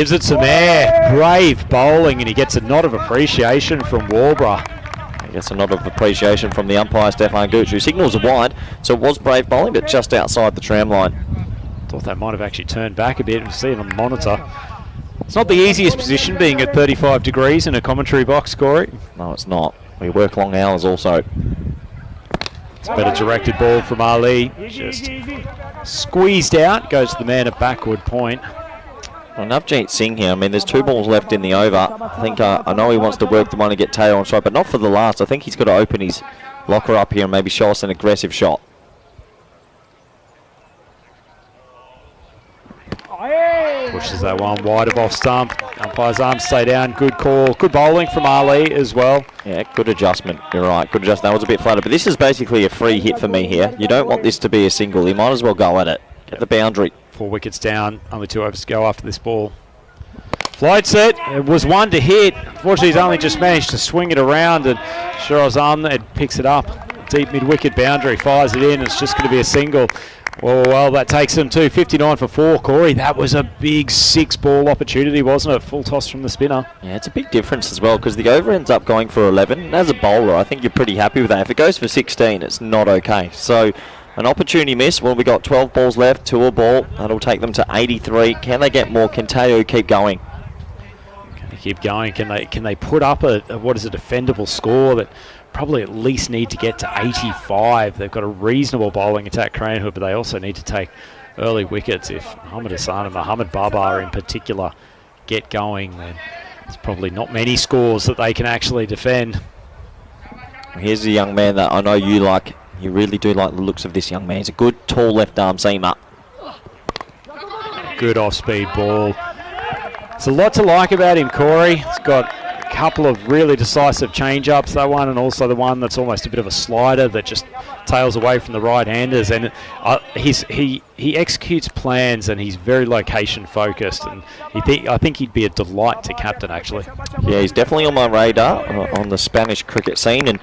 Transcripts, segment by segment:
Gives it some air. Brave bowling, and he gets a nod of appreciation from Warburg. He gets a nod of appreciation from the umpire, Stefan Gooch, who signals a wide. So it was brave bowling, but just outside the tram line. Thought that might have actually turned back a bit. You see it on the monitor. It's not the easiest position, being at 35 degrees in a commentary box, Corey. No, it's not. We work long hours also. It's a better directed ball from Ali. Just squeezed out. Goes to the man at backward point. Well, Navjeet Singh here, I mean, there's 2 balls left in the over. I think, I know he wants to work the one and get tail on strike, but not for the last. I think he's got to open his locker up here and maybe show us an aggressive shot. Pushes that one wide of off stump. Umpire's arms stay down. Good call. Good bowling from Ali as well. Yeah, good adjustment. You're right. Good adjustment. That was a bit flatter, but this is basically a free hit for me here. You don't want this to be a single. You might as well go at it. Get the boundary. 4 wickets down. Only 2 overs to go after this ball. Floats it. It was one to hit. Unfortunately, he's only just managed to swing it around, and Shirazan picks it up. Deep mid-wicket boundary. Fires it in. It's just going to be a single. Well, that takes them to 59 for 4, Corey. That was a big 6-ball opportunity, wasn't it? Full toss from the spinner. Yeah, it's a big difference as well, because the over ends up going for 11. And as a bowler, I think you're pretty happy with that. If it goes for 16, it's not okay. So, an opportunity miss. Well, we got 12 balls left, 2 a ball. That'll take them to 83. Can they get more? Can Teo keep going? Can they keep going? Can they put up a what is a defendable score that probably at least need to get to 85. They've got a reasonable bowling attack, Cranehood, but they also need to take early wickets. If Muhammad Hassan and Muhammad Babar in particular get going, then there's probably not many scores that they can actually defend. Here's a young man that I know you like. You really do like the looks of this young man. He's a good, tall left-arm seamer. Good off-speed ball. There's a lot to like about him, Corey. He's got couple of really decisive change-ups, that one, and also the one that's almost a bit of a slider that just tails away from the right-handers. And he executes plans, and he's very location-focused. And I think he'd be a delight to captain, actually. Yeah, he's definitely on my radar on the Spanish cricket scene, and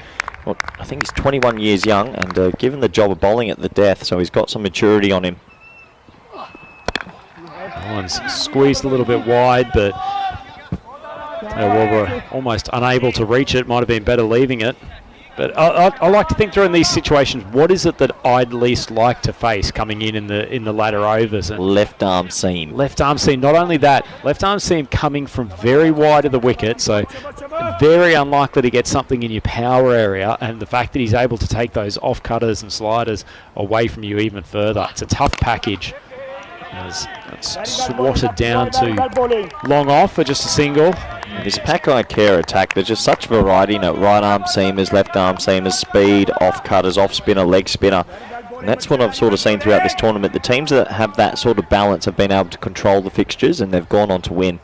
well, I think he's 21 years young and given the job of bowling at the death, so he's got some maturity on him. That one's squeezed a little bit wide, but we're almost unable to reach it. Might have been better leaving it. But I like to think through in these situations, what is it that I'd least like to face coming in the latter overs? And left arm seam. Left arm seam. Not only that, left arm seam coming from very wide of the wicket, so very unlikely to get something in your power area. And the fact that he's able to take those off cutters and sliders away from you even further. It's a tough package. As it's swatted down to long off for just a single. This Pak I Care attack, there's just such variety in it. Right arm seamers, left arm seamers, speed, off cutters, off spinner, leg spinner. And that's what I've sort of seen throughout this tournament. The teams that have that sort of balance have been able to control the fixtures, and they've gone on to win.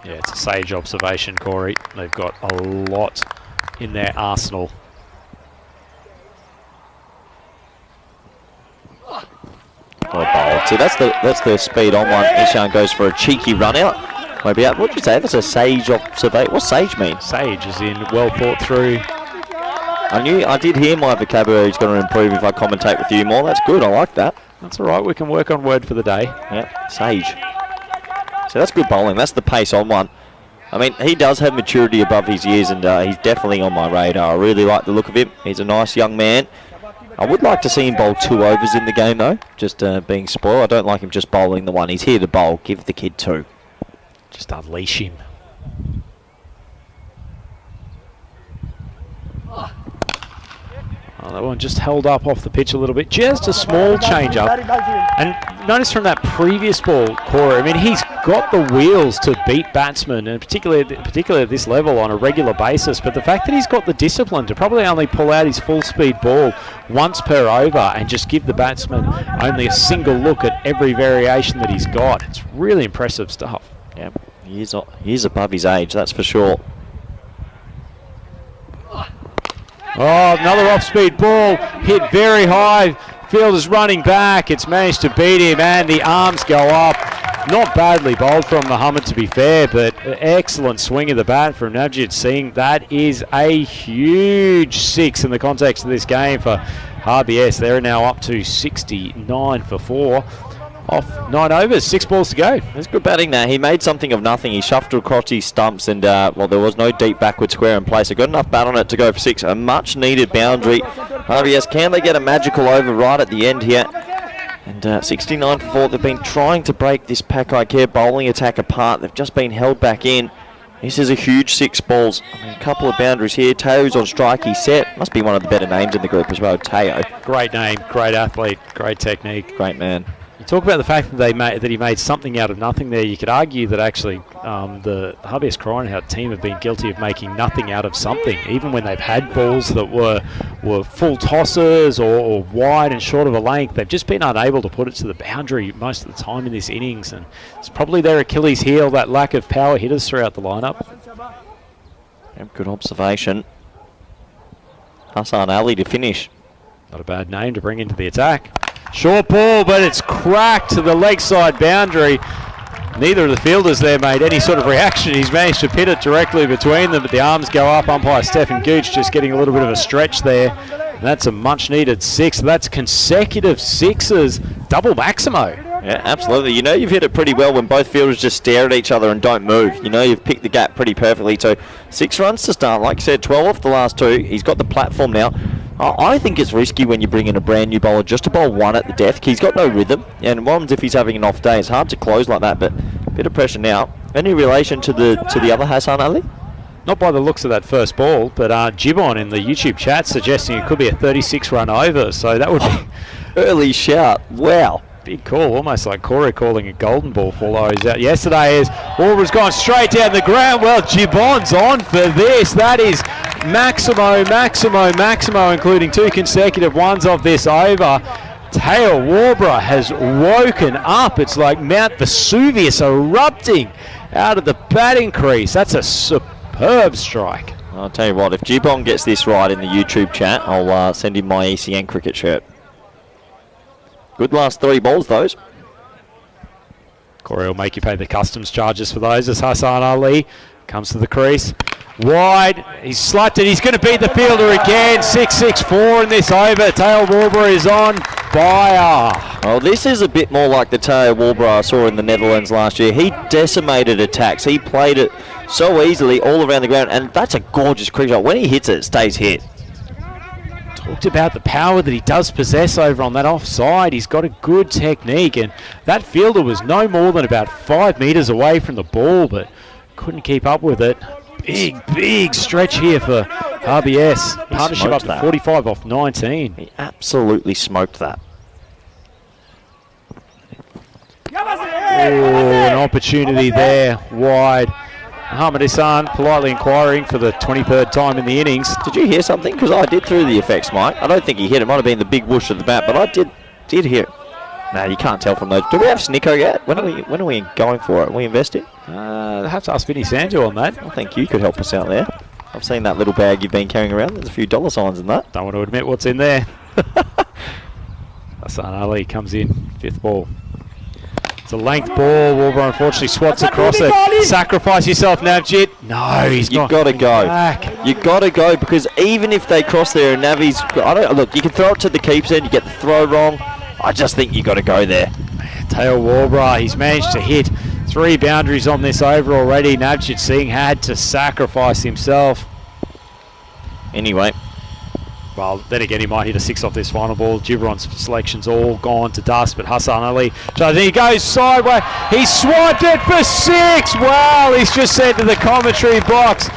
Yeah, it's a sage observation, Corey. They've got a lot in their arsenal. Well bowled. See, that's the speed on one. Ishan goes for a cheeky run out. Maybe out. What did you say? That's a sage observation. What's sage mean? Sage is in well thought through. I did hear my vocabulary is going to improve if I commentate with you more. That's good. I like that. That's all right. We can work on word for the day. Yeah, sage. So that's good bowling. That's the pace on one. I mean, he does have maturity above his years, and he's definitely on my radar. I really like the look of him. He's a nice young man. I would like to see him bowl 2 overs in the game, though, just being spoiled. I don't like him just bowling the one. He's here to bowl. Give the kid 2. Just unleash him. Oh, that one just held up off the pitch a little bit. Just a small change up. And notice from that previous ball, Corey, I mean, he's got the wheels to beat batsmen, and particularly at this level on a regular basis. But the fact that he's got the discipline to probably only pull out his full-speed ball once per over and just give the batsman only a single look at every variation that he's got, it's really impressive stuff. Yeah, he's above his age, that's for sure. Oh, another off-speed ball, hit very high. Fielder's running back. It's managed to beat him, and the arms go up. Not badly bowled from Muhammad, to be fair, but excellent swing of the bat from Navjeet Singh. That is a huge 6 in the context of this game for RBS. They're now up to 69 for 4. off 9 overs, 6 balls to go. That's good batting there. He made something of nothing. He shuffled across his stumps and, well, there was no deep backward square in place. So got enough bat on it to go for 6. A much needed boundary. RBS, can they get a magical over right at the end here? And 69 for 4. They've been trying to break this Pak I Care bowling attack apart. They've just been held back in. This is a huge 6 balls. I mean, a couple of boundaries here. Teo's on strike. He's set. Must be one of the better names in the group as well, Teo. Great name, great athlete, great technique. Great man. You talk about the fact that he made something out of nothing there. You could argue that actually the RBS Coronahout team have been guilty of making nothing out of something, even when they've had balls that were full tosses or wide and short of a length. They've just been unable to put it to the boundary most of the time in this innings, and it's probably their Achilles heel, that lack of power hitters throughout the lineup. Good observation. Hassan Ali to finish. Not a bad name to bring into the attack. Short ball, but it's cracked to the leg side boundary. Neither of the fielders there made any sort of reaction. He's managed to pit it directly between them, but the arms go up. Umpire Stephen Gooch just getting a little bit of a stretch there. And that's a much-needed 6. That's consecutive 6s, double Maximo. Yeah, absolutely. You know you've hit it pretty well when both fielders just stare at each other and don't move. You know you've picked the gap pretty perfectly. So 6 runs to start. Like I said, 12 off the last 2. He's got the platform now. I think it's risky when you bring in a brand new bowler just to bowl 1 at the death. He's got no rhythm, and one's if he's having an off day. It's hard to close like that, but a bit of pressure now. Any relation to the other Hassan Ali? Not by the looks of that first ball, but Gibbon in the YouTube chat suggesting it could be a 36-run over, so that would be... Early shout. Wow. Big call, almost like Corey calling a golden ball for Lowry's out yesterday. As Aubrey's gone straight down the ground. Well, Gibbon's on for this. That is Maximo, including 2 consecutive ones of this over. Teo Warborough has woken up. It's like Mount Vesuvius erupting out of the batting crease. That's a superb strike. I'll tell you what, if Gibbon gets this right in the YouTube chat, I'll send him my ECN cricket shirt. Good last 3 balls, those. Corey will make you pay the customs charges for those as Hassan Ali comes to the crease. Wide, he's slapped it, he's going to beat the fielder again. 6-6-4 in this over. Teo Warborough is on fire. Well, this is a bit more like the Teo Warborough I saw in the Netherlands last year. He decimated attacks. He played it so easily all around the ground, and that's a gorgeous cricket shot. When he hits it, it stays hit. Talked about the power that he does possess over on that offside. He's got a good technique, and that fielder was no more than about 5 metres away from the ball, but couldn't keep up with it. Big stretch here for RBS. Partnership up to 45 off 19. He absolutely smoked that. An opportunity there, wide. Ahmed Hassan politely inquiring for the 23rd time in the innings. Did you hear something? Because I did through the effects, Mike. I don't think he hit it. Might have been the big whoosh of the bat, but I did hear it. No, you can't tell from those. Do we have Snicko yet? When are we going for it? Are we investing? I have to ask Vinny Sanjo on that. I think you could help us out there. I've seen that little bag you've been carrying around. There's a few dollar signs in that. Don't want to admit what's in there. Hassan Ali comes in, 5th ball. It's a length ball. Warborough unfortunately swats across it. Sacrifice yourself, Navjit. No, he's not. You've got to go. You've got to go, because even if they cross there and Navi's... Look, you can throw it to the keeps end, you get the throw wrong. I just think you've got to go there. Teo Warborough, he's managed to hit 3 boundaries on this over already. Navjit Singh had to sacrifice himself. Anyway. Well, then again, he might hit a 6 off this final ball. Gibron's selection's all gone to dust, but Hassan Ali, he goes sideways. He swiped it for 6. Wow, he's just said to the commentary box,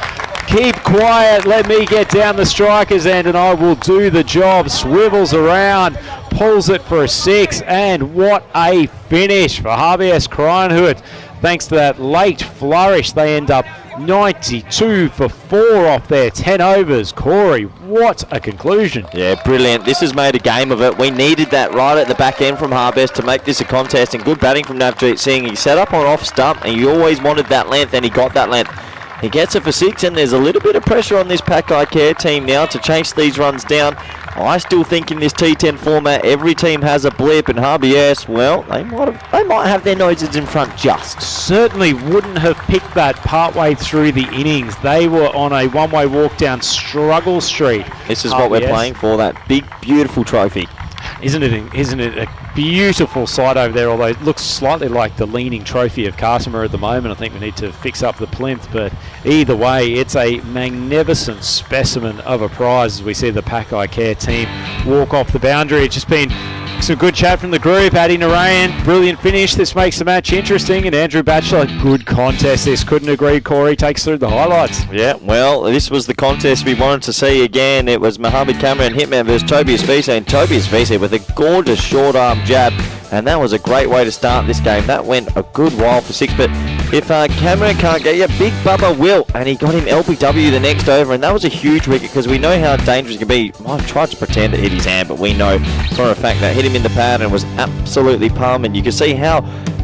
keep quiet, let me get down the striker's end and I will do the job. Swivels around, pulls it for a 6, and what a finish for RBS Coronahout. Thanks to that late flourish, they end up 92 for 4 off their 10 overs. Corey, what a conclusion. Yeah, brilliant. This has made a game of it. We needed that right at the back end from RBS to make this a contest, and good batting from Navjit Singh. He set up on off stump, and he always wanted that length, and he got that length. He gets it for 6, and there's a little bit of pressure on this Pak I Care team now to chase these runs down. I still think in this T10 format, every team has a blip, and RBS, well, they might have their noses in front just. Certainly wouldn't have picked that partway through the innings. They were on a one-way walk down struggle street. This is what we're playing for, that big, beautiful trophy. Isn't it a beautiful sight over there, although it looks slightly like the leaning trophy of Cartama at the moment. I think we need to fix up the plinth, but either way, it's a magnificent specimen of a prize as we see the Pak I Care team walk off the boundary. It's just been some good chat from the group. Addy Narayan, brilliant finish. This makes the match interesting. And Andrew Batchelor, good contest. This couldn't agree. Corey takes through the highlights. Yeah, well, this was the contest we wanted to see again. It was Mohamed Cameron Hitman versus Tobias Vise, and Tobias Vise with a gorgeous short arm jab. And that was a great way to start this game. That went a good while for 6, but if Cameron can't get you, Big Bubba will, and he got him LBW the next over, and that was a huge wicket because we know how dangerous it can be. Well, I tried to pretend it hit his hand, but we know for a fact that hit him in the pad and was absolutely palm, and you can see how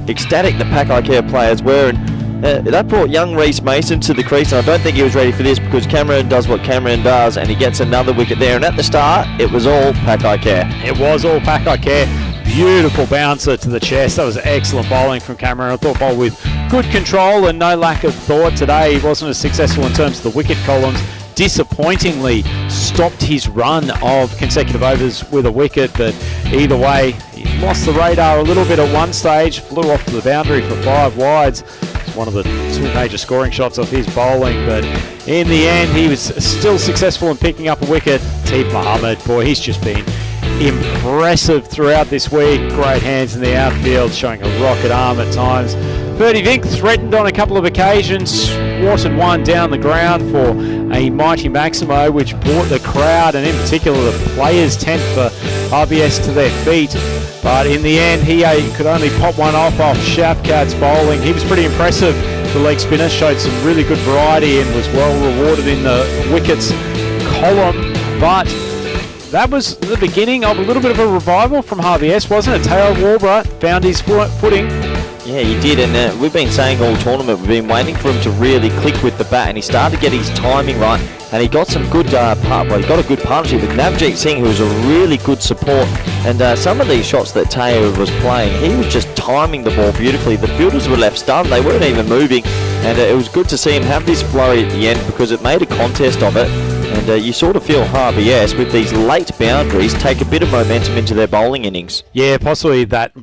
ecstatic the Pak I Care players were, and that brought young Reece Mason to the crease, and I don't think he was ready for this because Cameron does what Cameron does, and he gets another wicket there, and at the start, it was all Pak I Care. It was all Pak I Care. Beautiful bouncer to the chest. That was excellent bowling from Cameron. I thought bowled with good control and no lack of thought today. He wasn't as successful in terms of the wicket columns. Disappointingly stopped his run of consecutive overs with a wicket, but either way, he lost the radar a little bit at one stage, flew off to the boundary for 5 wides. It's one of the 2 major scoring shots of his bowling, but in the end, he was still successful in picking up a wicket. Teef Mohammed, boy, he's just been impressive throughout this week. Great hands in the outfield, showing a rocket arm at times. Ferdy Vink threatened on a couple of occasions, swatted one down the ground for a mighty Maximo, which brought the crowd and in particular the players' tent for RBS to their feet. But in the end, he could only pop one off Shafkat's bowling. He was pretty impressive. The leg spinner showed some really good variety and was well rewarded in the wickets column. But that was the beginning of a little bit of a revival from RBS, wasn't it? Taylor Warburton found his footing. Yeah, he did, and we've been saying all tournament, we've been waiting for him to really click with the bat, and he started to get his timing right, and he got some good he got a good partnership with Navjit Singh, who was a really good support, and some of these shots that Taylor was playing, he was just timing the ball beautifully. The fielders were left stunned, they weren't even moving, and it was good to see him have this flurry at the end because it made a contest of it. And you sort of feel RBS with these late boundaries take a bit of momentum into their bowling innings. Yeah, possibly that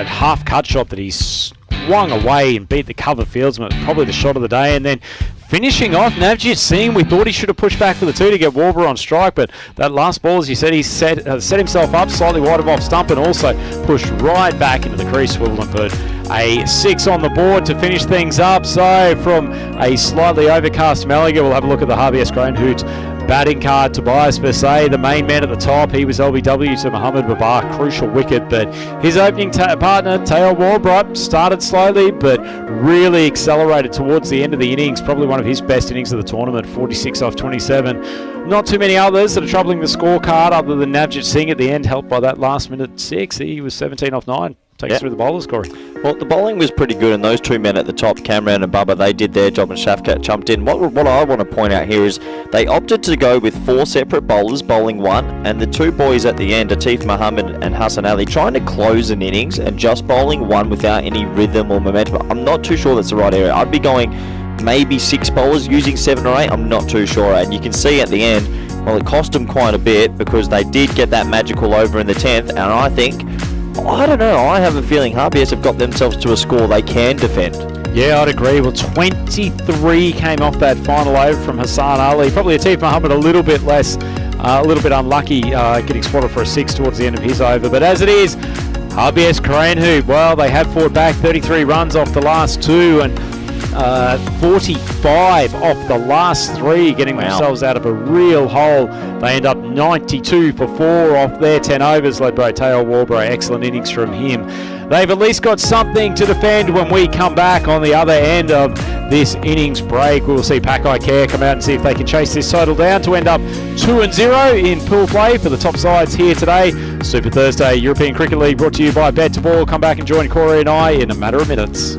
half cut shot that he swung away and beat the cover fieldsman, probably the shot of the day. And then finishing off, Navjit Singh, we thought he should have pushed back for the 2 to get Warber on strike, but that last ball, as you said, he set himself up slightly wide of off stump and also pushed right back into the crease swivel and put a 6 on the board to finish things up. So from a slightly overcast Malaga, we'll have a look at the RBS Groundhoot batting card. Tobias Versay, the main man at the top, he was LBW to Mohamed Babar, crucial wicket, but his opening partner, Taylor Warbright, started slowly but really accelerated towards the end of the innings, probably one of his best innings of the tournament, 46 off 27. Not too many others that are troubling the scorecard other than Navjit Singh at the end, helped by that last minute 6. He was 17 off 9. Take us through the bowlers, Corey. Well, the bowling was pretty good, and those 2 men at the top, Cameron and Bubba, they did their job, and Shafkat jumped in. What I want to point out here is they opted to go with 4 separate bowlers bowling 1, and the 2 boys at the end, Atif Mohammed and Hassan Ali, trying to close an innings and just bowling 1 without any rhythm or momentum. I'm not too sure that's the right area. I'd be going maybe 6 bowlers using 7 or 8. I'm not too sure, and you can see at the end, well, it cost them quite a bit because they did get that magical over in the 10th, and I think, I don't know, I have a feeling RBS have got themselves to a score they can defend. Yeah, I'd agree. Well, 23 came off that final over from Hassan Ali. Probably Atif Mohammed a little bit less, a little bit unlucky getting spotted for a 6 towards the end of his over. But as it is, RBS Groundhoot, well, they have fought back 33 runs off the last 2 and 45 off the last 3, getting themselves out of a real hole. They end up 92 for 4 off their 10 overs, led by Taylor Warbright. Excellent innings from him. They've at least got something to defend when we come back on the other end of this innings break. We'll see Pak I Care come out and see if they can chase this total down to end up 2-0 in pool play for the top sides here today. Super Thursday European Cricket League brought to you by Bet to Ball. Come back and join Corey and I in a matter of minutes.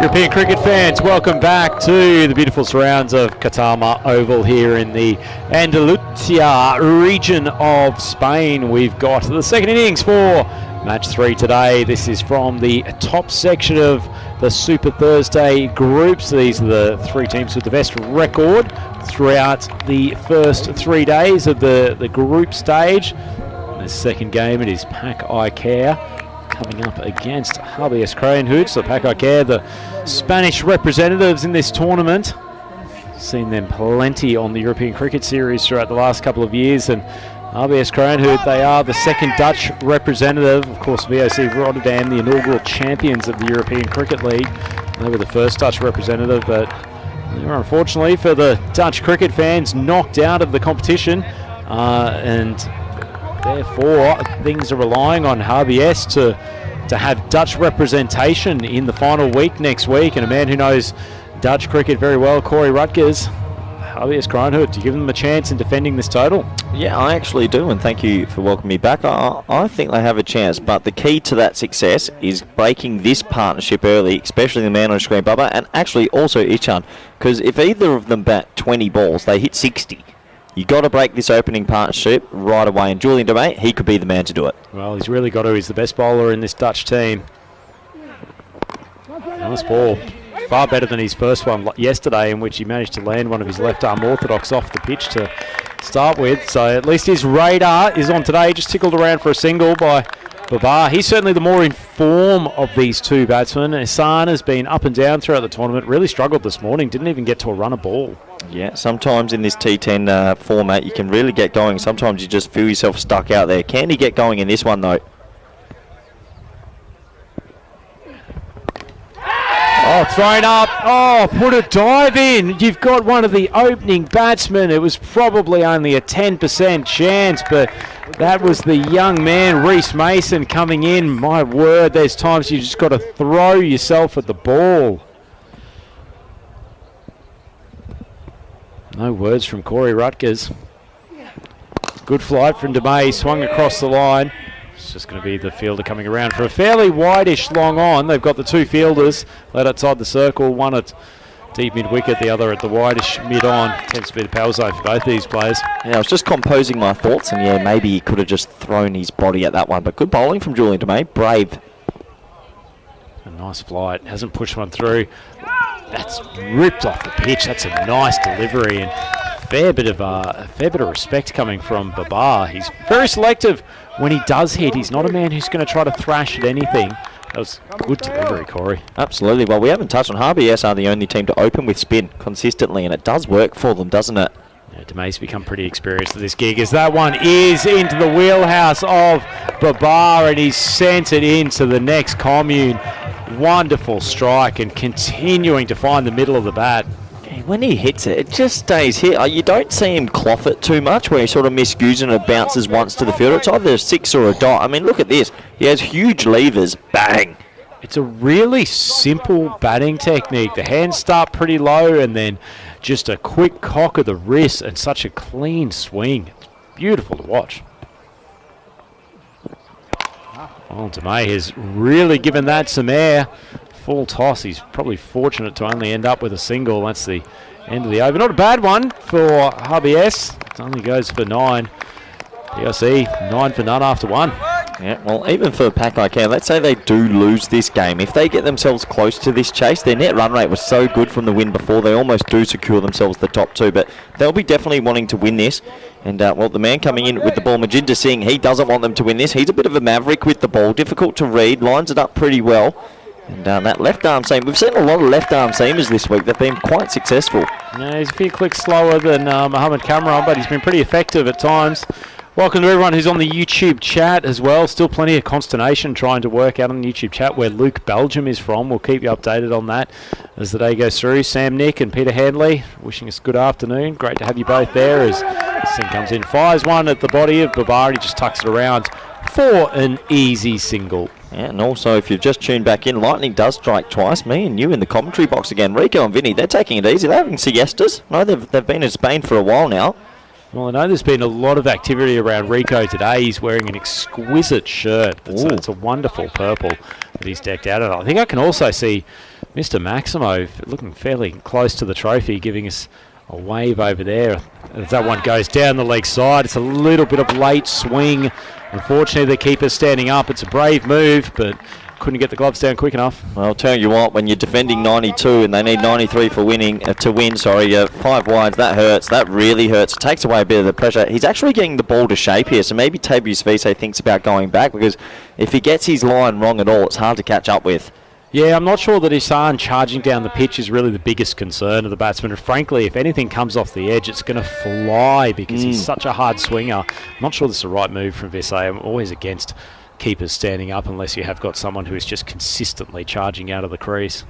European cricket fans, welcome back to the beautiful surrounds of Katama Oval here in the Andalusia region of Spain. We've got the second innings for match 3 today. This is from the top section of the Super Thursday groups. These are the 3 teams with the best record throughout the first 3 days of the group stage. In the second game, it is Pak I Care coming up against HBS Crayon So Pak I Care, the Spanish representatives in this tournament. Seen them plenty on the European Cricket Series throughout the last couple of years, and HBS Crayon they are the second Dutch representative. Of course, VOC Rotterdam, the inaugural champions of the European Cricket League. They were the first Dutch representative, but they were unfortunately for the Dutch cricket fans knocked out of the competition, and therefore things are relying on HBS to have Dutch representation in the final week next week, and a man who knows Dutch cricket very well, Corey Rutgers. HBS Crayon, do you give them a chance in defending this total? Yeah, I actually do, and thank you for welcoming me back. I think they have a chance, but the key to that success is breaking this partnership early, especially the man on the screen, Bubba, and actually also Ichan, because if either of them bat 20 balls, they hit 60. You got to break this opening partnership right away, and Julian DeMay, he could be the man to do it. Well, he's really got to. He's the best bowler in this Dutch team. Nice ball. Far better than his first one yesterday, in which he managed to land one of his left-arm orthodox off the pitch to start with. So at least his radar is on today. Just tickled around for a single by Babar. He's certainly the more in form of these two batsmen. Hassan has been up and down throughout the tournament. Really struggled this morning. Didn't even get to a run of ball. Yeah, sometimes in this T10 format you can really get going. Sometimes you just feel yourself stuck out there. Can he get going in this one though? Oh, thrown up. Oh, put a dive in. You've got one of the opening batsmen. It was probably only a 10% chance, but that was the young man, Reece Mason, coming in. My word, there's times you just got to throw yourself at the ball. No words from Corey Rutgers. Good flight from DeMay, swung across the line. It's just going to be the fielder coming around for a fairly wideish long on. They've got the 2 fielders led outside the circle, one at deep mid-wicket, the other at the wideish mid-on. Tends to be the power zone for both these players. Yeah, I was just composing my thoughts, and yeah, maybe he could have just thrown his body at that one. But good bowling from Julian DeMay, brave. A nice flight, hasn't pushed one through. That's ripped off the pitch. That's a nice delivery, and a fair bit of respect coming from Babar. He's very selective when he does hit. He's not a man who's going to try to thrash at anything. That was good delivery, Corey. Absolutely. Well, we haven't touched on HBS are the only team to open with spin consistently, and it does work for them, doesn't it? Yeah, DeMay's become pretty experienced at this gig, as that one is into the wheelhouse of Babar, and he's sent it into the next commune. Wonderful strike, and continuing to find the middle of the bat. When he hits it, it just stays here. You don't see him cloth it too much, where he sort of miscues and it bounces once to the fielder. It's either a 6 or a dot. I mean, look at this. He has huge levers. Bang! It's a really simple batting technique. The hands start pretty low, and then just a quick cock of the wrist, and such a clean swing. It's beautiful to watch. Well, DeMay has really given that some air. Full toss. He's probably fortunate to only end up with a single. That's the end of the over. Not a bad one for HBS. It only goes for 9. POC 9 for none after 1. Yeah, well, even for Pak I Care, let's say they do lose this game. If they get themselves close to this chase, their net run rate was so good from the win before, they almost do secure themselves the top 2. But they'll be definitely wanting to win this. And, well, the man coming in with the ball, Majinder Singh, he doesn't want them to win this. He's a bit of a maverick with the ball. Difficult to read. Lines it up pretty well. And that left-arm seam, we've seen a lot of left-arm seamers this week. They've been quite successful. Yeah, he's a few clicks slower than Mohamed Kamran, but he's been pretty effective at times. Welcome to everyone who's on the YouTube chat as well. Still plenty of consternation trying to work out on the YouTube chat where Luke Belgium is from. We'll keep you updated on that as the day goes through. Sam Nick and Peter Handley wishing us good afternoon. Great to have you both there as Singh comes in. Fires one at the body of Babar. He just tucks it around for an easy single. Yeah, and also, if you've just tuned back in, lightning does strike twice. Me and you in the commentary box again. Rico and Vinny, they're taking it easy. They're having siestas. No, they've been in Spain for a while now. Well, I know there's been a lot of activity around Rico today. He's wearing an exquisite shirt. It's a wonderful purple that he's decked out in. I think I can also see Mr. Maximo looking fairly close to the trophy, giving us a wave over there. As that one goes down the leg side, it's a little bit of late swing. Unfortunately, the keeper's standing up. It's a brave move, but couldn't get the gloves down quick enough. Well, I'll tell you what, when you're defending 92 and they need 93 for winning, to win, 5 wides, that hurts. That really hurts. It takes away a bit of the pressure. He's actually getting the ball to shape here, so maybe Tabius Vise thinks about going back, because if he gets his line wrong at all, it's hard to catch up with. Yeah, I'm not sure that Isan charging down the pitch is really the biggest concern of the batsman. And frankly, if anything comes off the edge, it's going to fly because he's such a hard swinger. I'm not sure this is the right move from Vise. I'm always against keepers standing up unless you have got someone who is just consistently charging out of the crease.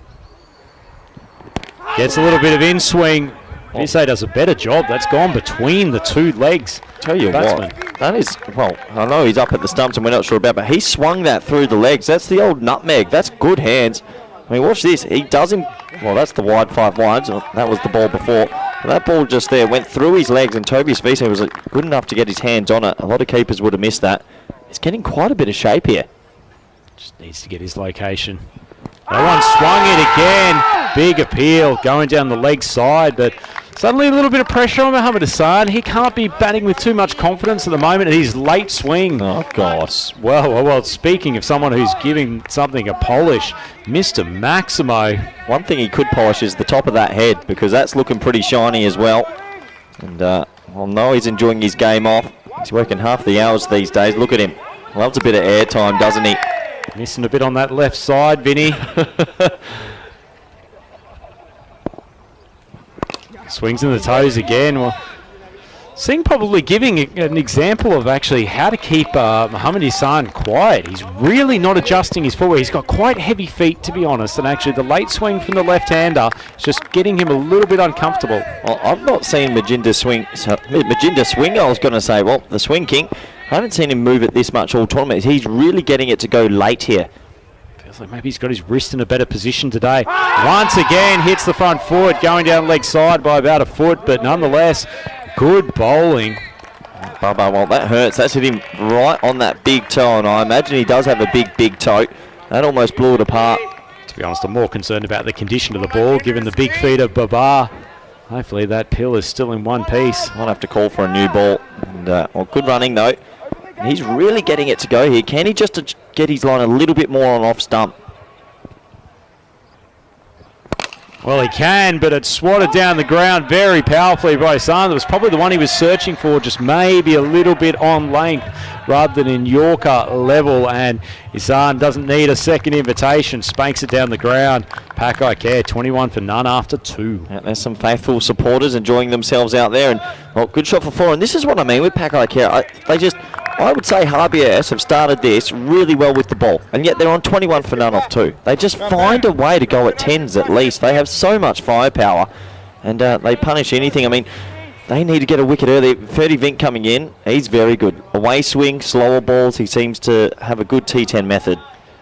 Gets a little bit of in-swing. Vise does a better job. That's gone between the two legs. Tell you what, that is, well, I know he's up at the stumps and we're not sure about, but he swung that through the legs. That's the old nutmeg. That's good hands. I mean, watch this. He doesn't, well, that's the wide 5 wides. That was the ball before. But that ball just there went through his legs, and Tabius Vise was good enough to get his hands on it. A lot of keepers would have missed that. He's getting quite a bit of shape here. Just needs to get his location. That one swung it again. Big appeal going down the leg side, but suddenly a little bit of pressure on Mohamed Hassan. He can't be batting with too much confidence at the moment. His late swing. Oh, God. Well, speaking of someone who's giving something a polish, Mr. Maximo. One thing he could polish is the top of that head, because that's looking pretty shiny as well. And, well, no, he's enjoying his game off. He's working half the hours these days. Look at him. Loves a bit of air time, doesn't he? Missing a bit on that left side, Vinny. Swings in the toes again. Well, Singh probably giving an example of actually how to keep Mohamed Hassan quiet. He's really not adjusting his footwork. He's got quite heavy feet, to be honest, and actually the late swing from the left-hander is just getting him a little bit uncomfortable. Well, I've not seen Majinda swing. Majinda swing, I was going to say. Well, the swing king. I haven't seen him move it this much all tournament. He's really getting it to go late here. Feels like maybe he's got his wrist in a better position today. Once again, hits the front foot, going down leg side by about a foot, but nonetheless, good bowling. Bubba, well, that hurts. That's hit him right on that big toe, and I imagine he does have a big toe. That almost blew it apart. To be honest, I'm more concerned about the condition of the ball, given the big feet of Baba. Hopefully that pill is still in one piece. I'll have to call for a new ball. And, well, good running, though. And he's really getting it to go here. Can he just get his line a little bit more on off stump? Well, he can, but it's swatted down the ground very powerfully by Hassan. That was probably the one he was searching for, just maybe a little bit on length rather than in Yorker level. And Hassan doesn't need a second invitation. Spanks it down the ground. Pak I Care, 21 for none after 2. Yeah, there's some faithful supporters enjoying themselves out there. And, well, good shot for 4. And this is what I mean with Pak I Care. I would say RBS have started this really well with the ball, and yet they're on 21 for none off 2. They just find a way to go at 10s at least. They have so much firepower, and they punish anything. I mean, they need to get a wicket early. 30 Vink coming in. He's very good. Away swing, slower balls. He seems to have a good T10 method.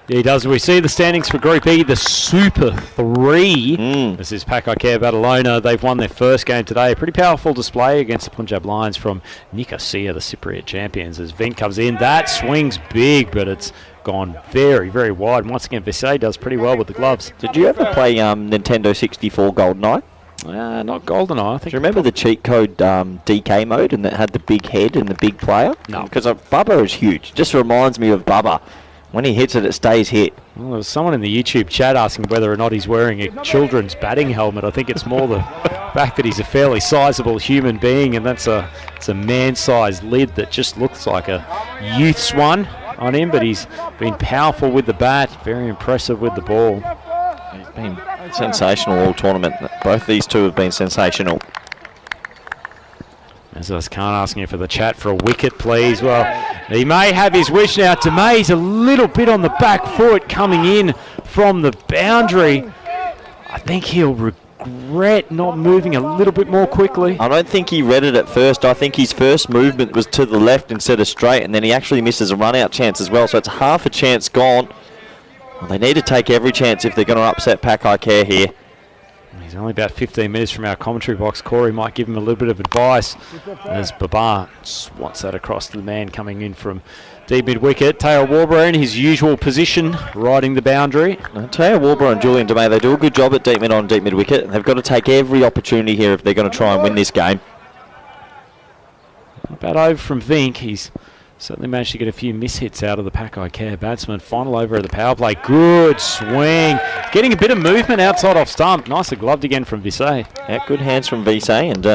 Yeah, he does. We see the standings for Group E, the Super 3. This is Pak I Care Badalona. They've won their first game today. A pretty powerful display against the Punjab Lions from Nicosia, the Cypriot champions. As Vink comes in, that swings big, but it's gone very, very wide. And once again, Vise does pretty well with the gloves. Did you ever play Nintendo 64 GoldenEye? Not GoldenEye, I think. Do you remember the cheat code DK mode, and that had the big head and the big player? No. Because Bubba is huge. Just reminds me of Bubba. When he hits it, it stays hit. Well, there was someone in the YouTube chat asking whether or not he's wearing a children's batting helmet. I think it's more the fact that he's a fairly sizable human being, and it's a man-sized lid that just looks like a youth's one on him, but he's been powerful with the bat, very impressive with the ball. He's been sensational all tournament. Both these two have been sensational. As Khan asking for the chat for a wicket, please. Well, he may have his wish now. Demey's a little bit on the back foot coming in from the boundary. I think he'll regret not moving a little bit more quickly. I don't think he read it at first. I think his first movement was to the left instead of straight, and then he actually misses a run-out chance as well. So it's half a chance gone. Well, they need to take every chance if they're going to upset Pak I Care here. He's only about 15 metres from our commentary box. Corey might give him a little bit of advice as Babar swats that across to the man coming in from deep mid-wicket. Teo Warburton in his usual position, riding the boundary. Teo Warburton and Julian DeMay, they do a good job at deep mid on deep mid-wicket. They've got to take every opportunity here if they're going to try and win this game. About over from Vink. He's certainly managed to get a few mishits out of the Pak I Care batsman. Final over of the power play. Good swing. Getting a bit of movement outside off stump. Nicely gloved again from Visay. Yeah, good hands from Visay. And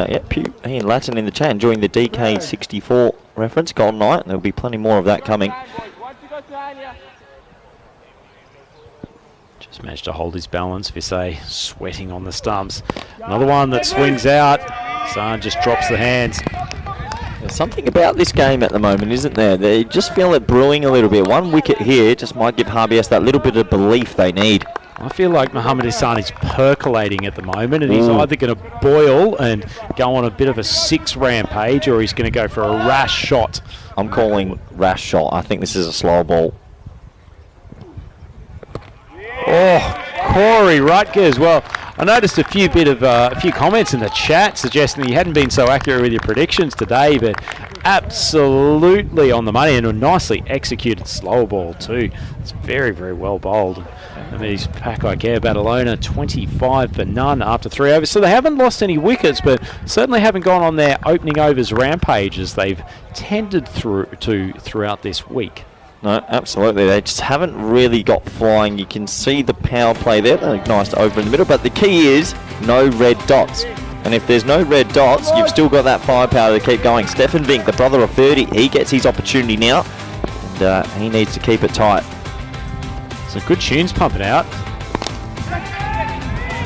Ian Latin in the chat enjoying the DK64 reference. Golden Knight. And there'll be plenty more of that coming. Just managed to hold his balance. Visay sweating on the stumps. Another one that swings out. Zahn just drops the hands. There's something about this game at the moment, isn't there? They just feel it brewing a little bit. One wicket here just might give RBS that little bit of belief they need. I feel like Mohamed Hassan is percolating at the moment, and he's either going to boil and go on a bit of a 6 rampage, or he's going to go for a rash shot. I'm calling rash shot. I think this is a slow ball. Oh, Corey Rutgers. Well, I noticed a few comments in the chat suggesting that you hadn't been so accurate with your predictions today, but absolutely on the money, and a nicely executed slow ball too. It's very, very well bowled. And these Pak I Care Badalona 25 for none after 3 overs. So they haven't lost any wickets, but certainly haven't gone on their opening overs rampage as they've tended throughout this week. No, absolutely. They just haven't really got flying. You can see the power play there. Nice to over in the middle. But the key is no red dots. And if there's no red dots, you've still got that firepower to keep going. Stefan Vink, the brother of 30, he gets his opportunity now. And he needs to keep it tight. So good tunes pumping out.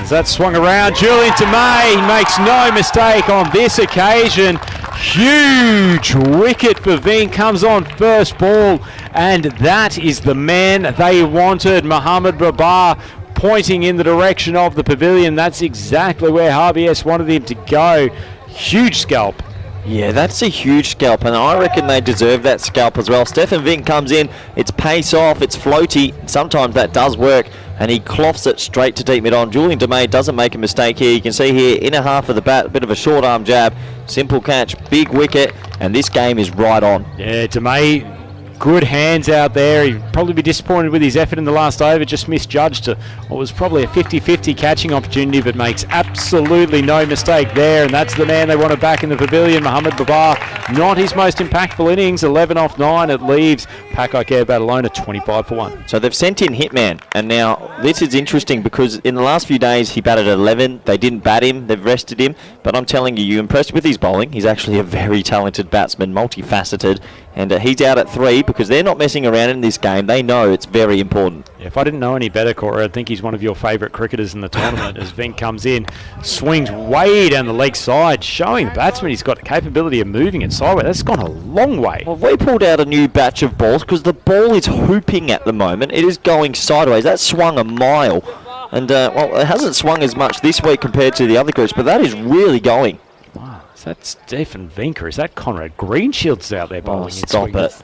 As that swung around, Julian DeMay makes no mistake on this occasion. Huge wicket for Vink, comes on first ball, and that is the man they wanted. Mohamed Babar pointing in the direction of the pavilion. That's exactly where RBS wanted him to go. Huge scalp. Yeah, that's a huge scalp, and I reckon they deserve that scalp as well. Stefan Vink comes in, it's pace off, it's floaty. Sometimes that does work, and he cloths it straight to deep mid on. Julian DeMay doesn't make a mistake here. You can see here, inner half of the bat, a bit of a short arm jab, simple catch, big wicket, and this game is right on. Yeah, DeMay, good hands out there. He'd probably be disappointed with his effort in the last over, just misjudged what was probably a 50-50 catching opportunity, but makes absolutely no mistake there, and that's the man they wanted back in the pavilion. Mohamed Babar, not his most impactful innings, 11 off 9. It leaves Pak I Care Badalona 25 for 1. So they've sent in Hitman, and now this is interesting because in the last few days he batted 11. They didn't bat him, they've rested him, but I'm telling you, you're impressed with his bowling. He's actually a very talented batsman, multifaceted, and he's out at 3 because they're not messing around in this game. They know it's very important. Yeah, if I didn't know any better, Cora, I'd think he's one of your favourite cricketers in the tournament as Vink comes in, swings way down the leg side, showing the batsman he's got the capability of moving it sideways. That's gone a long way. Well, we pulled out a new batch of balls because the ball is hooping at the moment. It is going sideways. That swung a mile. And, well, it hasn't swung as much this week compared to the other groups, but that is really going. Wow, is that Stefan Vink or is that Conrad Greenshields out there bowling? Stop it.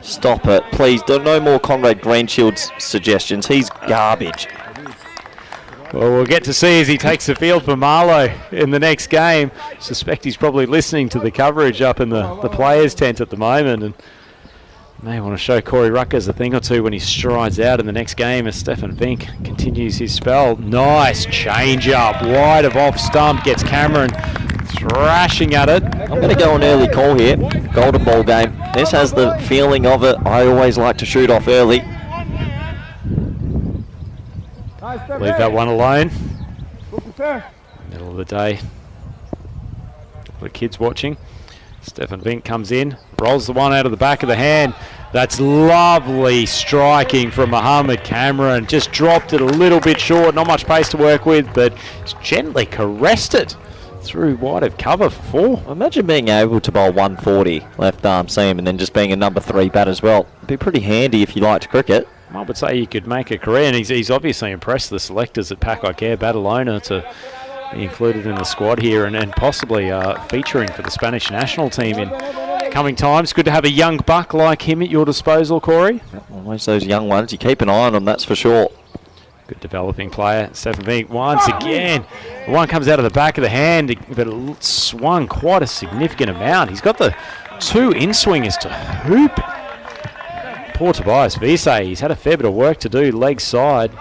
Stop it. Please, no more Conrad Greenshields suggestions. He's garbage. Well, we'll get to see as he takes the field for Marlow in the next game. Suspect he's probably listening to the coverage up in the players' tent at the moment, and may want to show Corey Rutgers a thing or two when he strides out in the next game as Stefan Vink continues his spell. Nice change-up, wide of off stump, gets Cameron thrashing at it. I'm going to go an early call here. Golden ball game. This has the feeling of it. I always like to shoot off early. Leave that one alone. Middle of the day. The kids watching. Stefan Vink comes in, rolls the one out of the back of the hand. That's lovely striking from Mohamed Cameron. Just dropped it a little bit short, not much pace to work with, but gently caressed it through wide of cover for 4. Imagine being able to bowl 140 left arm seam and then just being a number 3 bat as well. It'd be pretty handy if you liked cricket. I would say you could make a career, and he's obviously impressed the selectors at Pak I Care Badalona to be included in the squad here and possibly featuring for the Spanish national team in coming times. Good to have a young buck like him at your disposal, Corey. Always those young ones. You keep an eye on them, that's for sure. Good developing player. Stephen Vink once again. One comes out of the back of the hand, but it swung quite a significant amount. He's got the 2 in-swingers to hoop. Poor Tobias Vise. He's had a fair bit of work to do leg side.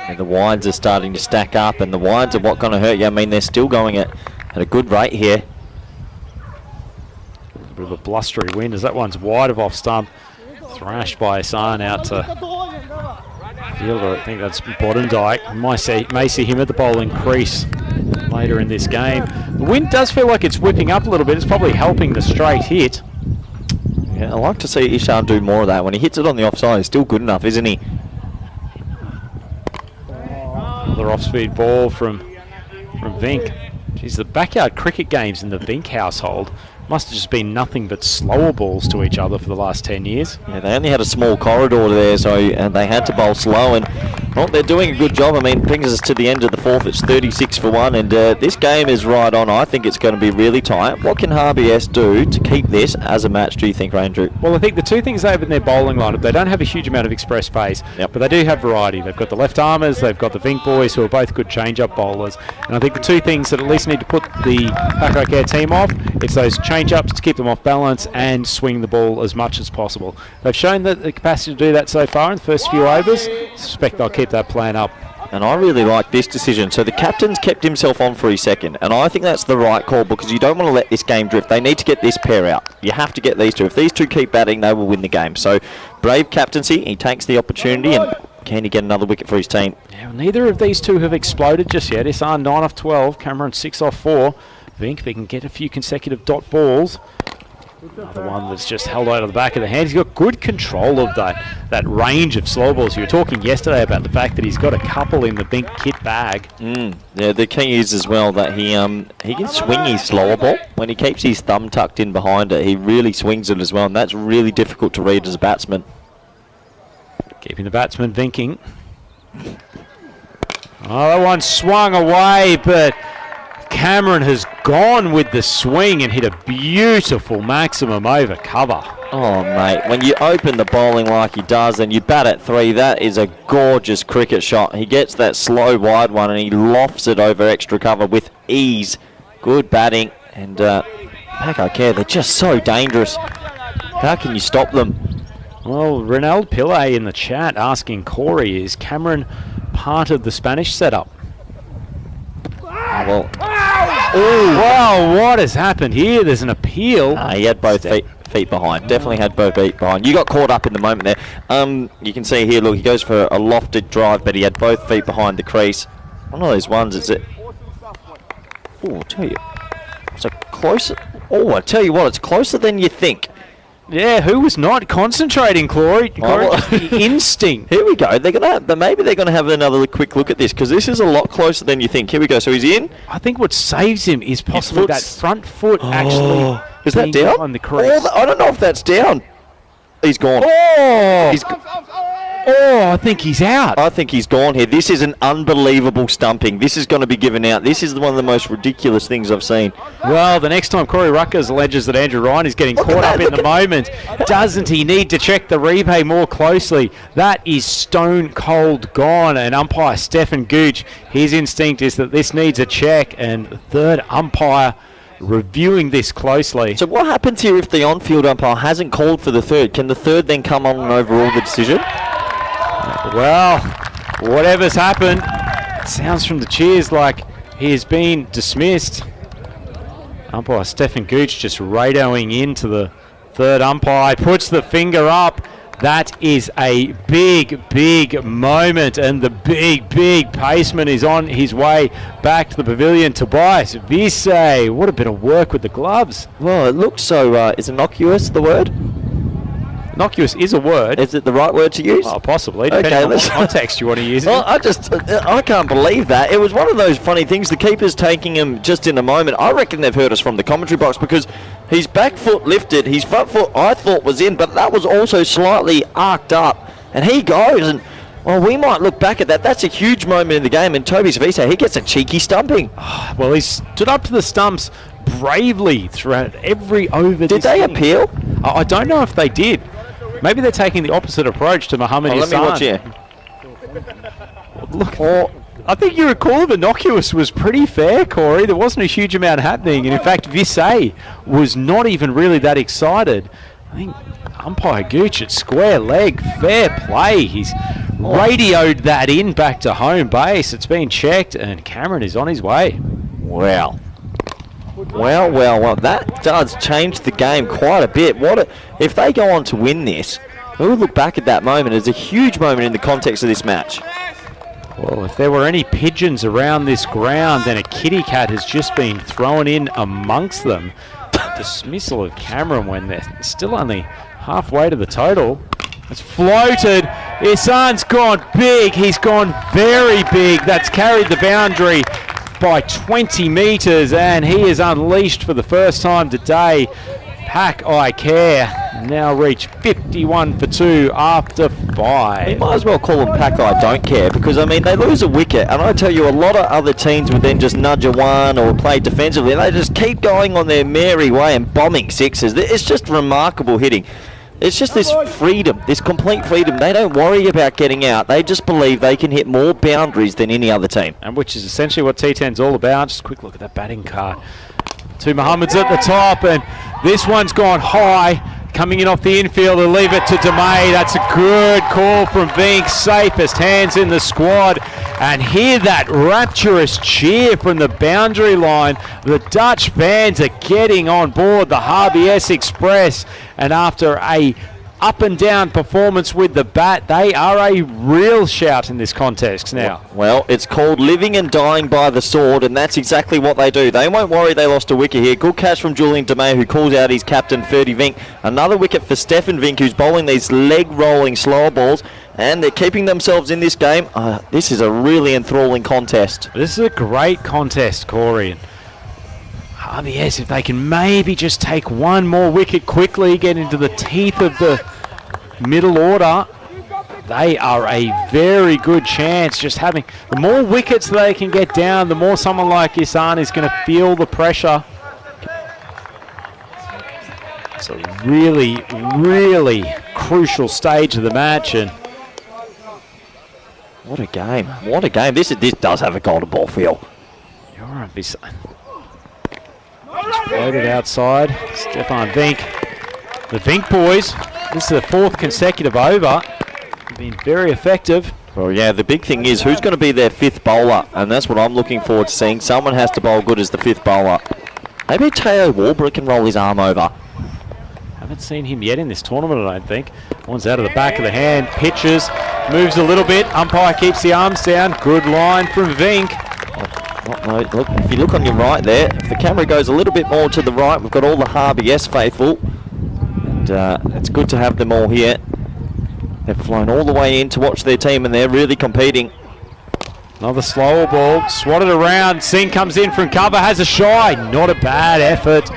And the winds are starting to stack up, and the winds are what going to hurt you. I mean, they're still going at a good rate here. A bit of a blustery wind as that one's wide of off stump. Thrashed by Hassan out to fielder. I think that's Bodendijk. May see him at the bowling crease later in this game. The wind does feel like it's whipping up a little bit. It's probably helping the straight hit. Yeah, I like to see Ishan do more of that. When he hits it on the offside, he's still good enough, isn't he? Another off-speed ball from Vink. Geez, the backyard cricket games in the Vink household must have just been nothing but slower balls to each other for the last 10 years. Yeah, they only had a small corridor there, so and they had to bowl slow, and well, they're doing a good job. I mean, brings us to the end of the 4th. It's 36 for 1, and this game is right on. I think it's going to be really tight. What can Harvey S do to keep this as a match, do you think, Ranger? Well, I think the 2 things they have in their bowling lineup, they don't have a huge amount of express pace, but they do have variety. They've got the left-armers, they've got the Vink boys, who are both good change-up bowlers, and I think the 2 things that at least need to put the Pak I Care team off, it's those change-ups to keep them off balance and swing the ball as much as possible. They've shown the capacity to do that so far in the first few overs. Suspect they'll keep that plan up. And I really like this decision. So the captain's kept himself on for his second, and I think that's the right call because you don't want to let this game drift. They need to get this pair out. You have to get these 2. If these 2 keep batting, they will win the game. So brave captaincy. He takes the opportunity, and can he get another wicket for his team? Yeah, well, neither of these 2 have exploded just yet. Issan 9 off 12, Cameron 6 off 4. Vink, if he can get a few consecutive dot balls. Another one that's just held out of the back of the hand. He's got good control of that range of slow balls. You were talking yesterday about the fact that he's got a couple in the Vink kit bag. Yeah, the key is as well that he can swing his slower ball. When he keeps his thumb tucked in behind it, he really swings it as well, and that's really difficult to read as a batsman. Keeping the batsman vinking. Oh, that one swung away, but Cameron has gone with the swing and hit a beautiful maximum over cover. Oh, mate, when you open the bowling like he does and you bat at 3, that is a gorgeous cricket shot. He gets that slow wide one and he lofts it over extra cover with ease. Good batting, and Pak I Care, they're just so dangerous. How can you stop them? Well, Ronald Pillay in the chat asking Corey, is Cameron part of the Spanish setup? Well, oh, wow, what has happened here? There's an appeal. He had both feet behind. Definitely had both feet behind. You got caught up in the moment there. You can see here, look, he goes for a lofted drive, but he had both feet behind the crease. One of those ones, is it? Oh, I'll tell you. It's a closer. Oh, I tell you what, it's closer than you think. Yeah, who was not concentrating, Corey? Instinct. Here we go. Maybe they're gonna have another quick look at this because this is a lot closer than you think. Here we go. So he's in. I think what saves him is possibly that front foot actually. Is that down? On the crease. I don't know if that's down. He's gone. I think he's out. I think he's gone here. This is an unbelievable stumping. This is going to be given out. This is one of the most ridiculous things I've seen. Well, the next time Corey Ruckers alleges that Andrew Ryan is getting caught up in the moment, doesn't he need to check the replay more closely? That is stone cold gone. And umpire Stefan Gooch, his instinct is that this needs a check, and the third umpire reviewing this closely. So what happens here if the on-field umpire hasn't called for the third? Can the third then come on and overrule the decision? Well, whatever's happened, it sounds from the cheers like he has been dismissed. Umpire Stefan Gooch just radioing into the third umpire, puts the finger up. That is a big, big moment, and the big, big paceman is on his way back to the pavilion. Tobias Vise, what a bit of work with the gloves. Well, it looks so, is innocuous the word? Innocuous is a word. Is it the right word to use? Oh, possibly, depending on what context you want to use it. Well, I can't believe that. It was one of those funny things. The keeper's taking him just in a moment. I reckon they've heard us from the commentary box because his back foot lifted, his front foot I thought was in, but that was also slightly arced up. And he goes, and well, we might look back at that. That's a huge moment in the game, and Toby Savisa, he gets a cheeky stumping. Well, he stood up to the stumps bravely throughout every over. Did they appeal? I don't know if they did. Maybe they're taking the opposite approach to Mohamed Hassan. Let me watch here. Well, look, I think your call of innocuous was pretty fair, Corey. There wasn't a huge amount happening, and in fact, Visay was not even really that excited. I think umpire Gooch at square leg, fair play. He's radioed that in back to home base. It's been checked, and Cameron is on his way. Well, that does change the game quite a bit. If they go on to win this, we'll look back at that moment as a huge moment in the context of this match. Well, if there were any pigeons around this ground, then a kitty cat has just been thrown in amongst them. Dismissal of Cameron when they're still only halfway to the total. It's floated. Ihsan's gone big. He's gone very big. That's carried the boundary by 20 metres, and he is unleashed for the first time today. Pak I Care now reach 51 for 2 after 5. You might as well call them Pak I Don't Care, because I mean they lose a wicket, and I tell you, a lot of other teams would then just nudge a one or play defensively, and they just keep going on their merry way and bombing sixes. It's just remarkable hitting. It's just this freedom, this complete freedom. They don't worry about getting out. They just believe they can hit more boundaries than any other team. And which is essentially what T10's all about. Just a quick look at that batting card. Two Muhammad's at the top, and this one's gone high. Coming in off the infield, they'll leave it to DeMay. That's a good call from Vink. Safest hands in the squad. And hear that rapturous cheer from the boundary line. The Dutch fans are getting on board the Harvey S Express. And after a up and down performance with the bat, they are a real shout in this contest now. Well, it's called living and dying by the sword, and that's exactly what they do. They won't worry they lost a wicket here. Good catch from Julian DeMay, who calls out his captain, Ferdy Vink. Another wicket for Stefan Vink, who's bowling these leg-rolling slow balls, and they're keeping themselves in this game. This is a really enthralling contest. This is a great contest, Corey. RBS, if they can maybe just take one more wicket quickly, get into the teeth of the middle order, they are a very good chance. Just having the more wickets they can get down, the more someone like Ihsan is going to feel the pressure. It's a really, really crucial stage of the match, and what a game! What a game! This does have a golden ball feel. You're right, Ihsan. Just floated outside. Stefan Vink. The Vink boys, this is the 4th consecutive over. Been very effective. Well, yeah, the big thing is who's going to be their 5th bowler, and that's what I'm looking forward to seeing. Someone has to bowl good as the 5th bowler. Maybe Teo Warbrick can roll his arm over. Haven't seen him yet in this tournament, I don't think. One's out of the back of the hand, pitches, moves a little bit. Umpire keeps the arms down. Good line from Vink. Look, if you look on your right there, if the camera goes a little bit more to the right, we've got all the Harvey S faithful, and it's good to have them all here. They've flown all the way in to watch their team, and they're really competing. Another slower ball, swatted around. Singh comes in from cover, has a shy. Not a bad effort.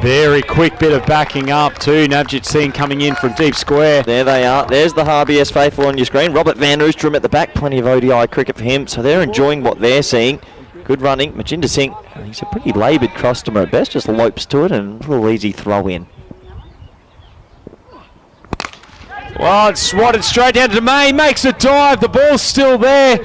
Very quick bit of backing up too. Navjit Singh coming in from deep square. There they are. There's the Harvey S faithful on your screen. Robert Van Oostrum at the back. Plenty of ODI cricket for him, so they're enjoying what they're seeing. Good running. Majinder Singh, he's a pretty laboured customer at best, just lopes to it and a little easy throw in. Well, it's swatted straight down to May, makes a dive, the ball's still there,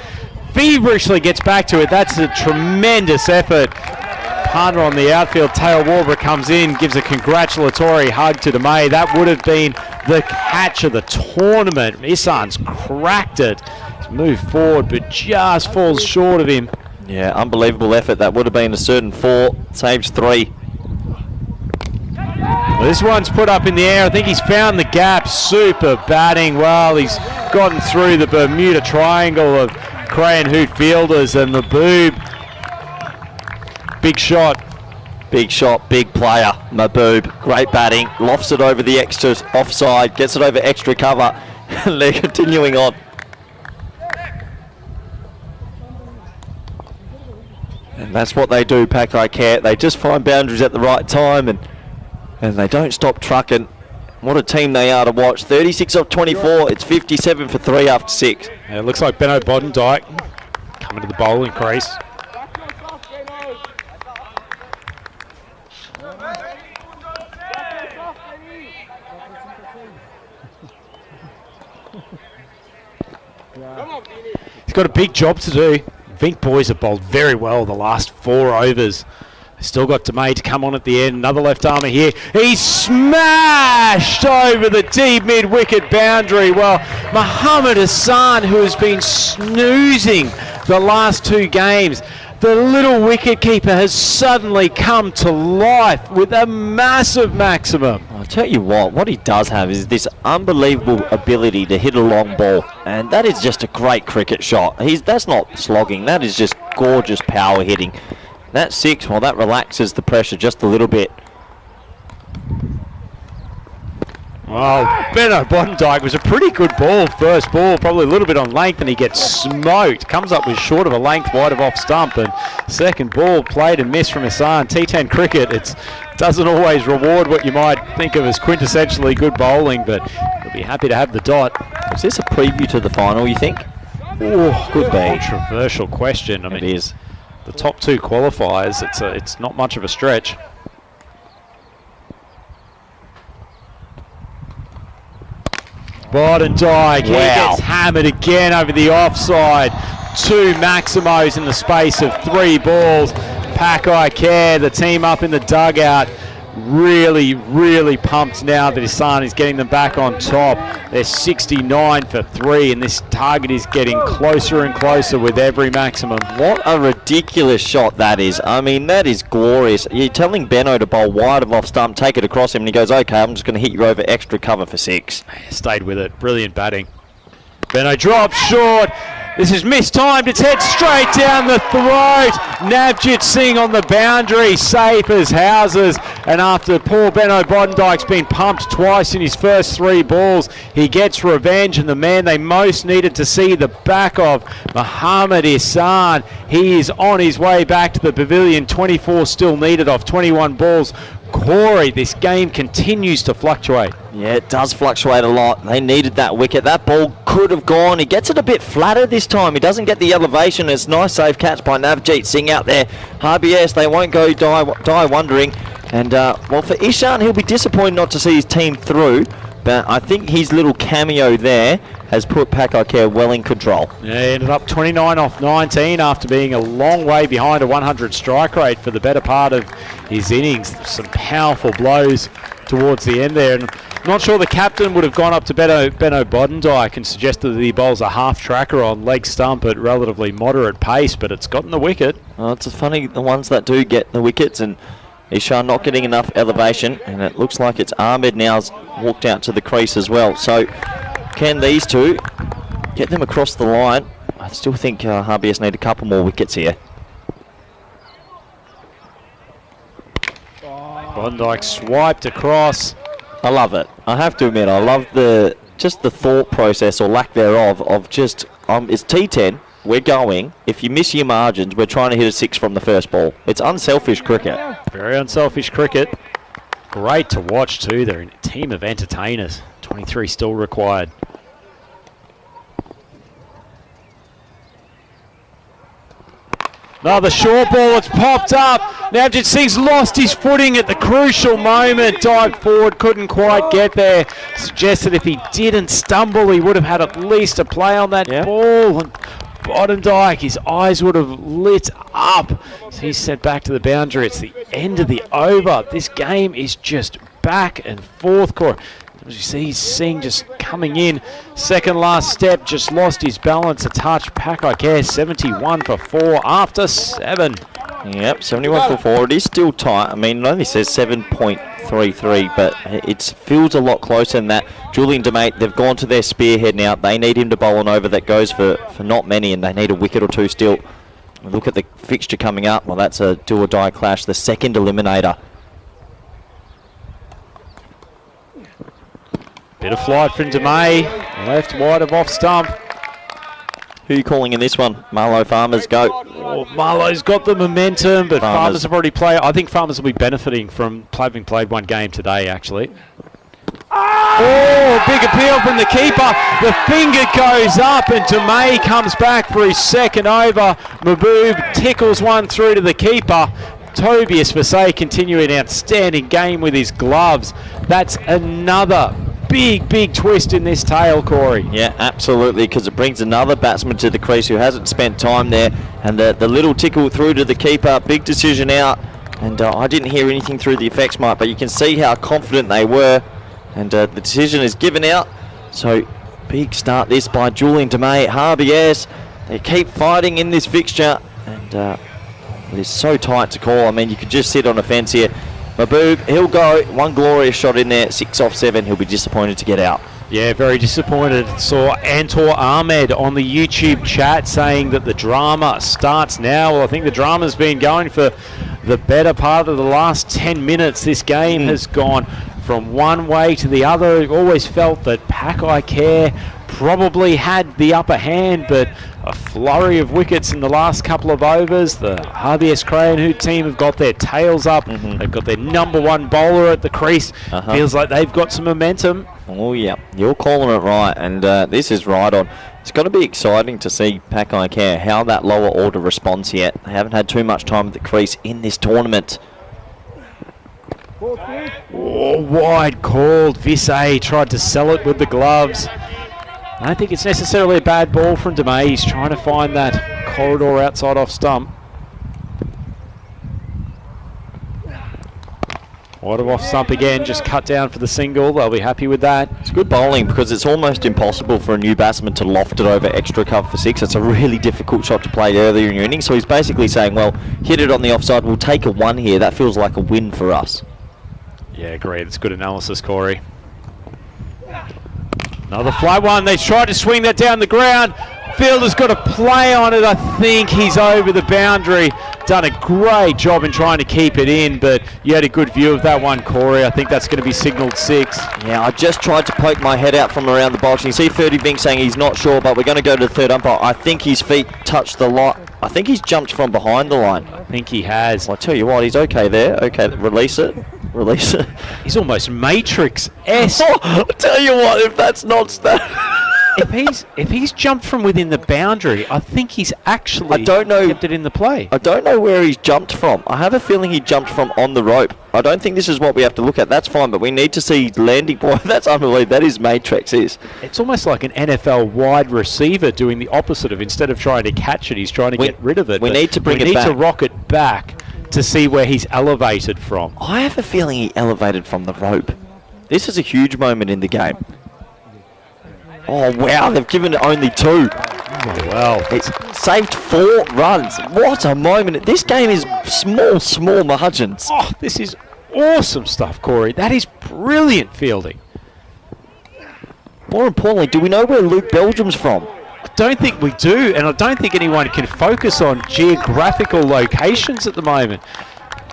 feverishly gets back to it. That's a tremendous effort. Partner on the outfield, Tail Warbrick comes in, gives a congratulatory hug to DeMay. That would have been the catch of the tournament. Ihsan's cracked it. He's moved forward, but just falls short of him. Yeah, unbelievable effort. That would have been a certain 4, saves 3. Well, this one's put up in the air. I think he's found the gap. Super batting. Well, he's gotten through the Bermuda Triangle of Crayon Hoot fielders, and Mahboob, big shot. Big shot, big player, Mahboob. Great batting, lofts it over the extra offside, gets it over extra cover, and they're continuing on. And that's what they do, Pak I Care. They just find boundaries at the right time, and they don't stop trucking. What a team they are to watch. 36 off 24. It's 57 for 3 after 6. Yeah, it looks like Benno Bodendijk coming to the bowling crease. He's got a big job to do. Vink boys have bowled very well the last 4 overs. Still got DeMay to come on at the end. Another left armer here. He's smashed over the deep mid-wicket boundary. Well, Mohammad Hassan, who has been snoozing the last 2 games, the little wicket-keeper has suddenly come to life with a massive maximum. I'll tell you what he does have is this unbelievable ability to hit a long ball, and that is just a great cricket shot. That's not slogging, that is just gorgeous power hitting. That 6, well, that relaxes the pressure just a little bit. Well, Benno Bodendijk was a pretty good ball, first ball, probably a little bit on length, and he gets smoked. Comes up with short of a length, wide of off stump, and second ball played and missed from Hassan. T10 cricket, it doesn't always reward what you might think of as quintessentially good bowling, but we'll be happy to have the dot. Is this a preview to the final, you think? Oh, could be. Controversial question. I mean, it is. The top 2 qualifiers, it's not much of a stretch. Bodendijk, he gets hammered again over the offside. 2 Maximos in the space of 3 balls. Pak I Care, the team up in the dugout, really, really pumped now that Hassan is getting them back on top. They're 69 for 3, and this target is getting closer and closer with every maximum. What a ridiculous shot that is. I mean, that is glorious. You're telling Benno to bowl wide of off stump, take it across him, and he goes, okay, I'm just going to hit you over extra cover for 6. Stayed with it. Brilliant batting. Benno drops short. This is mistimed. It's head straight down the throat. Navjit Singh on the boundary, safe as houses. And after poor Benno Bodendijk's been pumped twice in his first 3 balls, he gets revenge. And the man they most needed to see the back of, Mohammad Hassan, he is on his way back to the pavilion. 24 still needed off 21 balls. Corey, this game continues to fluctuate. Yeah, it does fluctuate a lot. They needed that wicket. That ball could have gone. He gets it a bit flatter this time. He doesn't get the elevation. It's a nice safe catch by Navjit Singh out there. RBS, they won't go die wondering. And, well, for Ishan, he'll be disappointed not to see his team through. But I think his little cameo there has put Pak I Care well in control. Yeah, he ended up 29 off 19 after being a long way behind a 100 strike rate for the better part of his innings. Some powerful blows towards the end there. And I'm not sure the captain would have gone up to Benno Bodendijk and suggested that he bowls a half tracker on leg stump at relatively moderate pace, but it's gotten the wicket. Oh, it's funny, the ones that do get the wickets, and Ishan not getting enough elevation, and it looks like it's Ahmed now's walked out to the crease as well. So can these two get them across the line? I still think RBS need a couple more wickets here. Bodendijk swiped across. I love it. I have to admit, I love just the thought process or lack thereof of just it's T10. We're going. If you miss your margins, we're trying to hit a 6 from the first ball. It's unselfish cricket. Very unselfish cricket. Great to watch too. They're a team of entertainers. 23 still required. Another short ball, it's popped up. Navjit Singh's lost his footing at the crucial moment. Dived forward, couldn't quite get there. Suggested if he didn't stumble, he would have had at least a play on that ball. And Bodendijk, his eyes would have lit up. So he's set back to the boundary. It's the end of the over. This game is just back and forth. As you see, Singh just coming in. Second last step, just lost his balance a touch. Pak I Care 71 for 4 after 7. Yep, 71 for 4. It is still tight. I mean, it only says 7.33, but it feels a lot closer than that. Julian DeMate, they've gone to their spearhead now. They need him to bowl an over that goes for not many, and they need a wicket or 2 still. Look at the fixture coming up. Well, that's a do-or-die clash, the second eliminator. Bit of flight from DeMay, left wide of off stump. Who are you calling in this one? Marlow Farmers go. Oh, Marlow's got the momentum, but Farmers have already played. I think Farmers will be benefiting from having played one game today, actually. Oh, big appeal from the keeper. The finger goes up and DeMay comes back for his second over. Mahbub tickles one through to the keeper. Tobias Vasey continuing an outstanding game with his gloves. That's another big twist in this tail, Corey. Yeah, absolutely, because it brings another batsman to the crease who hasn't spent time there. And the little tickle through to the keeper, big decision out. And I didn't hear anything through the effects mic, but you can see how confident they were. And the decision is given out. So, big start this by Julian DeMay at RBS. They keep fighting in this fixture. And it is so tight to call. I mean, you could just sit on a fence here. Mahbub, he'll go. One glorious shot in there, 6 off 7. He'll be disappointed to get out. Yeah, very disappointed. Saw Antor Ahmed on the YouTube chat saying that the drama starts now. Well, I think the drama's been going for the better part of the last 10 minutes. This game has gone from one way to the other. I've always felt that Pak I Care probably had the upper hand, but a flurry of wickets in the last couple of overs. The RBS Crayon team have got their tails up. They've got their #1 bowler at the crease. Feels like they've got some momentum. Oh, yeah. You're calling it right, and this is right on. It's going to be exciting to see Pak I Care, how that lower order responds yet. They haven't had too much time at the crease in this tournament. Oh, wide called. Visay tried to sell it with the gloves. I don't think it's necessarily a bad ball from DeMay. He's trying to find that corridor outside off stump. Wide of off stump again, just cut down for the single. They'll be happy with that. It's good bowling because it's almost impossible for a new batsman to loft it over extra cover for 6. It's a really difficult shot to play earlier in your innings. So he's basically saying, well, hit it on the offside. We'll take a 1 here. That feels like a win for us. Yeah, great. It's good analysis, Corey. Another flat one. They tried to swing that down the ground. Fielder's got a play on it. I think he's over the boundary. Done a great job in trying to keep it in, but you had a good view of that one, Corey. I think that's going to be signalled 6. Yeah, I just tried to poke my head out from around the box. You see 30 Vink saying he's not sure, but we're going to go to the third umpire. I think his feet touched the line. I think he's jumped from behind the line. I think he has. Well, I tell you what, he's okay there. Okay, release it. Release it. He's almost Matrix-esque. I tell you what, if that's not if he's jumped from within the boundary, I think he's actually kept it in the play. I don't know where he's jumped from. I have a feeling he jumped from on the rope. I don't think this is what we have to look at. That's fine, but we need to see landing point. That's unbelievable. That is Matrix. It's almost like an NFL wide receiver doing the opposite of, instead of trying to catch it, he's trying to get rid of it. We need to bring it back. We need to rock it back to see where he's elevated from. I have a feeling he elevated from the rope. This is a huge moment in the game. Oh, wow, they've given it only 2. Oh, well. It's saved 4 runs. What a moment. This game is small margins. Oh, this is awesome stuff, Corey. That is brilliant fielding. More importantly, do we know where Luke Belgium's from? I don't think we do, and I don't think anyone can focus on geographical locations at the moment.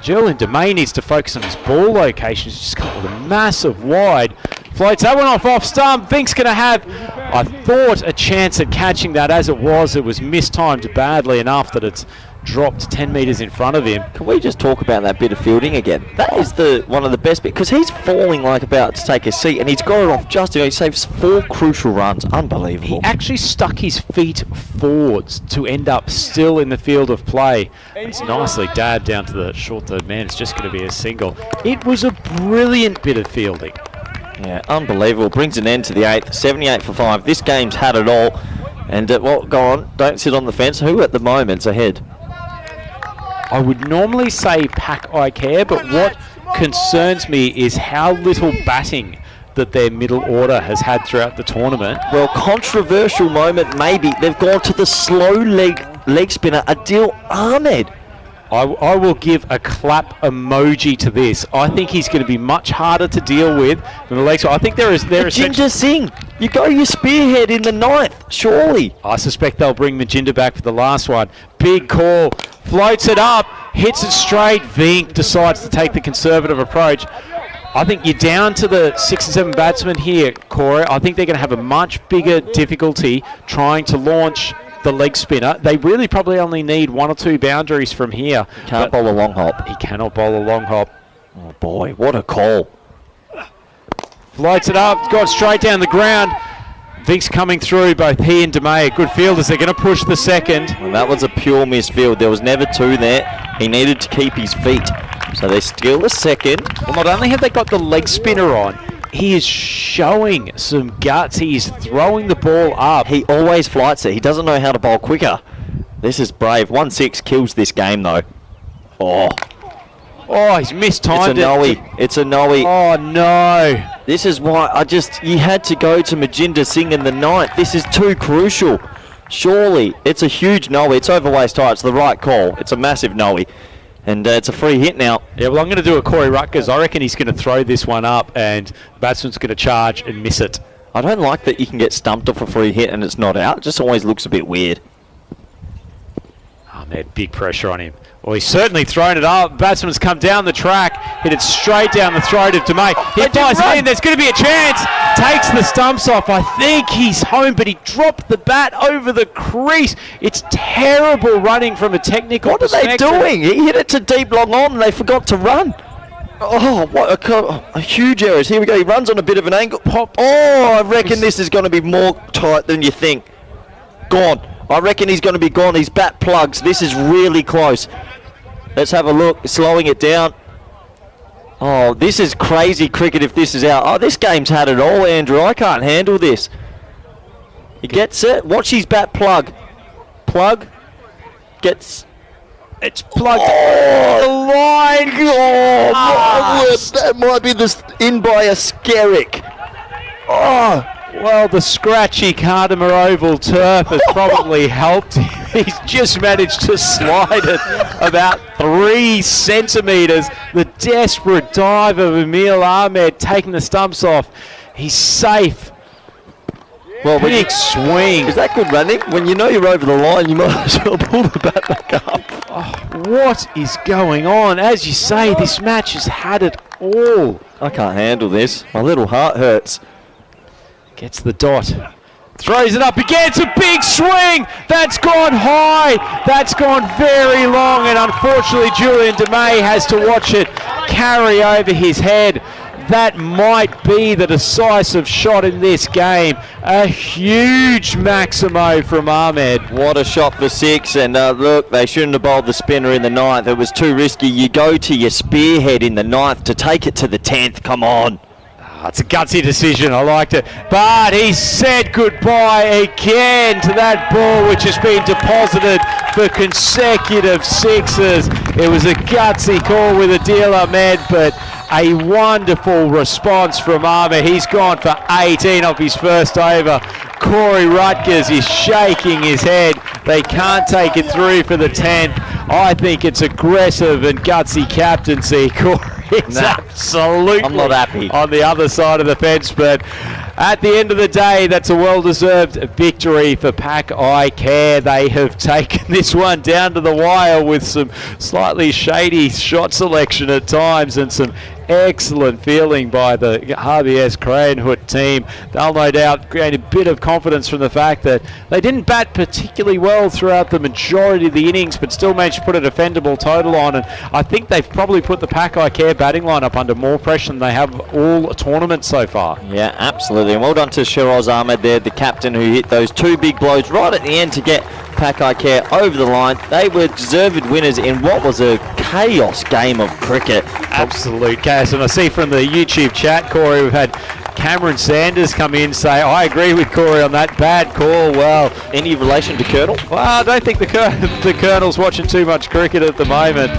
Julian DeMay needs to focus on his ball locations. Just got with a massive wide. Floats that one off stump. Vink's going to have, I thought, a chance at catching that. As it was mistimed badly enough that it's dropped 10 metres in front of him. Can we just talk about that bit of fielding again? That is one of the best bits, because he's falling like about to take a seat, and he's got it off just, he saves 4 crucial runs. Unbelievable. He actually stuck his feet forwards to end up still in the field of play. It's nicely dabbed down to the short third man. It's just going to be a single. It was a brilliant bit of fielding. Yeah, unbelievable. Brings an end to the 8th. 78 for 5. This game's had it all. And, well, go on. Don't sit on the fence. Who at the moment's ahead? I would normally say Pak I Care, but what concerns me is how little batting that their middle order has had throughout the tournament. Well, controversial moment maybe. They've gone to the slow leg spinner, Adil Ahmed. I will give a clap emoji to this. I think he's going to be much harder to deal with than the leg spinner. I think there is Majinder Singh, you go your spearhead in the 9th, surely. I suspect they'll bring Majinder back for the last one. Big call, floats it up, hits it straight. Vink decides to take the conservative approach. I think you're down to the 6 and 7 batsmen here, Corey. I think they're going to have a much bigger difficulty trying to launch the leg spinner. They really probably only need 1 or 2 boundaries from here. He can't bowl a long hop. He cannot bowl a long hop. Oh boy, what a call. Floats it up, got straight down the ground. Vink's coming through, both he and DeMay are good fielders. They're going to push the second. Well, that was a pure misfield. There was never 2 there. He needed to keep his feet. So they steal the second. Well, not only have they got the leg spinner on, he is showing some guts. He is throwing the ball up. He always flights it. He doesn't know how to bowl quicker. This is brave. 1-6 kills this game, though. Oh, He's mistimed it's a no-ey. It's a no-ey. Oh, no. This is why you had to go to Majinder Singh in the 9th. This is too crucial. Surely, it's a huge no-ey. It's over waist high. It's the right call. It's a massive no-ey. And it's a free hit now. Yeah, well, I'm going to do a Corey Rutgers. I reckon he's going to throw this one up and the batsman's going to charge and miss it. I don't like that you can get stumped off a free hit and it's not out. It just always looks a bit weird. Oh, man, big pressure on him. Well, he's certainly thrown it up. Batsman's come down the track, hit it straight down the throat of DeMay. He flies in, there's going to be a chance. Takes the stumps off. I think he's home, but he dropped the bat over the crease. It's terrible running from a technical perspective. What are they doing? He hit it to deep long on and they forgot to run. Oh, what a huge error. Here we go. He runs on a bit of an angle. Pop. Oh, I reckon this is going to be more tight than you think. Gone. I reckon he's going to be gone. His bat plugs. This is really close. Let's have a look. Slowing it down. Oh, this is crazy cricket if this is out. Oh, this game's had it all, Andrew. I can't handle this. He gets it. Watch his bat plug. Plug. Gets... It's plugged. Oh, the line. Oh, that might be in by a Skerrick. Oh, well, the scratchy Cardamom Oval turf has probably helped him. He's just managed to slide it about 3 centimetres. The desperate dive of Emil Ahmed taking the stumps off. He's safe. Well, big swing. Is that good running? When you know you're over the line, you might as well pull the bat back up. Oh, what is going on? As you say, this match has had it all. I can't handle this. My little heart hurts. Gets the dot. Throws it up again. It's a big swing. That's gone high. That's gone very long. And unfortunately, Julian DeMay has to watch it carry over his head. That might be the decisive shot in this game. A huge Maximo from Ahmed. What a shot for 6. And look, they shouldn't have bowled the spinner in the 9th. It was too risky. You go to your spearhead in the 9th to take it to the 10th. Come on. It's a gutsy decision. I liked it. But he said goodbye again to that ball which has been deposited for consecutive 6s. It was a gutsy call with Adil Ahmed, but a wonderful response from Ahmed. He's gone for 18 off his first over. Corey Rutgers is shaking his head. They can't take it through for the 10th. I think it's aggressive and gutsy captaincy. Corey's absolutely I'm not happy on the other side of the fence, but at the end of the day, that's a well-deserved victory for Pak I Care. They have taken this one down to the wire with some slightly shady shot selection at times and some excellent fielding by the RBS Cranehood team. They'll no doubt gain a bit of confidence from the fact that they didn't bat particularly well throughout the majority of the innings, but still managed to put a defendable total on. And I think they've probably put the Pak I Care batting lineup under more pressure than they have all tournament so far. Yeah, absolutely. And well done to Shiraz Ahmed there, the captain, who hit those 2 big blows right at the end to get Pak I Care over the line. They were deserved winners in what was a chaos game of cricket. Absolute chaos. And I see from the YouTube chat, Corey, we've had Cameron Sanders come in and say, I agree with Corey on that bad call. Well, any relation to Colonel? Well, I don't think the Colonel's watching too much cricket at the moment.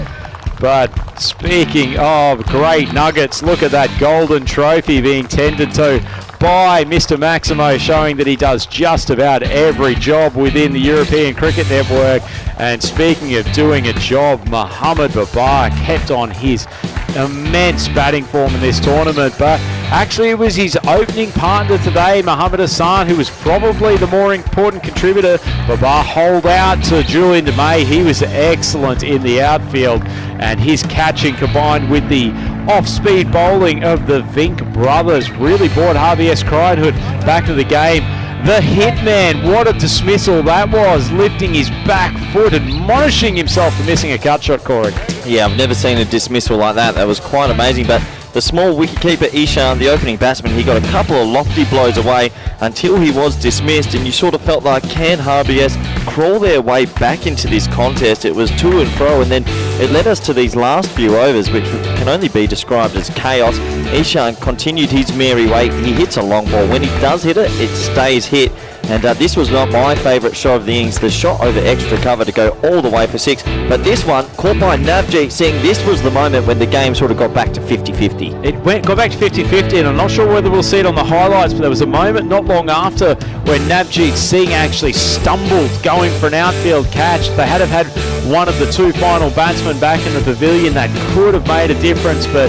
But speaking of great nuggets, look at that golden trophy being tended to by Mr. Maximo, showing that he does just about every job within the European Cricket Network. And speaking of doing a job, Mohammad Babar kept on his immense batting form in this tournament, but actually it was his opening partner today, Mohammad Hassan, who was probably the more important contributor. Babar holed out to Julian DeMay. He was excellent in the outfield, and his catching combined with the off-speed bowling of the Vink brothers really brought RBS Cranehood back to the game. The hitman, what a dismissal that was, lifting his back foot, admonishing himself for missing a cut shot, Corey. Yeah, I've never seen a dismissal like that. That was quite amazing, but The small wicketkeeper Ishan, the opening batsman, he got a couple of lofty blows away until he was dismissed, and you sort of felt like, can RBS crawl their way back into this contest? It was to and fro, and then it led us to these last few overs, which can only be described as chaos. Ishan continued his merry way. He hits a long ball. When he does hit it, it stays hit. And this was not my favourite shot of the innings, the shot over extra cover to go all the way for 6. But this one, caught by Navjeet Singh, this was the moment when the game sort of got back to 50-50. It got back to 50-50, and I'm not sure whether we'll see it on the highlights, but there was a moment not long after when Navjeet Singh actually stumbled going for an outfield catch. They had to have had one of the 2 final batsmen back in the pavilion. That could have made a difference, but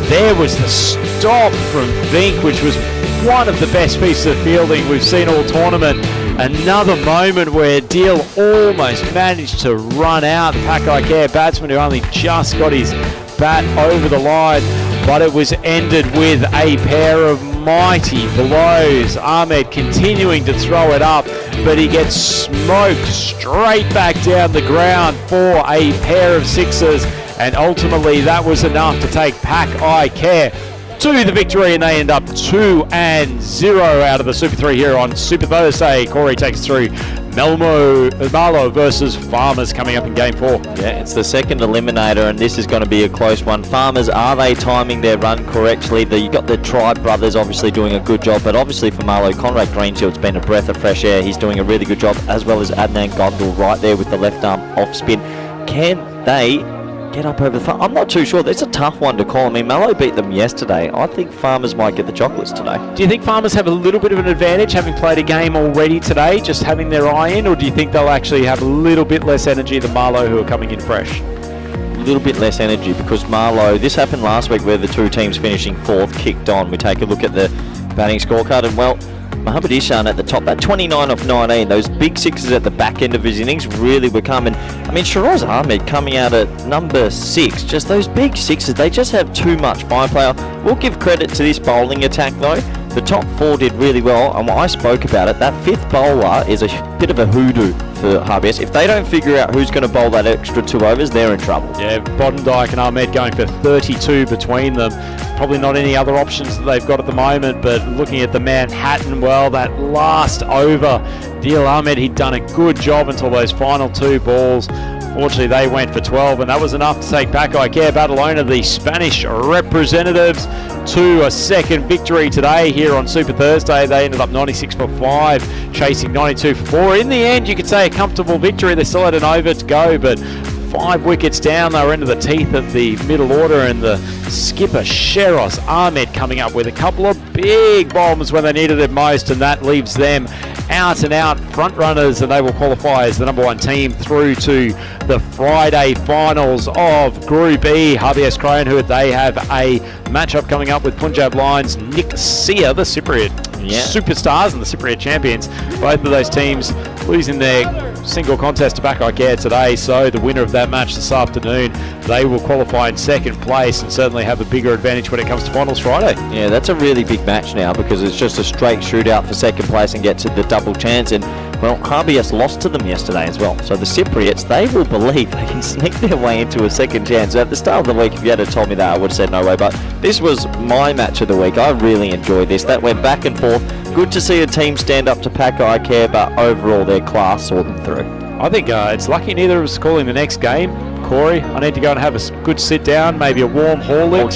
there was the stop from Vink, which was one of the best pieces of fielding we've seen all tournament. Another moment where Deal almost managed to run out the Pak I Care batsman, who only just got his bat over the line, but it was ended with a pair of mighty blows. Ahmed continuing to throw it up, but he gets smoked straight back down the ground for a pair of 6s, and ultimately that was enough to take Pak I Care to the victory, and they end up 2-0 out of the Super 3 here on Super Thursday. Corey takes through Marlow versus Farmers coming up in Game 4. Yeah, it's the second eliminator, and this is going to be a close one. Farmers, are they timing their run correctly? You got the Tribe brothers obviously doing a good job, but obviously for Marlow, Conrad Greenshield's been a breath of fresh air. He's doing a really good job, as well as Adnan Gondal right there with the left arm off spin. Can they get up over the front? I'm not too sure. That's a tough one to call. I mean, Mallow beat them yesterday. I think Farmers might get the chocolates today. Do you think Farmers have a little bit of an advantage having played a game already today, just having their eye in, or do you think they'll actually have a little bit less energy than Marlow, who are coming in fresh? A little bit less energy, because Marlow, this happened last week where the 2 teams finishing 4th kicked on. We take a look at the batting scorecard, and well, Mohammad Ishan at the top, that 29 off 19, those big 6s at the back end of his innings really were coming. I mean, Shiraz Ahmed coming out at number 6, just those big 6s, they just have too much firepower. We'll give credit to this bowling attack though. The top 4 did really well, and I spoke about it, that 5th bowler is a bit of a hoodoo for RBS. If they don't figure out who's going to bowl that extra 2 overs, they're in trouble. Yeah, Bodendijk and Ahmed going for 32 between them. Probably not any other options that they've got at the moment, but looking at the Manhattan, well, that last over, Deal Ahmed, he'd done a good job until those final 2 balls. Fortunately, they went for 12, and that was enough to take Pak I Care Barcelona, the Spanish representatives, to a second victory today here on Super Thursday. They ended up 96 for 5, chasing 92 for 4. In the end, you could say a comfortable victory. They still had an over to go, but 5 wickets down. They were into the teeth of the middle order, and the skipper Shiraz Ahmed coming up with a couple of big bombs when they needed it most, and that leaves them out and out front runners, and they will qualify as the number 1 team through to the Friday finals of Group E. RBS Crane, who they have a matchup coming up with Punjab Lions, Nick Sear, the Cypriot superstars and the Cypriot champions. Both of those teams losing their single contest to Pak I Care today, so the winner of that match this afternoon, they will qualify in 2nd place and certainly have a bigger advantage when it comes to finals Friday. Yeah, that's a really big match now, because it's just a straight shootout for 2nd place and get to the double chance, and well, RBS lost to them yesterday as well. So the Cypriots, they will believe they can sneak their way into a 2nd chance. At the start of the week, if you had told me that, I would have said no way, but this was my match of the week. I really enjoyed this. That went back and forth. Good to see a team stand up to Pak I Care, but overall their class saw them through. I think it's lucky neither of us calling the next game. Corey, I need to go and have a good sit down, maybe a warm haul-in.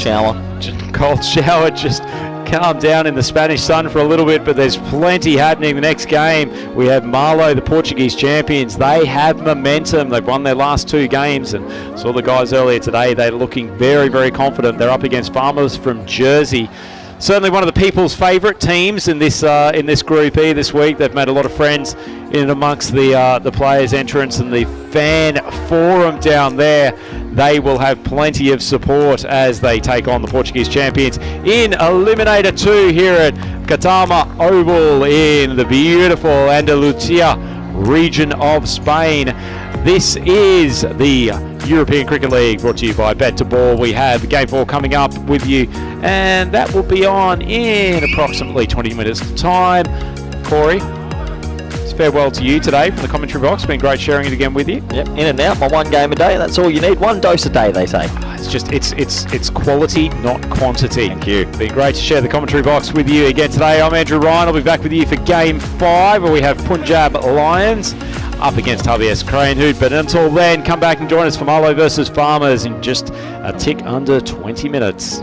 Cold shower, just calm down in the Spanish sun for a little bit, but there's plenty happening the next game. We have Marlow, the Portuguese champions. They have momentum. They've won their last 2 games, and saw the guys earlier today. They're looking very, very confident. They're up against Farmers from Jersey. Certainly one of the people's favourite teams in this Group E this week. They've made a lot of friends in and amongst the players' entrance and the fan forum down there. They will have plenty of support as they take on the Portuguese champions in Eliminator 2 here at Katama Oval in the beautiful Andalusia region of Spain. This is the European Cricket League, brought to you by Bet to Ball. We have Game 4 coming up with you, and that will be on in approximately 20 minutes time. Corey, it's farewell to you today from the commentary box. It's been great sharing it again with you. Yep, in and out, my one game a day. That's all you need. One dose a day, they say. It's quality, not quantity. Thank you. Been great to share the commentary box with you again today. I'm Andrew Ryan. I'll be back with you for Game 5, where we have Punjab Lions up against WS Cranehood. But until then, come back and join us for Marlow versus Farmers in just a tick under 20 minutes.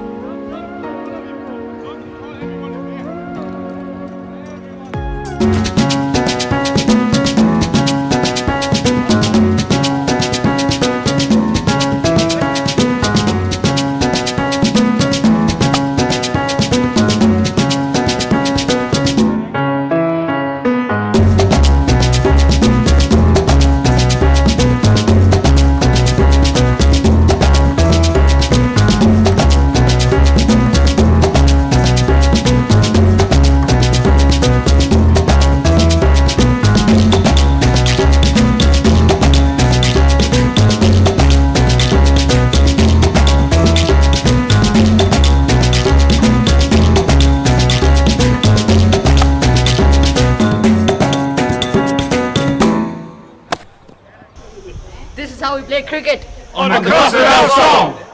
This is how we play cricket. On the Crossfit song.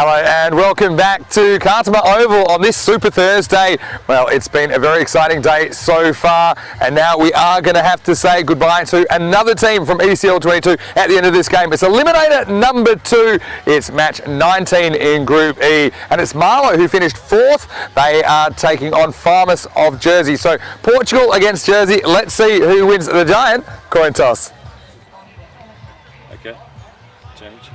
Hello and welcome back to Cartama Oval on this Super Thursday. Well, it's been a very exciting day so far, and now we are going to have to say goodbye to another team from ECL 22 at the end of this game. It's Eliminator number 2. It's match 19 in Group E, and it's Marlow who finished 4th. They are taking on Farmers of Jersey. So Portugal against Jersey. Let's see who wins the giant coin toss. Okay, change.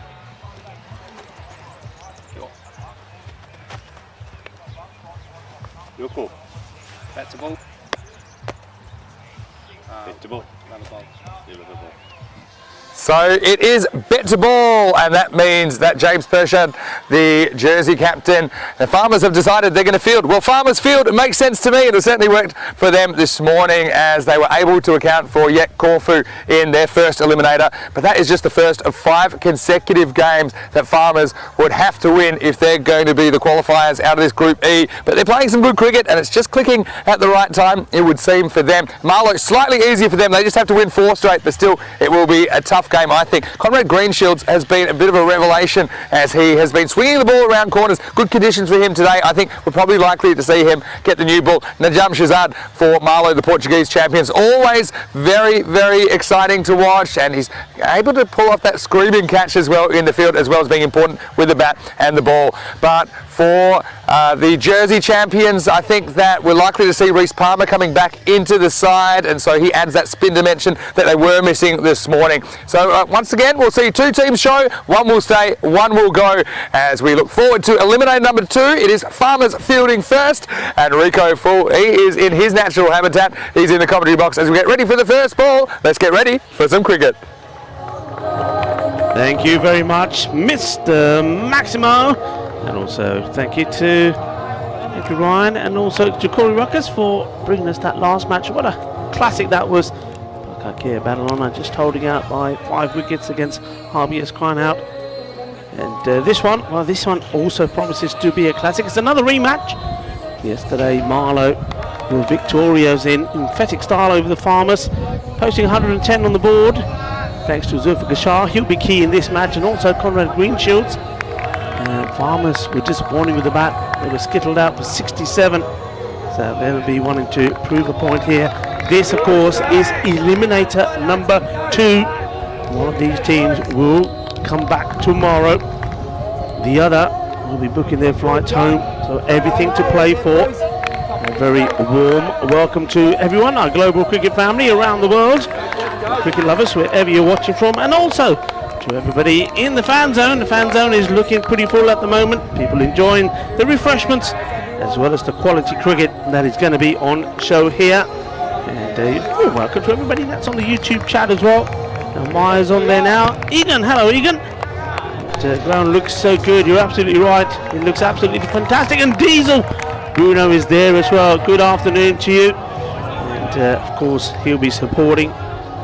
You're cool. Back to ball. Back to ball. Another ball. Another ball. So it is bet to ball, and that means that James Pershad, the Jersey captain, the Farmers have decided they're going to field. Well, Farmers field, it makes sense to me, and it certainly worked for them this morning as they were able to account for Yet Corfu in their first eliminator. But that is just the first of 5 consecutive games that Farmers would have to win if they're going to be the qualifiers out of this Group E. But they're playing some good cricket, and it's just clicking at the right time, it would seem, for them. Marlow, slightly easier for them. They just have to win 4 straight, but still, it will be a tough game, I think. Conrad Greenshields has been a bit of a revelation as he has been swinging the ball around corners. Good conditions for him today. I think we're probably likely to see him get the new ball. Najam Shazad for Marlow, the Portuguese champions. Always very, very exciting to watch, and he's able to pull off that screaming catch as well in the field, as well as being important with the bat and the ball. But for the Jersey champions, I think that we're likely to see Reece Palmer coming back into the side, and so he adds that spin dimension that they were missing this morning. So once again, we'll see 2 teams show. One will stay, one will go, as we look forward to eliminator number 2. It is Farmers fielding first, and Rico Full, he is in his natural habitat. He's in the commentary box as we get ready for the first ball. Let's get ready for some cricket. Thank you very much, Mr. Maximo, and also thank you to Ryan and also to Corey Ruckers for bringing us that last match. What a classic that was. Pak I Care battle on, just holding out by 5 wickets against RBS crying out. And this one also promises to be a classic. It's another rematch. Yesterday, Marlow were victorious in emphatic style over the Farmers, posting 110 on the board. Thanks to Zulfikar Shah, he'll be key in this match, and also Conrad Greenshields. Farmers were disappointing with the bat. They were skittled out for 67, so they'll be wanting to prove a point here. This, of course, is eliminator number 2. One of these teams will come back tomorrow. The other will be booking their flights home, so everything to play for. A very warm welcome to everyone, our global cricket family around the world, cricket lovers, wherever you're watching from, and also to everybody in the fan zone. The fan zone is looking pretty full at the moment. People enjoying the refreshments as well as the quality cricket that is going to be on show here. And welcome to everybody that's on the YouTube chat as well. Now Maya's on there now. Egan, hello Egan. The ground looks so good, you're absolutely right. It looks absolutely fantastic. And Diesel, Bruno is there as well. Good afternoon to you. And of course he'll be supporting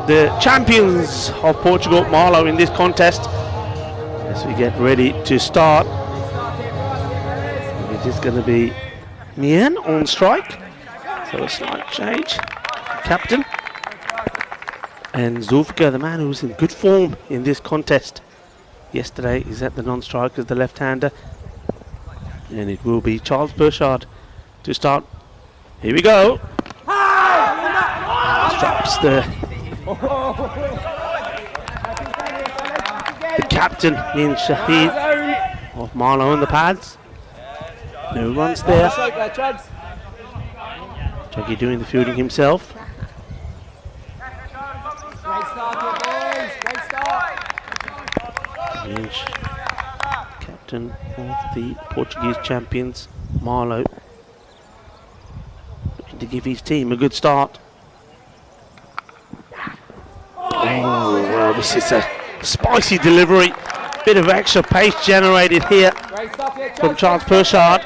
the champions of Portugal, Marlow, in this contest as we get ready to start. It is going to be Mien on strike, so a slight change. Captain, and Zulfikar, the man who was in good form in this contest yesterday, is at the non-strike as the left-hander, and it will be Charles Pershad to start. Here we go. Straps the captain in Shahid of Marlow on the pads. No runs there. Juggy doing the fielding himself. Captain of the Portuguese champions, Marlow, looking to give his team a good start. Oh, well, this is a spicy delivery. Bit of extra pace generated here from Charles Pershad,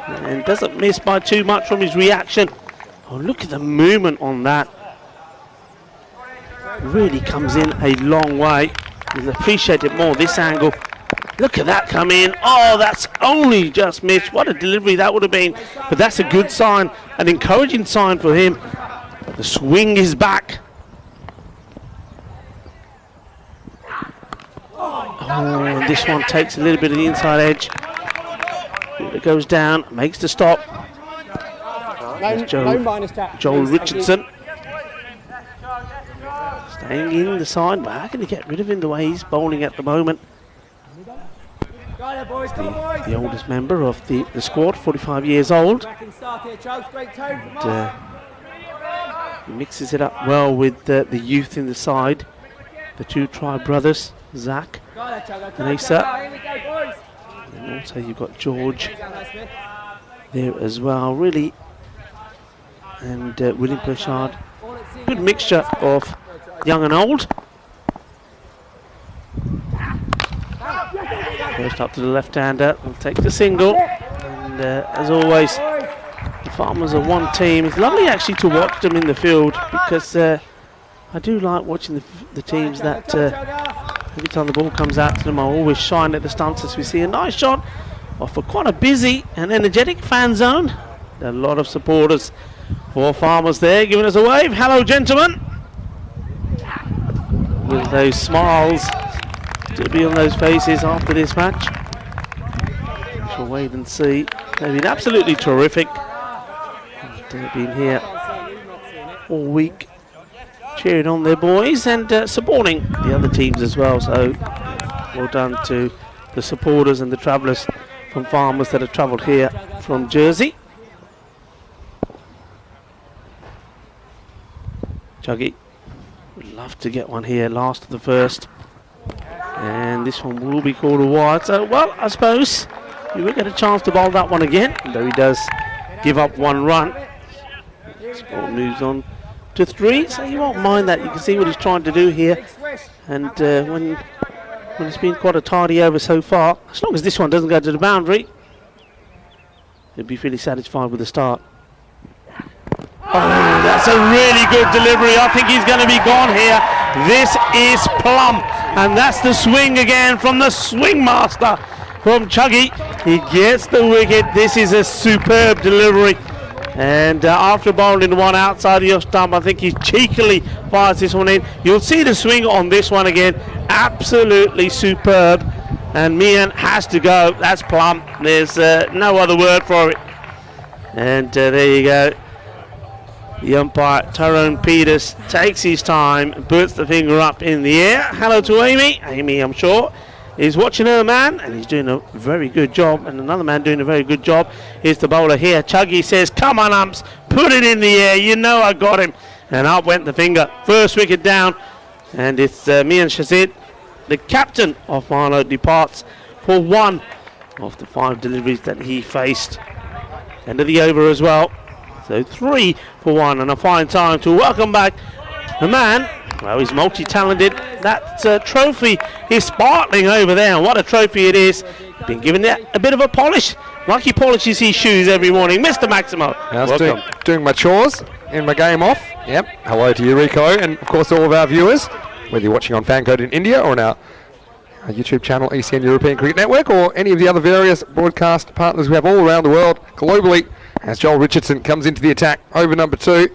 and doesn't miss by too much from his reaction. Oh, look at the movement on that. Really comes in a long way. You'll appreciate it more this angle. Look at that come in. Oh, that's only just missed. What a delivery that would have been. But that's a good sign, an encouraging sign for him. The swing is back. Oh, And this one takes a little bit of the inside edge. It goes down, makes the stop. Joel Richardson. Staying in the side, but how can you get rid of him the way he's bowling at the moment? The oldest member of the squad, 45 years old. And, he mixes it up well with the youth in the side. The two Tri brothers, Zach and Asa. And also you've got George there as well, really. And William Pershard. Good mixture of young and old. First up to the left-hander, will take the single. And as always, the Farmers are one team. It's lovely actually to watch them in the field, because I do like watching the teams that every time the ball comes out to them, I always shine at the stumps as we see a nice shot off a quite a busy and energetic fan zone. There are a lot of supporters for Farmers there giving us a wave. Hello, gentlemen. With those smiles still be on those faces after this match. We shall wait and see. They've been absolutely terrific. They've been here all week cheering on their boys and supporting the other teams as well. So well done to the supporters and the travellers from Farmers that have travelled here from Jersey. Juggy would love to get one here last of the first. And this one will be called a wide. So, well, I suppose he will get a chance to bowl that one again, though he does give up one run. Ball moves on to 3, so you won't mind that. You can see what he's trying to do here. And when it's been quite a tidy over so far, as long as this one doesn't go to the boundary, he'll be fairly satisfied with the start. Oh, that's a really good delivery. I think he's going to be gone here. This is plump, and that's the swing again from the swing master from Chuggy. He gets the wicket. This is a superb delivery. And after bowling one outside of your stump, I think he cheekily fires this one in. You'll see the swing on this one again. Absolutely superb. And Mian has to go. That's plump. There's no other word for it. And there you go. The umpire, Tyrone Peters, takes his time and puts the finger up in the air. Hello to Amy. Amy, I'm sure, is watching her man, and he's doing a very good job. And another man doing a very good job is the bowler here. Chuggy says, come on, umps, put it in the air. You know I got him. And up went the finger. First wicket down. And it's Mian Shazid, the captain of Marlow, departs for one of the 5 deliveries that he faced. End of the over as well. So 3 for 1, and a fine time to welcome back the man. Well, he's multi-talented. That trophy is sparkling over there, and what a trophy it is. Been given it a bit of a polish, like he polishes his shoes every morning. Mr. Maximo, welcome. Doing my chores in my game off. Yep. Hello to you, Rico, and of course all of our viewers, whether you're watching on Fancode in India or on our YouTube channel, ECN European Cricket Network, or any of the other various broadcast partners we have all around the world, globally. As Joel Richardson comes into the attack, over number 2.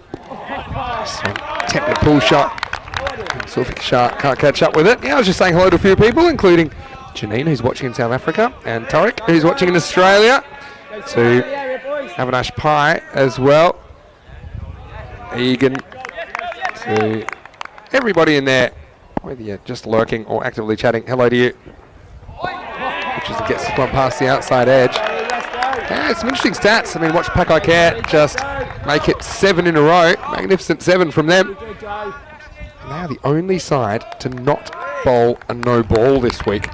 Tempted pull shot. Sufik Shah can't catch up with it. Yeah, I was just saying hello to a few people, including Janine, who's watching in South Africa, and Tariq, who's watching in Australia. To Avinash Pai as well. Egan. To everybody in there, whether you're just lurking or actively chatting, hello to you. Richardson gets this one past the outside edge. Yeah, some interesting stats. I mean, watch Pak I Care just make it 7 in a row. Magnificent 7 from them. Now the only side to not bowl a no ball this week.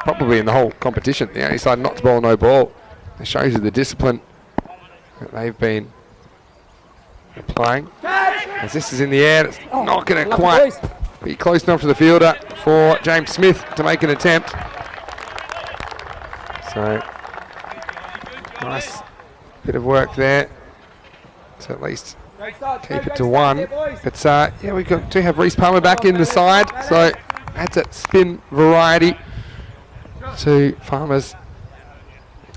Probably in the whole competition. The only side not to bowl a no ball. It shows you the discipline that they've been applying. As this is in the air, it's not going to quite be close enough to the fielder for James Smith to make an attempt. So nice bit of work there to at least keep it to 1. But yeah, we do have Reece Palmer back in the side, so that's a spin variety to Farmers.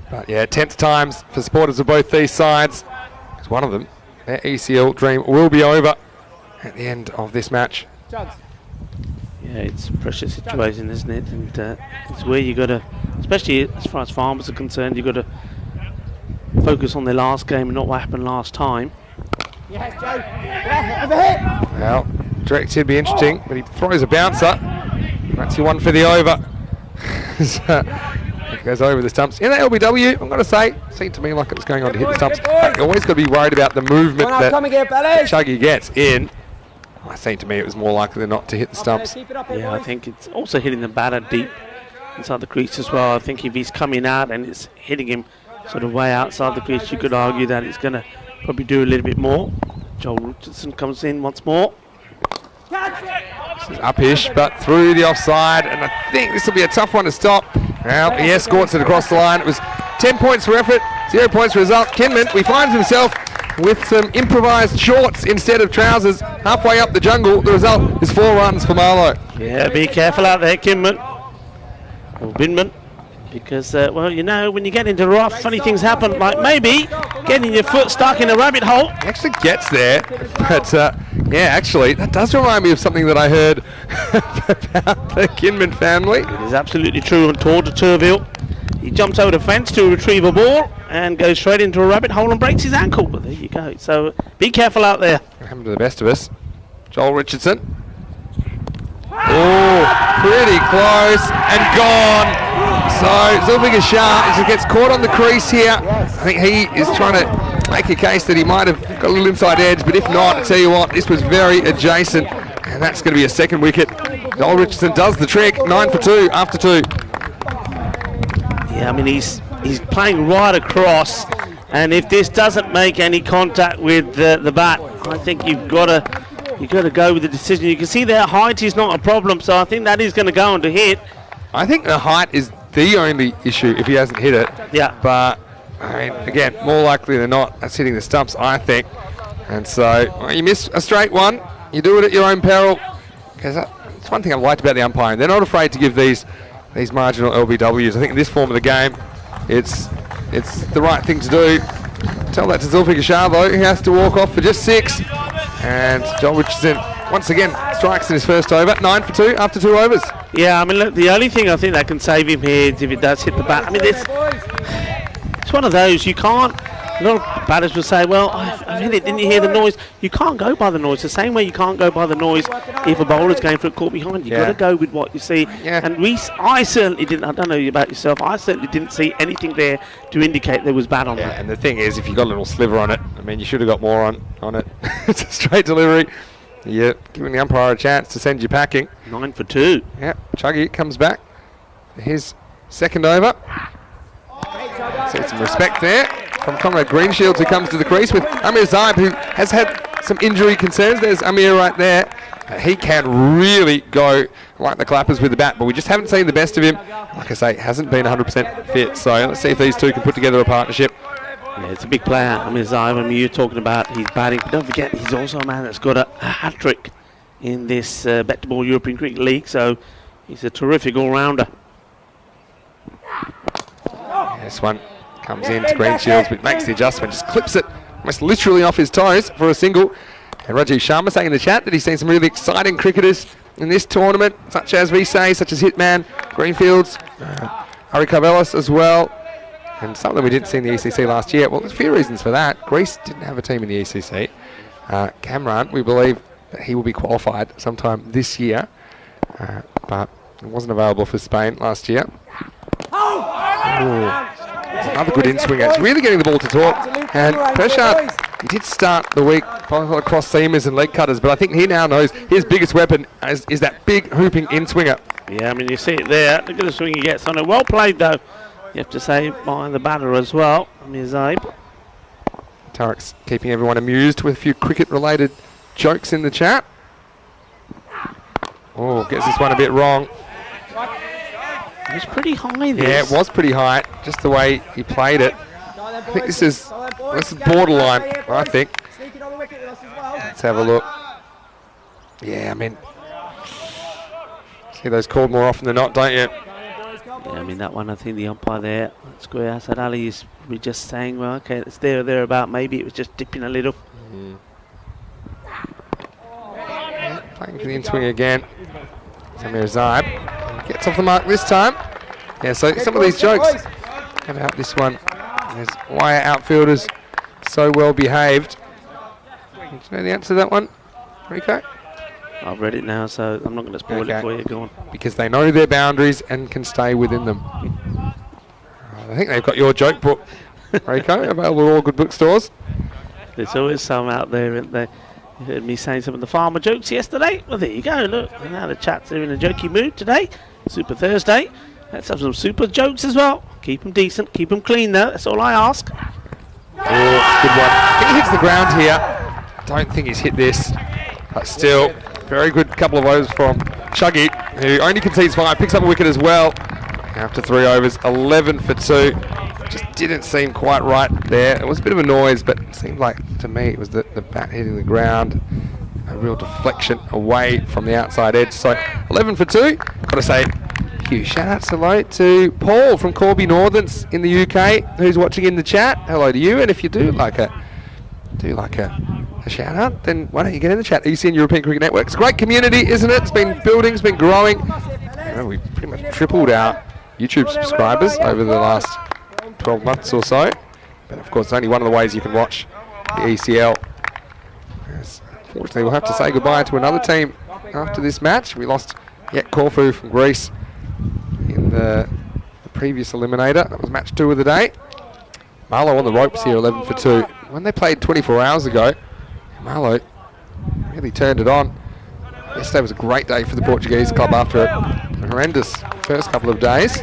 But yeah, 10th times for supporters of both these sides, because one of them, their ECL dream will be over at the end of this match. Yeah, it's a pressure situation, isn't it? And it's where you got to, especially as far as farmers are concerned, you got to focus on their last game and not what happened last time. Well, direct he'd be interesting, but he throws a bouncer. That's your one for the over. So, it goes over the stumps. In the LBW, I'm going to say, seemed to me like it was going on to hit the stumps. You always got to be worried about the movement that Chuggy gets in. It seemed to me it was more likely than not to hit the stumps. Yeah, I think it's also hitting the batter deep inside the crease as well. I think if he's coming out and it's hitting him sort of way outside the crease, you could argue that it's going to probably do a little bit more. Joel Richardson comes in once more. This is upish, but through the offside, and I think this will be a tough one to stop. Well, he escorts it across the line. It was 10 points for effort, 0 points for result. Kinman, he finds himself with some improvised shorts instead of trousers halfway up the jungle. The result is 4 runs for Marlow. Yeah, be careful out there, Kinman. Or Binman. Because, well, you know, when you get into rough, funny things happen. Like maybe getting your foot stuck in a rabbit hole. He actually gets there. But, yeah, actually, that does remind me of something that I heard about the Kinman family. It is absolutely true on Tour de Turville. He jumps over the fence to retrieve a ball and goes straight into a rabbit hole and breaks his ankle. But there you go. So be careful out there. Happened to the best of us. Joel Richardson. Oh, pretty close and gone. So Zulfiqar Shah just gets caught on the crease here. I think he is trying to make a case that he might have got a little inside edge, but if not, I tell you what, this was very adjacent, and that's going to be a second wicket. Joel Richardson does the trick, 9 for 2 after 2. Yeah, I mean he's playing right across, and if this doesn't make any contact with the bat, I think you've got to go with the decision. You can see their height is not a problem, so I think that is going to go on to hit. I think the height is the only issue if he hasn't hit it. Yeah. But, I mean, again, more likely than not, that's hitting the stumps, I think. And so, well, you miss a straight one, you do it at your own peril. Because it's one thing I've liked about the umpiring. They're not afraid to give these marginal LBWs. I think in this form of the game, it's the right thing to do. Tell that to Zulfiqar Shah, though. He has to walk off for just 6. And Joel Richardson, once again, strikes in his first over. 9 for 2 after 2 overs. Yeah, I mean, look, the only thing I think that can save him here is if it does hit the bat. I mean, it's one of those, you can't, a lot of batters will say, well, I hit it, didn't you hear the noise? You can't go by the noise. The same way you can't go by the noise if a bowler's going for a caught behind. You've got to go with what you see. Yeah. And I certainly didn't, I don't know about yourself, I certainly didn't see anything there to indicate there was bat on Yeah, that. and the thing is, if you got a little sliver on it, I mean, you should have got more on it. It's a straight delivery. Yeah, giving the umpire a chance to send you packing. 9 for 2. Yeah, Chuggy comes back. His second over. See some respect there from Conrad Greenshields, who comes to the crease with Amir Zaib, who has had some injury concerns. There's Amir right there. He can really go like the clappers with the bat, but we just haven't seen the best of him. Like I say, hasn't been 100% fit. So let's see if these two can put together a partnership. Yeah, it's a big player. I mean, Zaib, I mean, you're talking about his batting, but don't forget he's also a man that's got a hat-trick in this Bet-to-Ball European Cricket League, so he's a terrific all-rounder. This one comes in to Greenshields, but makes the adjustment, just clips it almost literally off his toes for a single. And Rajiv Sharma saying in the chat that he's seen some really exciting cricketers in this tournament, such as Visay, such as Hitman, Greenfields, Harry Carvelis as well. And some of them we didn't see in the ECC last year. Well, there's a few reasons for that. Greece didn't have a team in the ECC. Kamran, we believe that he will be qualified sometime this year, but it wasn't available for Spain last year. Another good in-swinger. It's really getting the ball to talk. And Pershad, he did start the week across seamers and leg cutters, but I think he now knows his biggest weapon is that big hooping in-swinger. Yeah, I mean, you see it there. Look at the swing he gets on it. Well played, though. You have to say behind the batter as well. Amir Zaib. Tarek's keeping everyone amused with a few cricket-related jokes in the chat. Oh, gets this one a bit wrong. It was pretty high there. Yeah, it was pretty high, just the way he played it. I think this is borderline, I think. Let's have a look. Yeah, I mean, see those called more often than not, don't you? Yeah, I mean, that one, I think the umpire there, Square Asad Ali, is just saying, well, okay, it's there or thereabout. Maybe it was just dipping a little. Playing for the in-swing again. Samir Zaib gets off the mark this time. Yeah, so some of these jokes about this one. There's why are outfielders so well behaved? Do you know the answer to that one, Rico? I've read it now, so I'm not going to spoil it for you. Go on. Because they know their boundaries and can stay within them. I think they've got your joke book, Rico, available at all good bookstores. There's always some out there, isn't there? You heard me saying some of the farmer jokes yesterday. Well, there you go. Look, now the chats are in a jokey mood today. Super Thursday. Let's have some super jokes as well. Keep them decent, keep them clean though. That's all I ask. Oh, good one. I think he hits the ground here. Don't think he's hit this, but still, very good couple of overs from Chuggy, who only concedes 5, picks up a wicket as well. After 3 overs, 11 for 2. Just didn't seem quite right there. It was a bit of a noise, but it seemed like, to me, it was the bat hitting the ground. A real deflection away from the outside edge. So 11 for 2. Got to say, huge shout outs hello to Paul from Corby Northants in the UK, who's watching in the chat. Hello to you, and if you do like a shout out, then why don't you get in the chat? ECN European Cricket Network. It's a great community, isn't it? It's been building, it's been growing. We've pretty much tripled our YouTube subscribers over the last 12 months or so. But of course, it's only one of the ways you can watch the ECL. Yes, unfortunately, we'll have to say goodbye to another team after this match. We lost Yet Corfu from Greece in the previous Eliminator. That was match 2 of the day. Marlow on the ropes here, 11 for 2. When they played 24 hours ago, Marlow really turned it on. Yesterday was a great day for the Portuguese club after a horrendous first couple of days.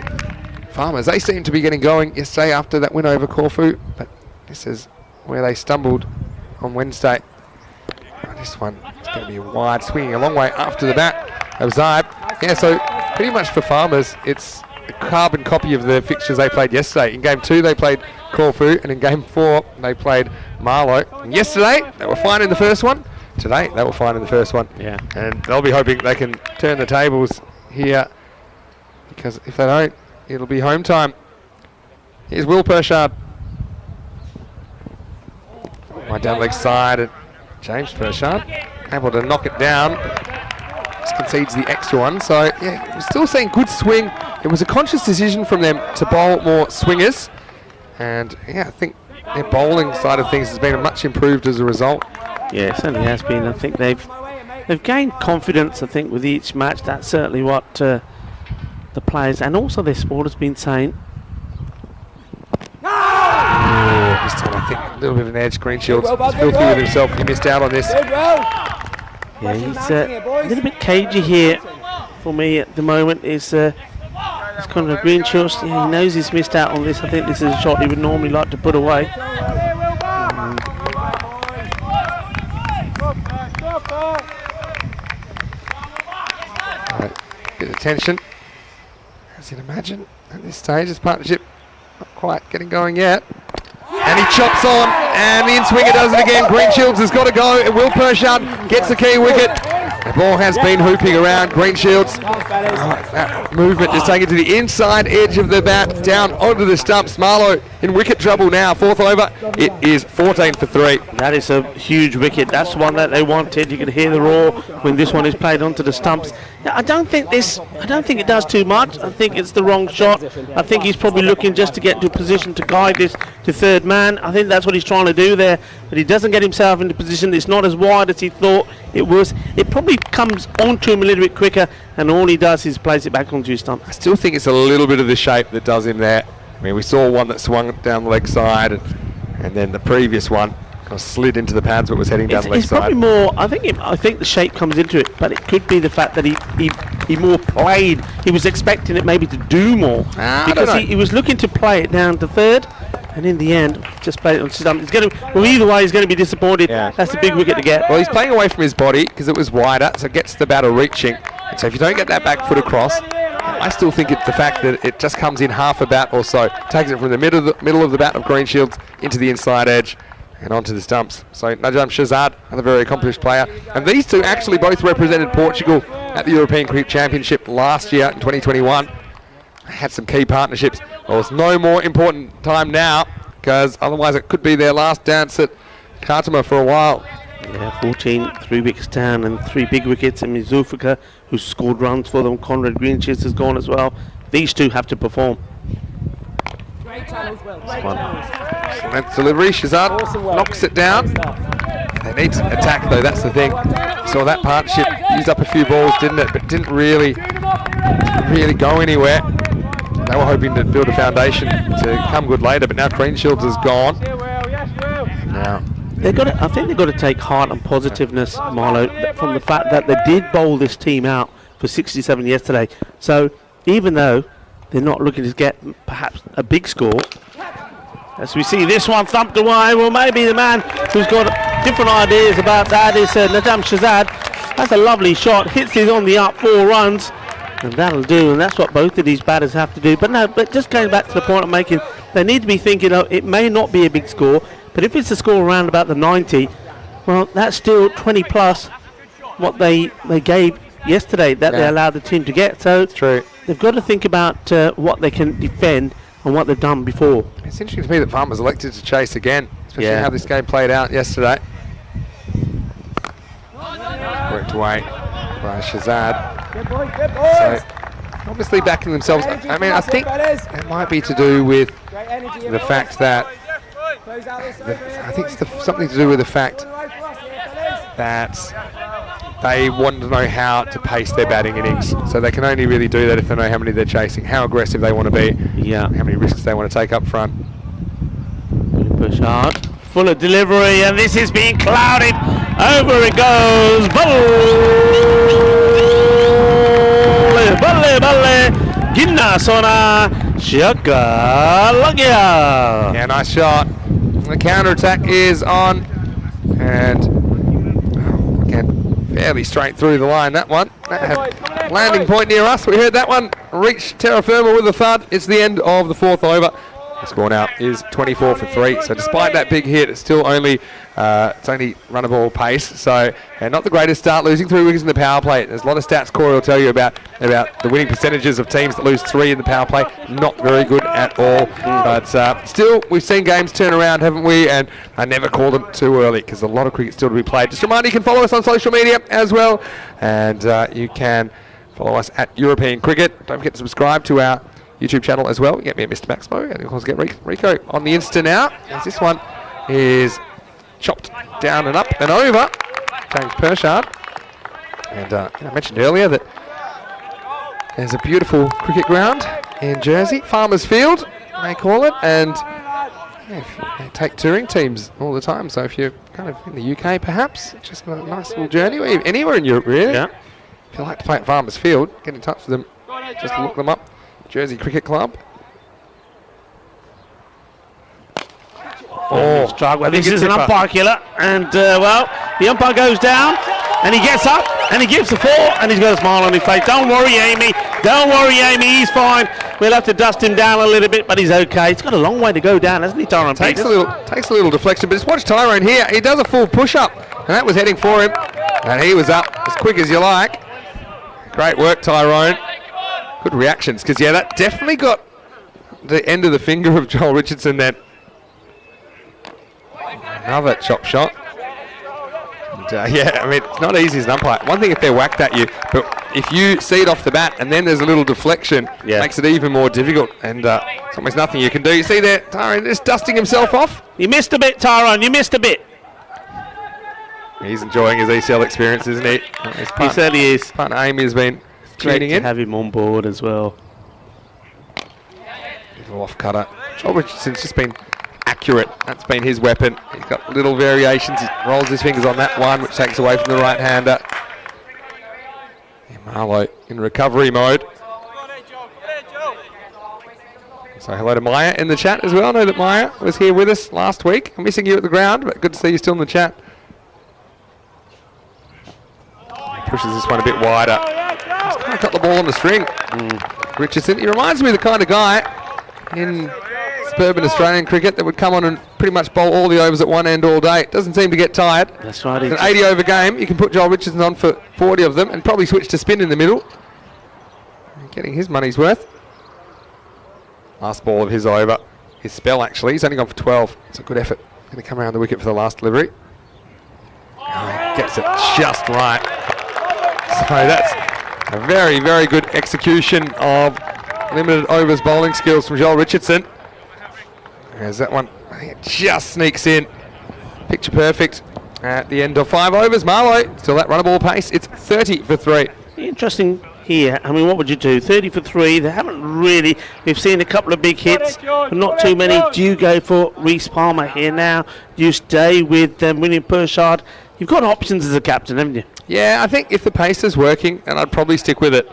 Farmers, they seem to be getting going yesterday after that win over Corfu, but this is where they stumbled on Wednesday. This one is going to be wide, swinging a long way after the bat of Zaib. Yeah, so pretty much for Farmers, it's a carbon copy of the fixtures they played yesterday. In game 2, they played Corfu, and in game 4, they played Marlow. And yesterday, they were fine in the first one. Today, they were fine in the first one. Yeah. And they'll be hoping they can turn the tables here, because if they don't, it'll be home time. Here's Will Pershard. My down leg side, and James Pershard able to knock it down. Just concedes the extra one. So, yeah, we're still seeing good swing. It was a conscious decision from them to bowl more swingers. And, yeah, I think their bowling side of things has been much improved as a result. Yeah, it certainly has been. I think they've gained confidence, I think, with each match. That's certainly what the players and also their sport has been saying. Oh, this time I think a little bit of an edge. Greenshields was filthy with himself. He missed out on this. Yeah, he's a little bit cagey here for me at the moment. It's Conor Greenshields. Yeah, he knows he's missed out on this. I think this is a shot he would normally like to put away. Right, bit of tension, as you'd imagine, at this stage. This partnership not quite getting going yet. And he chops on, and the in-swinger does it again. Greenshields has got to go, and Will Pershard gets the key wicket. The ball has been hooping around. Greenshields, that movement just taken to the inside edge of the bat, down onto the stumps. Marlow in wicket trouble now. 4th over, it is 14 for 3. That is a huge wicket. That's one that they wanted. You can hear the roar when this one is played onto the stumps. I don't think it does too much. I think it's the wrong shot. I think he's probably looking just to get into a position to guide this to third man. I think that's what he's trying to do there, but he doesn't get himself into position. It's not as wide as he thought it was. It probably comes onto him a little bit quicker, and all he does is place it back onto his stump. I still think it's a little bit of the shape that does him there. I mean, we saw one that swung down the leg side, and then the previous one kind of slid into the pads but was heading down the leg side. Probably more. I think the shape comes into it, but it could be the fact that he more played. He was expecting it maybe to do more because he was looking to play it down to third, and in the end, just played it on stump. Either way, he's going to be disappointed. Yeah. That's a big wicket to get. Well, he's playing away from his body because it was wider, so it gets the batter reaching. And so if you don't get that back foot across, I still think it's the fact that it just comes in half a bat or so, takes it from the middle of the bat of Greenshields into the inside edge and onto the stumps. So Najam Shazad, another very accomplished player. And these two actually both represented Portugal at the European Cricket Championship last year in 2021. Had some key partnerships. Well, it's no more important time now, because otherwise it could be their last dance at Khartoum for a while. Yeah, 14, 3 wickets down and 3 big wickets, and Mizufika, who scored runs for them. Conrad Greenchis has gone as well. These two have to perform. Excellent delivery. Shazad knocks it down. They need to attack though, that's the thing. Saw that partnership used up a few balls, didn't it? But didn't really go anywhere. They were hoping to build a foundation to come good later, but now Greenshields is gone. Now I think they've got to take heart and positiveness, Marlo, from the fact that they did bowl this team out for 67 yesterday. So even though they're not looking to get perhaps a big score, as we see this one thumped away, well, maybe the man who's got different ideas about that is Nadam Shazad. That's a lovely shot, hits it on the up, 4 runs, and that'll do, and that's what both of these batters have to do. But just going back to the point I'm making, they need to be thinking, oh, it may not be a big score, but if it's a score around about the 90, well, that's still 20 plus what they gave yesterday that they allowed the team to get. So true. They've got to think about what they can defend and what they've done before. It's interesting to me that Farmers elected to chase again, especially how this game played out yesterday. Worked away by Shazad. So obviously backing themselves. I mean, I think it might be to do with the fact that something to do with the fact that they want to know how to pace their batting innings. So they can only really do that if they know how many they're chasing, how aggressive they want to be, how many risks they want to take up front. Push hard, full of delivery, and this is being clouded. Over it goes. Balle, Ginna Sona, Shaka Lagia. Yeah, nice shot. The counter attack is on, and again, fairly straight through the line. That one, landing point near us. We heard that one reach terra firma with a thud. It's the end of the 4th over. The score now is 24 for 3. So despite that big hit, it's still only run a ball pace. So not the greatest start, losing 3 wickets in the power play. There's a lot of stats Corey will tell you about the winning percentages of teams that lose 3 in the power play. Not very good at all. But still, we've seen games turn around, haven't we? And I never call them too early because a lot of cricket still to be played. Just a reminder, you can follow us on social media as well. And you can follow us at European Cricket. Don't forget to subscribe to our YouTube channel as well. You get me at Mr. Maximo, and of course get Rico on the Insta now, as this one is chopped down and up and over. James Pershard. And I mentioned earlier that there's a beautiful cricket ground in Jersey, Farmers Field, they call it, and they take touring teams all the time. So if you're kind of in the UK, perhaps, just a nice little journey, or anywhere in Europe, really. Yeah. If you like to play at Farmers Field, get in touch with them, just look them up. Jersey Cricket Club. Strike. Well, this is an umpire killer, and well, the umpire goes down, and he gets up, and he gives the 4, and he's got a smile on his face. Don't worry, Amy. Don't worry, Amy. He's fine. We'll have to dust him down a little bit, but he's okay. He's got a long way to go down, hasn't he, Tyrone? Takes a little deflection, but just watch Tyrone here. He does a full push-up, and that was heading for him, and he was up as quick as you like. Great work, Tyrone. Good reactions, because that definitely got the end of the finger of Joel Richardson then. Another chop shot. And, I mean, it's not easy as an umpire. One thing if they're whacked at you, but if you see it off the bat and then there's a little deflection, it makes it even more difficult, and it's almost nothing you can do. You see there, Tyrone just dusting himself off. You missed a bit, Tyrone, you missed a bit. He's enjoying his ECL experience, isn't he? He certainly is. Partner Amy has been great to have him on board as well. Little off cutter. Joel Richardson's just been accurate. That's been his weapon. He's got little variations. He rolls his fingers on that one, which takes away from the right-hander. Marlo in recovery mode. So hello to Maya in the chat as well. I know that Maya was here with us last week. I'm missing you at the ground, but good to see you still in the chat. He pushes this one a bit wider. He's kind of got the ball on the string. Richardson, he reminds me of the kind of guy in suburban Australian cricket that would come on and pretty much bowl all the overs at one end all day. Doesn't seem to get tired. That's right. It's an 80 over game. You can put Joel Richardson on for 40 of them and probably switch to spin in the middle. Getting his money's worth. Last ball of his over. His spell actually. He's only gone for 12. It's a good effort. Going to come around the wicket for the last delivery. Oh, he gets it just right. So A very, very good execution of limited overs bowling skills from Joel Richardson. There's that one. It just sneaks in. Picture perfect at the end of 5 overs. Marlow still that runnable pace. It's 30 for 3. Interesting here. I mean, what would you do? 30 for 3. They haven't really. We've seen a couple of big hits, but not too many. Do you go for Reece Palmer here now? Do you stay with William Pershard? You've got options as a captain, haven't you? Yeah, I think if the pace is working, then I'd probably stick with it.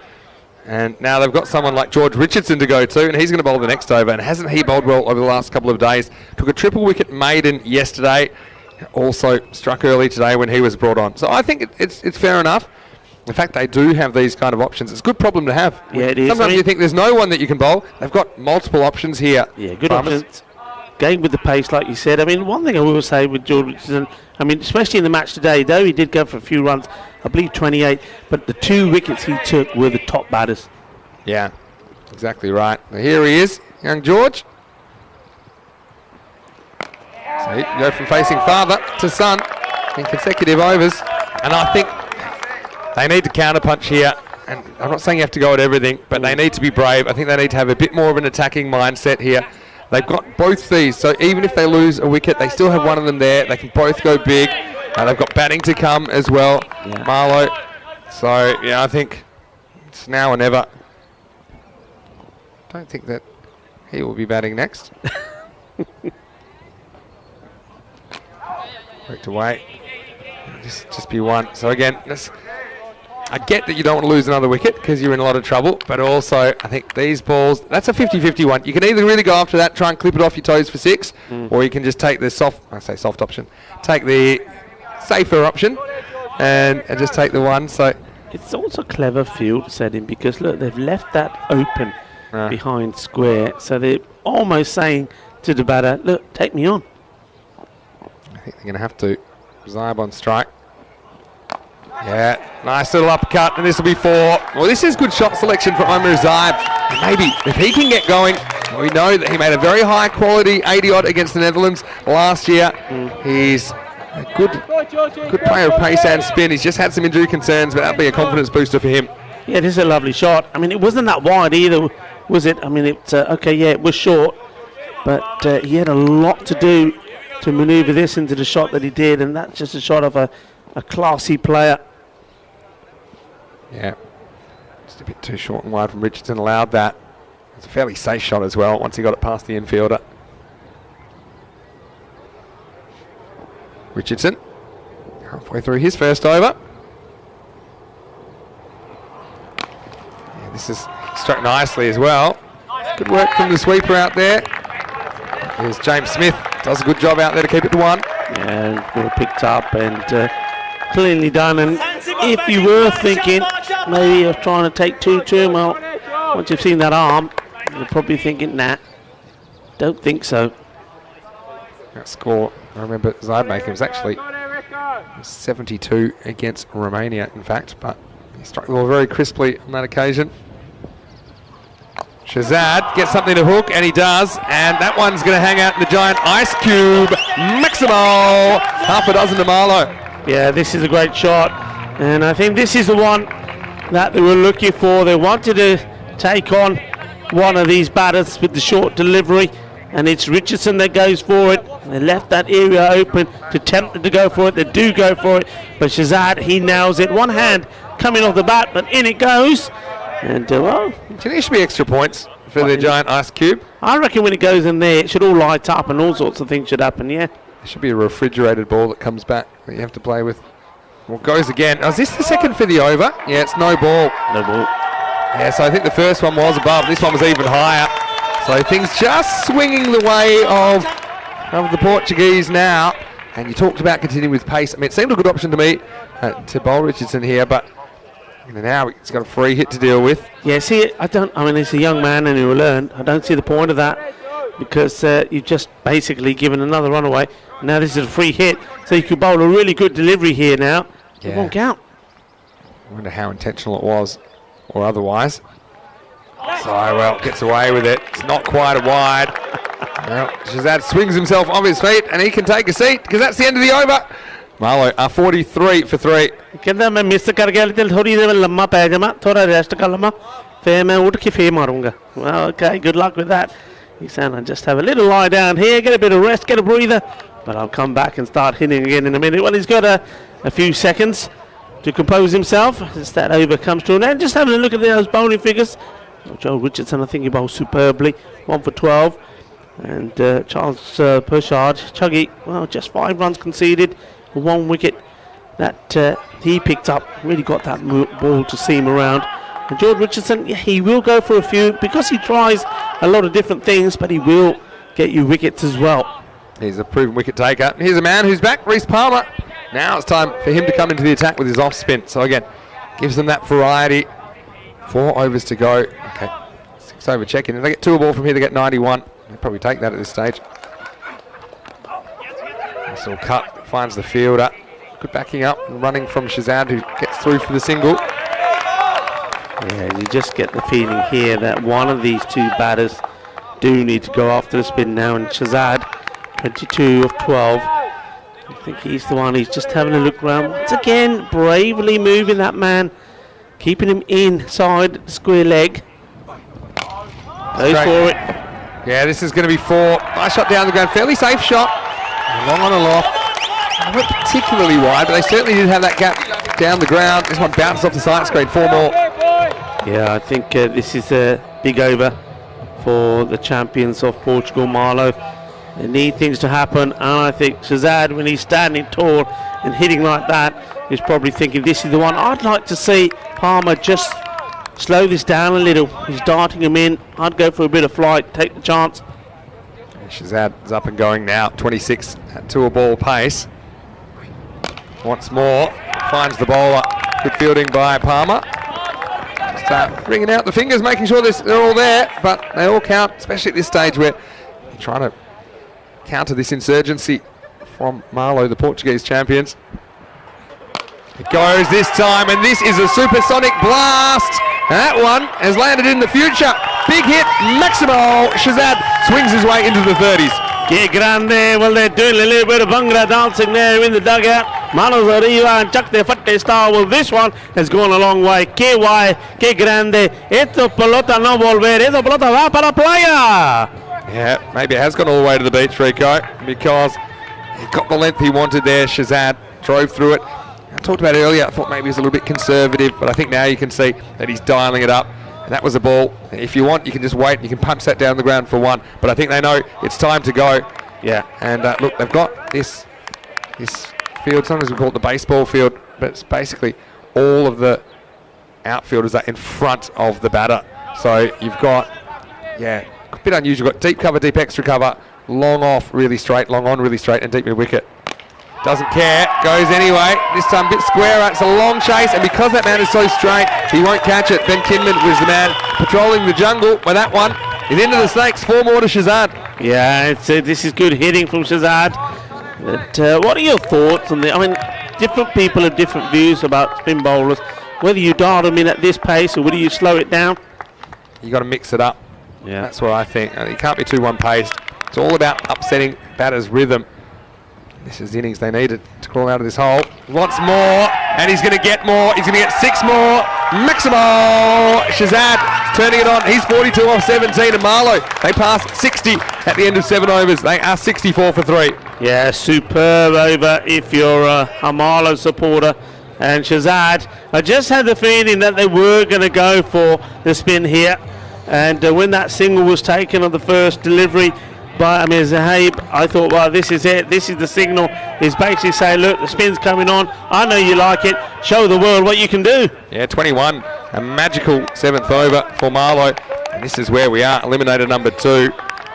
And now they've got someone like George Richardson to go to, and he's going to bowl the next over. And hasn't he bowled well over the last couple of days? Took a triple wicket maiden yesterday. Also struck early today when he was brought on. So I think it's fair enough. In fact, they do have these kind of options. It's a good problem to have. Yeah, it is. Sometimes you think there's no one that you can bowl. They've got multiple options here. Yeah, good options. Game with the pace, like you said. I mean, one thing I will say with George Richardson, I mean, especially in the match today, though he did go for a few runs, I believe 28, but the 2 wickets he took were the top batters. Yeah, exactly right. Now here he is, young George. So he can go from facing father to son in consecutive overs. And I think they need to counterpunch here. And I'm not saying you have to go at everything, but they need to be brave. I think they need to have a bit more of an attacking mindset here. They've got both these, so even if they lose a wicket, they still have one of them there. They can both go big. They've got batting to come as well, Marlow. So, yeah, I think it's now or never. Don't think that he will be batting next. Worked away. Just be one. So, again, I get that you don't want to lose another wicket because you're in a lot of trouble, but also I think these balls, that's a 50-50 one. You can either really go after that, try and clip it off your toes for 6, or you can just take the soft option, take the safer option and just take the one. So it's also clever field setting because, look, they've left that open behind square, so they're almost saying to the batter, look, take me on. I think they're going to have to. Zaib on strike. Yeah, nice little uppercut, and this will be 4. Well, this is good shot selection for Omar Zaib. Maybe if he can get going, we know that he made a very high quality 80-odd against the Netherlands last year. He's a good player of pace and spin. He's just had some injury concerns, but that'll be a confidence booster for him. Yeah, this is a lovely shot. I mean, it wasn't that wide either, was it? I mean, it it was short, but he had a lot to do to manoeuvre this into the shot that he did, and that's just a shot of a classy player. Yeah, just a bit too short and wide from Richardson, allowed that. It's a fairly safe shot as well once he got it past the infielder. Richardson, halfway through his first over. Yeah, this is struck nicely as well. Good work from the sweeper out there. Here's James Smith, does a good job out there to keep it to 1. Yeah, well picked up and cleanly done. And if you were thinking maybe of trying to take 2-2, well, once you've seen that arm, you're probably thinking, nah, don't think so. That score, I remember Zaid making was actually 72 against Romania, in fact, but he struck the ball very crisply on that occasion. Shazad gets something to hook, and he does, and that one's going to hang out in the giant ice cube. Maximo, half a dozen to Marlow. Yeah, this is a great shot, and I think this is the one that they were looking for. They wanted to take on one of these batters with the short delivery, and it's Richardson that goes for it. They left that area open to tempt them to go for it. They do go for it, but Shazad, he nails it. One hand coming off the bat, but in it goes. And well, there should be extra points for the giant ice cube. I reckon when it goes in there, it should all light up and all sorts of things should happen, yeah. There should be a refrigerated ball that comes back that you have to play with. Well, goes again. Oh, is this the second for the over? Yeah, it's no ball. No ball. Yeah, so I think the first one was above. This one was even higher. So things just swinging the way of the Portuguese now. And you talked about continuing with pace. I mean, it seemed a good option to me to bowl Richardson here, but now he's got a free hit to deal with. Yeah, see, I mean, he's a young man and he will learn. I don't see the point of that because you've just basically given another run away. Now this is a free hit, so you could bowl a really good delivery here now. It won't count. I wonder how intentional it was or otherwise. So, well, gets away with it. It's not quite a wide. Well, Shazad swings himself off his feet and he can take a seat because that's the end of the over. Marlowe are 43 for 3. कहता मैं miss कर गया लेकिन थोड़ी देर में लम्मा पै जामा थोड़ा रेस्ट कर लम्मा फिर मैं उठ के फिर मारूंगा. Well, okay, good luck with that. He's saying I just have a little lie down here, get a bit of rest, get a breather, but I'll come back and start hitting again in a minute. Well, he's got a few seconds to compose himself as that over comes to an end. Just having a look at those bowling figures. Joe Richardson, I think he bowled superbly, 1 for 12. And Charles Pershard, Chuggy, well, just 5 runs conceded, 1 wicket that he picked up. Really got that ball to seam around. And George Richardson, yeah, he will go for a few because he tries a lot of different things, but he will get you wickets as well. He's a proven wicket taker. Here's a man who's back, Reece Palmer. Now it's time for him to come into the attack with his off spin. So again, gives them that variety. 4 overs to go. Okay, 6 over check-in. If they get 2 a ball from here, they get 91. They'll probably take that at this stage. Nice little cut, finds the fielder. Good backing up and running from Shazad, who gets through for the single. Yeah, you just get the feeling here that one of these 2 batters do need to go after the spin now, and Shazad, 22 of 12. I think he's the one. He's just having a look around. Once again, bravely moving that man, keeping him inside the square leg. Goes for it. Yeah, this is going to be 4. Nice shot down the ground. Fairly safe shot. Long on and off. Not particularly wide, but they certainly did have that gap down the ground. This one bounces off the side screen. 4 more. Yeah, I think this is a big over for the champions of Portugal, Marlowe. They need things to happen, and I think Shazad, when he's standing tall and hitting like that, is probably thinking this is the one. I'd like to see Palmer just slow this down a little. He's darting him in. I'd go for a bit of flight, take the chance. Shazad is up and going now, 26 at 2 a ball pace. Once more, finds the bowler. Good fielding by Palmer. Start bringing out the fingers, making sure they're all there, but they all count, especially at this stage where you're trying to counter this insurgency from Marlowe, the Portuguese champions. It goes this time, and this is a supersonic blast. That one has landed in the future. Big hit, Maximo. Shazad swings his way into the 30s. Que grande. Well, they're doing a little bit of Bhangra dancing there in the dugout. Manos arriba and chuck the fatte style. Well, this one has gone a long way. Que guay, que grande. Esto pelota no volver. Esto pelota va para playa. Yeah, maybe it has gone all the way to the beach, Rico, because he got the length he wanted there. Shazad drove through it. I talked about it earlier, I thought maybe he was a little bit conservative, but I think now you can see that he's dialing it up. And that was a ball. If you want, you can just wait, you can punch that down the ground for 1. But I think they know it's time to go. Yeah. And look, they've got this field, sometimes we call it the baseball field, but it's basically all of the outfielders are in front of the batter. So you've got, yeah, a bit unusual. You've got deep cover, deep extra cover, long off, really straight, long on, really straight, and deep mid wicket. Doesn't care, goes anyway. This time a bit square, it's a long chase, and because that man is so straight, he won't catch it. Ben Kinman was the man patrolling the jungle, but that one is into the snakes. 4 more to Shazad. Yeah, this is good hitting from Shazad. But what are your thoughts on the? I mean, different people have different views about spin bowlers. Whether you dart them in at this pace or whether you slow it down. You got to mix it up. Yeah, that's what I think. You can't be too one-paced. It's all about upsetting batters' rhythm. This is the innings they needed to crawl out of this hole. Lots more, and he's going to get more. He's going to get 6 more. Maximo Shazad turning it on. He's 42 off 17, and Marlowe, they pass 60 at the end of 7 overs. They are 64 for 3. Yeah, superb over if you're a Marlowe supporter. And Shazad, I just had the feeling that they were going to go for the spin here. And when that single was taken on the first delivery by Amir Zahaib, I thought, well, this is it. This is the signal. He's basically saying, look, the spin's coming on. I know you like it. Show the world what you can do. Yeah, 21. A magical 7th over for Marlowe. And this is where we are. Eliminator number 2,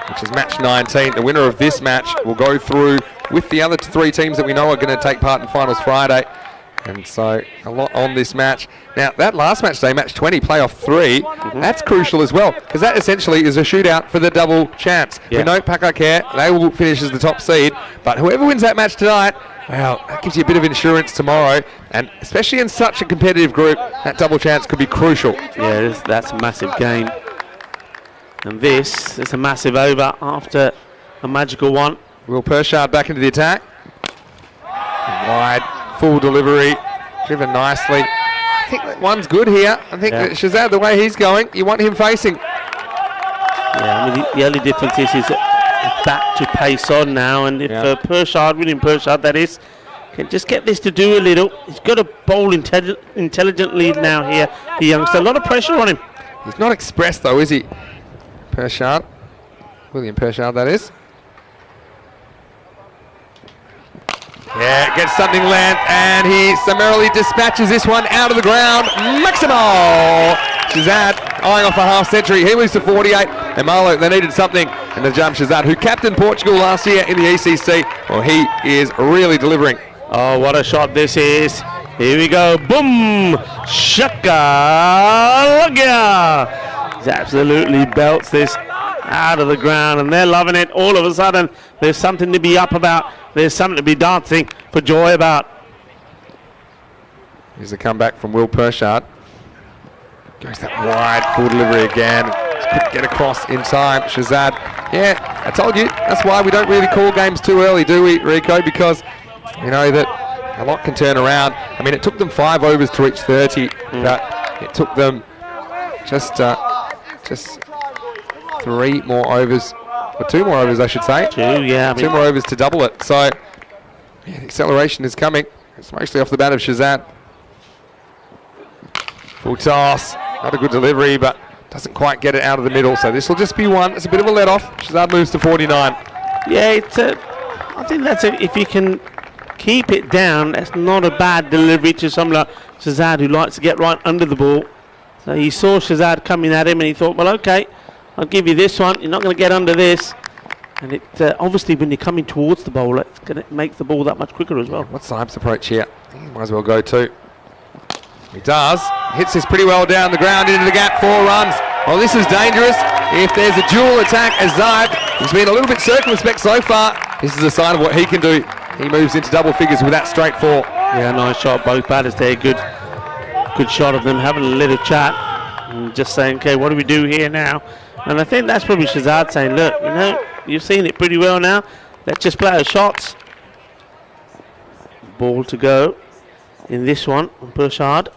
which is match 19. The winner of this match will go through with the other 3 teams that we know are going to take part in finals Friday. And so a lot on this match. Now that last match today, match 20, playoff 3, that's crucial as well, because that essentially is a shootout for the double chance. Yeah. We know Pak I Care, they will finish as the top seed, but whoever wins that match tonight, well, that gives you a bit of insurance tomorrow, and especially in such a competitive group, that double chance could be crucial. Yeah, that's a massive game. And this is a massive over after a magical one. Will Pershard back into the attack. And Wide, full delivery, driven nicely. I think that one's good here. I think that Shazad, the way he's going, you want him facing. Yeah, I mean, the only difference is back to pace on now, and if Pershard, William Pershard, that is, can just get this to do a little. He's got to bowl intelligently now here, the youngster. A lot of pressure on him. He's not expressed though, is he? Pershard. William Pershard, that is. Yeah, gets something length, and he summarily dispatches this one out of the ground. Maximo! Shazad eyeing off a half century. He moves to 48, and Marlow, they needed something. And the jump Shazad, who captained Portugal last year in the ECC, well, he is really delivering. Oh, what a shot this is. Here we go. Boom! Shaka! He absolutely belts this out of the ground, and they're loving it. All of a sudden, there's something to be up about. There's something to be dancing for joy about. Here's a comeback from Will Pershard. Goes that wide, full delivery again. Couldn't get across in time. Shazad. Yeah, I told you. That's why we don't really call games too early, do we, Rico? Because you know that a lot can turn around. I mean, it took them 5 overs to reach 30, but it took them just 3 more overs, or 2 more overs, I should say. 2, yeah. 2 more overs to double it. So, yeah, the acceleration is coming. It's mostly off the bat of Shazad. Full toss. Not a good delivery, but doesn't quite get it out of the middle. So this will just be one. It's a bit of a let off. Shazad moves to 49. Yeah, it's I think that's if you can keep it down, that's not a bad delivery to someone like Shazad, who likes to get right under the ball. So he saw Shazad coming at him, and he thought, well, okay, I'll give you this one. You're not going to get under this. And it obviously, when you're coming towards the bowler, it's going to make the ball that much quicker as well. What's Saib's approach here? He might as well go too. He does. Hits this pretty well down the ground into the gap. 4 runs. Well, this is dangerous. If there's a dual attack as Zaib, he's been a little bit circumspect so far. This is a sign of what he can do. He moves into double figures with that straight 4. Yeah, nice shot. Both batters there. Good shot of them having a little chat and just saying, okay, what do we do here now? And I think that's probably Shazad saying, look, you know, you've seen it pretty well now. Let's just play our shots. Ball to go in this one on Pershard.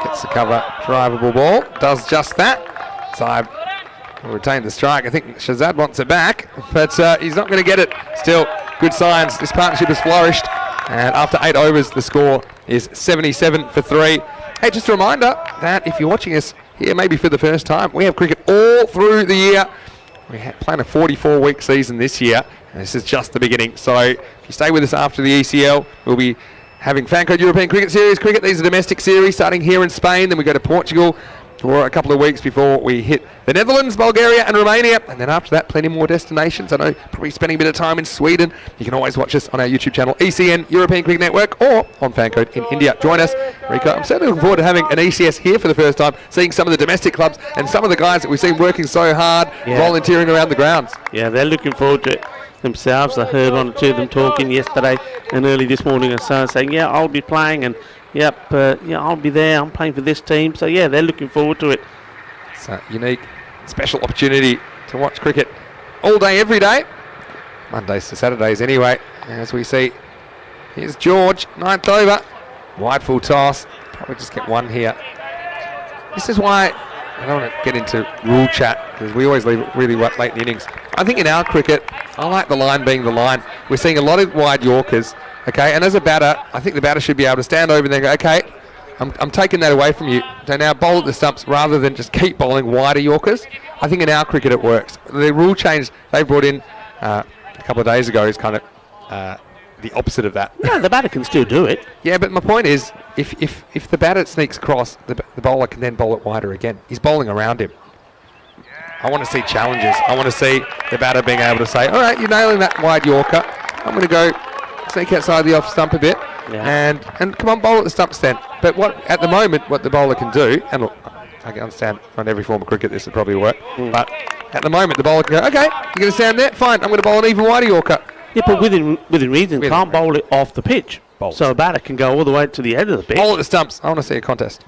Gets the cover, drivable ball. Does just that. Zaib will retain the strike. I think Shazad wants it back, but he's not going to get it. Still, good signs. This partnership has flourished. And after 8 overs, the score is 77 for 3. Hey, just a reminder that if you're watching us here maybe for the first time, we have cricket all through the year. We plan a 44-week season this year, and this is just the beginning. So if you stay with us after the ECL, we'll be having Fan Code European Cricket Series cricket. These are domestic series starting here in Spain. Then we go to Portugal for a couple of weeks before we hit the Netherlands, Bulgaria and Romania. And then after that, plenty more destinations. I know, probably spending a bit of time in Sweden. You can always watch us on our YouTube channel, ECN European Cricket Network, or on Fan Code in India. Join us, Rico. I'm certainly looking forward to having an ECS here for the first time, seeing some of the domestic clubs and some of the guys that we've seen working so hard, volunteering around the grounds. Yeah, they're looking forward to it themselves. I heard one or two of them talking yesterday and early this morning, and so saying, yeah, I'll be playing, and I'll be there, I'm playing for this team. So yeah, they're looking forward to it. It's a unique, special opportunity to watch cricket all day, every day. Mondays to Saturdays anyway. As we see, here's George, 9th over. Wide full toss. Probably just get 1 here. This is why I don't want to get into rule chat, because we always leave it really late in the innings. I think in our cricket, I like the line being the line. We're seeing a lot of wide Yorkers, okay, and as a batter, I think the batter should be able to stand over and then go, okay, I'm taking that away from you. So now bowl at the stumps rather than just keep bowling wider Yorkers. I think in our cricket it works. The rule change they brought in a couple of days ago is kind of the opposite of that. Yeah, the batter can still do it. Yeah, but my point is, if the batter sneaks across, the bowler can then bowl it wider again. He's bowling around him. I want to see challenges. I want to see the batter being able to say, all right, you're nailing that wide Yorker. I'm going to go sneak outside the off stump a bit, and come on, bowl at the stumps then. But at the moment, what the bowler can do, and look, I can understand on every form of cricket this would probably work, but at the moment the bowler can go, okay, you're going to stand there, fine, I'm going to bowl an even wider Yorker. Yeah, but within reason, can't bowl it off the pitch. So a batter can go all the way to the end of the pitch. Bowl at the stumps. I want to see a contest.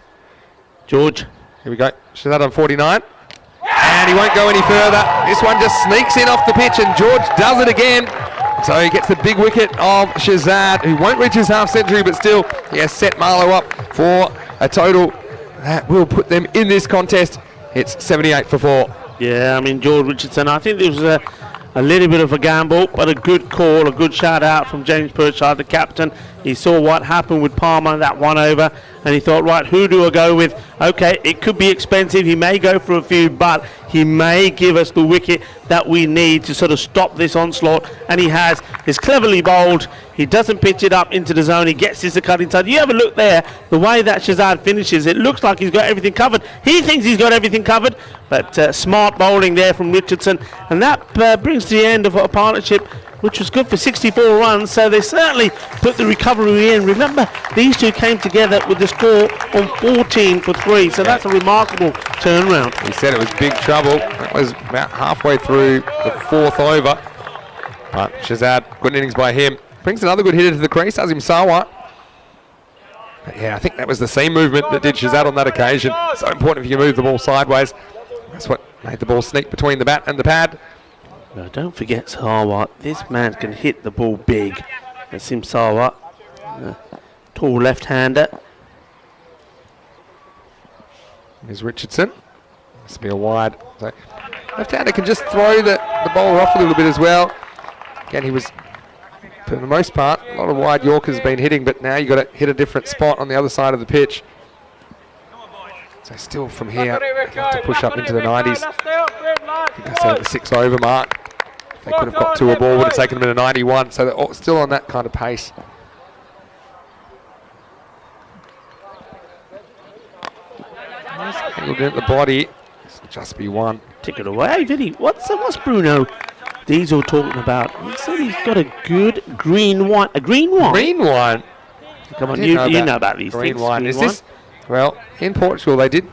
George. Here we go. Shazad on 49. And he won't go any further. This one just sneaks in off the pitch, and George does it again. So he gets the big wicket of Shazad, who won't reach his half century, but still he has set Marlow up for a total that will put them in this contest. It's 78 for 4. Yeah, I mean, George Richardson, I think there was a little bit of a gamble, but a good call, a good shout out from James Perchard, the captain. He saw what happened with Palmer, that 1 over, and he thought, right, who do I go with? Okay, it could be expensive. He may go for a few, but he may give us the wicket that we need to sort of stop this onslaught, and he has. He's cleverly bowled. He doesn't pitch it up into the zone. He gets this to cut inside. You have a look there, the way that Shazad finishes, it looks like he's got everything covered. He thinks he's got everything covered, but smart bowling there from Richardson, and that brings to the end of a partnership which was good for 64 runs, so they certainly put the recovery in. Remember, these two came together with the score on 14 for 3, so that's a remarkable turnaround. He said it was big trouble. That was about halfway through the 4th over. But Shazad, good innings by him. Brings another good hitter to the crease, Azim Sawa. But yeah, I think that was the same movement that did Shazad on that occasion. So important if you can move the ball sideways. That's what made the ball sneak between the bat and the pad. No, don't forget Sawa. This man can hit the ball big. Azim Sawa, tall left-hander. Here's Richardson. This will be a wide. So left-hander can just throw the bowler off a little bit as well. Again, he was, for the most part, a lot of wide Yorkers been hitting, but now you've got to hit a different spot on the other side of the pitch. So still from here, you have to push up into the 90s. I think I said at the 6 over mark. If they could have got to a ball, would have taken them in a 91. So they're still on that kind of pace. Angled in at the body. This will just be 1. Take it away, Vinny. What's Bruno Diesel talking about? He said he's got a good green one. A green one? Green one? Come on, you know about these green things. Wine. Green Is wine. this? Well, in Portugal they did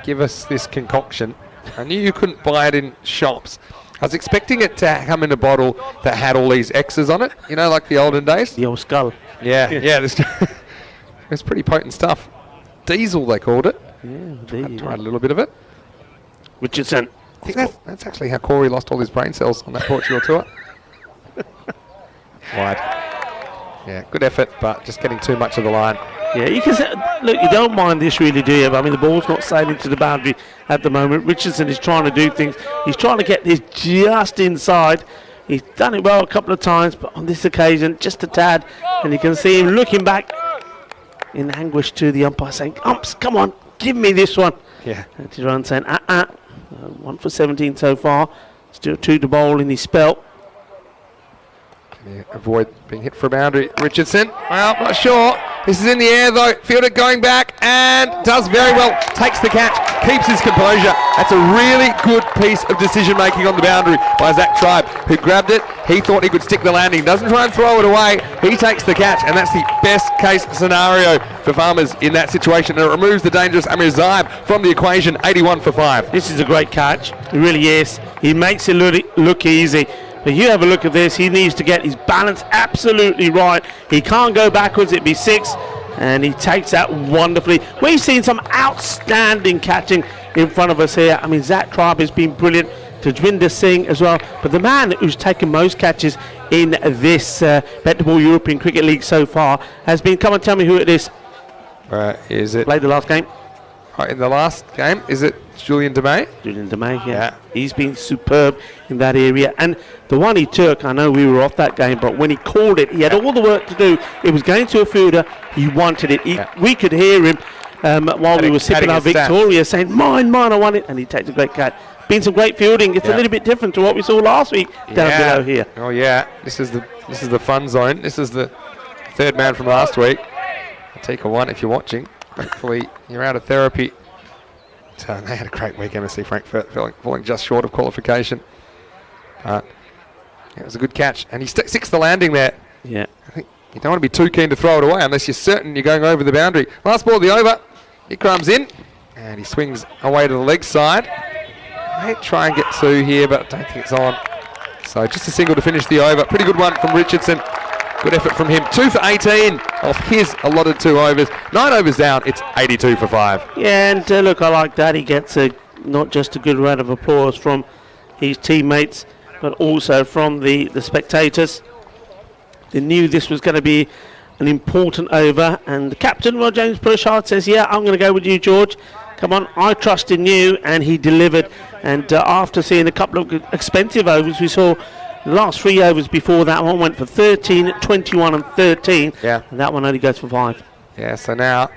give us this concoction. I knew you couldn't buy it in shops. I was expecting it to come in a bottle that had all these X's on it, you know, like the olden days. The old skull. Yeah. It's pretty potent stuff. Diesel, they called it. Yeah, there you Tried a go. little bit of it. Richardson. I think that's actually how Corey lost all his brain cells on that Portugal tour. Wide. Yeah, good effort, but just getting too much of the line. Yeah, you can say, look, you don't mind this really, do you? But, I mean, the ball's not sailing to the boundary at the moment. Richardson is trying to do things. He's trying to get this just inside. He's done it well a couple of times, but on this occasion, just a tad. And you can see him looking back in anguish to the umpire saying, umps, come on, give me this one. Yeah. And Tiran saying, 1 for 17 so far. Still 2 to bowl in his spell. Can he avoid being hit for a boundary? Richardson, well, not sure. This is in the air though. Fielder going back and does very well. Takes the catch, keeps his composure. That's a really good piece of decision making on the boundary by Zach Tribe, who grabbed it. He thought he could stick the landing. Doesn't try and throw it away. He takes the catch, and that's the best case scenario for Farmers in that situation. And it removes the dangerous Amir Zaib from the equation. 81 for 5. This is a great catch. It really is. He makes it look easy. But you have a look at this. He needs to get his balance absolutely right. He can't go backwards. It'd be 6. And he takes that wonderfully. We've seen some outstanding catching in front of us here. I mean, Zach Tribe has been brilliant. Tajwinder Singh as well. But the man who's taken most catches in this Betable European Cricket League so far has been, come and tell me who it is. Is it? Played the last game. In the last game, is it Julian DeMay? Julian DeMay, yeah. He's been superb in that area. And the one he took, I know we were off that game, but when he called it, he had all the work to do. It was going to a fielder. He wanted it. We could hear him while we were sipping our Victoria saying, mine, I want it. And he takes a great catch. Been some great fielding. It's a little bit different to what we saw last week down below here. Oh, yeah. This is the fun zone. This is the third man from last week. Tika 1 if you're watching. Hopefully you're out of therapy. So they had a great week, MSC Frankfurt, falling just short of qualification. But it was a good catch. And he sticks the landing there. Yeah. I think you don't want to be too keen to throw it away unless you're certain you're going over the boundary. Last ball of the over. He crumbs in. And he swings away to the leg side. Might try and get 2 here, but I don't think it's on. So just a single to finish the over. Pretty good one from Richardson. Good effort from him. 2 for 18 off his allotted 2 overs. 9 overs down. It's 82 for 5. Yeah, and look, I like that. He gets not just a good round of applause from his teammates. but also from the spectators. They knew this was going to be an important over, and the captain, well, James Pritchard, says, yeah, I'm going to go with you, George. Come on, I trust in you, and he delivered. And after seeing a couple of expensive overs, we saw the last 3 overs before that one went for 13, 21 and 13. Yeah. And that one only goes for 5. Yeah, so now,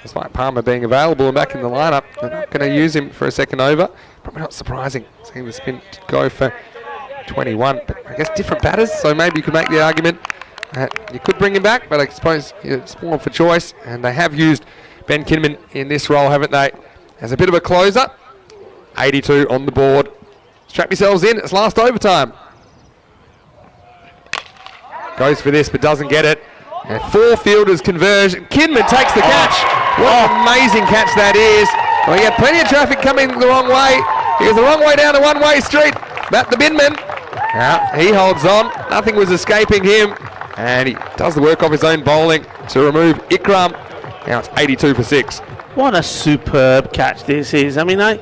despite Palmer being available and back in the lineup, they're not going to use him for a second over. Probably not surprising, seeing the spin go for 21. But I guess different batters, so maybe you could make the argument that you could bring him back, but I suppose it's more for choice. And they have used Ben Kinman in this role, haven't they? As a bit of a closer. 82 on the board. Strap yourselves in, it's last overtime. Goes for this, but doesn't get it. And 4 fielders converge. Kinman takes the catch. What an amazing catch that is. Well, he had plenty of traffic coming the wrong way. He was the wrong way down a one-way street. Matt the binman. Now, he holds on. Nothing was escaping him. And he does the work of his own bowling to remove Ikram. Now it's 82 for 6. What a superb catch this is. I mean,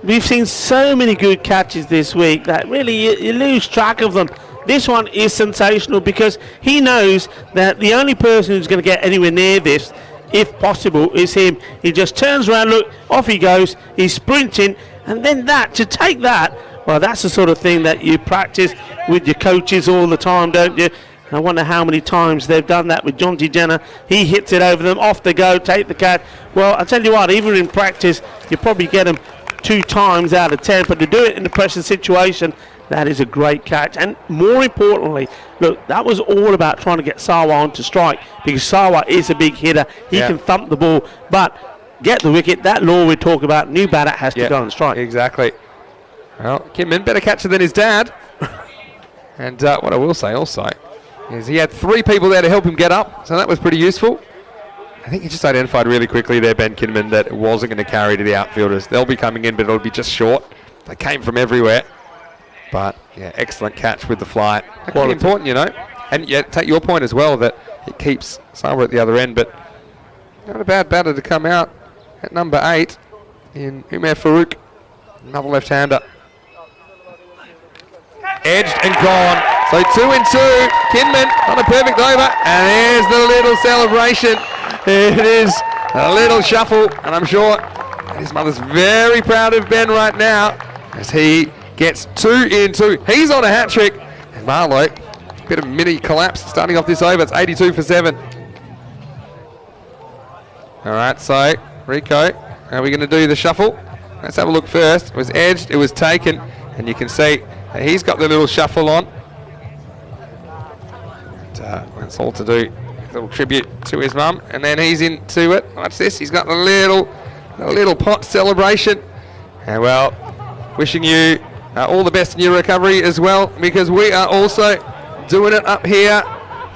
we've seen so many good catches this week that really you lose track of them. This one is sensational because he knows that the only person who's going to get anywhere near this, if possible, is him. He just turns around, look, off he goes, he's sprinting, and then to take that, well, that's the sort of thing that you practice with your coaches all the time, don't you? I wonder how many times they've done that with John T. Jenner. He hits it over them, off they go, take the catch. Well, I tell you what, even in practice, you probably get them 2 times out of 10, but to do it in the pressure situation, that is a great catch. And more importantly, look, that was all about trying to get Sawa on to strike, because Sawa is a big hitter. He can thump the ball, but get the wicket. That law we talk about, new batter has to go and strike. Exactly. Well, Kinman, better catcher than his dad. And what I will say also is he had 3 people there to help him get up, so that was pretty useful. I think he just identified really quickly there, Ben Kinman, that it wasn't going to carry to the outfielders. They'll be coming in, but it'll be just short. They came from everywhere. But, yeah, excellent catch with the fly. Quite important, you know. And yet, take your point as well, that it keeps Sawa at the other end, but not a bad batter to come out at number 8 in Umair Farouk, another left-hander. Edged and gone. So 2 and 2. Kinman on a perfect over, and there's the little celebration. It is a little shuffle, and I'm sure his mother's very proud of Ben right now as he gets 2 in 2. He's on a hat trick, and Marlowe, a bit of a mini collapse starting off this over. It's 82 for 7. All right, so Rico, are we going to do the shuffle? Let's have a look first. It was edged, it was taken, and you can see he's got the little shuffle on. And, that's all to do. A little tribute to his mum, and then he's into it. Watch this. He's got the little pot celebration. And well, wishing you all the best in your recovery as well, because we are also doing it up here.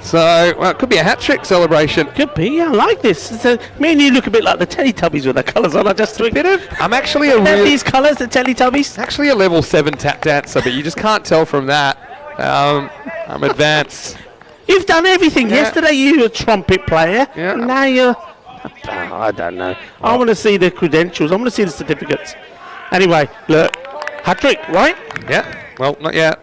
So, well, it could be a hat trick celebration. Could be, yeah, I like this. Me and you look a bit like the Teletubbies with the colours on. I just a bit of. I'm actually these colours, the Teletubbies. Actually a level 7 tap dancer, but you just can't tell from that. I'm advanced. You've done everything. Yeah. Yesterday you were a trumpet player. Yeah. And now you're. I don't know. I want to see the credentials. I want to see the certificates. Anyway, look, hat trick, right? Yeah. Well, not yet.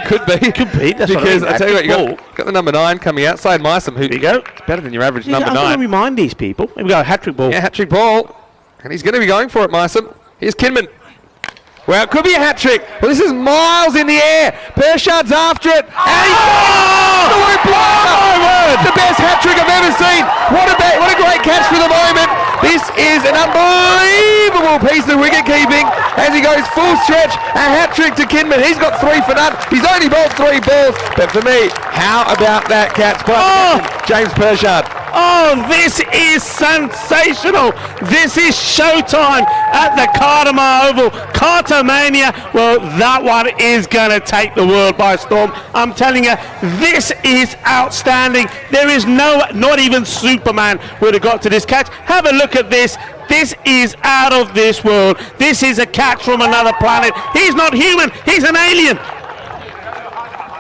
Could be. Could be. That's because what I tell you what, you got the number 9 coming outside Mysam, who you go. It's better than your average number 9. I'm going to remind these people. Here we go, hat trick ball. Yeah, hat trick ball. And he's going to be going for it, Mysam. Here's Kinman. Well, it could be a hat trick. Well, this is miles in the air. Pershad's after it. And the best hat trick I've ever seen. What a great catch for the moment. This is an unbelievable piece of wicket keeping as he goes full stretch. A hat trick to Kinman. He's got 3 for none. He's only bowled 3 balls. But for me, how about that catch by James Pershad? Oh, this is sensational. This is showtime at the Cartermar Oval. Cartermania. Well, that one is going to take the world by storm. I'm telling you, this is outstanding. There is not even Superman would have got to this catch. Have a look at this. This is out of this world. This is a catch from another planet. He's not human. He's an alien.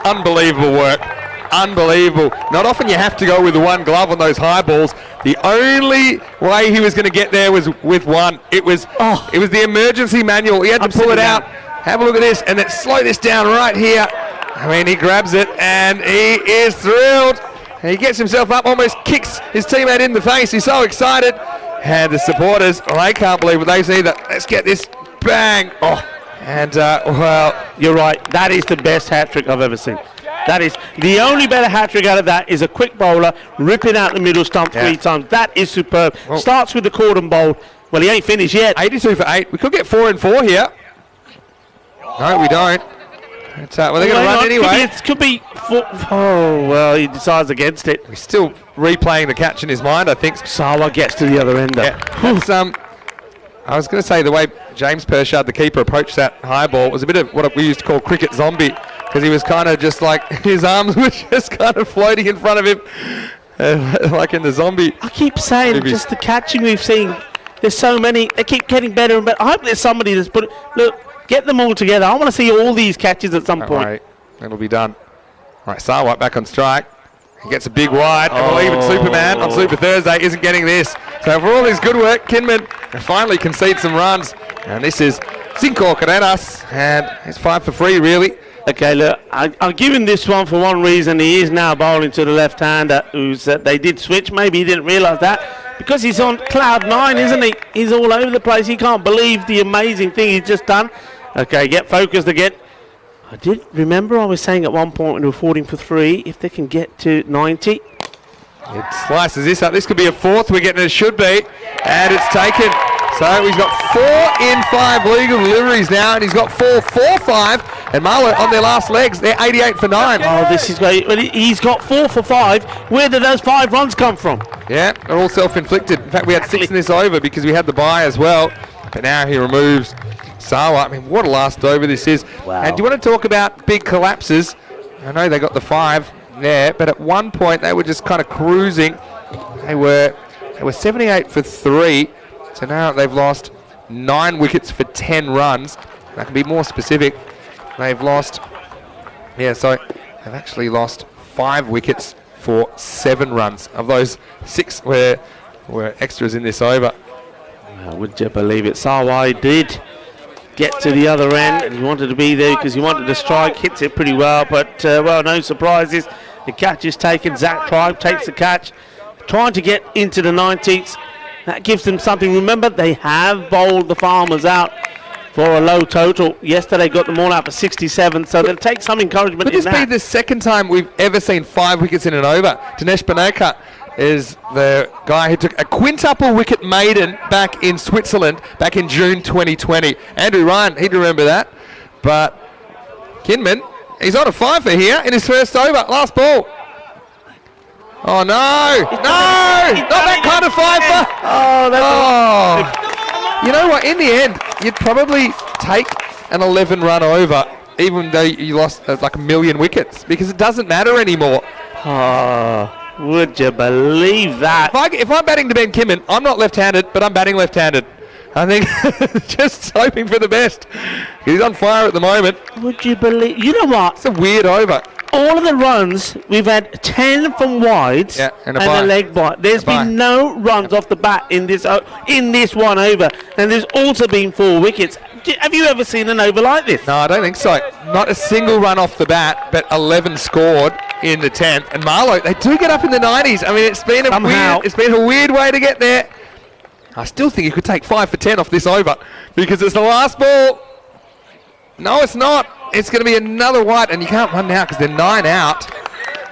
Unbelievable work. Unbelievable. Not often you have to go with the one glove on those high balls. The only way he was going to get there was with one. It was the emergency manual. He had to pull it out. Have a look at this, and let's slow this down right here. I mean, he grabs it, and he is thrilled. He gets himself up, almost kicks his teammate in the face. He's so excited. And the supporters, they can't believe what they see. That let's get this, bang. Oh, and well, You're right. That is the best hat trick I've ever seen. That is the only better hat trick out of that is a quick bowler ripping out the middle stump 3 times. That is superb. Well, starts with the cordon bowl. Well, he ain't finished yet. 82 for 8. We could get 4 and 4 here. No, we don't. It's, well, they're going to run anyway. Could be 4. Oh, well, he decides against it. He's still replaying the catch in his mind, I think. Sawa gets to the other ender. Yeah. That's, I was going to say the way James Pershard, the keeper, approached that high ball was a bit of what we used to call cricket zombie, because he was kind of just like, his arms were just kind of floating in front of him, like in the zombie. I keep saying, movies. just the catching we've seen, there's so many, they keep getting better and better. I hope there's somebody that's put it, look, get them all together. I want to see all these catches at some point. All right, it'll be done. All right, Sarwat back on strike. He gets a big wide. I believe it's Superman on Super Thursday isn't getting this. So for all his good work, Kinman finally concedes some runs. And this is Cinco Carreras, and it's 5 for 3 really. Okay, look, I'll give him this one for one reason. He is now bowling to the left-hander, who's they did switch. Maybe he didn't realise that. Because he's on cloud 9, isn't he? He's all over the place. He can't believe the amazing thing he's just done. Okay, get focused again. I did remember I was saying at one point when we were 14 for 3, if they can get to 90. It slices this up. This could be a 4th wicket, and it should be. And it's taken. So he's got 4 in 5 legal deliveries now, and he's got 4-4-5. And Marlowe on their last legs, they're 88 for 9. Oh, this is great. Well, he's got 4 for 5. Where did those 5 runs come from? Yeah, they're all self-inflicted. In fact, we had 6 in this over because we had the bye as well. But now he removes Sawa. I mean, what a last over this is. Wow. And do you want to talk about big collapses? I know they got the 5 there, but at one point they were just kind of cruising. They were 78 for 3. So now they've lost 9 wickets for 10 runs. I can be more specific. They've lost, so they've actually lost 5 wickets for 7 runs. Of those, 6 were extras in this over. Well, would you believe it? Sawai did get to the other end, and he wanted to be there because he wanted to strike. Hits it pretty well, but well, no surprises. The catch is taken. Zach Tribe takes the catch, trying to get into the 90s. That gives them something. Remember, they have bowled the Farmers out for a low total. Yesterday got them all out for 67, so they'll take some encouragement in that. Could this be the second time we've ever seen 5 wickets in an over? Dinesh Banekar is the guy who took a quintuple wicket maiden back in Switzerland back in June 2020. Andrew Ryan, he'd remember that. But Kinman, he's on a 5 for here in his first over. Last ball. Oh no! No! Not that kind of 5 for. Oh, you know what? In the end, you'd probably take an 11-run over, even though you lost like a million wickets, because it doesn't matter anymore. Oh, would you believe that? If I'm batting to Ben Kinman, I'm not left-handed, but I'm batting left-handed. I think just hoping for the best. He's on fire at the moment. Would you believe? You know what? It's a weird over. All of the runs, we've had 10 from wides and a leg bite. There's been no runs off the bat in this one over, and there's also been 4 wickets. Have you ever seen an over like this? No, I don't think so. Not a single run off the bat, but 11 scored in the 10th. And Marlowe, they do get up in the 90s. I mean, it's been a weird way to get there. I still think you could take 5 for 10 off this over because it's the last ball. No, it's not. It's going to be another white, and you can't run now because they're 9 out.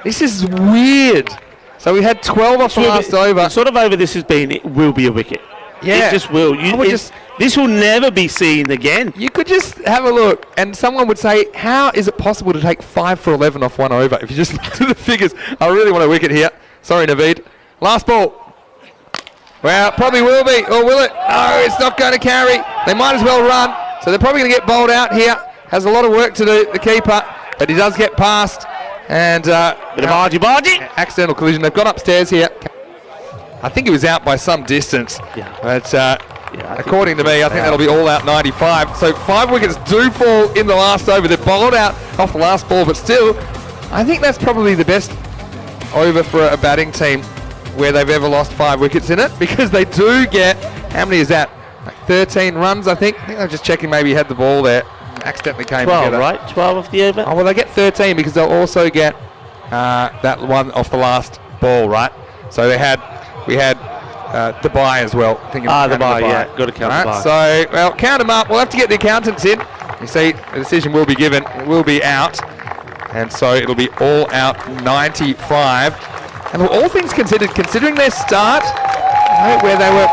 This is weird. So we had 12 off the last over. The sort of over this has been, it will be a wicket. Yeah. It just will. This will never be seen again. You could just have a look, and someone would say, how is it possible to take 5 for 11 off one over? If you just look at the figures, I really want a wicket here. Sorry, Naveed. Last ball. Well, probably will be, or will it? No, it's not going to carry. They might as well run. So they're probably going to get bowled out here. Has a lot of work to do, the keeper, but he does get past. And bit of argy-bargy. Accidental collision. They've gone upstairs here. I think he was out by some distance. Yeah. But according to me, I think that'll be all out 95. So 5 wickets do fall in the last over. They're bowled out off the last ball, but still, I think that's probably the best over for a batting team where they've ever lost 5 wickets in it, because they do get, how many is that? Like 13 runs, I think. I think I'm just checking, maybe he had the ball there. accidentally came 12, together. right? 12 off the over? Oh, well, they get 13 because they'll also get that one off the last ball, right? So we had Dubai as well. Dubai, yeah. Got to count Dubai. So, well, count them up. We'll have to get the accountants in. You see, the decision will be given. It will be out. And so it'll be all out 95. And all things considered, considering their start, where they were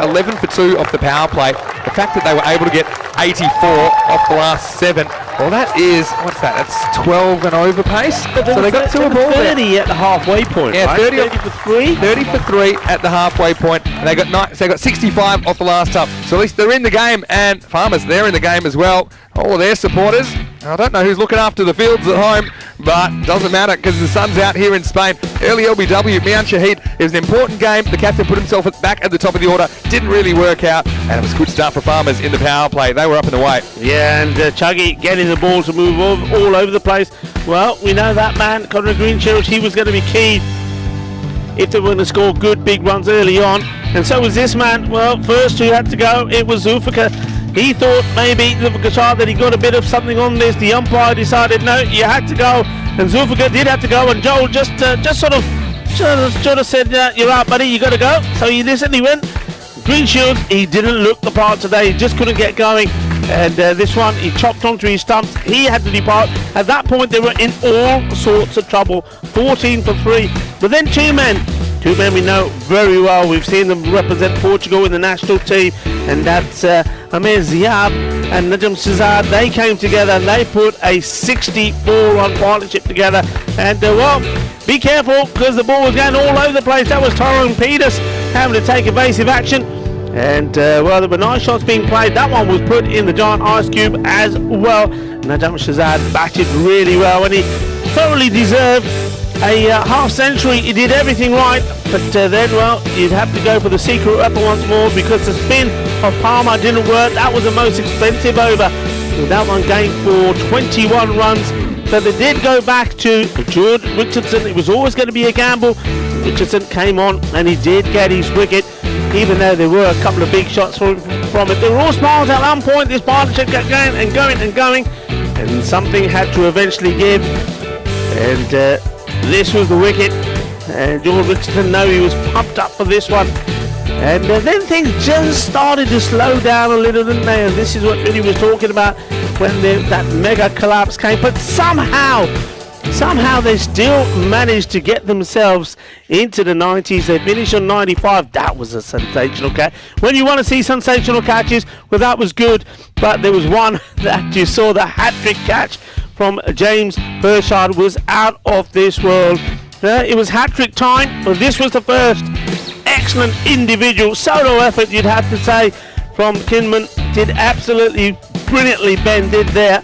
11 for 2 off the power play, the fact that they were able to get 84 off the last 7, well, that is, what's that? That's 12 and over pace. So they got to a ball 30 at the halfway point, yeah, right? 30 for 3? 30 for 3 at the halfway point, and they got 65 off the last half. So at least they're in the game, and Farmers, they're in the game as well. All of their supporters. I don't know who's looking after the fields at home, but doesn't matter because the sun's out here in Spain. Early LBW, Mian Shahid, it was an important game. The captain put himself back at the top of the order. Didn't really work out, and it was a good start for Farmers in the power play. They were up and away. Yeah, and Chuggy getting the ball to move all over the place. Well, we know that man, Conrad Greenshields, he was going to be key if they were going to score good big runs early on. And so was this man. Well, first who had to go, it was Zulfikar. He thought maybe Zulfikar that he got a bit of something on this. The umpire decided no, you had to go, and Zulfikar did have to go. And Joel just sort of said, "You're out, buddy. You got to go." So he listened. He went. Greenshields, he didn't look the part today. He just couldn't get going. And this one, he chopped onto his stumps. He had to depart. At that point, they were in all sorts of trouble. 14 for 3. But then two men we know very well. We've seen them represent Portugal in the national team, and that's Amir Ziab and Najm Shazad. They came together and they put a 64-run partnership together. And well, be careful because the ball was going all over the place. That was Tyrone Peters having to take evasive action. And well, there were nice shots being played. That one was put in the giant ice cube as well. Najm Shazad batted really well, and he thoroughly deserved a half century. He did everything right, but then, well, you'd have to go for the secret weapon once more because the spin of Palmer didn't work. That was the most expensive over. That one gained for 21 runs. So they did go back to George Richardson. It was always going to be a gamble. Richardson came on and he did get his wicket, even though there were a couple of big shots from it. They were all smiles at one point. This partnership kept going and going and going, and something had to eventually give. And this was the wicket, and George Richardson, no, he was pumped up for this one. And then things just started to slow down a little, didn't they? And this is what Vinny was talking about when that mega collapse came. But somehow they still managed to get themselves into the 90s. They finished on 95. That was a sensational catch. When you want to see sensational catches, well, that was good. But there was one that you saw, the hat-trick catch from James Burchard was out of this world. It was hat-trick time, but this was the first excellent individual solo effort, you'd have to say, from Kinman. Did absolutely brilliantly, Ben did there.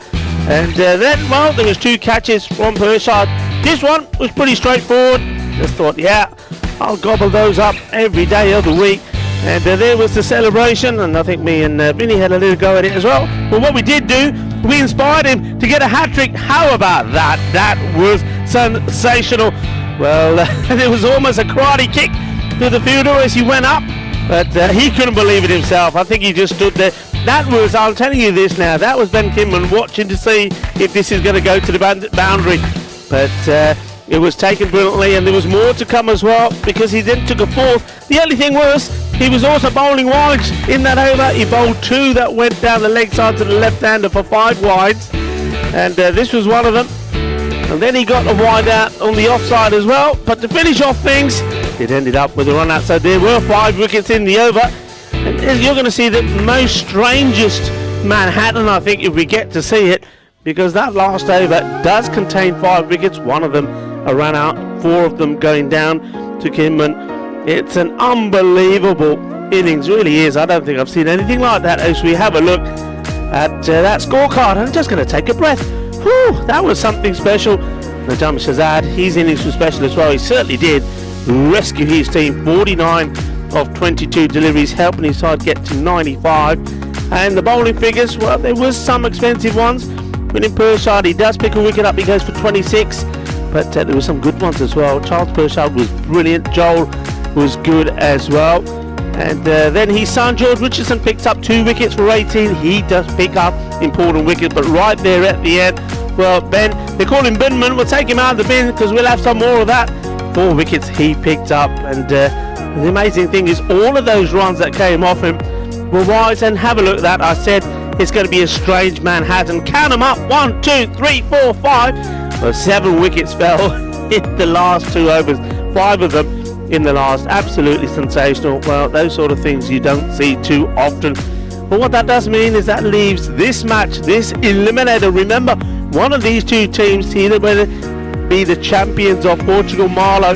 And then, well, there was 2 catches from Burchard. This one was pretty straightforward. Just thought, yeah, I'll gobble those up every day of the week. And there was the celebration, and I think me and Vinny had a little go at it as well. But what we did do, we inspired him to get a hat-trick. How about that? That was sensational. Well, there was almost a karate kick to the fielder as he went up, but he couldn't believe it himself. I think he just stood there. That was, I'm telling you this now, that was Ben Kinman watching to see if this is going to go to the boundary. But it was taken brilliantly, and there was more to come as well because he then took a 4th. The only thing was, he was also bowling wides in that over. He bowled 2 that went down the leg side to the left-hander for 5 wides, and this was one of them. And then he got a wide out on the offside as well. But to finish off things, it ended up with a run out. So there were 5 wickets in the over. And you're going to see the most strangest Manhattan, I think, if we get to see it, because that last over does contain 5 wickets. One of them a run out, 4 of them going down to Kinman. It's an unbelievable innings, really is. I don't think I've seen anything like that as we have a look at that scorecard. I'm just going to take a breath. Whew, that was something special. Najm Shazad, his innings was special as well. He certainly did rescue his team. 49 of 22 deliveries, helping his side get to 95. And the bowling figures, well, there was some expensive ones. William Burchard, he does pick a wicket up, he goes for 26. But there were some good ones as well. Charles Burchard was brilliant. Joel was good as well. And then his son George Richardson picks up 2 wickets for 18. He does pick up important wickets, but right there at the end, well, Ben, they call him Binman. We'll take him out of the bin because we'll have some more of that. 4 wickets he picked up, and the amazing thing is all of those runs that came off him were wise. And have a look at that. I said it's going to be a strange Manhattan. Count them up: 1, 2, 3, 4, 5. Well, 7 wickets fell in the last 2 overs. 5 of them in the last. Absolutely sensational. Well, those sort of things you don't see too often. But what that does mean is that leaves this match, this eliminator. Remember, one of these 2 teams, either will it be the champions of Portugal, Marlow,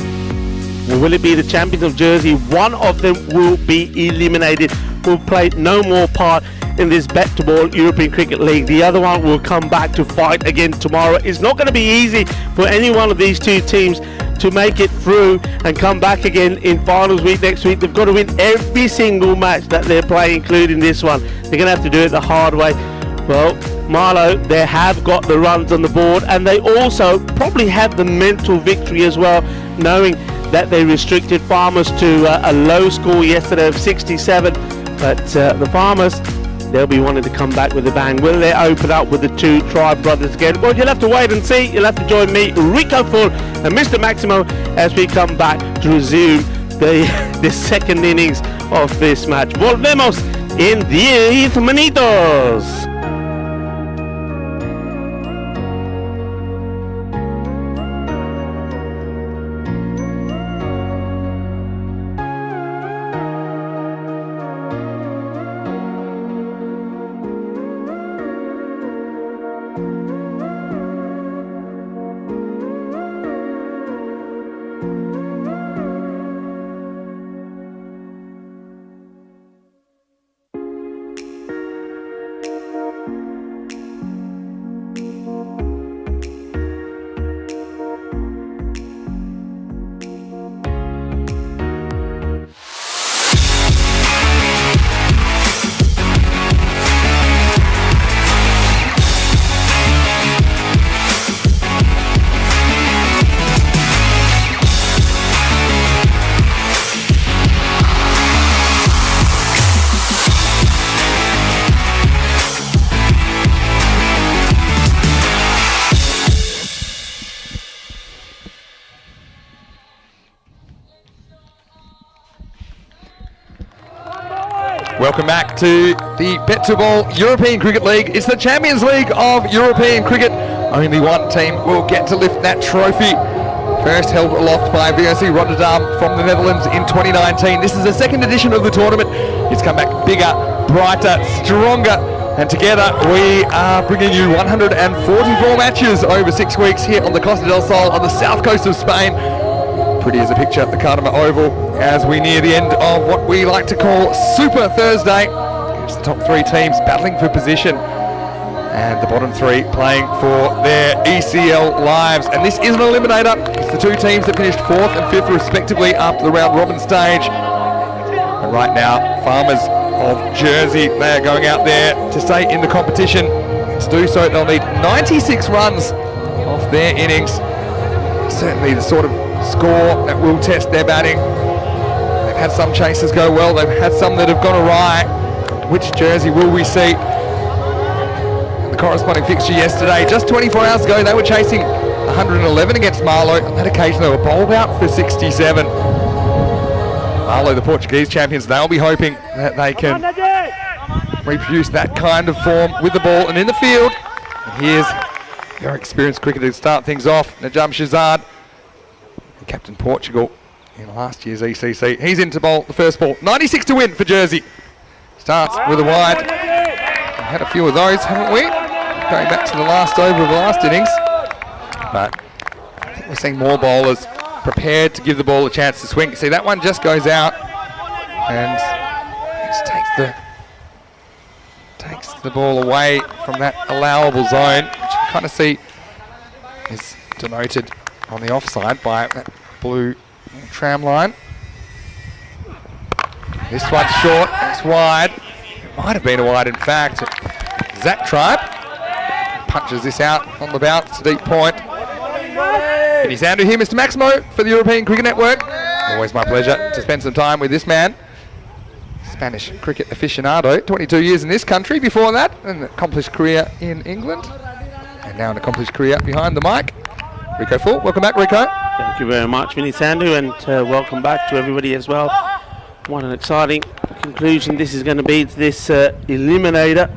or will it be the champions of Jersey? One of them will be eliminated, will play no more part in this Bet to Ball European Cricket League. The other one will come back to fight again tomorrow. It's not going to be easy for any one of these 2 teams to make it through and come back again in finals week next week. They've got to win every single match that they're playing, including this one. They're going to have to do it the hard way. Well, Marlow, they have got the runs on the board, and they also probably have the mental victory as well, knowing that they restricted Farmers to a low score yesterday of 67. But the Farmers, they'll be wanting to come back with a bang. Will they open up with the 2 Tribe brothers again? Well, you'll have to wait and see. You'll have to join me, Rico Full, and Mr. Maximo as we come back to resume the second innings of this match. Volvemos en 10 minutos. Welcome back to the Bet to Ball European Cricket League. It's the Champions League of European Cricket. Only one team will get to lift that trophy. First held aloft by VOC Rotterdam from the Netherlands in 2019. This is the second edition of the tournament. It's come back bigger, brighter, stronger, and together we are bringing you 144 matches over 6 weeks here on the Costa del Sol on the south coast of Spain. Pretty as a picture at the Cartama Oval as we near the end of what we like to call Super Thursday. It's the top 3 teams battling for position and the bottom 3 playing for their ECL lives. And this is an eliminator. It's the 2 teams that finished 4th and 5th respectively after the round robin stage. And right now, Farmers of Jersey, they are going out there to stay in the competition. To do so, they'll need 96 runs off their innings. Certainly the sort of score that will test their batting. They've had some chases go well, they've had some that have gone awry. Which jersey will we see? The corresponding fixture yesterday, just 24 hours ago, they were chasing 111 against Marlow. On that occasion they were bowled out for 67. Marlow, the Portuguese champions, they'll be hoping that they can reproduce that kind of form with the ball and in the field. And here's your experienced cricketer to start things off, Najam Shazad, captain Portugal in last year's ECC. He's in to bowl the first ball. 96 to win for Jersey. Starts with a wide. We've had a few of those, haven't we? Going back to the last over of the last innings. But I think we're seeing more bowlers prepared to give the ball a chance to swing. See, that one just goes out and just takes the ball away from that allowable zone, which you kind of see is denoted on the offside by that blue tram line. This one's short, it's wide. It might have been a wide in fact. Zach Tribe punches this out on the bounce to deep point. It is down to here, Mr. Maximo for the European Cricket Network. Always my pleasure to spend some time with this man. Spanish cricket aficionado, 22 years in this country. Before that, an accomplished career in England. And now an accomplished career behind the mic. Rico Full, welcome back, Rico. Thank you very much, Vinny Sandu, and welcome back to everybody as well. What an exciting conclusion this is going to be to this Eliminator.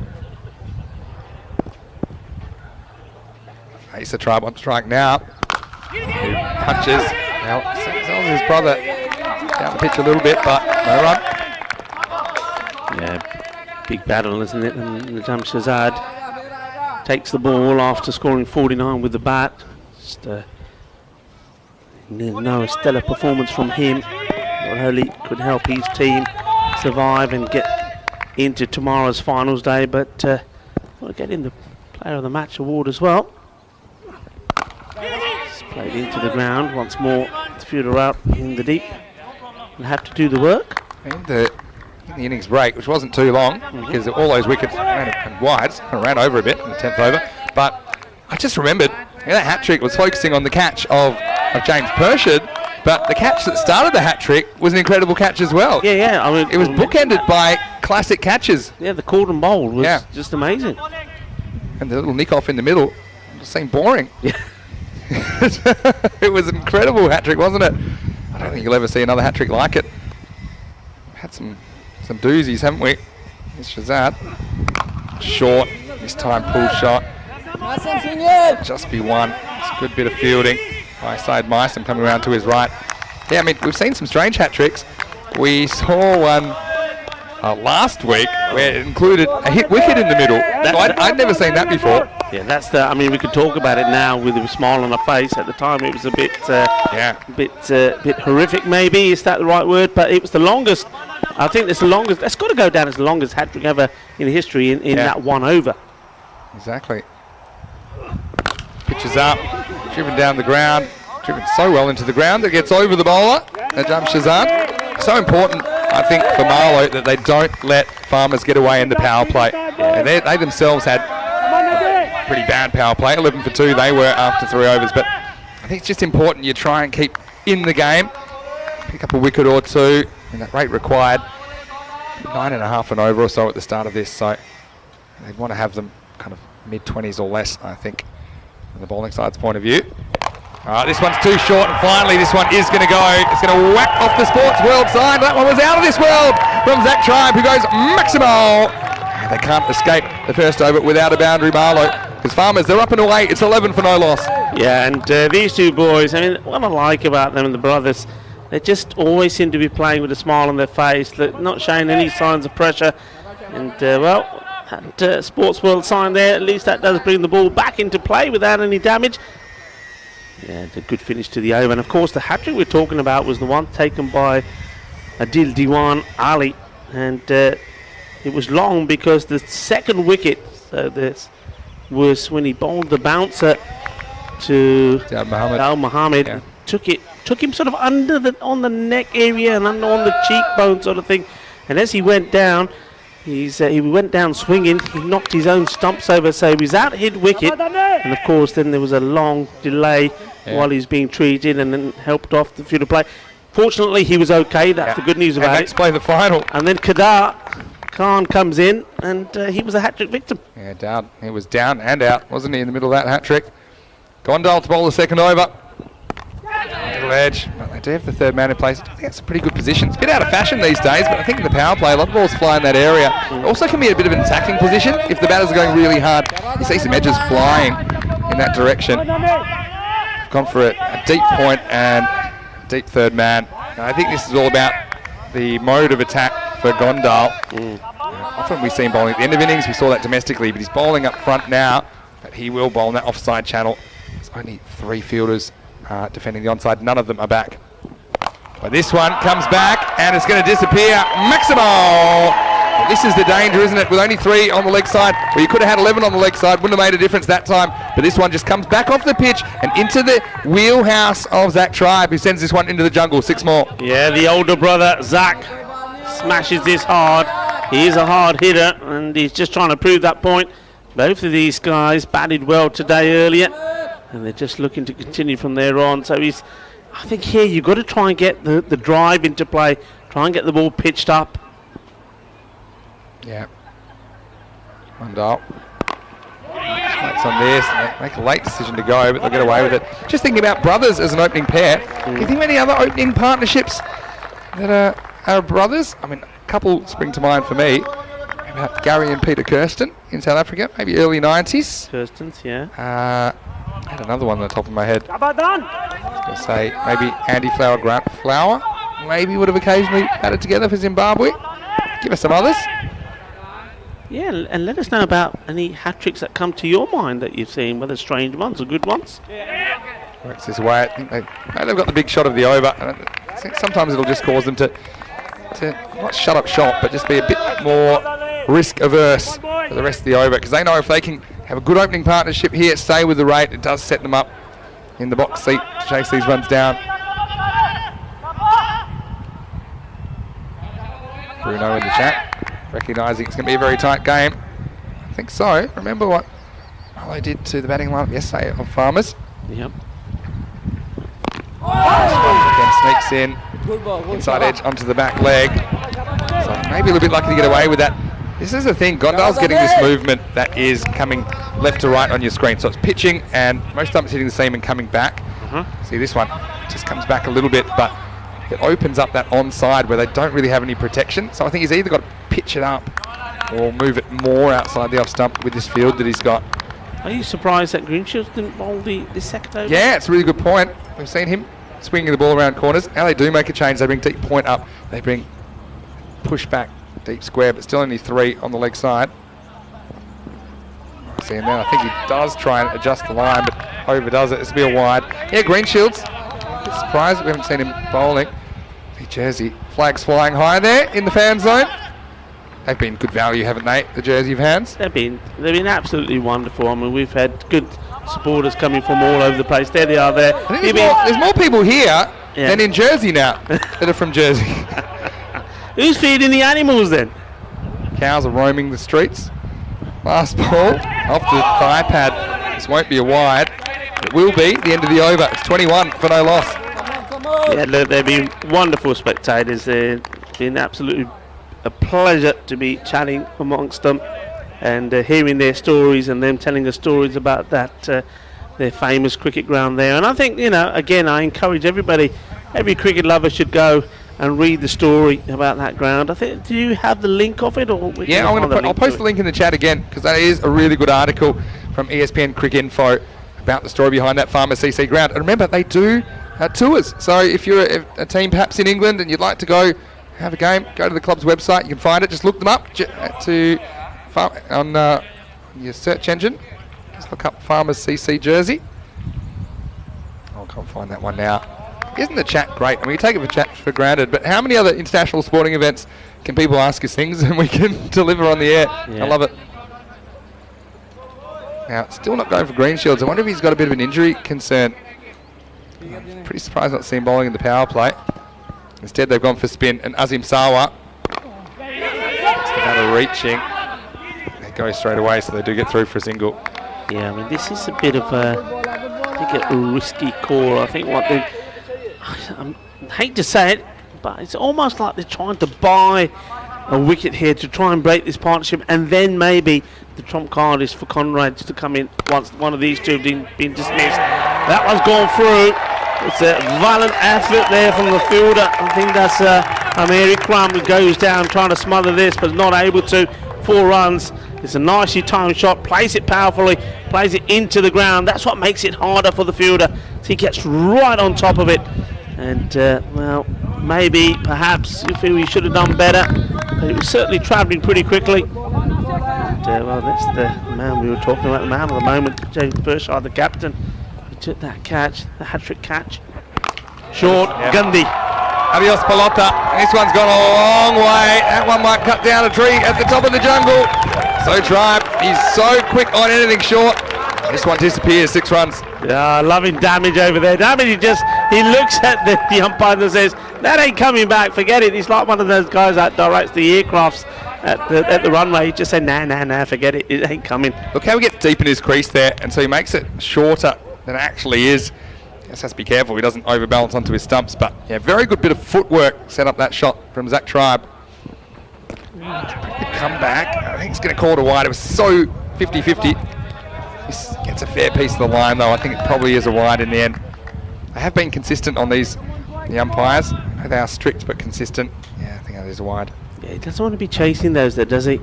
Ace the tribe on strike now. Who punches. Now, sells his brother down the pitch a little bit, but no run. Yeah, big battle, isn't it? And Najam Shazad takes the ball after scoring 49 with the bat. Just no stellar performance from him. Not only could help his team survive and get into tomorrow's finals day, but we'll get in the Player of the Match award as well. It's played into the ground once more. The fielder out in the deep and have to do the work. And the innings break, which wasn't too long, because all those wickets and wides ran over a bit in the 10th over. But I just remembered that hat trick was focusing on the catch of James Pershad, but the catch that started the hat trick was an incredible catch as well. Yeah. I mean, it was bookended by classic catches. Yeah, the cordon bowl was just amazing. And the little nick off in the middle just seemed boring. Yeah. It was an incredible hat trick, wasn't it? I don't think you'll ever see another hat trick like it. Had some doozies, haven't we? Here's Shazad. Short, this time pull shot. Just be one. It's a good bit of fielding by Said Meissen coming around to his right. Yeah, I mean, we've seen some strange hat tricks. We saw one last week where it included a hit wicket in the middle. I'd never seen that before. Yeah, that's the. I mean, we could talk about it now with a smile on our face. At the time, it was a bit, bit horrific. Maybe is that the right word? But it was the longest. I think it's the longest. That's got to go down as the longest hat trick ever in history in that one over. Exactly. Pitches up, driven down the ground, driven so well into the ground that gets over the bowler. Najam Shazad. So important, I think, for Marlow that they don't let Farmers get away in the power play. And they themselves had a pretty bad power play. 11 for 2 they were after 3 overs. But I think it's just important you try and keep in the game, pick up a wicket or two, and that rate required 9.5 an over or so at the start of this. So they'd want to have them kind of mid-20s or less, I think, from the bowling side's point of view. This one's too short, and finally this one is going to go. It's going to whack off the Sports World side. That one was out of this world from Zach Tribe, who goes maximal. They can't escape the first over without a boundary, Marlow, because Farmers, they're up and away. It's 11 for no loss. Yeah, and these two boys, I mean, what I like about them and the brothers, they just always seem to be playing with a smile on their face, not showing any signs of pressure. And, that Sports World sign there, at least that does bring the ball back into play without any damage. Yeah, it's a good finish to the over. And, of course, the hat-trick we're talking about was the one taken by Adil Diwan Ali. And it was long because the second wicket, so this was when he bowled the bouncer to Al Muhammad. Yeah. Took him sort of on the neck area and under on the cheekbone sort of thing. And as he went down, he went down swinging. He knocked his own stumps over, so he was out hit wicket. And of course, then there was a long delay while he was being treated, and then helped off the field of play. Fortunately, he was okay. That's the good news about it. Let's play the final. And then Khan comes in, and he was a hat-trick victim. Yeah, down. He was down and out, wasn't he, in the middle of that hat-trick? Gondal to bowl the second over. Little edge. But they do have the third man in place. I think that's a pretty good position. It's a bit out of fashion these days, but I think in the power play, a lot of balls fly in that area. Also can be a bit of an attacking position if the batters are going really hard. You see some edges flying in that direction. Gone for a deep point and deep third man. And I think this is all about the mode of attack for Gondal. Often we see him bowling at the end of innings. We saw that domestically, but he's bowling up front now. But he will bowl in that offside channel. There's only 3 fielders defending the onside. None of them are back. But this one comes back and it's going to disappear. Maximal! Well, this is the danger, isn't it? With only 3 on the leg side. Well, you could have had 11 on the leg side. Wouldn't have made a difference that time. But this one just comes back off the pitch and into the wheelhouse of Zach Tribe, who sends this one into the jungle. 6 more. Yeah, the older brother, Zach, smashes this hard. He is a hard hitter, and he's just trying to prove that point. Both of these guys batted well today earlier, and they're just looking to continue from there on. So I think here you've got to try and get the drive into play, try and get the ball pitched up. Yeah. Mundell. Smacks on this. And they make a late decision to go, but they'll get away with it. Just thinking about brothers as an opening pair. Do you think of any other opening partnerships that are brothers? I mean, a couple spring to mind for me. About Gary and Peter Kirsten in South Africa, maybe early 90s. Kirsten's, yeah. I had another one on the top of my head. I was going to say maybe Andy Flower, Grant Flower. Maybe would have occasionally batted together for Zimbabwe. Give us some others. Yeah, and let us know about any hat-tricks that come to your mind that you've seen, whether strange ones or good ones. Works this way. I think they've got the big shot of the over. Sometimes it'll just cause them to not shut up shop, but just be a bit more risk-averse for the rest of the over, because they know if they can have a good opening partnership here, stay with the rate, it does set them up in the box seat to chase these runs down. Bruno in the chat, recognising it's going to be a very tight game. I think so. Remember what they did to the batting lineup yesterday of Farmers. Yep. Again sneaks in, inside edge onto the back leg. So maybe a little bit lucky to get away with that. This is the thing, Gondal's getting this movement that is coming left to right on your screen. So it's pitching and most of the time it's hitting the seam and coming back. See this one, just comes back a little bit, but it opens up that onside where they don't really have any protection. So I think he's either got to pitch it up or move it more outside the off stump with this field that he's got. Are you surprised that Greenshields didn't bowl this second over? Yeah, it's a really good point. We've seen him swinging the ball around corners. Now they do make a change. They bring deep point up. They bring push back deep square, but still only 3 on the leg side. See him now. I think he does try and adjust the line, but overdoes it. It's a bit wide. Yeah, Greenshields. Surprised we haven't seen him bowling. The Jersey flags flying high there in the fan zone. They've been good value, haven't they? The Jersey fans. They've been absolutely wonderful. I mean, we've had good supporters coming from all over the place. There they are. There. I think there's more people here than in Jersey now that are from Jersey. Who's feeding the animals then? Cows are roaming the streets. Last ball off the thigh pad. This won't be a wide. It will be the end of the over. It's 21 for no loss. Yeah, look, they've been wonderful spectators. They've been absolutely a pleasure to be chatting amongst them and hearing their stories and them telling us stories about that their famous cricket ground there. And I think, again, I encourage everybody, every cricket lover should go and read the story about that ground. I think, do you have the link of it? Or yeah, I'll post the link in the chat again, because that is a really good article from ESPN Cricket Info about the story behind that Farmers CC ground. And remember, they do tours. So if you're a team perhaps in England and you'd like to go have a game, go to the club's website. You can find it. Just look them up on your search engine. Just look up Farmers CC Jersey. I can't find that one now. Isn't the chat great? I mean, we take it for granted, but how many other international sporting events can people ask us things and we can deliver on the air? Yeah. I love it. Now, still not going for Greenshields. I wonder if he's got a bit of an injury concern. I'm pretty surprised not seeing bowling in the power play. Instead, they've gone for spin, and Azim Sawa. Another reaching. They go straight away, so they do get through for a single. Yeah, I mean, this is a bit of a risky call. I think I hate to say it, but it's almost like they're trying to buy a wicket here to try and break this partnership, and then maybe the trump card is for Conrad to come in once one of these two have been dismissed. That one's gone through. It's a violent effort there from the fielder. I think that's Eric Crum who goes down trying to smother this, but not able to. 4 runs. It's a nicely timed shot. Plays it powerfully. Plays it into the ground. That's what makes it harder for the fielder. So he gets right on top of it. And, well, maybe, perhaps, you feel he should have done better. But it was certainly travelling pretty quickly. And, well, that's the man we were talking about, the man of the moment, James Pershard, the captain. He took that catch, the hat-trick catch. Short, Gundy. Adios Pelota. This one's gone a long way. That one might cut down a tree at the top of the jungle. So Tribe, he's so quick on anything short. This one disappears, 6 runs. Yeah, loving Damage over there. Damage, he looks at the umpire and says, that ain't coming back, forget it. He's like one of those guys that directs the aircrafts at the runway. He just said, nah, forget it, it ain't coming. Look how he gets deep in his crease there, and so he makes it shorter than it actually is. Just has to be careful he doesn't overbalance onto his stumps, but yeah, very good bit of footwork set up that shot from Zach Tribe. Come back. I think it's going to call it a wide. It was so 50-50. This gets a fair piece of the line, though. I think it probably is a wide in the end. They have been consistent on these, the umpires. They are strict but consistent. Yeah, I think that is a wide. Yeah, he doesn't want to be chasing those, though, does he?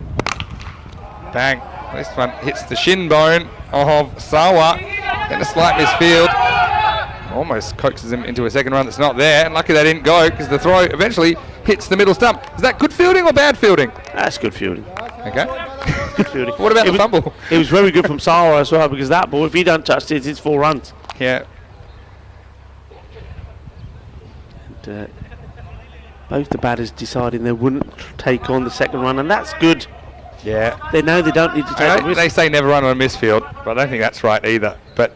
Bang. This one hits the shin bone of Sawa. Then a slight misfield. Almost coaxes him into a second run that's not there. And lucky they didn't go because the throw eventually hits the middle stump. Is that good fielding or bad fielding? That's good fielding. Okay. Good fielding. What about the fumble? It was very good from Sawa as well, because that ball, if he don't touch it, it's 4 runs. Yeah. And both the batters deciding they wouldn't take on the second run, and that's good. Yeah. They know they don't need to take the risk. They say never run on a misfield, but I don't think that's right either. But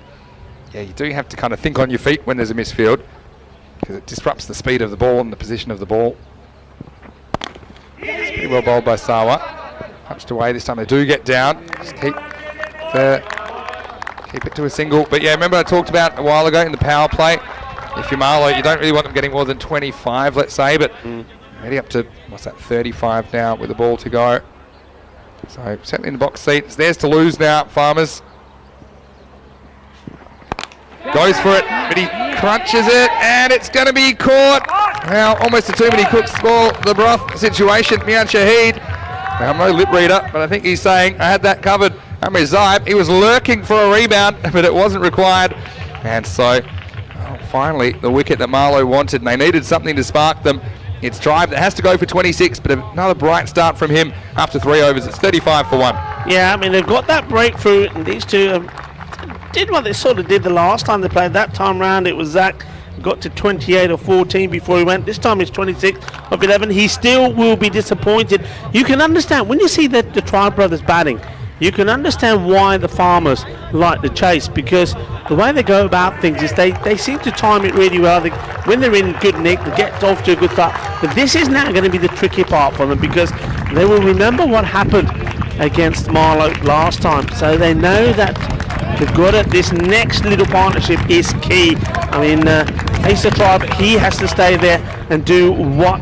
yeah, you do have to kind of think on your feet when there's a misfield, because it disrupts the speed of the ball and the position of the ball. It's pretty well bowled by Sawa. Punched away this time. They do get down. Just keep it to a single. But yeah, remember I talked about a while ago in the power play, if you're Marlow, you don't really want them getting more than 25, let's say, but already up to, what's that, 35 now with the ball to go. So certainly in the box seat. It's theirs to lose now, Farmers. Goes for it, but he crunches it, and it's going to be caught. Now, almost a too many cooks spoil the broth situation. Mian Shahid, now, I'm no lip reader, but I think he's saying, I had that covered. Amir Zaib, he was lurking for a rebound, but it wasn't required. And so, finally, the wicket that Marlow wanted, and they needed something to spark them. It's Drive that has to go for 26, but another bright start from him after 3 overs. It's 35 for 1. Yeah, I mean, they've got that breakthrough, and these two did what they sort of did the last time they played. That time round, it was Zach got to 28 or 14 before he went. This time it's 26 of 11. He still will be disappointed. You can understand, when you see the Tribe brothers batting, you can understand why the Farmers like the chase, because the way they go about things is they seem to time it really well. When they're in good nick, they get off to a good start. But this is now going to be the tricky part for them, because they will remember what happened against Marlow last time. So they know that they've got it. This next little partnership is key. I mean, Asa Tribe, he has to stay there and do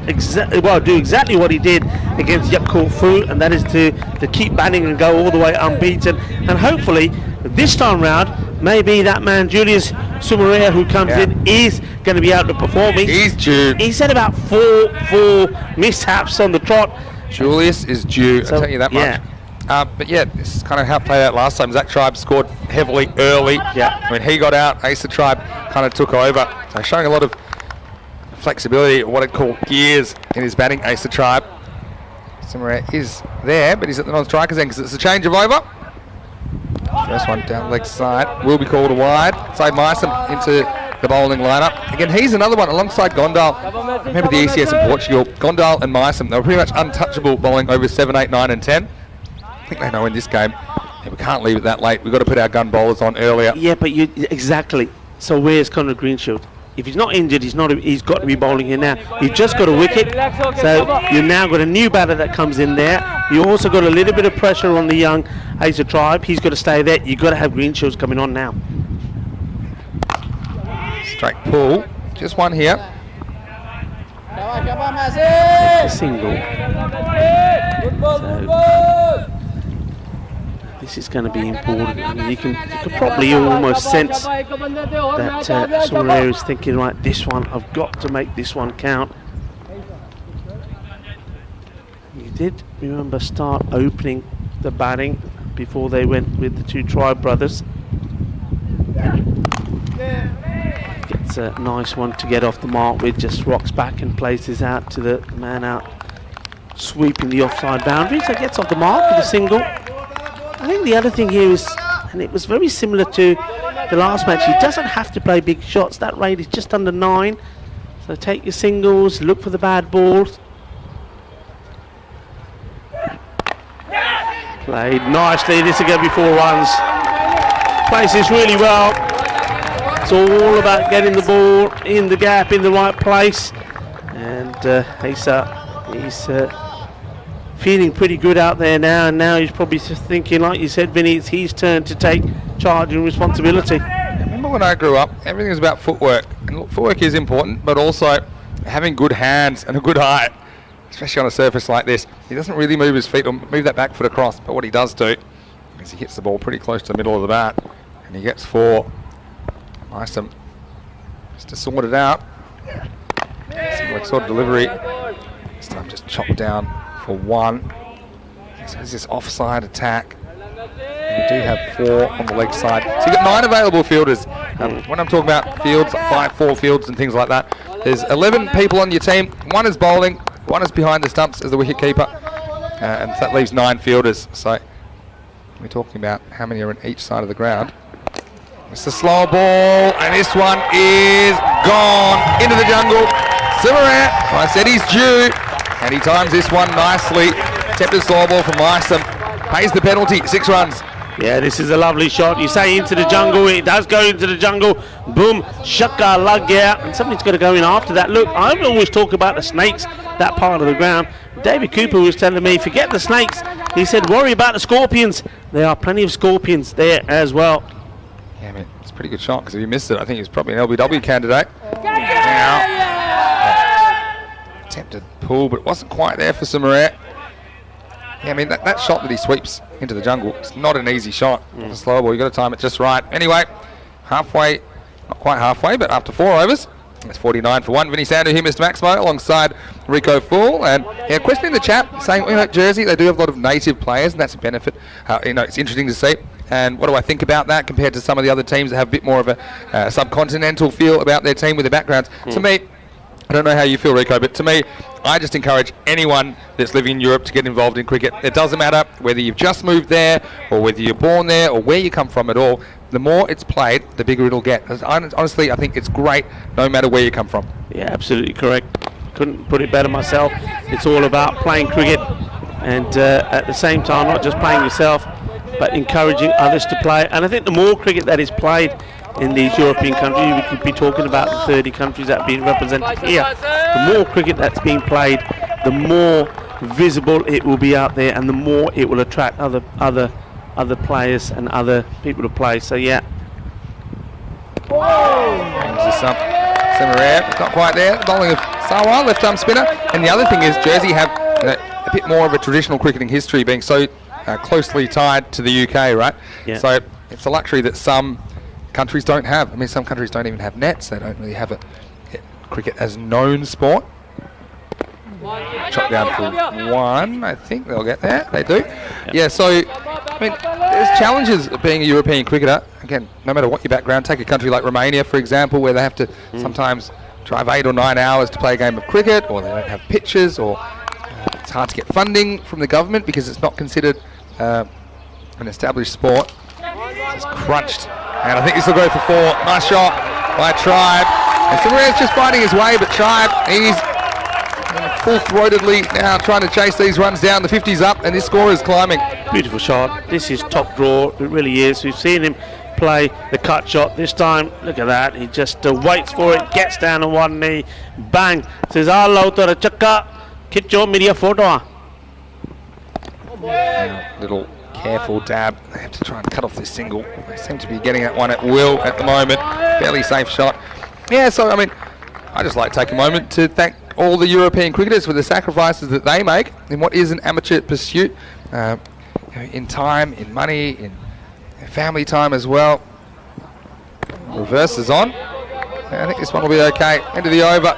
exactly what he did against Yakul Fu, and that is to keep batting and go all the way unbeaten. And hopefully, this time round, maybe that man Julius Sumaria, who comes in, is going to be able to perform. He's due. He's had about four mishaps on the trot. Julius is due, So, I'll tell you that much. But yeah, this is kind of how it played out last time. Zach Tribe scored heavily early. Yeah. When he got out, Asa Tribe kind of took over. So showing a lot of flexibility, what I'd call gears in his batting, Asa Tribe. Sumaria is there, but he's at the non-strikers end because it's a change of over. First one down leg side will be called a wide. Side Myson into the bowling lineup. Again, he's another one alongside Gondal. Remember the ECS in Portugal, Gondal and Myson, they were pretty much untouchable bowling over 7, 8, 9 and 10. I think they know in this game, we can't leave it that late. We've got to put our gun bowlers on earlier. Yeah, but exactly. So where's Conor Greenshield? If he's not injured, he's got to be bowling here now. You've just got a wicket, so you've now got a new batter that comes in there. You also got a little bit of pressure on the young Asa Tribe. He's got to stay there. You've got to have Greenshields coming on now. Straight pull, just one here. A single. So, this is going to be important. I mean, you can probably almost sense that Sumaria is thinking, right, this one, I've got to make this one count. You did, remember, start opening the batting before they went with the two Tribe brothers. Gets a nice one to get off the mark with, just rocks back and places out to the man out, sweeping the offside boundary. So gets off the mark with a single. I think the other thing here is, and it was very similar to the last match, he doesn't have to play big shots. That rate is just under 9. So take your singles, look for the bad balls. Played nicely. This is going to be 4 runs. Plays this really well. It's all about getting the ball in the gap, in the right place. And Asa, he's feeling pretty good out there now, and now he's probably just thinking, like you said, Vinny, it's his turn to take charge and responsibility. Remember when I grew up, everything was about footwork. And look, footwork is important, but also having good hands and a good eye. especially on a surface like this. He doesn't really move his feet or move that back foot across, but what he does do is he hits the ball pretty close to the middle of the bat, and he gets 4. Nice just to sort it out. Similar sort of delivery. This time just chopped down for 1. So there's this offside attack. And we do have 4 on the leg side. So you've got 9 available fielders. When I'm talking about fields, like 5-4 fields and things like that, there's 11 people on your team. 1 is bowling, 1 is behind the stumps as the wicket keeper, and so that leaves 9 fielders. So we're talking about how many are on each side of the ground. It's a slow ball, and this one is gone into the jungle. Simirat, I said he's due, and he times this one nicely. Attempted slow ball from Isom, pays the penalty, 6 runs. Yeah, this is a lovely shot. You say into the jungle, it does go into the jungle. Boom, shaka lag gaya, and something's got to go in after that. Look, I always talk about the snakes, that part of the ground. David Cooper was telling me, forget the snakes. He said, worry about the scorpions. There are plenty of scorpions there as well. Yeah, man, it's a pretty good shot, because if you missed it, I think he's probably an LBW candidate. Attempted pull, but it wasn't quite there for Simirat. Yeah, I mean, that shot that he sweeps into the jungle, it's not an easy shot. It's a slow ball, you've got to time it just right. Anyway, halfway, not quite halfway, but after 4 overs, it's 49 for 1. Vinny Sandu here, Mr. Maximo, alongside Rico Full. And yeah, questioning the chat, saying, you know, Jersey, they do have a lot of native players, and that's a benefit. You know, it's interesting to see. And what do I think about that compared to some of the other teams that have a bit more of a subcontinental feel about their team with their backgrounds? To me, I don't know how you feel, Rico, but to me, I just encourage anyone that's living in Europe to get involved in cricket. It doesn't matter whether you've just moved there or whether you're born there or where you come from at all. The more it's played, the bigger it'll get. Honestly, I think it's great no matter where you come from. Yeah, absolutely correct. Couldn't put it better myself. It's all about playing cricket and at the same time, not just playing yourself, but encouraging others to play. And I think the more cricket that is played in these European countries, we could be talking about the 30 countries that are being represented here. The more cricket that's being played, the more visible it will be out there, and the more it will attract other players and other people to play. So yeah. Simirat, not quite there. Bowling of Sarwar, left arm spinner. And the other thing is, Jersey have a bit more of a traditional cricketing history, being so closely tied to the UK, right? Yeah. So it's a luxury that some countries don't have. I mean, some countries don't even have nets. They don't really have cricket as known sport. Chop down for 1, I think they'll get there. They do. Yep. Yeah, so, I mean, there's challenges of being a European cricketer. Again, no matter what your background, take a country like Romania, for example, where they have to sometimes drive 8 or 9 hours to play a game of cricket, or they don't have pitches, or it's hard to get funding from the government because it's not considered an established sport. It's crunched. And I think this will go for 4. Nice shot by Tribe. And Simirat's just fighting his way, but Tribe, he's full-throatedly now trying to chase these runs down. The 50's up, and his score is climbing. Beautiful shot. This is top draw. It really is. We've seen him play the cut shot this time. Look at that. He just waits for it, gets down on one knee, bang. Says, "Hello to the chakka. Kitcho media photo." Little careful dab. They have to try and cut off this single. They seem to be getting that one at will at the moment. Fairly safe shot. Yeah, so I mean, I just like to take a moment to thank all the European cricketers for the sacrifices that they make in what is an amateur pursuit, in time, in money, in family time as well. Reverse is on. I think this one will be okay. End of the over,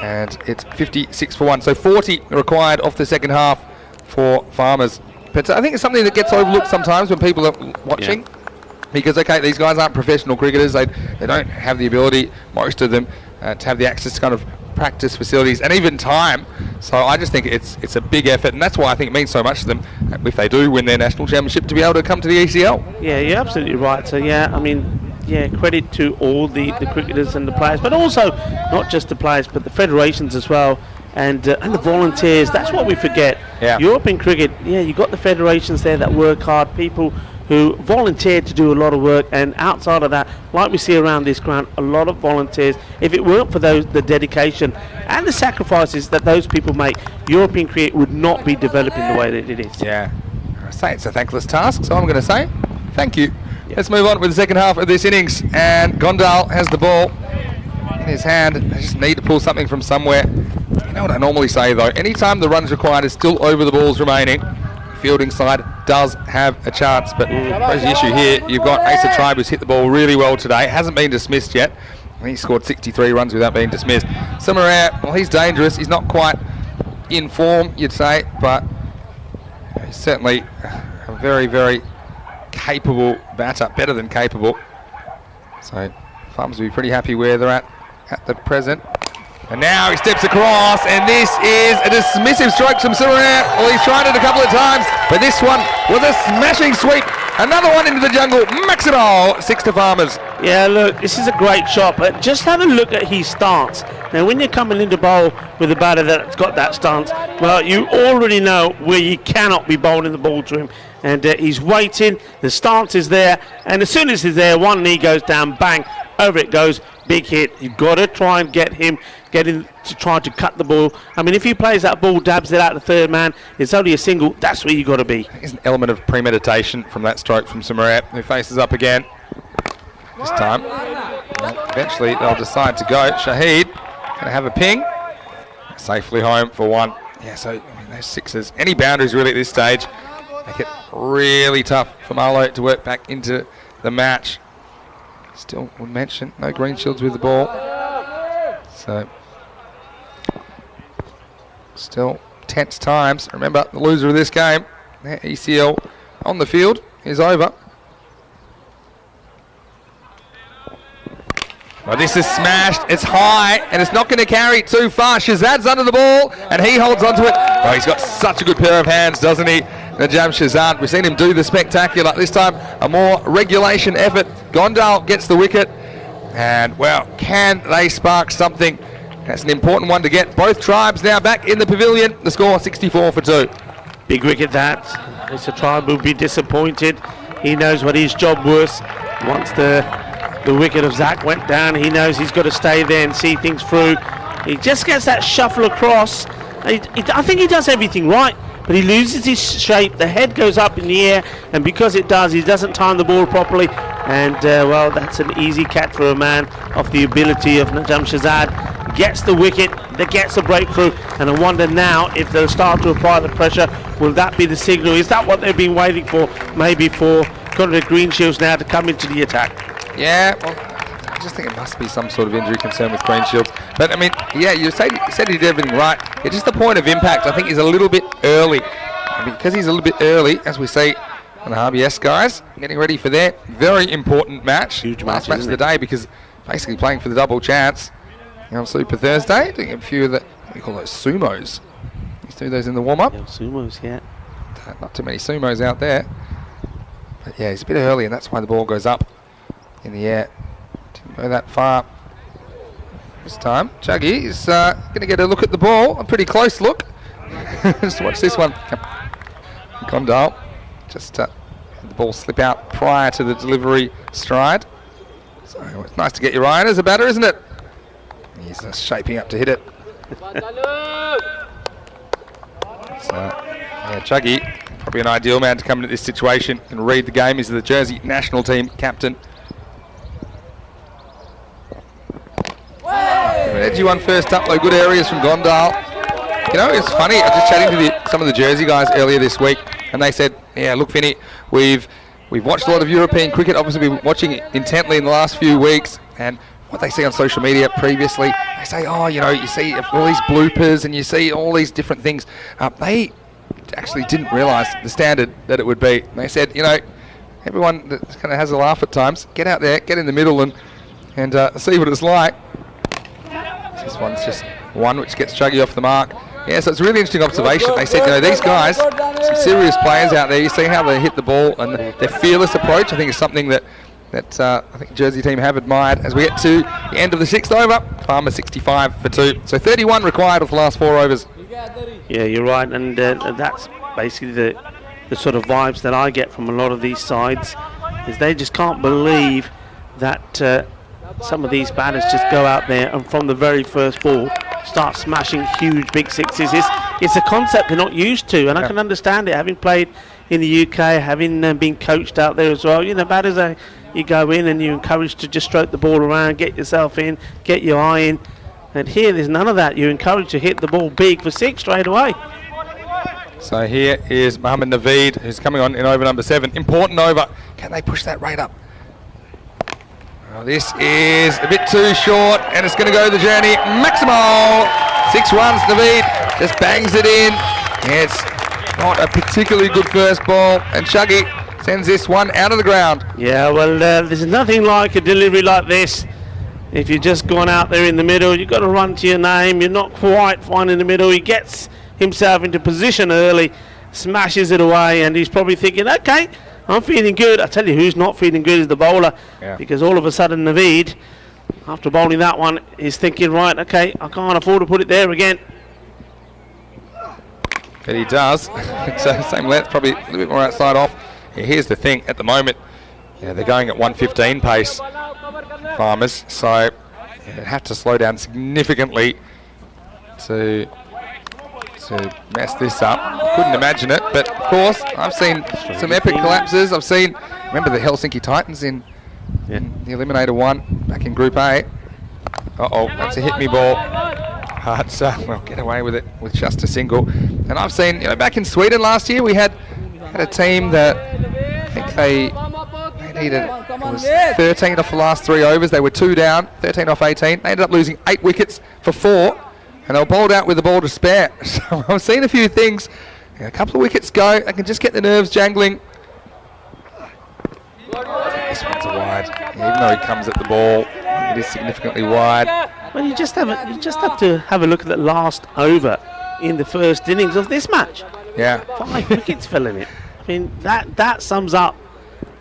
and it's 56 for 1. So 40 required off the second half for Farmers. But I think it's something that gets overlooked sometimes when people are watching. Yeah. Because, okay, these guys aren't professional cricketers. They don't have the ability, most of them, to have the access to kind of practice facilities and even time. So I just think it's a big effort, and that's why I think it means so much to them if they do win their national championship to be able to come to the ECL. Yeah, you're absolutely right. So yeah, I mean, yeah, credit to all the cricketers and the players, but also not just the players, but the federations as well, and the volunteers. That's what we forget. Yeah. European cricket, yeah, you got the federations there that work hard, people who volunteered to do a lot of work, and outside of that, like we see around this ground, a lot of volunteers. If it weren't for the dedication and the sacrifices that those people make, European cricket would not be developing the way that it is. Yeah, I say it's a thankless task, so I'm going to say thank you. Yep. Let's move on with the second half of this innings, and Gondal has the ball in his hand. They just need to pull something from somewhere. know what I normally say though, anytime the runs required is still over the balls remaining, the fielding side does have a chance. But where's the issue here? You've got Asa Tribe who's hit the ball really well today, hasn't been dismissed yet. He scored 63 runs without being dismissed. Samaria, well, he's dangerous. He's not quite in form, you'd say, but he's certainly a very, very capable batter, better than capable. So Farmers will be pretty happy where they're at the present. And now he steps across, and this is a dismissive stroke from Samaria. Well, he's tried it a couple of times, but this one was a smashing sweep. Another one into the jungle. Maximal, 6 to Farmers. Yeah, look, this is a great shot, but just have a look at his stance. Now, when you're coming into bowl with a batter that's got that stance, well, you already know where you cannot be bowling the ball to him. And he's waiting, the stance is there, and as soon as he's there, one knee goes down, bang, over it goes, big hit. You've got to try and get in to try to cut the ball. I mean, if he plays that ball, dabs it out the third man, it's only a single, that's where you've got to be. There's an element of premeditation from that stroke from Samaria, who faces up again. This time, eventually they'll decide to go. Shahid going to have a ping. Safely home for one. Yeah, so I mean, those sixes, any boundaries really at this stage, make it really tough for Marlowe to work back into the match. Still would mention, no green shields with the ball. So, still tense times. Remember, the loser of this game, ECL on the field, is over. Well, this is smashed, it's high, and it's not going to carry too far. Shazad's under the ball, and he holds onto it. Oh, he's got such a good pair of hands, doesn't he? Najam Shazad, we've seen him do the spectacular. This time, a more regulation effort. Gondal gets the wicket, and, well, can they spark something? That's an important one to get. Both tribes now back in the pavilion. The score, 64 for 2. Big wicket that. Mr. Tribe will be disappointed. He knows what his job was. Once the wicket of Zach went down, he knows he's got to stay there and see things through. He just gets that shuffle across. I think he does everything right, but he loses his shape. The head goes up in the air, and because it does, he doesn't time the ball properly. And, well, that's an easy catch for a man of the ability of Najam Shazad. Gets the wicket, that gets the breakthrough, and I wonder now if they'll start to apply the pressure. Will that be the signal? Is that what they've been waiting for? Maybe for Conrad Greenshields now to come into the attack. Yeah, well, I just think it must be some sort of injury concern with Greenshields. But, I mean, yeah, you said he did everything right. It's just the point of impact, I think, is a little bit early. And because he's a little bit early, as we see on the RBS guys, getting ready for their very important match. Huge last match of the day, because basically playing for the double chance on Super Thursday, doing a few of the, what do you call those, sumos. You do those in the warm-up. Yeah, sumos, yeah. Not too many sumos out there. But, yeah, he's a bit early, and that's why the ball goes up in the air. Didn't go that far this time. Chuggy is going to get a look at the ball, a pretty close look. Just watch this one. Gondal just had the ball slip out prior to the delivery stride. So it's nice to get your eye on as a batter, isn't it? He's shaping up to hit it. So, yeah, Chuggy, probably an ideal man to come into this situation and read the game. He's the Jersey national team captain. Edgy one first up, though. Good areas from Gondal. You know, it's funny. I was just chatting to some of the Jersey guys earlier this week, and they said, "Yeah, look, Finney, we've watched a lot of European cricket. Obviously, we've been watching it intently in the last few weeks, and what they see on social media previously, they say, oh, you know, you see all these bloopers and you see all these different things. They actually didn't realise the standard that it would be. And they said, you know, everyone that kind of has a laugh at times, get out there, get in the middle and see what it's like." This one's just one which gets Chuggy off the mark. Yeah, so it's a really interesting observation. They said, you know, these guys, some serious players out there, you see how they hit the ball and their fearless approach, I think is something that I think the Jersey team have admired. As we get to the end of the 6th over, Farmer 65 for 2. So 31 required of the last 4 overs. Yeah, you're right, and that's basically the sort of vibes that I get from a lot of these sides, is they just can't believe that some of these batters just go out there and from the very first ball start smashing huge big sixes. It's a concept they're not used to, and I can understand it, having played in the UK, having been coached out there as well. You know, batters you go in and you're encouraged to just stroke the ball around, get yourself in, get your eye in, And here, there's none of that. You're encouraged to hit the ball big for 6 straight away. So here is Mohammed Naveed, who's coming on in over number 7. Important over. Can they push that rate up? Oh, this is a bit too short, and it's going to go the journey. Maximal! 6 runs, Naveed just bangs it in. It's not a particularly good first ball, and Shuggy sends this one out of the ground. Yeah, well, there's nothing like a delivery like this. If you've just gone out there in the middle, you've got to run to your name. You're not quite fine in the middle. He gets himself into position early, smashes it away, and he's probably thinking, okay, I'm feeling good. I tell you who's not feeling good is the bowler, because all of a sudden Naveed, after bowling that one, is thinking, right, okay, I can't afford to put it there again. But he does. So same length, probably a little bit more outside off. Yeah, here's the thing, at the moment, they're going at 115 pace, Farmers, so they have to slow down significantly to mess this up. Couldn't imagine it, but of course I've seen some epic collapses. I've seen, remember the Helsinki Titans in the Eliminator 1 back in Group A. That's a hit me ball. But well, get away with it with just a single. And I've seen, back in Sweden last year, we had a team that I think they needed, it was 13 off the last 3 overs. They were 2 down, 13 off 18. They ended up losing 8 wickets for 4, and they were bowled out with the ball to spare. So I've seen a few things. A couple of wickets go. They can just get the nerves jangling. This one's a wide. Even though he comes at the ball, it is significantly wide. Well, you just have to have a look at the last over in the first innings of this match. Yeah. 5 wickets fell in it. I mean, that sums up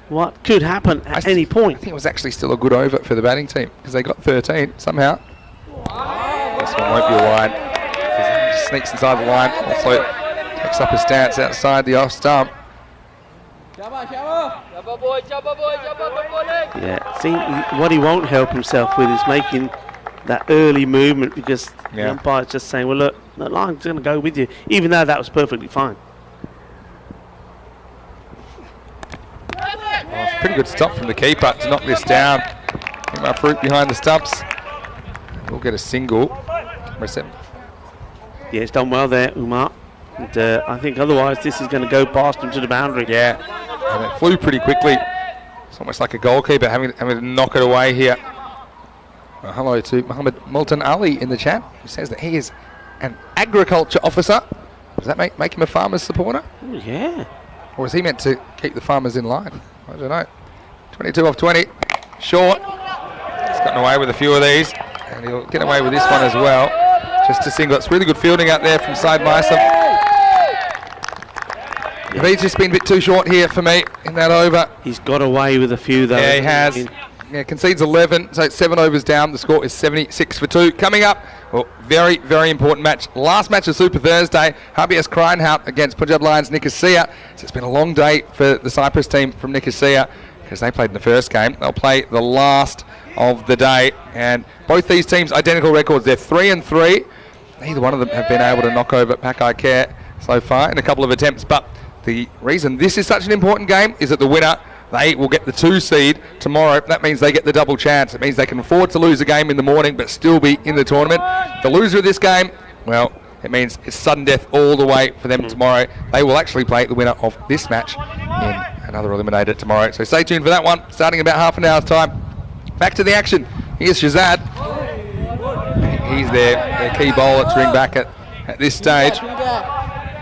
what could happen at any point. I think it was actually still a good over for the batting team because they got 13 somehow. This one won't be a wide. He just sneaks inside the line. Also takes up a stance outside the off stump. Yeah, see, what he won't help himself with is making that early movement, because the umpire's just saying, well, look, the line's going to go with you, even though that was perfectly fine. Pretty good stop from the keeper to knock this down. My fruit behind the stumps. We'll get a single. Yeah, it's done well there, Umar. And I think otherwise this is going to go past him to the boundary. Yeah, and it flew pretty quickly. It's almost like a goalkeeper having to knock it away here. Hello to Muhammad Multan Ali in the chat, who says that he is an agriculture officer. Does that make him a farmer's supporter? Oh, yeah. Or is he meant to keep the farmers in line? I don't know. 22 off 20. Short. He's gotten away with a few of these. And he'll get away with this one as well. Just a single. It's really good fielding out there from Syed Meisom. He's just been a bit too short here for me in that over. He's got away with a few though. Yeah, he has. Yeah, concedes 11, so it's 7 overs down. The score is 76 for 2. Coming up, well, very, very important match. Last match of Super Thursday, HBS Krinehout against Punjab Lions Nicosia. So it's been a long day for the Cyprus team from Nicosia because they played in the first game. They'll play the last of the day, and both these teams identical records. They're 3-3. Neither one of them have been able to knock over Pak I Care so far in a couple of attempts, but the reason this is such an important game is that the winner, they will get the 2 seed tomorrow. That means they get the double chance. It means they can afford to lose a game in the morning but still be in the tournament. The loser of this game, well, it means it's sudden death all the way for them tomorrow. They will actually play the winner of this match in another eliminator tomorrow. So stay tuned for that one, starting in about half an hour's time. Back to the action. Here's Shazad. He's their key bowler to bring back at this stage.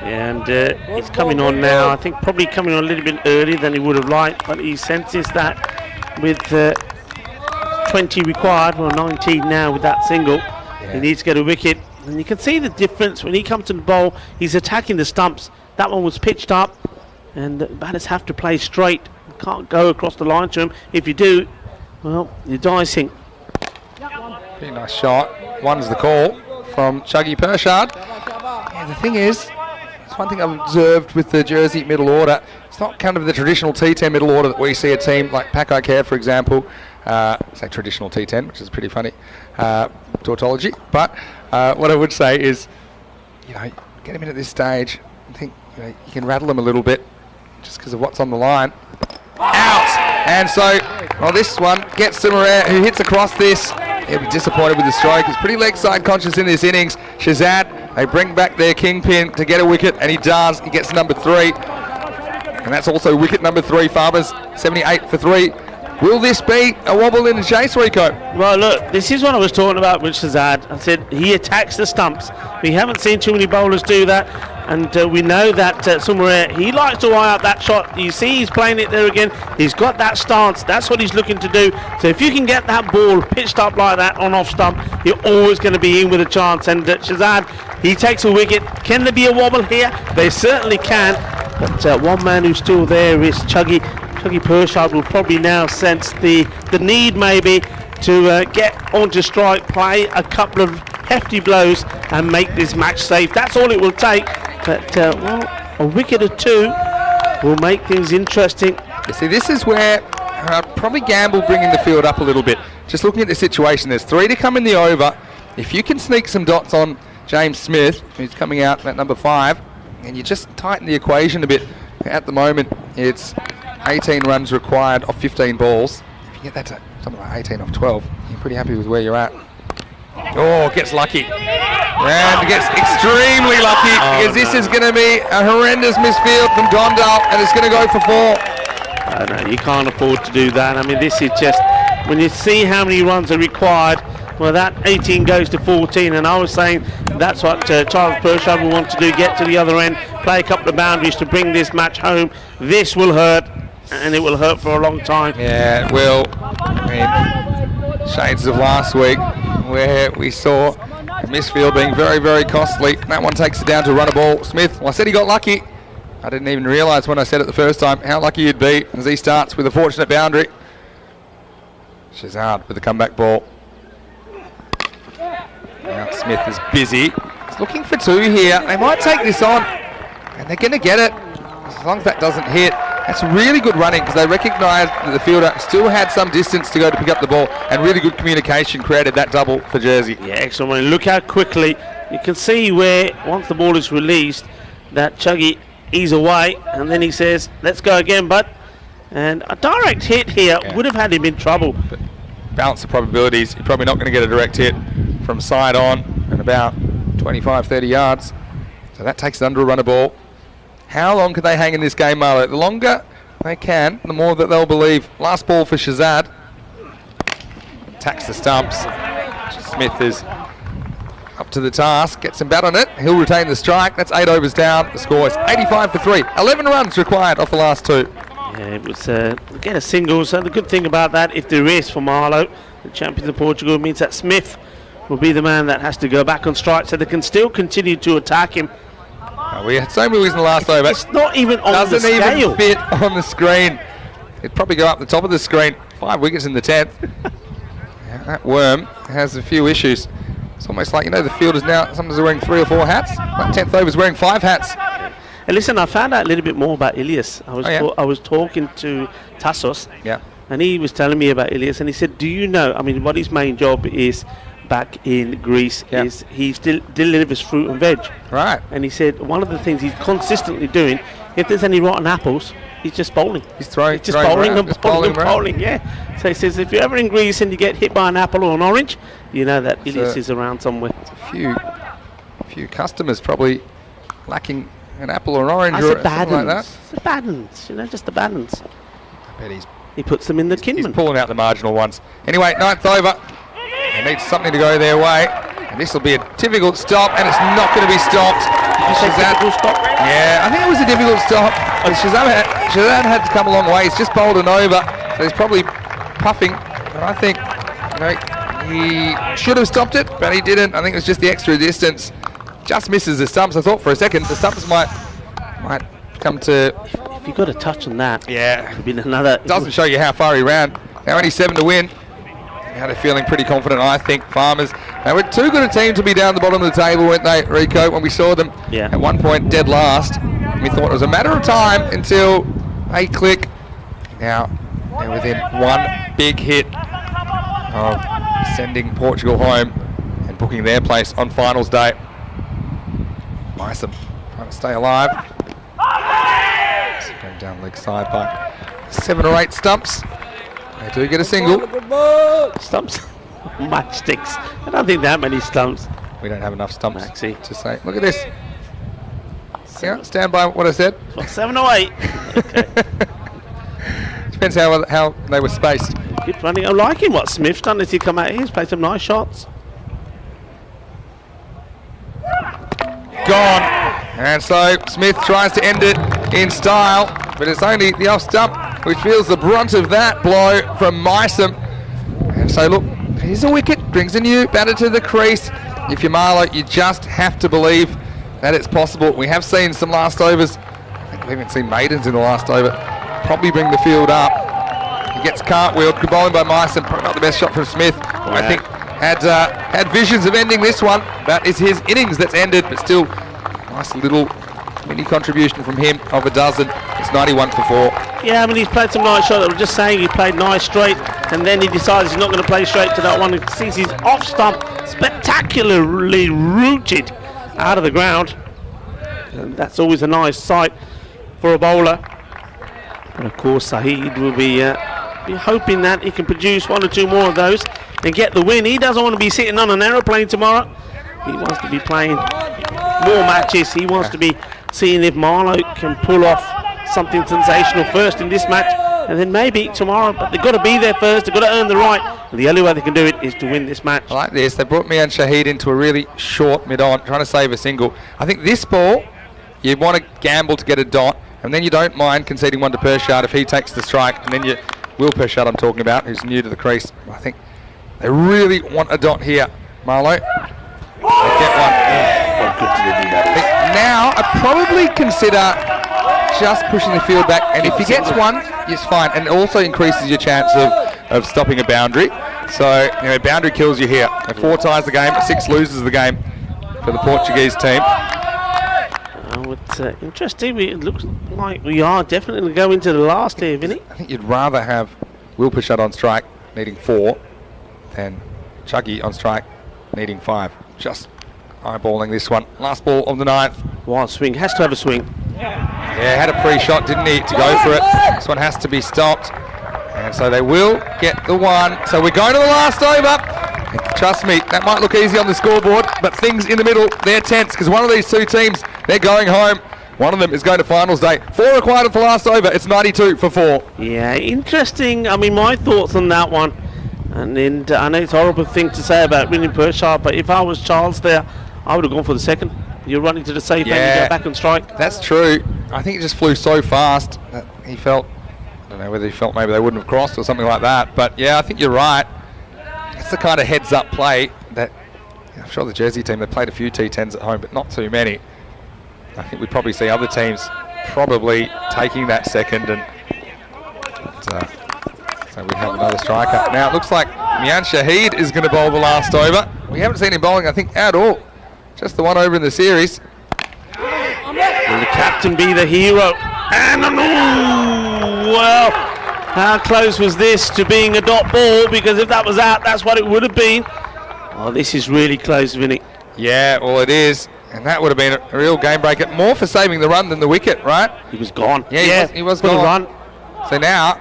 And he's coming on now. I think probably coming on a little bit earlier than he would have liked, but he senses that with 20 required, or 19 now with that single, he needs to get a wicket. And you can see the difference when he comes to the bowl. He's attacking the stumps. That one was pitched up, and the batters have to play straight. You can't go across the line to him. If you do, well, you're dicing. Pretty nice shot. One's the call from Chuggy Pershard. Yeah, the thing is, one thing I've observed with the Jersey middle order, it's not kind of the traditional T10 middle order that we see a team like Pak I Care, for example, say traditional T10, which is pretty funny tautology. But what I would say is, get them in at this stage. I think you can rattle them a little bit just because of what's on the line. Out! And so, this one gets to Moran, who hits across this. he'll be disappointed with the strike. He's pretty leg side conscious in this innings. Shazad, they bring back their kingpin to get a wicket, and he does. He gets number 3. And that's also wicket number 3, Farmers, 78 for 3. Will this be a wobble in the chase, Rico? Well, look, this is what I was talking about with Shazad. I said he attacks the stumps. We haven't seen too many bowlers do that, and we know that Sumare, he likes to eye up that shot. You see he's playing it there again. He's got that stance. That's what he's looking to do. So if you can get that ball pitched up like that on off stump, you're always going to be in with a chance. And Shazad, he takes a wicket. Can there be a wobble here? They certainly can. But one man who's still there is Chuggy. Chuggy Pershard will probably now sense the need maybe to get onto strike, play a couple of hefty blows and make this match safe. That's all it will take. But, well, a wicket or 2 will make things interesting. You see, this is where I'd probably gamble bringing the field up a little bit. Just looking at the situation, there's 3 to come in the over. If you can sneak some dots on James Smith, who's coming out at number 5, and you just tighten the equation a bit. At the moment, it's 18 runs required off 15 balls. If you get that to something like 18 off 12, you're pretty happy with where you're at. Oh, gets lucky. And gets extremely lucky because this is going to be a horrendous misfield from Gondal, and it's going to go for 4. No, you can't afford to do that. I mean, this is just, when you see how many runs are required, well, that 18 goes to 14, and I was saying that's what Charles Pershard will want to do, get to the other end, play a couple of boundaries to bring this match home. This will hurt, and it will hurt for a long time. Yeah, it will. I mean, shades of last week where we saw a misfield being very, very costly. That one takes it down to run a ball. Smith, well, I said he got lucky. I didn't even realise when I said it the first time how lucky he'd be as he starts with a fortunate boundary. Shazad with the comeback ball. Now Smith is busy. He's looking for 2 here. They might take this on, and they're going to get it. As long as that doesn't hit. That's really good running because they recognised that the fielder still had some distance to go to pick up the ball, and really good communication created that double for Jersey. Yeah, excellent. Look how quickly you can see where, once the ball is released, that Chuggy ease away, and then he says, let's go again, bud. And a direct hit here would have had him in trouble. But balance the probabilities. You're probably not going to get a direct hit from side on and about 25-30 yards. So that takes it under a runner ball. How long can they hang in this game, Marlo? The longer they can, the more that they'll believe. Last ball for Shazad. Attacks the stumps. Smith is up to the task, gets some bat on it. He'll retain the strike. That's 8 overs down. The score is 85 for 3. 11 runs required off the last 2. Yeah, it was get a single. So the good thing about that, if there is for Marlow, the champions of Portugal, means that Smith will be the man that has to go back on strike, so they can still continue to attack him. We had so many wins in the last over. It's not even on the Doesn't scale. even fit on the screen. It'd probably go up the top of the screen. 5 wickets in the 10th. Yeah, that worm has a few issues. It's almost like, you know, the field is now, sometimes wearing 3 or 4 hats. Like 10th over is wearing 5 hats. And listen, I found out a little bit more about Ilias. I was talking to Tassos, and he was telling me about Ilias, and he said, do you know, I mean, what his main job is back in Greece is he still delivers fruit and veg. Right. And he said one of the things he's consistently doing, if there's any rotten apples, he's just bowling. He's throwing, just bowling, yeah. So he says if you're ever in Greece and you get hit by an apple or an orange, you know that Ilias is around somewhere. A few customers probably lacking an apple or an orange or something like that. The bad ones, you know, just the bad ones. I bet he puts them in the Kinman. He's pulling out the marginal ones. Anyway, 9th over. They need something to go their way. And this will be a difficult stop, and it's not going to be stopped. Difficult stop? Yeah, I think it was a difficult stop. Shazad had to come a long way. He's just bowled an over, so he's probably puffing. But I think, you know, he should have stopped it, but he didn't. I think it was just the extra distance. Just misses the stumps. I thought for a second the stumps might come to. If you got a touch on that, yeah, it'd been another. Doesn't show you how far he ran. Now only 7 to win. Now they're feeling pretty confident, I think, Farmers. They were too good a team to be down the bottom of the table, weren't they, Rico, when we saw them at one point dead last. We thought it was a matter of time until they click. Now they're within 1 big hit of sending Portugal home and booking their place on finals day. Bison trying to stay alive. Going down leg side by 7 or 8 stumps. They do get a single. Stumps. Matchsticks. I don't think that many stumps. We don't have enough stumps Maxi. to say. Look at this. Yeah, stand by what I said. What, 7 or 8? Okay. Depends how they were spaced. Good running. I'm liking what Smith's done as he come out here. He's played some nice shots. Gone. And so Smith tries to end it in style, but it's only the off stump which feels the brunt of that blow from Mysom. And so look, here's a wicket, brings a new batter to the crease. If you're Marlow, you just have to believe that it's possible. We have seen some last overs. I think we haven't seen maidens in the last over. Probably bring the field up. He gets cartwheeled, good bowling by Mysom, probably not the best shot from Smith. I think had visions of ending this one. That is his innings that's ended, but still nice little mini contribution from him of a dozen. It's 91 for 4. Yeah, I mean, he's played some nice shots. I was just saying he played nice straight, and then he decides he's not going to play straight to that one. He sees his off stump spectacularly rooted out of the ground. And that's always a nice sight for a bowler. And of course, Saeed will be hoping that he can produce 1 or 2 more of those and get the win. He doesn't want to be sitting on an aeroplane tomorrow. He wants to be playing more matches. He wants to be seeing if Marlow can pull off something sensational first in this match, and then maybe tomorrow. But they've got to be there first. They've got to earn the right. And the only way they can do it is to win this match. I like this. They brought Mian Shahid into a really short mid-on, trying to save a single. I think this ball, you want to gamble to get a dot, and then you don't mind conceding 1 to Pershard if he takes the strike, and then you Will Pershard I'm talking about, who's new to the crease. I think they really want a dot here. Marlow, they get one. Now I probably consider just pushing the field back, and if he gets one, it's fine, and it also increases your chance of stopping a boundary. So, you know, boundary kills you here. A 4 ties the game, a 6 loses the game for the Portuguese team. It's interesting. It looks like we are definitely going to go into the last here, Vinny. I think you'd rather have Will Pershard on strike, needing 4, than Chuggy on strike, needing 5. Just eyeballing this one. Last ball of the 9th. Wild swing. Has to have a swing. Yeah, had a free shot, didn't he, to go for it. This one has to be stopped. And so they will get the 1. So we're going to the last over. And trust me, that might look easy on the scoreboard, but things in the middle, they're tense, because one of these 2 teams, they're going home. One of them is going to finals day. 4 required for last over. It's 92 for 4. Yeah, interesting. I mean, my thoughts on that one. And then I know it's a horrible thing to say about winning Pershard, but if I was Charles there, I would have gone for the second. You're running to the safe end, you go back and strike. That's true. I think it just flew so fast that he felt, I don't know whether he felt maybe they wouldn't have crossed or something like that. But yeah, I think you're right. It's the kind of heads-up play that, I'm sure the Jersey team, they played a few T10s at home, but not too many. I think we'd probably see other teams probably taking that second, and so we have another striker. Now it looks like Mian Shahid is going to bowl the last over. We haven't seen him bowling, I think, at all. Just the 1 over in the series. Will the captain be the hero? And well, how close was this to being a dot ball? Because if that was out, that's what it would have been. Oh, this is really close, Vinny. Yeah, well, it is. And that would have been a real game breaker. More for saving the run than the wicket, right? He was gone. Yeah, he was gone. Run. So now,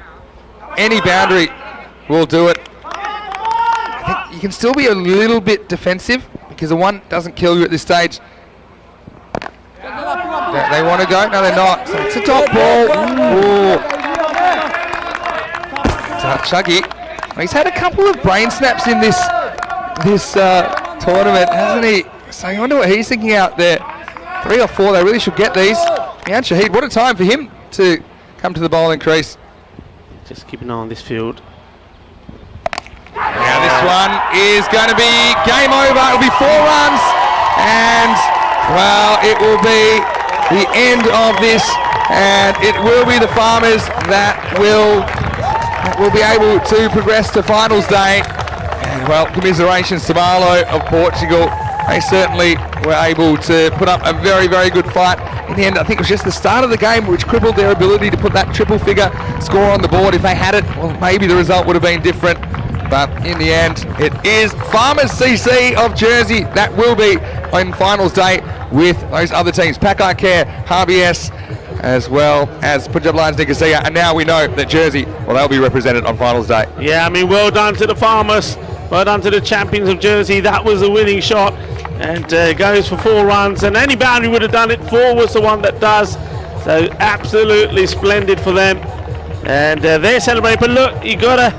any boundary will do it. I think you can still be a little bit defensive, because the 1 doesn't kill you at this stage. They want to go? No, they're not. So it's a top ball. Ooh. Chuggy, he's had a couple of brain snaps in this tournament, hasn't he? So I wonder what he's thinking out there. 3 or 4, they really should get these. Mian Shahid, what a time for him to come to the bowling crease. Just keep an eye on this field. Now this one is going to be game over. It'll be 4 runs, and well, it will be the end of this, and it will be the Farmers that will be able to progress to finals day. And well, commiserations to Marlow of Portugal. They certainly were able to put up a very, very good fight. In the end, I think it was just the start of the game which crippled their ability to put that triple figure score on the board. If they had it, well, maybe the result would have been different. But in the end, it is Farmers CC of Jersey that will be on finals day with those other teams, Pak I Care, RBS, as well as Punjab Lions Nicosia. And now we know that Jersey, well, they'll be represented on finals day. Yeah, I mean, well done to the Farmers. Well done to the champions of Jersey. That was a winning shot, and goes for 4 runs. And any boundary would have done it. 4 was the one that does. So absolutely splendid for them. And they're celebrating. But look, you gotta,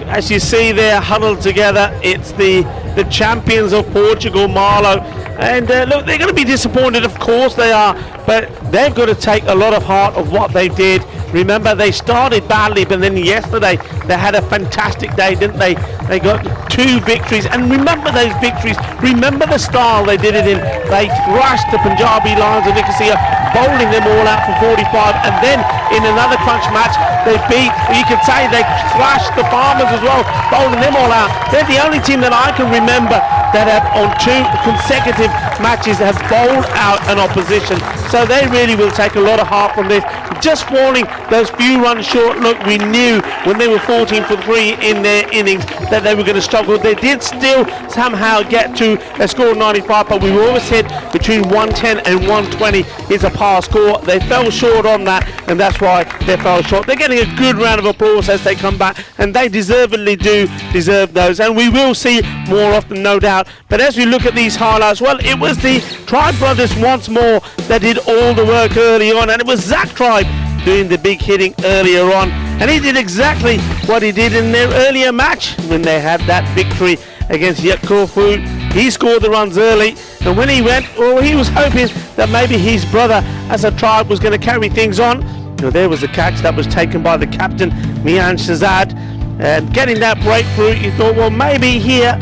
as you see, they're huddled together. It's the champions of Portugal, Marlow. And look, they're going to be disappointed, of course they are, but they've got to take a lot of heart of what they did. Remember, they started badly, but then yesterday they had a fantastic day, didn't they? They got 2 victories, and remember those victories. Remember the style they did it in. They thrashed the Punjabi Lions of Nicosia, bowling them all out for 45, and then in another crunch match, they beat, you could say they thrashed the Farmers as well, bowling them all out. They're the only team that I can remember that have on 2 consecutive matches have bowled out an opposition. So they really will take a lot of heart from this. Just falling those few runs short. Look, we knew when they were 14 for 3 in their innings that they were going to struggle. They did still somehow get to a score of 95, but we always said between 110 and 120 is a par score. They fell short on that, and that's why they fell short. They're getting a good round of applause as they come back, and they deservedly do deserve those, and we will see more often, no doubt. But as we look at these highlights, well, it was the Tribe brothers once more that did all the work early on, and it was Zach Tribe doing the big hitting earlier on, and he did exactly what he did in their earlier match when they had that victory against Yakofu. He scored the runs early, and when he went, well, he was hoping that maybe his brother as a Tribe was going to carry things on. Well, there was a catch that was taken by the captain, Mian Shazad, and getting that breakthrough, you thought, well, maybe here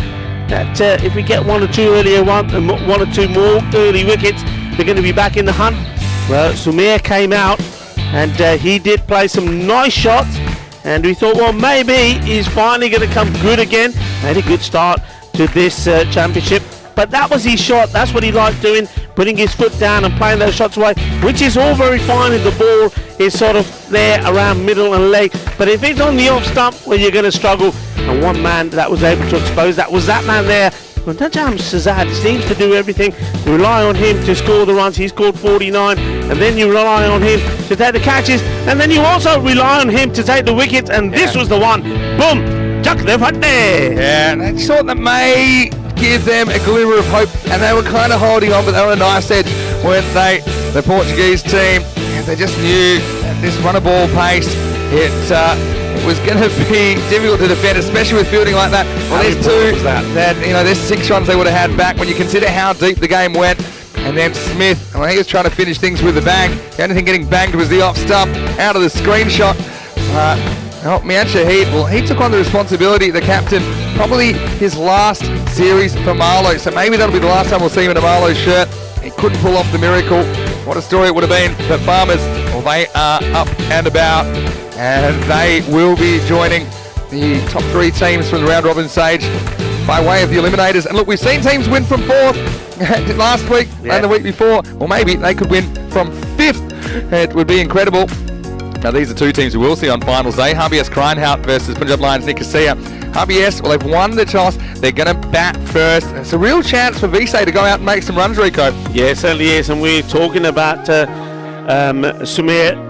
that if we get 1 or 2 earlier one or 2 more early wickets, they're going to be back in the hunt. Well, Sumer came out, and he did play some nice shots, and we thought, well, maybe he's finally going to come good again. Made a good start to this championship, but that was his shot. That's what he liked doing, putting his foot down and playing those shots away, which is all very fine if the ball is sort of there around middle and leg, but if it's on the off stump, well, you're going to struggle. And one man that was able to expose that was that man there. Well, Najam Shazad seems to do everything. You rely on him to score the runs. He scored 49, and then you rely on him to take the catches, and then you also rely on him to take the wickets, and this was the one. Boom! Chuck them right there. Yeah, and I thought that may give them a glimmer of hope, and they were kind of holding on, but they were a nice edge, weren't they? The Portuguese team, they just knew at this run of ball pace, it was going to be difficult to defend, especially with fielding like that. Well, there's 2 that you know, there's 6 runs they would have had back when you consider how deep the game went. And then Smith, well, he was trying to finish things with a bang. The only thing getting banged was the off stump out of the screenshot. Mian Shahid, well, he took on the responsibility, the captain, probably his last series for Marlow, so maybe that'll be the last time we'll see him in a Marlow shirt. He couldn't pull off the miracle. What a story it would have been. But Farmers, well, they are up and about, and they will be joining the top 3 teams from the round robin stage by way of the Eliminators. And look, we've seen teams win from 4th last week and the week before. Well, maybe they could win from 5th. It would be incredible. Now, these are 2 teams we will see on finals day. HBS Krinehout versus Punjab Lions Nicosia. HBS, well, they've won the toss. They're going to bat first. It's a real chance for Vise to go out and make some runs, Rico. Yeah, it certainly is. And we're talking about Sumer.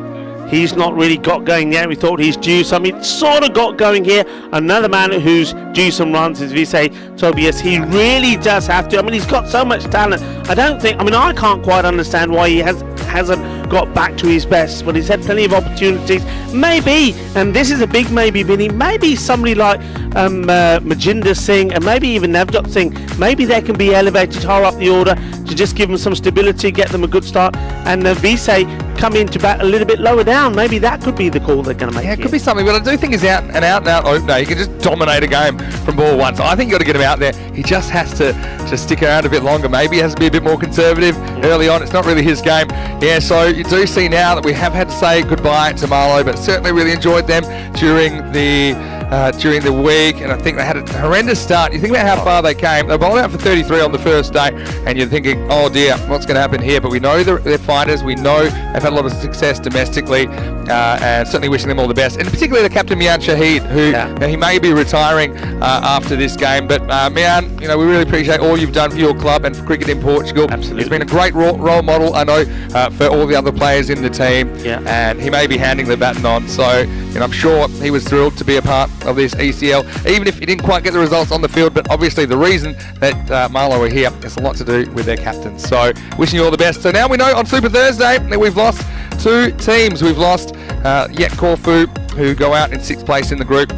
He's not really got going yet. We thought he's due some. He sort of got going here. Another man who's due some runs is Vise Tobias. He really does have to. I mean, he's got so much talent. I can't quite understand why he hasn't got back to his best, but he's had plenty of opportunities. Maybe, and this is a big maybe, Vinny, maybe somebody like Majinder Singh and maybe even Navjot Singh, maybe they can be elevated higher up the order to just give them some stability, get them a good start, and Vise come in to bat a little bit lower down. Maybe that could be the call they're going to make. Yeah, it could be something, but I do think he's out and out opener. He can just dominate a game from ball 1. So I think you've got to get him out there. He just has to just stick around a bit longer. Maybe he has to be a bit more conservative early on. It's not really his game. Yeah, so you do see now that we have had to say goodbye to Marlow, but certainly really enjoyed them during the week, and I think they had a horrendous start. You think about how far they came. They bowled out for 33 on the first day, and you're thinking, oh dear, what's going to happen here? But we know they're fighters. We know they've had a lot of success domestically, and certainly wishing them all the best. And particularly the captain, Mian Shahid, who he may be retiring after this game. But Mian, we really appreciate all you've done for your club and for cricket in Portugal. Absolutely. He's been a great role model, I know, for all the other players in the team. Yeah. And he may be handing the baton on. So I'm sure he was thrilled to be a part of this ECL, even if he didn't quite get the results on the field. But obviously the reason that Marlow are here has a lot to do with their captain. So wishing you all the best. So now we know on Super Thursday that we've lost 2 teams. We've lost Yet Corfu, who go out in 6th place in the group.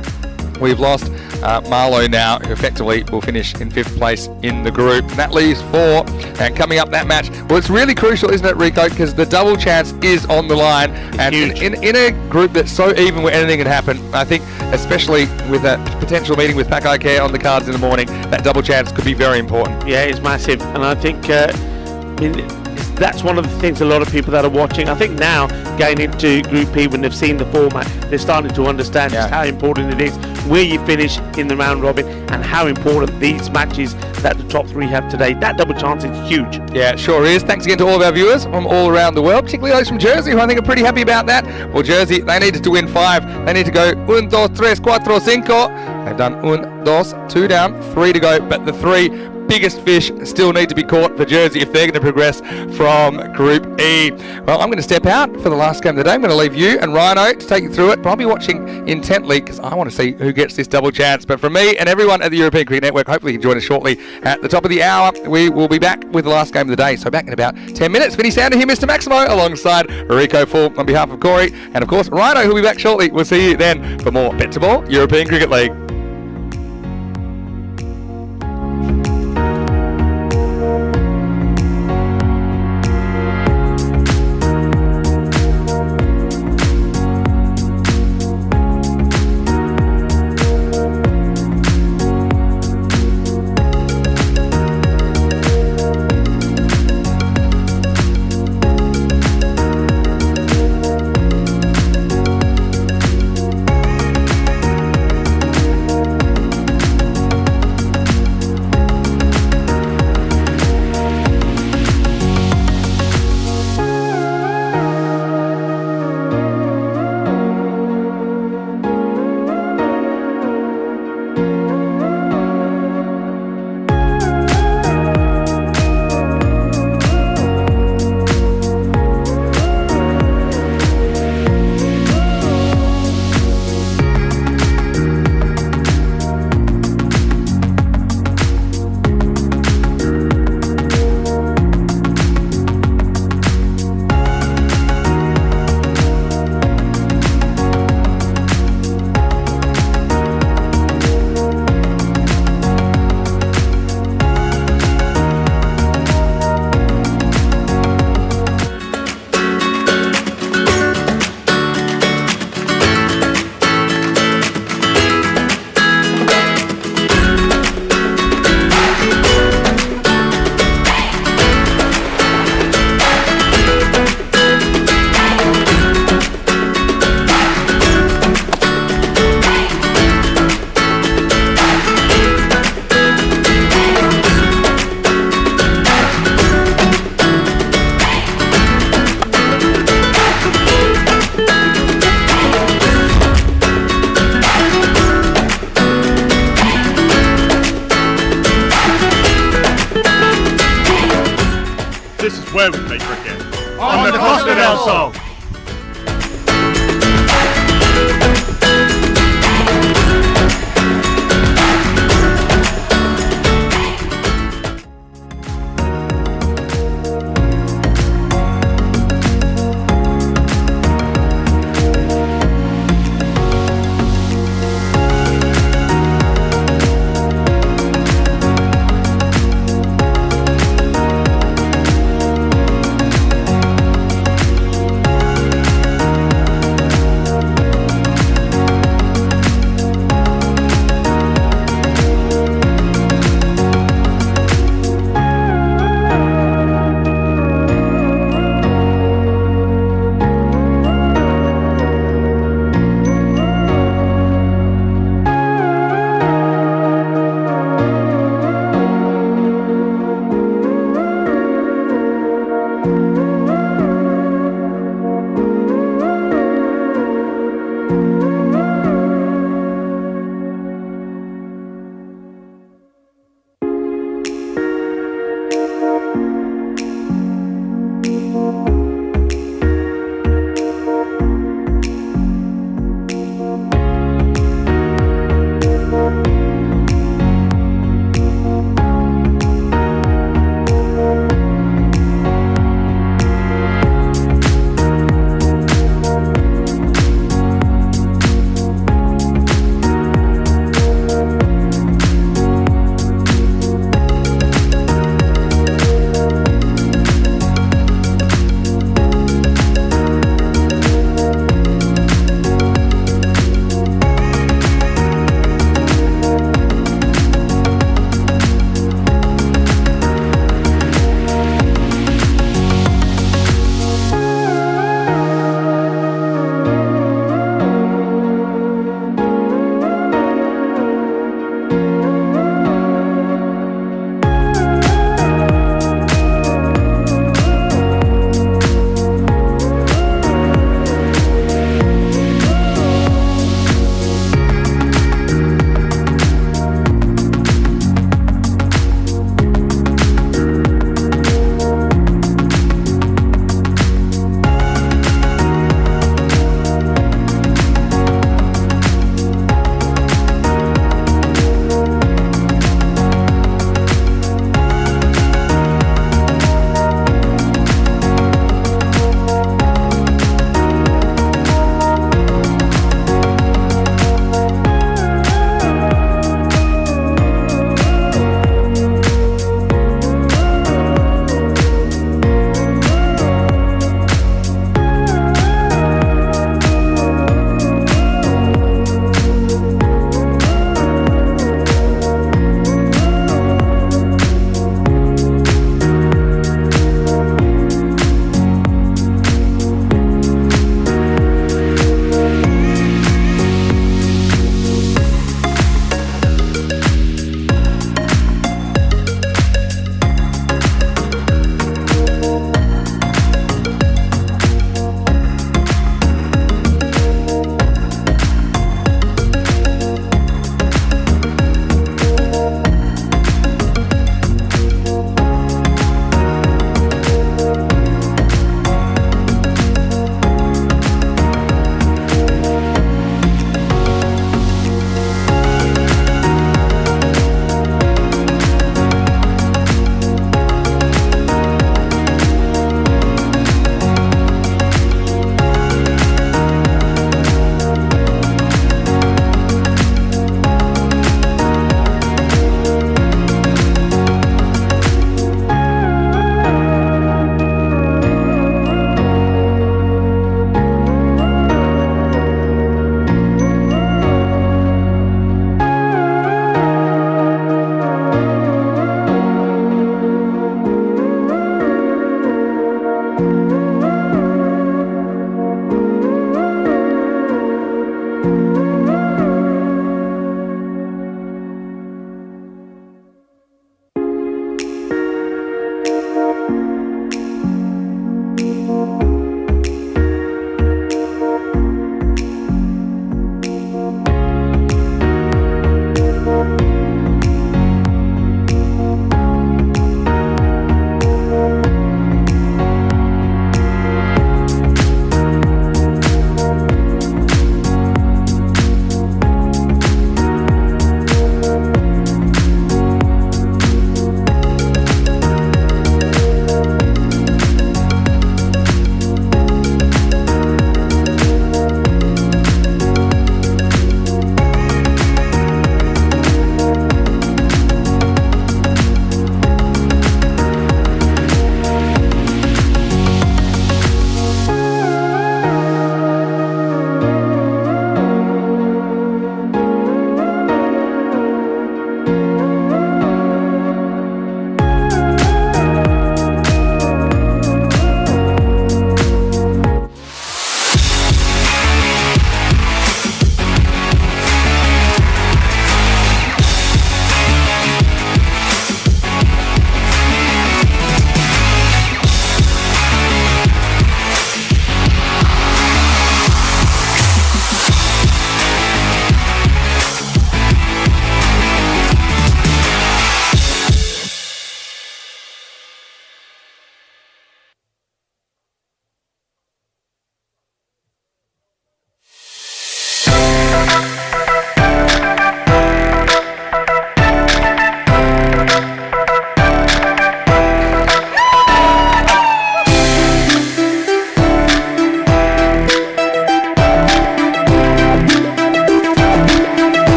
We've lost Marlow now, who effectively will finish in 5th place in the group. And that leaves 4. And coming up that match, well, it's really crucial, isn't it, Rico? Because the double chance is on the line. And in a group that's so even where anything can happen, I think, especially with that potential meeting with Pak I Care on the cards in the morning, that double chance could be very important. Yeah, it's massive. And I think that's one of the things a lot of people that are watching, I think now, going into Group E, when they've seen the format, they're starting to understand just how important it is, where you finish in the round robin, and how important these matches that the top 3 have today. That double chance is huge. Yeah, it sure is. Thanks again to all of our viewers from all around the world, particularly those from Jersey, who I think are pretty happy about that. Well, Jersey, they needed to win 5. They need to go 1, 2, 3, 4, 5. They've done 1, 2, 2 down, 3 to go, but the 3 biggest fish still need to be caught for Jersey if they're going to progress from Group E. Well, I'm going to step out for the last game of the day. I'm going to leave you and Rhino to take you through it, but I'll be watching intently because I want to see who gets this double chance. But from me and everyone at the European Cricket Network, hopefully you can join us shortly at the top of the hour. We will be back with the last game of the day, so back in about 10 minutes. Vinny Sander here, Mr. Maximo, alongside Rico Full on behalf of Corey, and of course Rhino, who'll be back shortly. We'll see you then for more Bet to Ball European Cricket League. This is where we play cricket. On the Costa del Sol.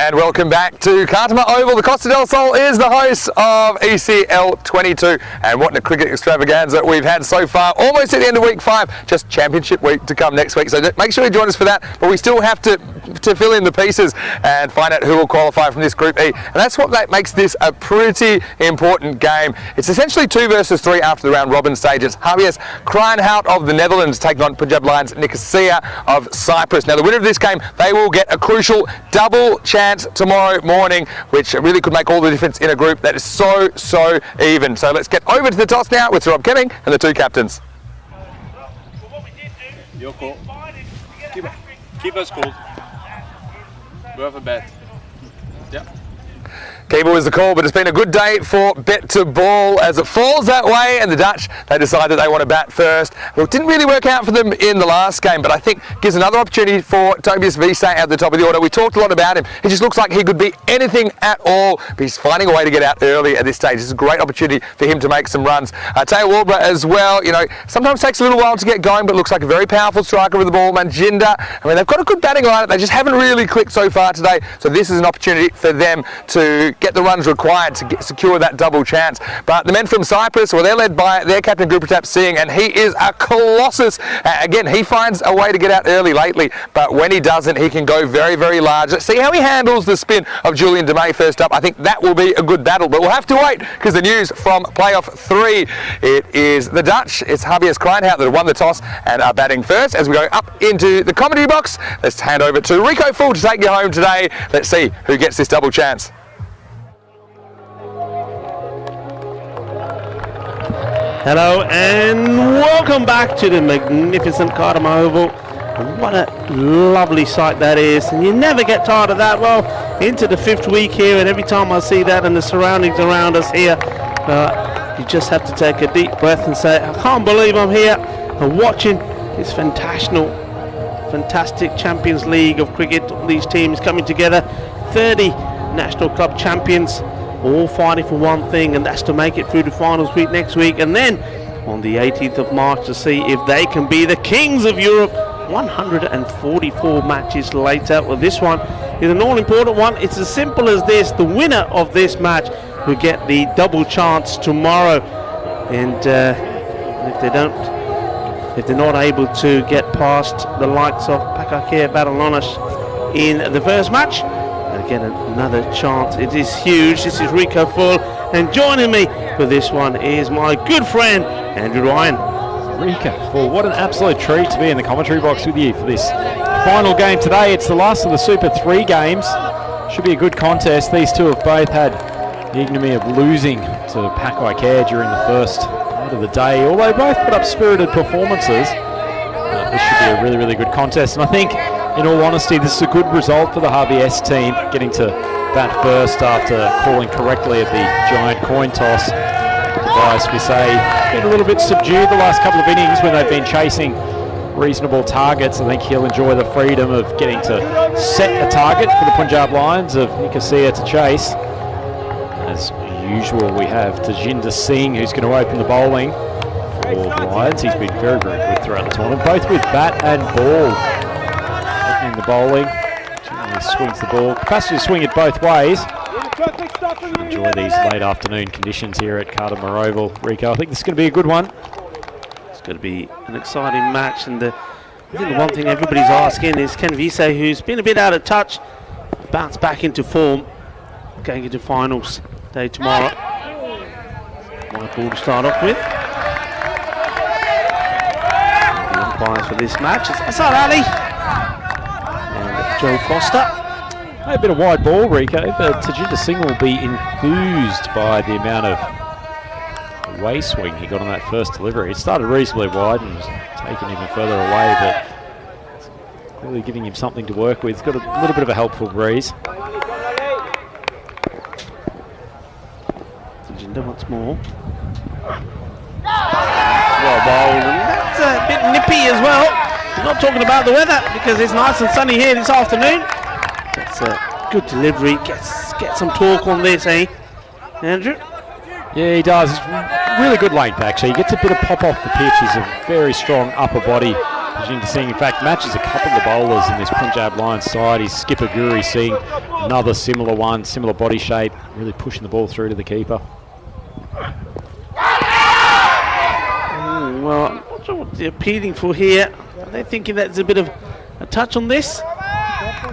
and welcome back to Cartama Oval. The Costa del Sol is the host of ECL 22, and what a cricket extravaganza we've had so far. Almost at the end of week 5, just championship week to come next week. So make sure you join us for that. But we still have to fill in the pieces and find out who will qualify from this Group E. And that's what makes this a pretty important game. It's essentially 2 versus 3 after the round robin stages. Javier Krijnhout of the Netherlands taking on Punjab Lions Nicosia of Cyprus. Now the winner of this game, they will get a crucial double chance tomorrow morning, which really could make all the difference in a group that is so even. So let's get over to the toss now with Rob Kemming and the 2 captains. Your call. Keep us cool. We have a bet. Yeah. Keeper was the call, but it's been a good day for Bet to Ball as it falls that way, and the Dutch, they decide that they want to bat first. Well, it didn't really work out for them in the last game, but I think gives another opportunity for Tobias Wiese at the top of the order. We talked a lot about him. He just looks like he could be anything at all, but he's finding a way to get out early at this stage. This is a great opportunity for him to make some runs. Teo Walbra as well, you know, sometimes takes a little while to get going, but looks like a very powerful striker with the ball. Manjinda, I mean, they've got a good batting lineup. They just haven't really clicked so far today, so this is an opportunity for them to get the runs required to secure that double chance. But the men from Cyprus, well, they're led by their captain Gurpratap Singh, and he is a colossus. Again, he finds a way to get out early lately, but when he doesn't, he can go very large. Let's see how he handles the spin of Julian Demey first up. I think that will be a good battle, but we'll have to wait because the news from playoff 3, it is the Dutch. It's Javier Krijnhout that have won the toss and are batting first. As we go up into the commentary box, let's hand over to Rico Full to take you home today. Let's see who gets this double chance. Hello and welcome back to the magnificent Cartama Oval. What a lovely sight that is, and you never get tired of that. Well, into the 5th week here, and every time I see that and the surroundings around us here, you just have to take a deep breath and say, I can't believe I'm here and watching this fantastic Champions League of cricket. These teams coming together, 30 national club champions, all fighting for one thing, and that's to make it through the finals week next week, and then on the 18th of March to see if they can be the kings of Europe 144 matches later. Well, this one is an all-important one. It's as simple as this: the winner of this match will get the double chance tomorrow, and if they're not able to get past the likes of Pak I Care Badalonas in the first match, again another chance. It is huge. This is Rico Full, and joining me for this one is my good friend Andrew Ryan. Rico Full, what an absolute treat to be in the commentary box with you for this final game today. It's the last of the Super 3 games. Should be a good contest. These two have both had the ignominy of losing to Pak I Care during the first part of the day, although both put up spirited performances. This should be a really good contest, and I think, in all honesty, this is a good result for the RBS team, getting to bat first after calling correctly at the giant coin toss. Tobias Wiese been a little bit subdued the last couple of innings when they've been chasing reasonable targets. I think he'll enjoy the freedom of getting to set a target for the Punjab Lions of Nicosia to chase. As usual, we have Tajinder Singh, who's going to open the bowling for the Lions. He's been very good throughout the tournament, both with bat and ball. Opening the bowling, generally swings the ball. Capacity to swing it both ways. Enjoy these late afternoon conditions here at Cartama Oval. Rico, I think this is going to be a good one. It's going to be an exciting match, and I think the one thing everybody's asking is, can Wiese, who's been a bit out of touch, bounce back into form going into finals day tomorrow? White ball to start off with. The umpires for this match is Asad Ali and Joe Foster. A bit of wide ball, Rico, but Tajinder Singh will be enthused by the amount of way swing he got on that first delivery. It started reasonably wide and was taken even further away, but it's clearly giving him something to work with. He's got a little bit of a helpful breeze. Tajinder once more. Well bowled, and that's a bit nippy as well. I'm not talking about the weather because it's nice and sunny here this afternoon. That's a good delivery. Get some torque on this, eh, Andrew? Yeah, he does. It's really good length, actually. He gets a bit of pop off the pitch. He's a very strong upper body Presumed seeing, in fact, matches a couple of the bowlers in this Punjab Lions side. His skipper Guri Singh, another similar one, similar body shape, really pushing the ball through to the keeper. Well, I'm not sure what they're appealing for here. Are they thinking that's a bit of a touch on this? I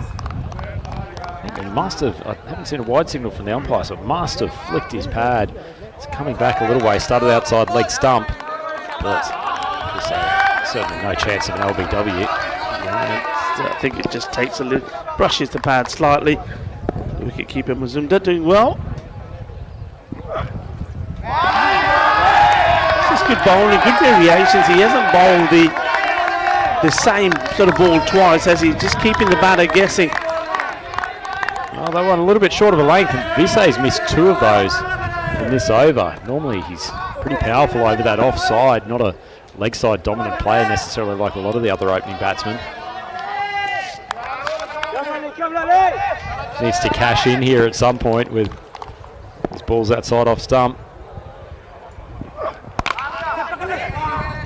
think he must have, I haven't seen a wide signal from the umpire, so it must have flicked his pad. It's coming back a little way, started outside leg stump, but certainly no chance of an LBW. I think it just takes a little, brushes the pad slightly. The wicket keeper Mazumdar doing well. This is good bowling, good variations. He hasn't bowled the same sort of ball twice, has he? Just keeping the batter guessing. Well, they went a little bit short of a length, and Visay's missed 2 of those in this over. Normally he's pretty powerful over that offside, not a leg side dominant player necessarily like a lot of the other opening batsmen. Needs to cash in here at some point with his balls outside off stump.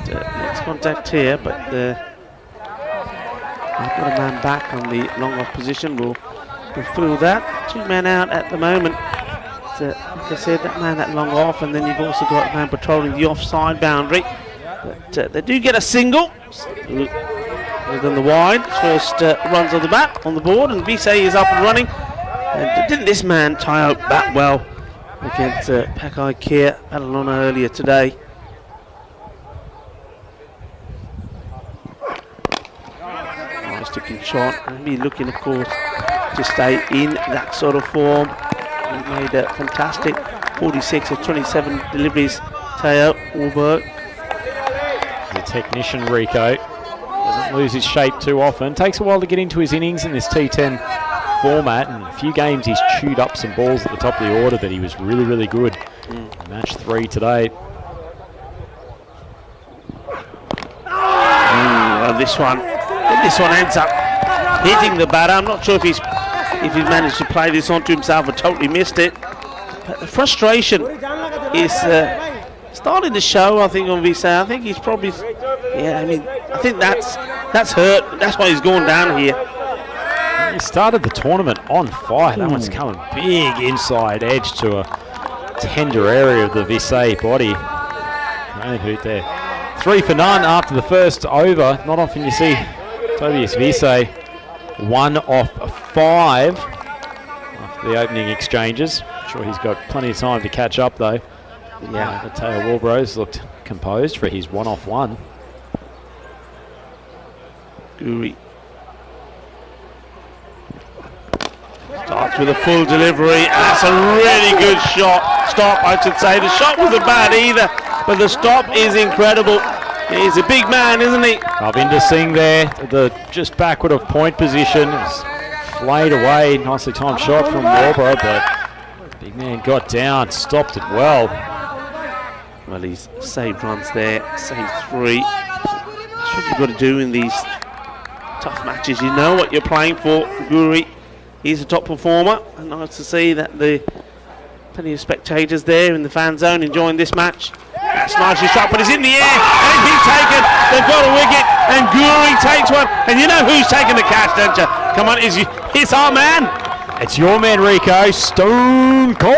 Next contact here, but they've got a man back on the long off position. We'll fill that. 2 men out at the moment. So, like I said, that man that long off, and then you've also got a man patrolling the offside boundary. But they do get a single. Other than the wide, first runs on the bat on the board, and Visay is up and running. And didn't this man tie out that well against Pak I Care, Barcelona earlier today? Nice looking shot, and he's looking, of course, to stay in that sort of form. He made a fantastic 46 of 27 deliveries. Teo will work. The technician Rico doesn't lose his shape too often. Takes a while to get into his innings in this T10 format, and a few games he's chewed up some balls at the top of the order, but he was really, really good. Match 3 today. This one ends up hitting the batter. I'm not sure if he's managed to play this onto himself or totally missed it. But the frustration is starting to show, I think, on Visay. I think he's probably, I think that's hurt. That's why he's going down here. He started the tournament on fire. That one's coming big inside edge to a tender area of the Visay body. Great hoot there. 3 for none after the first over. Not often you see Tobias Visay 1 off 5 after the opening exchanges. I'm sure he's got plenty of time to catch up though. Yeah, the Teo Warbrose looked composed for his 1 off 1. Guri starts with a full delivery. That's a really good shot. Stop, I should say. The shot wasn't bad either, but the stop is incredible. He's a big man, isn't he? Ravinder Singh there, the just backward of point position. It's flayed away. Nicely timed shot from Warburg, but big man got down, stopped it well. Well, he's saved runs there, saved 3. That's what you've got to do in these tough matches. You know what you're playing for. Guri, he's a top performer, and nice to see that the plenty of spectators there in the fan zone enjoying this match. That's nicely shot, but it's in the air, and he's taken. They've got a wicket, and Guri takes one. And you know who's taking the catch, don't you? Come on, it's our man. It's your man, Rico. Stone cold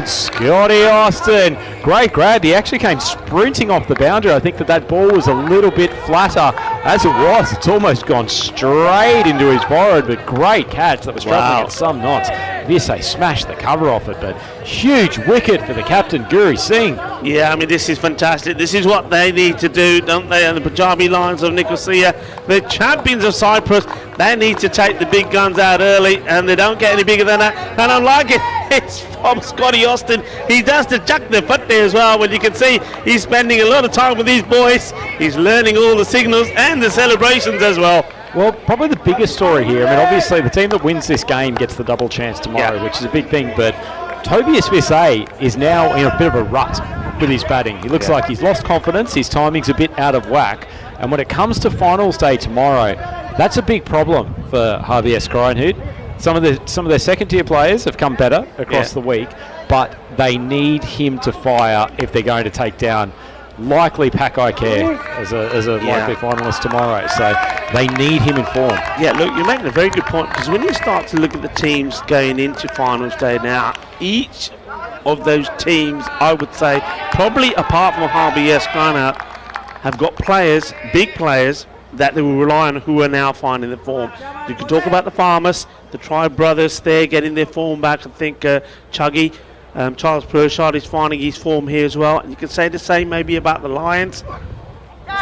Scotty Austin. Great grab. He actually came sprinting off the boundary. I think that ball was a little bit flatter. As it was, it's almost gone straight into his forehead, but great catch. That was travelling at some knots. Visay smashed the cover off it, but huge wicket for the captain, Guri Singh. Yeah, I mean, this is fantastic. This is what they need to do, don't they? And the Punjabi Lions of Nicosia, the champions of Cyprus, they need to take the big guns out early, and they don't get any bigger than that. And I like it. It's from Scotty Austin. He does the chuck the foot there as well, when you can see he's spending a lot of time with these boys. He's learning all the signals and the celebrations as well. Well, probably the biggest story here, I mean, obviously the team that wins this game gets the double chance tomorrow, which is a big thing, but Tobias Visay is now in a bit of a rut with his batting. He looks like he's lost confidence, his timing's a bit out of whack, and when it comes to finals day tomorrow, that's a big problem for Javier Skryhout. Some of their second tier players have come better across the week, but they need him to fire if they're going to take down likely Pak I Care as a likely finalist tomorrow. So they need him in form. Yeah, look, you're making a very good point, because when you start to look at the teams going into finals day now, each of those teams, I would say, probably apart from RBS Granite, have got players, big players, that they will rely on who are now finding the form. You can talk about the Farmers, the Tribe brothers there getting their form back. I think Chuggy, Charles Pershard is finding his form here as well. And you can say the same maybe about the Lions.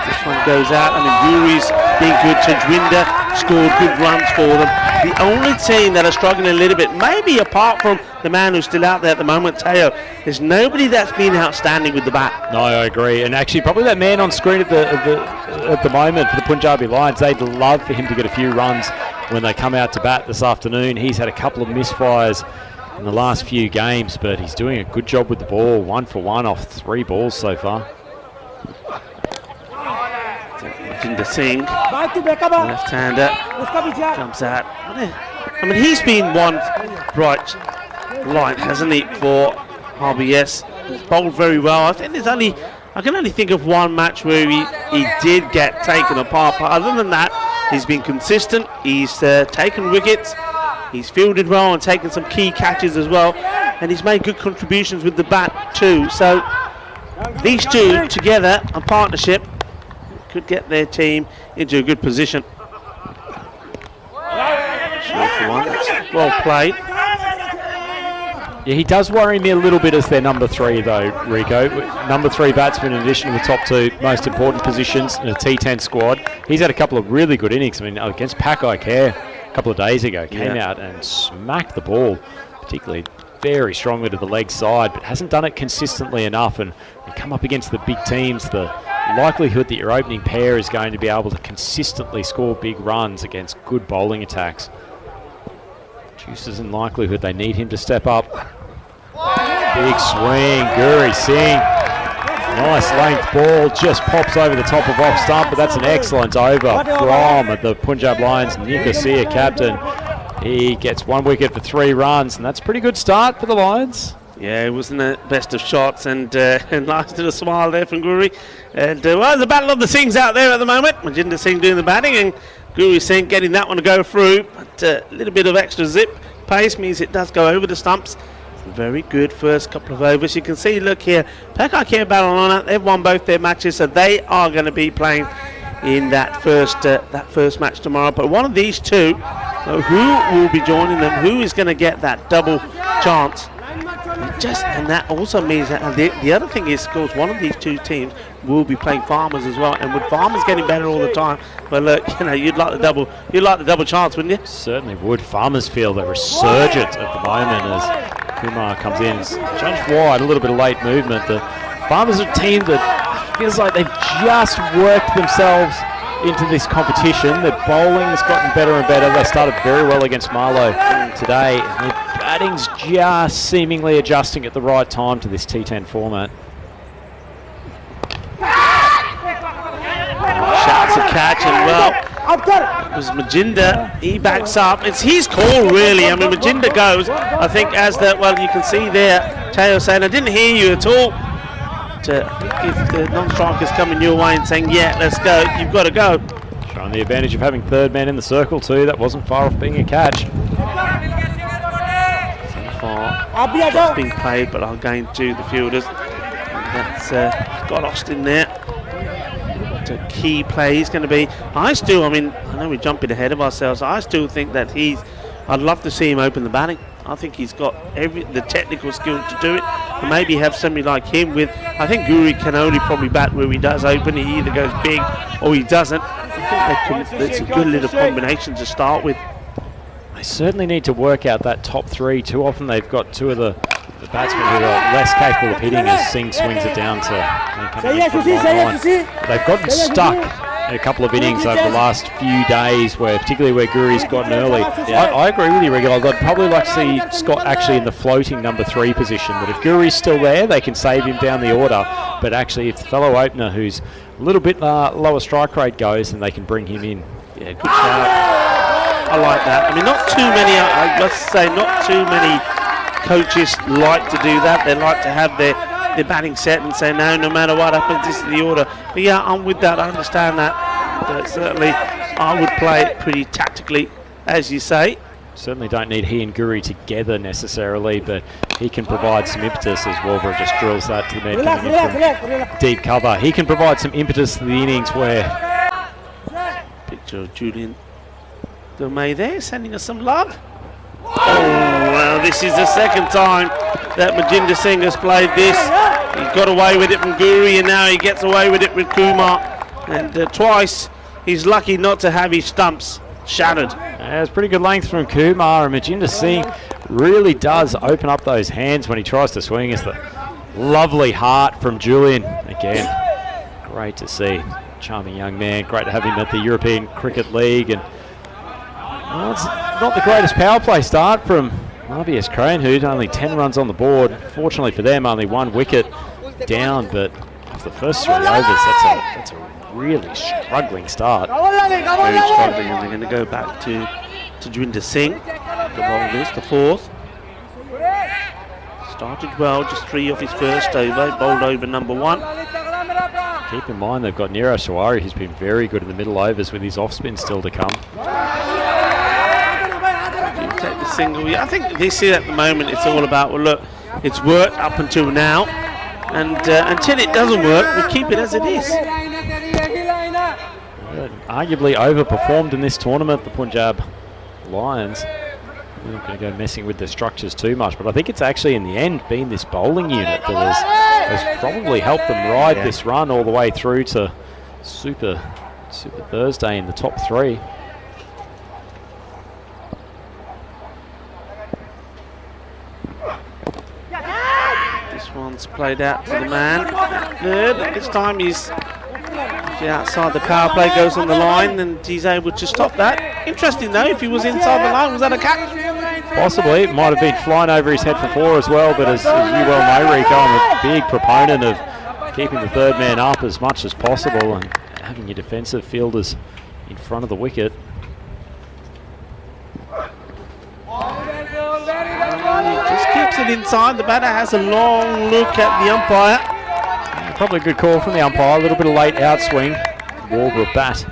This one goes out. I mean, Yuri's being good. Tajwinder scored good runs for them. The only team that are struggling a little bit, maybe apart from the man who's still out there at the moment, Teo, there's nobody that's been outstanding with the bat. No, I agree. And actually, probably that man on screen at the moment for the Punjabi Lions, they'd love for him to get a few runs when they come out to bat this afternoon. He's had a couple of misfires in the last few games, but he's doing a good job with the ball. 1 for 1 off 3 balls so far. Jinder Singh, left-hander, comes out. I mean, he's been one bright light, hasn't he, for RBS. He's bowled very well. I think I can only think of one match where he did get taken apart, but other than that, he's been consistent. He's taken wickets, he's fielded well and taken some key catches as well, and he's made good contributions with the bat too. So these two together, a partnership, could get their team into a good position. Well played. Yeah, he does worry me a little bit as their number 3 though, Rico. Number 3 batsman in addition to the top 2 most important positions in a T10 squad. He's had a couple of really good innings. I mean, against Pak I Care a couple of days ago, came out and smacked the ball, particularly very strongly to the leg side, but hasn't done it consistently enough. And you come up against the big teams, the likelihood that your opening pair is going to be able to consistently score big runs against good bowling attacks reduces in likelihood. They need him to step up. Big swing, Guri Singh. Nice length ball, just pops over the top of off stump, but that's an excellent over from the Punjab Lions, Nicosia captain. He gets 1 wicket for 3 runs, and that's a pretty good start for the Lions. Yeah, it wasn't the best of shots, and nice little smile there from Guri. And well, the battle of the Singhs out there at the moment. Jinder Singh doing the batting, and Guri Singh getting that one to go through. But a little bit of extra zip pace means it does go over the stumps. Very good first couple of overs. You can see, look here, Pak I Care battling on it. They've won both their matches, so they are going to be playing in that first match tomorrow. But one of these two, who will be joining them? Who is going to get that double chance? And that also means that the other thing is, of course, one of these two teams will be playing Farmers as well. And with Farmers getting better all the time, well, look, you'd like the double chance, wouldn't you? Certainly would. Farmers feel the resurgence at the moment as Kumar comes in. It's judged wide, a little bit of late movement. The Farmers are a team that feels like they've just worked themselves into this competition. Their bowling has gotten better and better. They started very well against Marlow today. And their batting's just seemingly adjusting at the right time to this T10 format. Shouts a catch, and well, it was Majinder. He backs up. It's his call, really. I mean, Majinder goes. I think as the, well, you can see there, Teo saying, I didn't hear you at all. If the non-striker's coming your way and saying, yeah, let's go, you've got to go. Showing the advantage of having third man in the circle too. That wasn't far off being a catch. So far, it's being played, but I'll go to the fielders. And that's got Austin there. But a key play is going to be, I know we're jumping ahead of ourselves. I still think that I'd love to see him open the batting. I think he's got the technical skill to do it, and maybe have somebody like him with, I think Guri can only probably bat where he does open. He either goes big or he doesn't. I think it's a good little combination to start with. They certainly need to work out that top 3. Too often they've got 2 of the batsmen who are less capable of hitting as Singh swings it down to they've gotten stuck in a couple of innings over the last few days, particularly where Guri's gotten early. I agree with you, Regular. I'd probably like to see Scott actually in the floating number 3 position, but if Guri's still there, they can save him down the order. But actually, if the fellow opener who's a little bit lower strike rate goes, then they can bring him in. Yeah, good shout. I like that. I mean, not too many, I must say, not too many coaches like to do that. They like to have their their batting set and say, no matter what happens, this is the order. But yeah, I'm with that. I understand that. But certainly, I would play it pretty tactically, as you say. Certainly don't need he and Guri together necessarily, but he can provide some impetus as Warburg just drills that to the man coming in from deep cover. He can provide some impetus to the innings where... Picture of Julian May there, sending us some love. Oh, well, this is the second time that Majinder Singh has played this. He got away with it from Guri, and now he gets away with it with Kumar. And twice, he's lucky not to have his stumps shattered. It's pretty good length from Kumar, and Majinder Singh really does open up those hands when he tries to swing. It's the lovely heart from Julian. Again, great to see. Charming young man. Great to have him at the European Cricket League. And well, it's not the greatest power play start from RBS Crane, who'd only 10 runs on the board. Fortunately for them, only 1 wicket down, but after the first 3 overs, that's a really struggling start. Very struggling, and they're going to go back to Jwinder Singh. The bowlers, the 4th. Started well, just 3 off his first over, bowled over number 1. Keep in mind they've got Niro Sawari, who's been very good in the middle overs with his off-spin still to come. Take the single. Yeah, I think this year at the moment it's all about, well, look, it's worked up until now, and until it doesn't work, we'll keep it as it is. Arguably overperformed in this tournament, the Punjab Lions. We're not going to go messing with the structures too much, but I think it's actually in the end been this bowling unit that has probably helped them ride this run all the way through to Super Thursday in the top 3. This one's played out to the man. Third. This time he's outside the power play, goes on the line, and he's able to stop that. Interesting though, if he was inside the line, was that a catch? Possibly. It might have been flying over his head for 4 as well, but as you well know, Rico, I'm a big proponent of keeping the third man up as much as possible and having your defensive fielders in front of the wicket. He just keeps it inside. The batter has a long look at the umpire. Probably a good call from the umpire. A little bit of late outswing. Warburg bat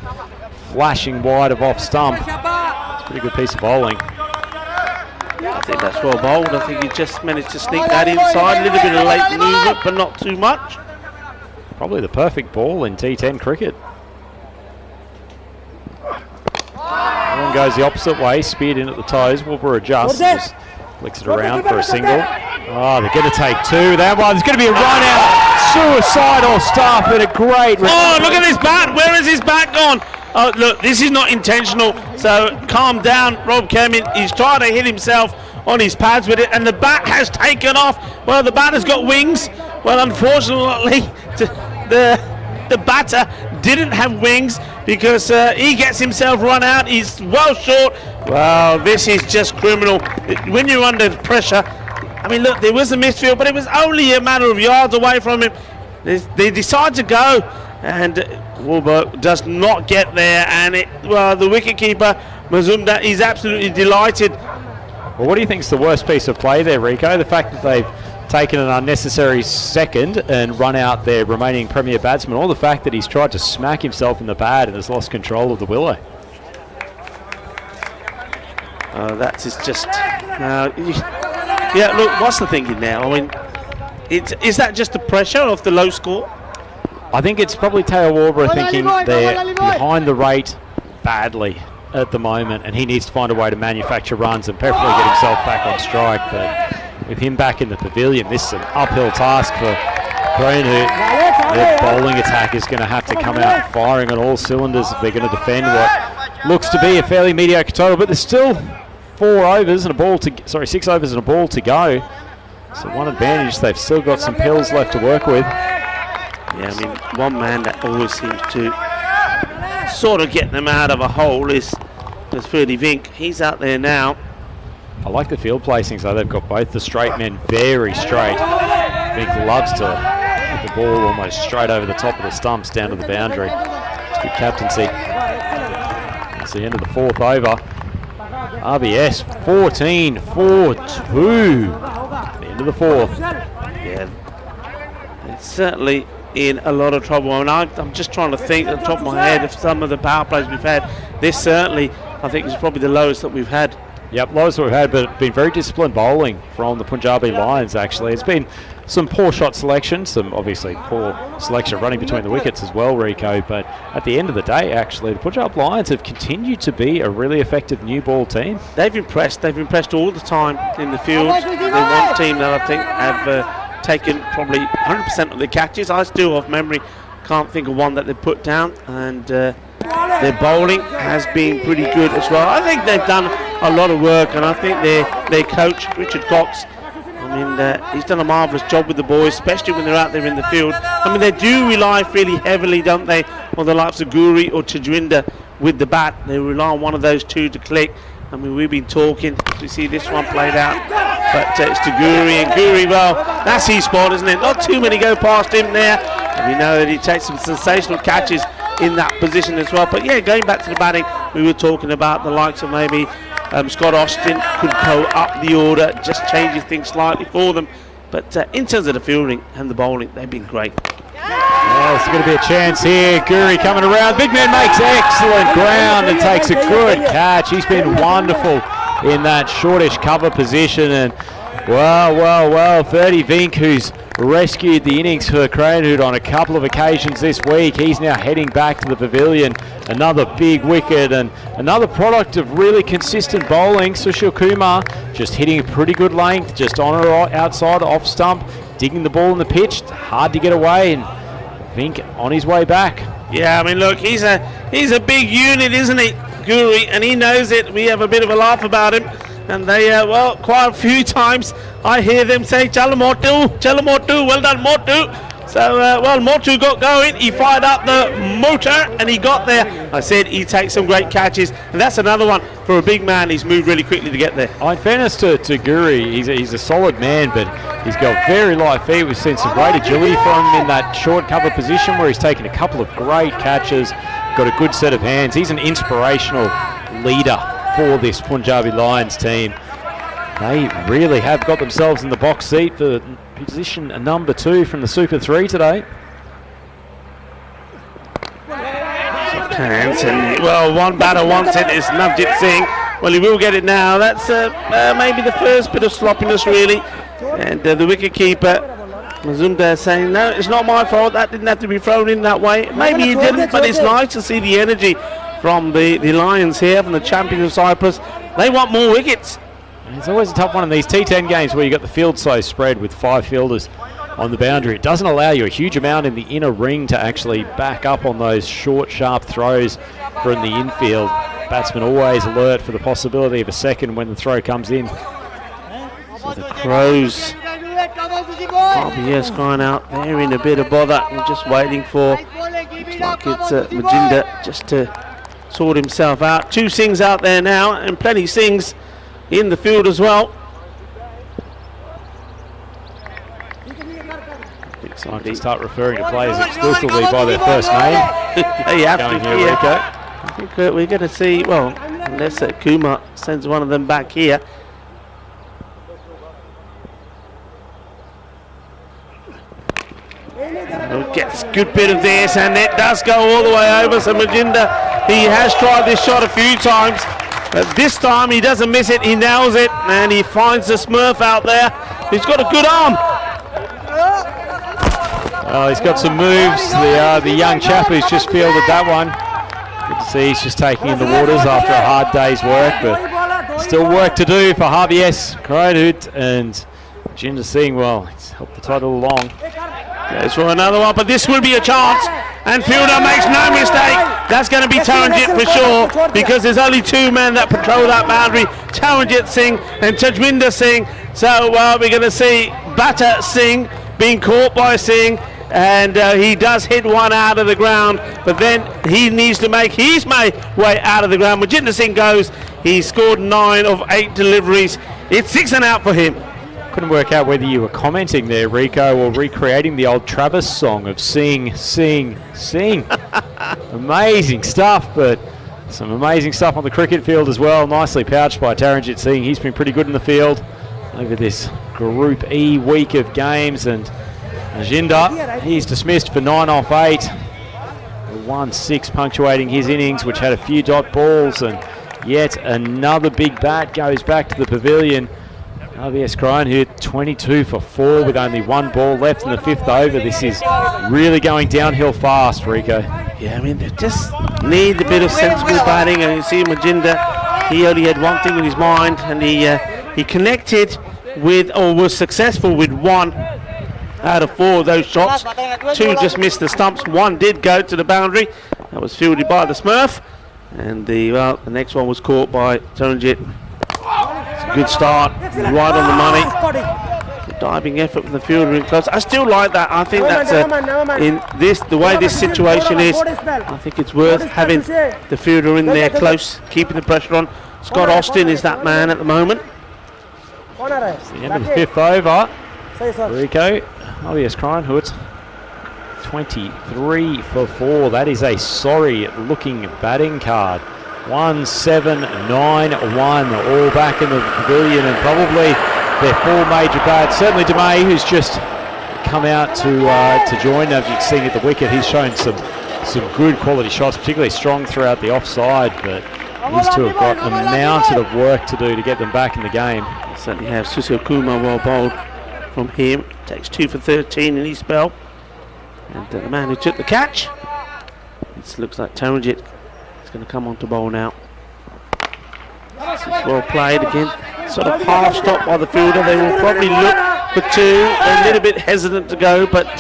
flashing wide of off stump. It's a pretty good piece of bowling. I think that's well bowled. I think he just managed to sneak that inside. A little bit of late movement, but not too much. Probably the perfect ball in T10 cricket. One goes the opposite way, speared in at the toes. Warburg adjusts, just flicks it around for a single. Oh, they're going to take 2. That one, there's going to be a run out. Suicidal stuff and a great... Oh, look at this bat. Where is his bat gone? Oh, look, this is not intentional. So calm down, Rob Kemin. He's trying to hit himself on his pads with it, and the bat has taken off. Well, the bat has got wings. Well, unfortunately, the batter didn't have wings because he gets himself run out. He's well short. Well, this is just criminal. When you're under pressure, I mean, look, there was a misfield, but it was only a matter of yards away from him. They decide to go, and Warburg does not get there. And the wicketkeeper, Mazumdar, is absolutely delighted. Well, what do you think is the worst piece of play there, Rico? The fact that they've taken an unnecessary second and run out their remaining premier batsman, or the fact that he's tried to smack himself in the pad and has lost control of the willow? That is just... yeah, look, what's the thinking now? I mean, is that just the pressure of the low score? I think it's probably Teo Warburg thinking they're behind the rate badly at the moment, and he needs to find a way to manufacture runs and preferably get himself back on strike. But with him back in the pavilion, this is an uphill task for Crane, who their bowling attack is going to have to come out firing on all cylinders if they're going to defend what looks to be a fairly mediocre total. But there's still 6 overs and a ball to go. So one advantage, they've still got some pills left to work with. Yeah, I mean, one man that always seems to sort of get them out of a hole is Ferdy Vink. He's out there now. I like the field placings though. They've got both the straight men very straight. Vink loves to hit the ball almost straight over the top of the stumps down to the boundary. It's good captaincy. It's the end of the 4th over. RBS 14-4-2. The end of the 4th. Yeah, certainly in a lot of trouble. And I'm just trying to think at the top of my head of some of the power plays we've had. This certainly, I think, is probably the lowest that we've had. Yep, lowest we've had, but been very disciplined bowling from the Punjabi Lions, actually. It's been some poor shot selection, some obviously poor selection running between the wickets as well, Rico, but at the end of the day, actually, the Punjab Lions have continued to be a really effective new ball team. They've impressed all the time in the field. They're one team that I think have taken probably 100% of the catches. I still, off memory, can't think of one that they've put down, and their bowling has been pretty good as well. I think they've done a lot of work, and I think their coach, Richard Cox, I mean, he's done a marvellous job with the boys, especially when they're out there in the field. I mean, they do rely fairly heavily, don't they, on the likes of Guri or Tajwinder with the bat. They rely on one of those two to click. I mean, we've been talking, we see this one played out, but it's to Guri, and Guri, well, that's his spot, isn't it? Not too many go past him there, and we know that he takes some sensational catches in that position as well. But yeah, going back to the batting, we were talking about the likes of maybe Scott Austin could go up the order, just changing things slightly for them. But in terms of the fielding and the bowling, they've been great. Well, there's going to be a chance here. Guri coming around. Big man makes excellent ground and takes a good catch. He's been wonderful in that shortish cover position. And well, Ferdy Vink, who's rescued the innings for Cranhood on a couple of occasions this week. He's now heading back to the pavilion. Another big wicket and another product of really consistent bowling. Sushil Kumar just hitting a pretty good length, just on or outside, off stump, digging the ball in the pitch. Hard to get away, and Vink on his way back. Yeah, I mean, look, he's a big unit, isn't he, Guri? And he knows it. We have a bit of a laugh about him. And they, well, quite a few times I hear them say, Chalo Motu, well done Motu. So, well, Motu got going, he fired up the motor and he got there. I said he takes some great catches, and that's another one for a big man. He's moved really quickly to get there. In fairness to Guri, he's a solid man, but he's got very light feet. We've seen some great agility from him in that short cover position where he's taken a couple of great catches, got a good set of hands. He's an inspirational leader for this Punjabi Lions team. They really have got themselves in the box seat for position number 2 from the Super 3 today. Soft hands, and well, one batter wants it. It's Navjit Singh. Well, he will get it now. That's maybe the first bit of sloppiness, really. And the wicket keeper, Mazumdar, saying, no, it's not my fault. That didn't have to be thrown in that way. Maybe he didn't, but it's nice to see the energy from the Lions here, from the champions of Cyprus. They want more wickets. It's always a tough one in these T10 games where you got the field so spread with 5 fielders on the boundary. It doesn't allow you a huge amount in the inner ring to actually back up on those short, sharp throws from the infield. Batsman always alert for the possibility of a second when the throw comes in. So the Crows, RBS crying out, they're in a bit of bother. I'm just waiting for, looks like it's Majinda just to sort himself out. 2 Singhs out there now, and plenty Singhs in the field as well. It's time to start referring to players exclusively by their first name. They have to here, Rico. I think we're going to see, well, unless Kumar sends one of them back here. Gets a good bit of this, and it does go all the way over. So Majinda, he has tried this shot a few times, but this time he doesn't miss it, he nails it, and he finds the Smurf out there. He's got a good arm. Oh, he's got some moves, the young chap who's just fielded that one. Good to see he's just taking in the waters after a hard day's work, but still work to do for RBS, Cranhood, and Jinder Singh. Well, he's helped the title along. Goes for another one, but this will be a chance, and fielder makes no mistake. That's going to be Taranjit for sure, because there's only 2 men that patrol that boundary, Taranjit Singh and Tajwinder Singh. So we're going to see batter Singh being caught by Singh, and he does hit one out of the ground, but then he needs to make his way out of the ground. Majinda Singh goes, he scored 9 of 8 deliveries. It's 6 and out for him. Couldn't work out whether you were commenting there, Rico, or recreating the old Travis song of Sing, Sing, Sing. Amazing stuff, but some amazing stuff on the cricket field as well. Nicely pouched by Taranjit Singh. He's been pretty good in the field over this Group E week of games, and Majinda, he's dismissed for 9 off 8. 1-6 punctuating his innings, which had a few dot balls, and yet another big bat goes back to the pavilion. RBS Cryan hit 22 for 4 with only 1 ball left in the 5th over. This is really going downhill fast, Rico. Yeah, I mean, they just need a bit of sensible batting, and you see Majinda, he only had one thing in his mind, and he connected with, or was successful with 1 out of 4 of those shots. 2 just missed the stumps, 1 did go to the boundary. That was fielded by the Smurf, and the next one was caught by Taranjit. It's a good start, right on the money. The diving effort from the fielder in close. I still like that. I think that's in this, the way this situation is, I think it's worth having the fielder in there close, keeping the pressure on. Scott Austin is that man at the moment. It's the end of the 5th over. Rico, RBS Cryan hits 23 for 4. That is a sorry looking batting card. 1-7-9-1, all back in the pavilion, and probably their 4 major bats. Certainly DeMay, who's just come out to join Navjit Singh at the wicket. He's shown some good quality shots, particularly strong throughout the offside, but these two have got a mountain of work to do to get them back in the game. Certainly have Susil Kumar well bowled from him. Takes 2 for 13 in his spell. And the man who took the catch, it looks like Taranjit is going to come on to bowl now. This is well played again. Sort of half stop by the fielder. They will probably look for 2. They're a little bit hesitant to go, but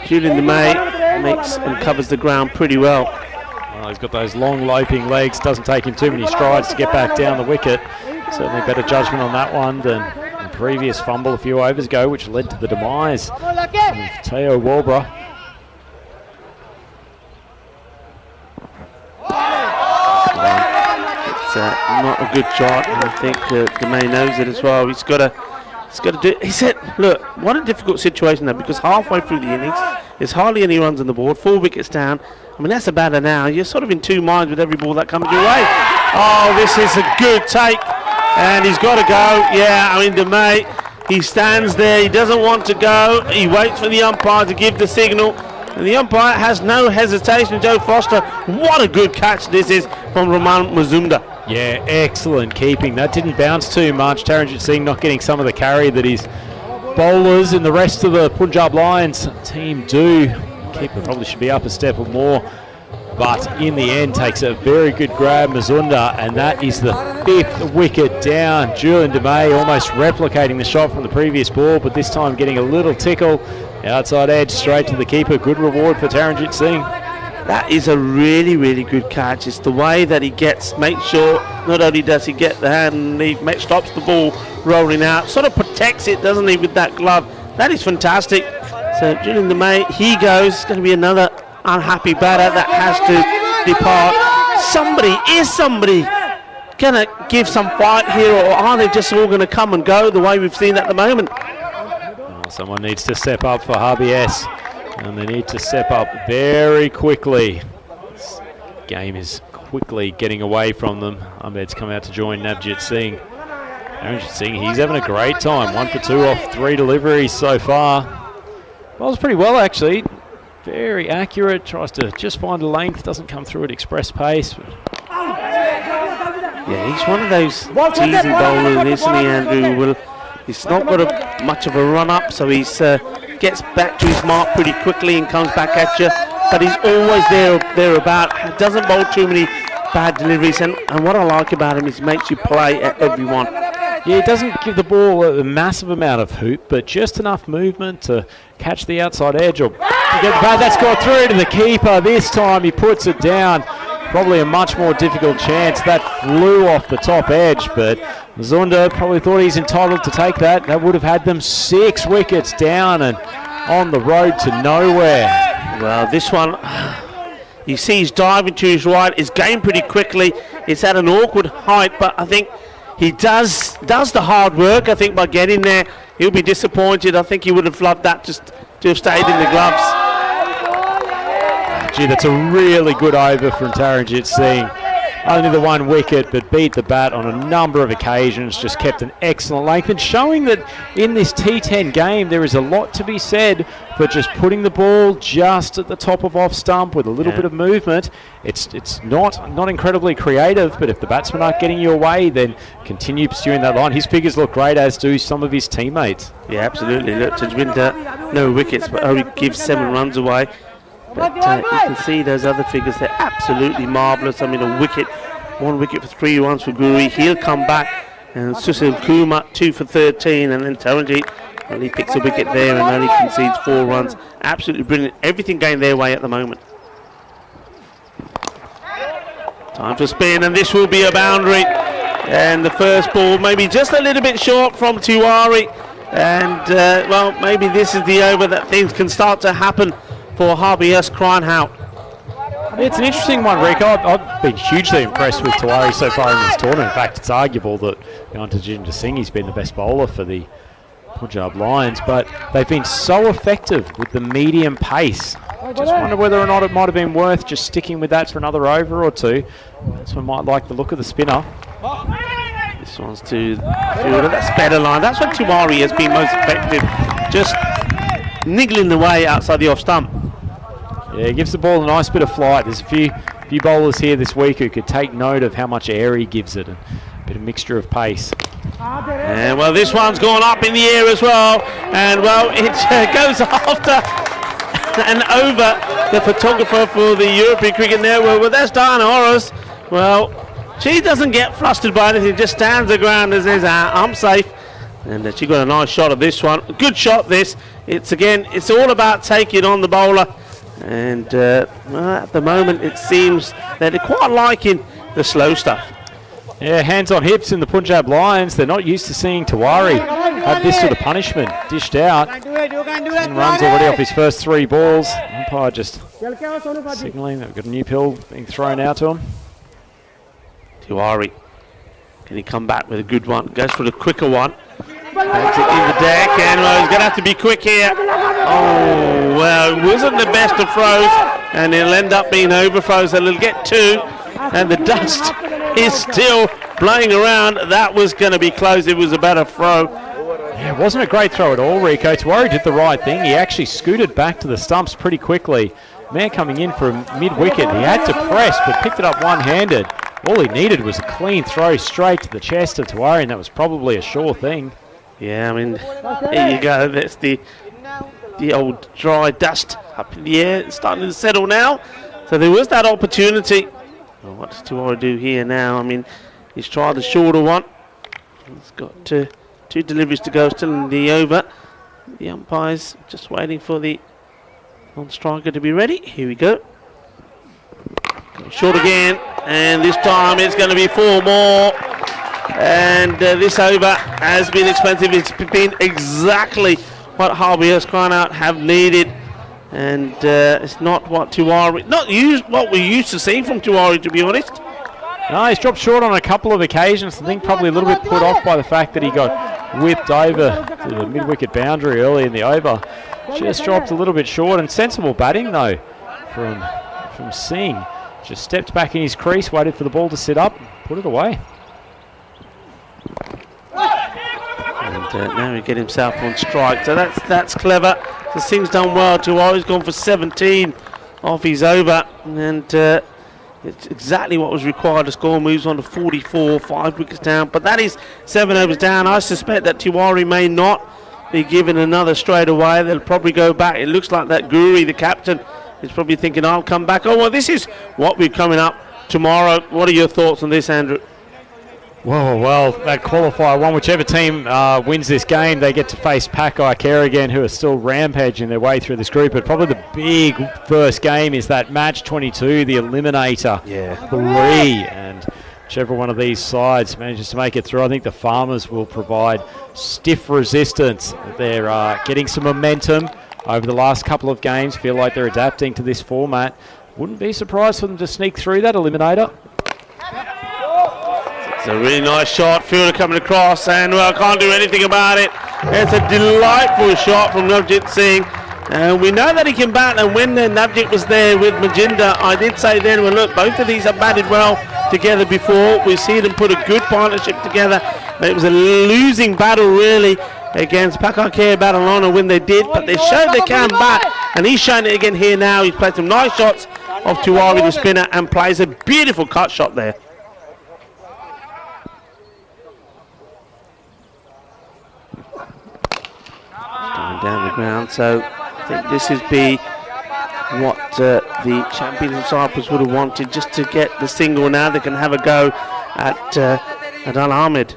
Julian DeMay makes and covers the ground pretty well. Well, he's got those long loping legs. Doesn't take him too many strides to get back down the wicket. Certainly better judgment on that one than the previous fumble a few overs ago, which led to the demise of Teo Walbra. It's not a good shot, and I think DeMay knows it as well. He's got to do. He said, "Look, what a difficult situation though, because halfway through the innings, there's hardly any runs on the board. 4 wickets down. I mean, that's about an hour. You're sort of in 2 minds with every ball that comes your way. Oh, this is a good take, and he's got to go. Yeah, I mean, DeMay, he stands there. He doesn't want to go. He waits for the umpire to give the signal." And the umpire has no hesitation. Joe Foster, what a good catch this is from Raman Mazumdar. Yeah, excellent keeping. That didn't bounce too much. Taranjit Singh not getting some of the carry that his bowlers and the rest of the Punjab Lions team do. Keeper probably should be up a step or more, but in the end takes a very good grab, Mazumdar, and that is the 5th wicket down. Julian DeMay almost replicating the shot from the previous ball, but this time getting a little tickle. Outside edge, straight to the keeper. Good reward for Taranjit Singh. That is a really, really good catch. It's the way that he makes sure not only does he get the hand, he stops the ball rolling out, sort of protects it, doesn't he, with that glove. That is fantastic. So Julian DeMay, he goes. It's going to be another unhappy batter that has to depart. Is somebody going to give some fight here, or are they just all going to come and go the way we've seen at the moment? Someone needs to step up for RBS, and they need to step up very quickly. This game is quickly getting away from them. Ahmed's come out to join Navjit Singh. Navjit Singh, he's having a great time. 1 for 2 off 3 deliveries so far. Bowls pretty well, actually. Very accurate, tries to just find a length, doesn't come through at express pace. Yeah, he's one of those teasing bowlers, isn't he, Andrew? He's not got much of a run-up, so he gets back to his mark pretty quickly and comes back at you. But he's always thereabout. Doesn't bowl too many bad deliveries. And what I like about him is he makes you play at everyone. Yeah, he doesn't give the ball a massive amount of hoop, but just enough movement to catch the outside edge or to get the bat. That's got through to the keeper. This time he puts it down. Probably a much more difficult chance. That flew off the top edge, but Mazumdar probably thought he's entitled to take that. That would have had them 6 wickets down and on the road to nowhere. Well, this one, you see he's diving to his right. It's gained pretty quickly. It's at an awkward height, but I think he does the hard work. I think by getting there, he'll be disappointed. I think he would have loved that just to have stayed in the gloves. Gee, that's a really good over from Taranjit Singh. only the one wicket, but beat the bat on a number of occasions, just kept an excellent length, and showing that in this T10 game there is a lot to be said for just putting the ball just at the top of off stump with a little bit of movement. It's not incredibly creative, but if the batsmen aren't getting you away, then continue pursuing that line. His figures look great, as do some of his teammates. Yeah, absolutely. Look, Tajwinder, no wickets, but only gives 7 runs away. But you can see those other figures, they're absolutely marvellous. I mean, a wicket, 1 wicket for 3 runs for Guri. He'll come back. And Susil Kumar, 2 for 13. And then Taranjeet only picks a wicket there and only concedes 4 runs. Absolutely brilliant. Everything going their way at the moment. Time for spin, and this will be a boundary. And the first ball maybe just a little bit short from Tiwari. And, well, maybe this is the over that things can start to happen for HBS Cranhout. It's an interesting one, Rick. I've been hugely impressed with Tiwari so far in this tournament. In fact, it's arguable that behind Tajinder Singh, he's been the best bowler for the Punjab Lions, but they've been so effective with the medium pace. I just wonder whether or not it might have been worth just sticking with that for another over or two. That's one might like the look of the spinner. This one's to the fielder. That's better line. That's when Tiwari has been most effective. Just niggling the way outside the off stump. Yeah, gives the ball a nice bit of flight. There's a few bowlers here this week who could take note of how much air he gives it. A bit of mixture of pace. And well, this one's gone up in the air as well. And well, it goes after and over the photographer for the European Cricket Network. Well, that's Diana Horace. Well, she doesn't get flustered by anything, just stands her ground and says, I'm safe. And she got a nice shot of this one. Good shot, this. It's all about taking on the bowler. And well, at the moment, it seems that they're quite liking the slow stuff. Yeah, hands on hips in the Punjab Lions. They're not used to seeing Tiwari have this sort of punishment dished out. And runs already off his first 3 balls. Umpire just signalling they've got a new pill being thrown out to him. Tiwari, can he come back with a good one? Goes for the quicker one. Takes it in the deck, and well, he's going to have to be quick here. Oh, well, it wasn't the best of throws, and it'll end up being overthrows, so it'll get 2, and the dust is still blowing around. That was going to be close. It was a better throw. Yeah, it wasn't a great throw at all, Rico. Tiwari did the right thing. He actually scooted back to the stumps pretty quickly. Man coming in for a mid-wicket. He had to press, but picked it up one-handed. All he needed was a clean throw straight to the chest of Tiwari, and that was probably a sure thing. Yeah, I mean, there you go. That's the old dry dust up in the air. It's starting to settle now. So there was that opportunity. Well, what does Tiwari do here now? I mean, he's tried the shorter one. He's got 2 deliveries to go, still in the over. The umpire's just waiting for the non-striker to be ready. Here we go. Short again, and this time it's going to be 4 more. And this over has been expensive. It's been exactly what HBS Cranhout have needed, and it's not what Tiwari, what we're used to seeing from Tiwari, to be honest. No, he's dropped short on a couple of occasions. I think probably a little bit put off by the fact that he got whipped over to the mid-wicket boundary early in the over. Just dropped a little bit short, and sensible batting though from Singh. Just stepped back in his crease, waited for the ball to sit up, put it away. And now he get himself on strike. So that's clever. So Singh's done well. Tiwari's gone for 17 off his over, and it's exactly what was required. The score moves on to 44, 5 wickets down. But that is 7 overs down. I suspect that Tiwari may not be given another straight away. They'll probably go back. It looks like that Guri, the captain, is probably thinking, I'll come back. Oh, well, this is what we're coming up tomorrow. What are your thoughts on this, Andrew? Well, that qualifier one, whichever team wins this game, they get to face Pak I Care again, who are still rampaging their way through this group. But probably the big first game is that match 22, the Eliminator 3. And whichever one of these sides manages to make it through, I think the Farmers will provide stiff resistance. They're getting some momentum over the last couple of games, feel like they're adapting to this format. Wouldn't be surprised for them to sneak through that Eliminator. It's a really nice shot, fielder coming across, and well, can't do anything about it. It's a delightful shot from Navjit Singh, and we know that he can bat. And when Navjit was there with Majinda, I did say then, well, look, both of these have batted well together before. We've seen them put a good partnership together. It was a losing battle really against Pak I Care Barcelona when they did, but they showed they can bat, and he's shown it again here now. He's played some nice shots off Tiwari, the spinner, and plays a beautiful cut shot there. Going down the ground, so I think this is what the champions of Cyprus would have wanted, just to get the single. Now they can have a go at Al Ahmed.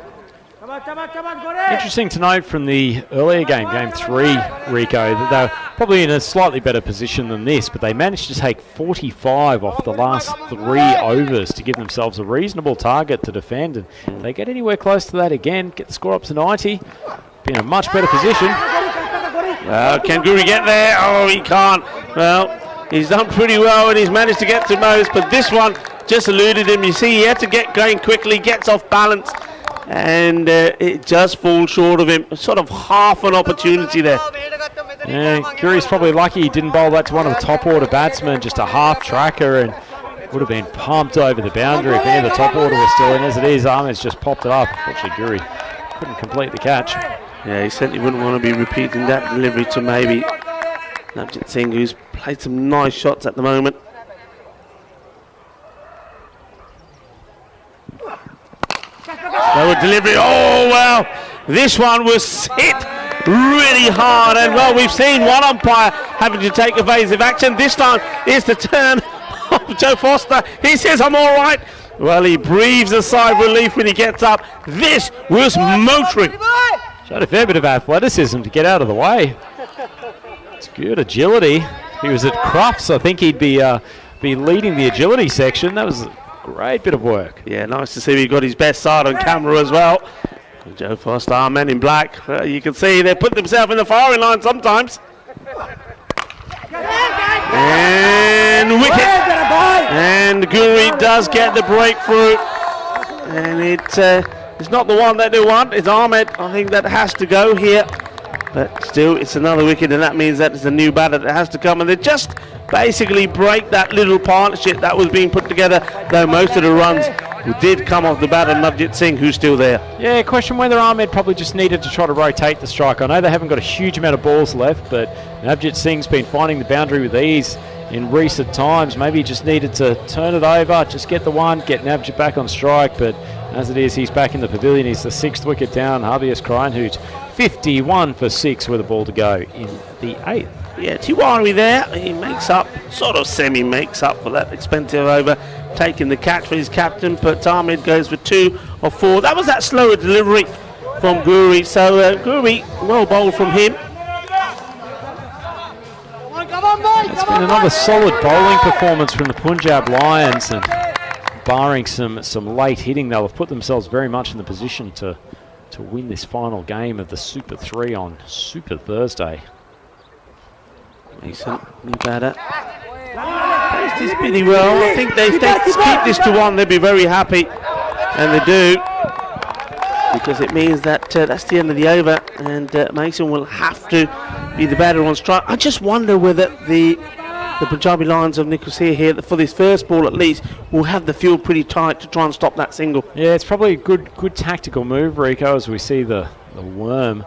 Interesting to note from the earlier game, game 3, Rico, that they were probably in a slightly better position than this, but they managed to take 45 off the last 3 overs to give themselves a reasonable target to defend, and if they get anywhere close to that again, get the score up to 90, be in a much better position. Can Guri get there? Oh, he can't. Well, he's done pretty well and he's managed to get to most, but this one just eluded him. You see, he had to get going quickly, gets off balance, and it just falls short of him. Sort of half an opportunity there. Yeah, Guri's probably lucky he didn't bowl that to one of the top order batsmen, just a half tracker, and would have been pumped over the boundary if any of the top order was still in. As it is, Ahmed's just popped it up. Unfortunately, Guri couldn't complete the catch. Yeah, he certainly wouldn't want to be repeating that delivery to maybe Navjit Singh, who's played some nice shots at the moment. Slower delivery. Oh, well, this one was hit really hard, and well, we've seen one umpire having to take evasive action. This time is the turn of Joe Foster. He says, I'm all right. Well, he breathes a sigh of relief when he gets up. This was motoring. Showed a fair bit of athleticism to get out of the way. It's good agility. If he was at Crufts, I think he'd be leading the agility section. That was a great bit of work. Yeah, nice to see he got his best side on camera as well. Joe Foster, our men in black. You can see they put themselves in the firing line sometimes. And wicket. And Guri does get the breakthrough. And it's not the one that they want. It's Ahmed. I think that has to go here. But still, it's another wicket, and that means that it's a new batter that has to come. And they just basically break that little partnership that was being put together, though most of the runs did come off the batter, Navjit Singh, who's still there. Yeah, question whether Ahmed probably just needed to try to rotate the strike. I know they haven't got a huge amount of balls left, but Navjit Singh's been finding the boundary with ease in recent times. Maybe he just needed to turn it over, just get the one, get Navjit back on strike, but as it is, he's back in the pavilion. He's the 6th wicket down. Harbias Krine, who's 51 for 6 with a ball to go in the 8th. Yeah, Tiwari there. He makes up, sort of semi-makes up for that expensive over, taking the catch for his captain, but Ahmed goes for 2 or 4. That was that slower delivery from Guri. So Guri, well bowled from him. It's been another solid bowling performance from the Punjab Lions, and barring some late hitting, they'll have put themselves very much in the position to win this final game of the Super 3 on Super Thursday. Decent, new batter. Placed this pretty well. I think if they keep this to 1, they'll be very happy, and they do, because it means that that's the end of the over, and Mason will have to be the batter on strike. I just wonder whether the Punjabi Lions of Nicosia here, for this first ball at least, will have the field pretty tight to try and stop that single. Yeah, it's probably a good tactical move, Rico, as we see the worm.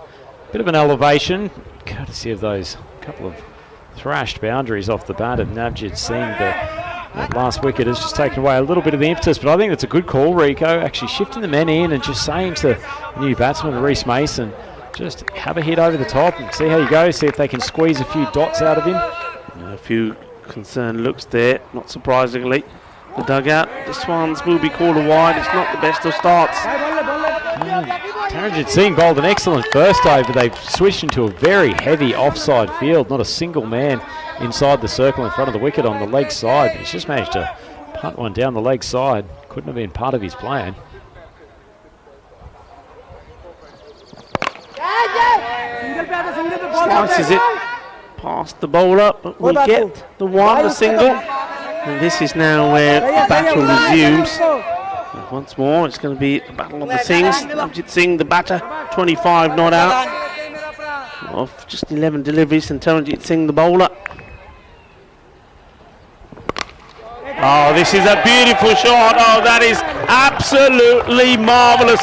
Bit of an elevation, courtesy of those couple of thrashed boundaries off the bat of Navjit Singh. That last wicket has just taken away a little bit of the impetus, but I think that's a good call, Rico, actually shifting the men in and just saying to the new batsman, Reece Mason, just have a hit over the top and see how you go, see if they can squeeze a few dots out of him. A few concerned looks there, not surprisingly. The dugout, this one's will be called a wide. It's not the best of starts. Taranjit Singh bowled an excellent first over. They've switched into a very heavy offside field. Not a single man inside the circle in front of the wicket on the leg side. He's just managed to punt one down the leg side. Couldn't have been part of his plan. Slices it past the bowler, but we get the one, the single. And this is now where the battle resumes. And once more, it's going to be the battle of the Singhs. Navjit Singh, the batter, 25 not out. Of just 11 deliveries, and Taranjit Singh, the bowler. Oh, this is a beautiful shot. Oh, that is absolutely marvellous.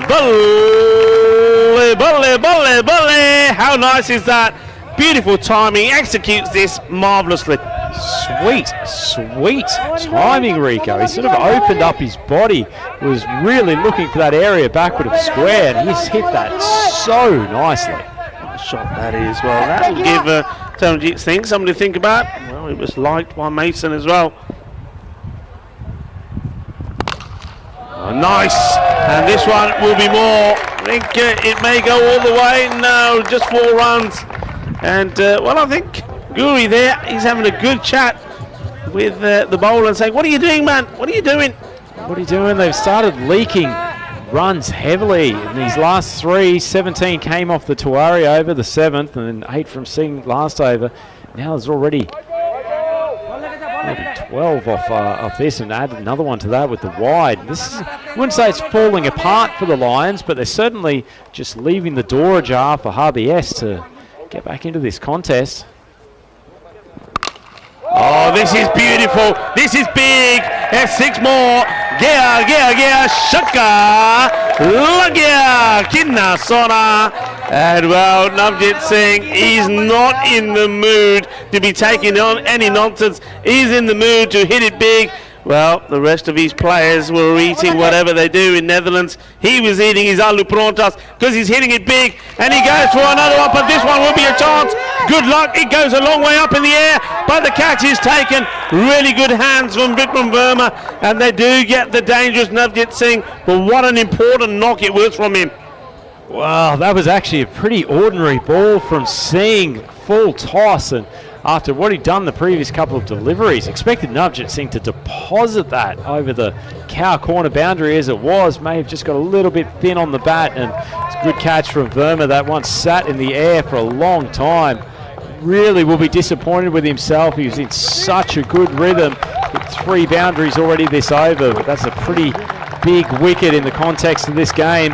Bully, bully, bully, bully. How nice is that? Beautiful timing. Executes this marvellously. Sweet timing, Rico. He sort of opened up his body, was really looking for that area backward of square, and he's hit that so nicely. What a shot that is. Well, that will give Taranjit Singh something to think about. Well, it was liked by Mason as well. Oh, nice. And this one will be more. I think it may go all the way. No, just 4 runs. And, well, I think Guri there, he's having a good chat with the bowler and saying, what are you doing, man? What are you doing? What are you doing? They've started leaking runs heavily in these last 3. 17 came off the Tiwari over the 7th, and then 8 from Singh last over. Now there's already maybe 12 off this, and add another one to that with the wide. This is, I wouldn't say it's falling apart for the Lions, but they're certainly just leaving the door ajar for Harvey S to get back into this contest. Oh, this is beautiful. This is big. There's 6 more. Gea, Shaka, Lagya, Kinna Sona. And well, Navjit Singh, he's not in the mood to be taking on any nonsense. He's in the mood to hit it big. Well, the rest of his players were eating whatever they do in Netherlands. He was eating his aloo prontas because he's hitting it big, and he goes for another one, but this one will be a chance. Good luck. It goes a long way up in the air, but the catch is taken. Really good hands from Vikram Verma, and they do get the dangerous Navjit Singh, but what an important knock it was from him. Wow, that was actually a pretty ordinary ball from Singh, full toss, and after what he'd done the previous couple of deliveries, expected Navjit Singh to deposit that over the cow corner boundary as it was. May have just got a little bit thin on the bat, and it's a good catch from Verma. That one sat in the air for a long time. Really will be disappointed with himself. He was in such a good rhythm with 3 boundaries already this over, but that's a pretty big wicket in the context of this game.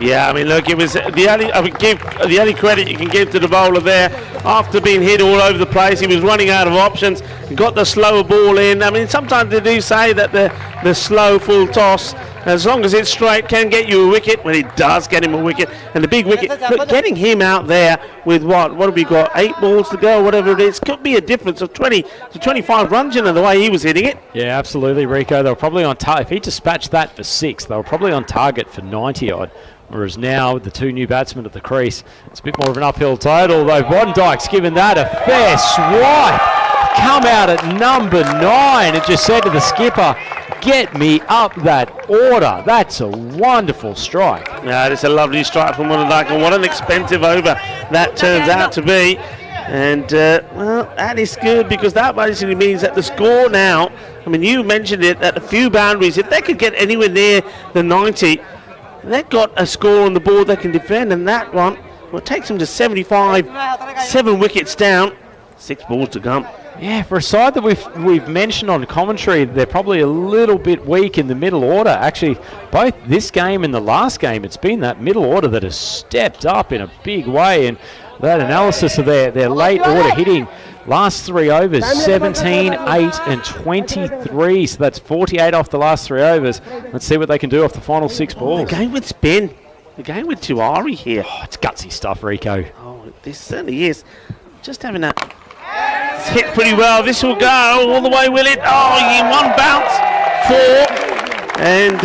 Yeah, I mean, look, it was the only credit you can give to the bowler there. After being hit all over the place, he was running out of options. He got the slower ball in. I mean, sometimes they do say that the slow full toss, as long as it's straight, can get you a wicket. Well, it does get him a wicket, and the big wicket. Look, getting him out there with what have we got? 8 balls to go, whatever it is, could be a difference of 20 to 25 runs in the way he was hitting it. Yeah, absolutely, Rico. They were probably on target. If he dispatched that for 6, they were probably on target for 90 odd. Whereas now, with the 2 new batsmen at the crease, it's a bit more of an uphill total, though Bodendijk's given that a fair swipe. Come out at number 9 and just said to the skipper, get me up that order. That's a wonderful strike. Yeah, it's a lovely strike from Bodendijk, and what an expensive over that turns out to be. And, well, that is good, because that basically means that the score now, I mean, you mentioned it, that a few boundaries, if they could get anywhere near the 90, they've got a score on the board they can defend, and that one, well, it takes them to 75, 7 wickets down, 6 balls to come. Yeah, for a side that we've mentioned on commentary, they're probably a little bit weak in the middle order. Actually, both this game and the last game, it's been that middle order that has stepped up in a big way, and that analysis of their late order hitting last 3 overs, 17, 8 and 23. So that's 48 off the last 3 overs. Let's see what they can do off the final 6 balls. The game with spin. The game with Tiwari here. Oh, it's gutsy stuff, Rico. Oh, this certainly is. Just having that. It's hit pretty well. This will go all the way, will it? Oh, he 1 bounce, 4. And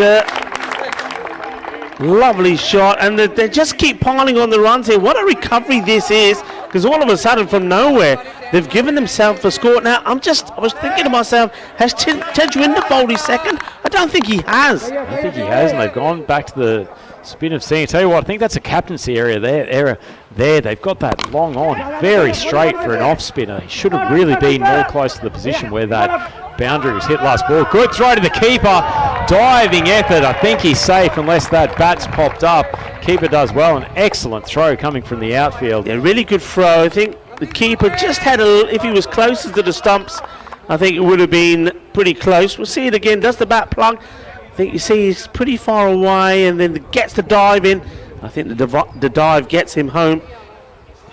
lovely shot. And they just keep piling on the runs here. What a recovery this is. Because all of a sudden, from nowhere, they've given themselves a score. Now, I was thinking to myself, has Tejwinder bowled his second? I don't think he has. I don't think he has, and they've gone back to the spin of Singh. Tell you what, I think that's a captaincy area there. They've got that long on, very straight for an off spinner. He should have really been more close to the position where that boundary was hit last ball. Good throw to the keeper. Diving effort. I think he's safe unless that bat's popped up. Keeper does well. An excellent throw coming from the outfield. Yeah, really good throw. I think the keeper just had if he was closer to the stumps, I think it would have been pretty close. We'll see it again. Does the bat plug? I think you see he's pretty far away, and then gets the dive in. I think the dive gets him home.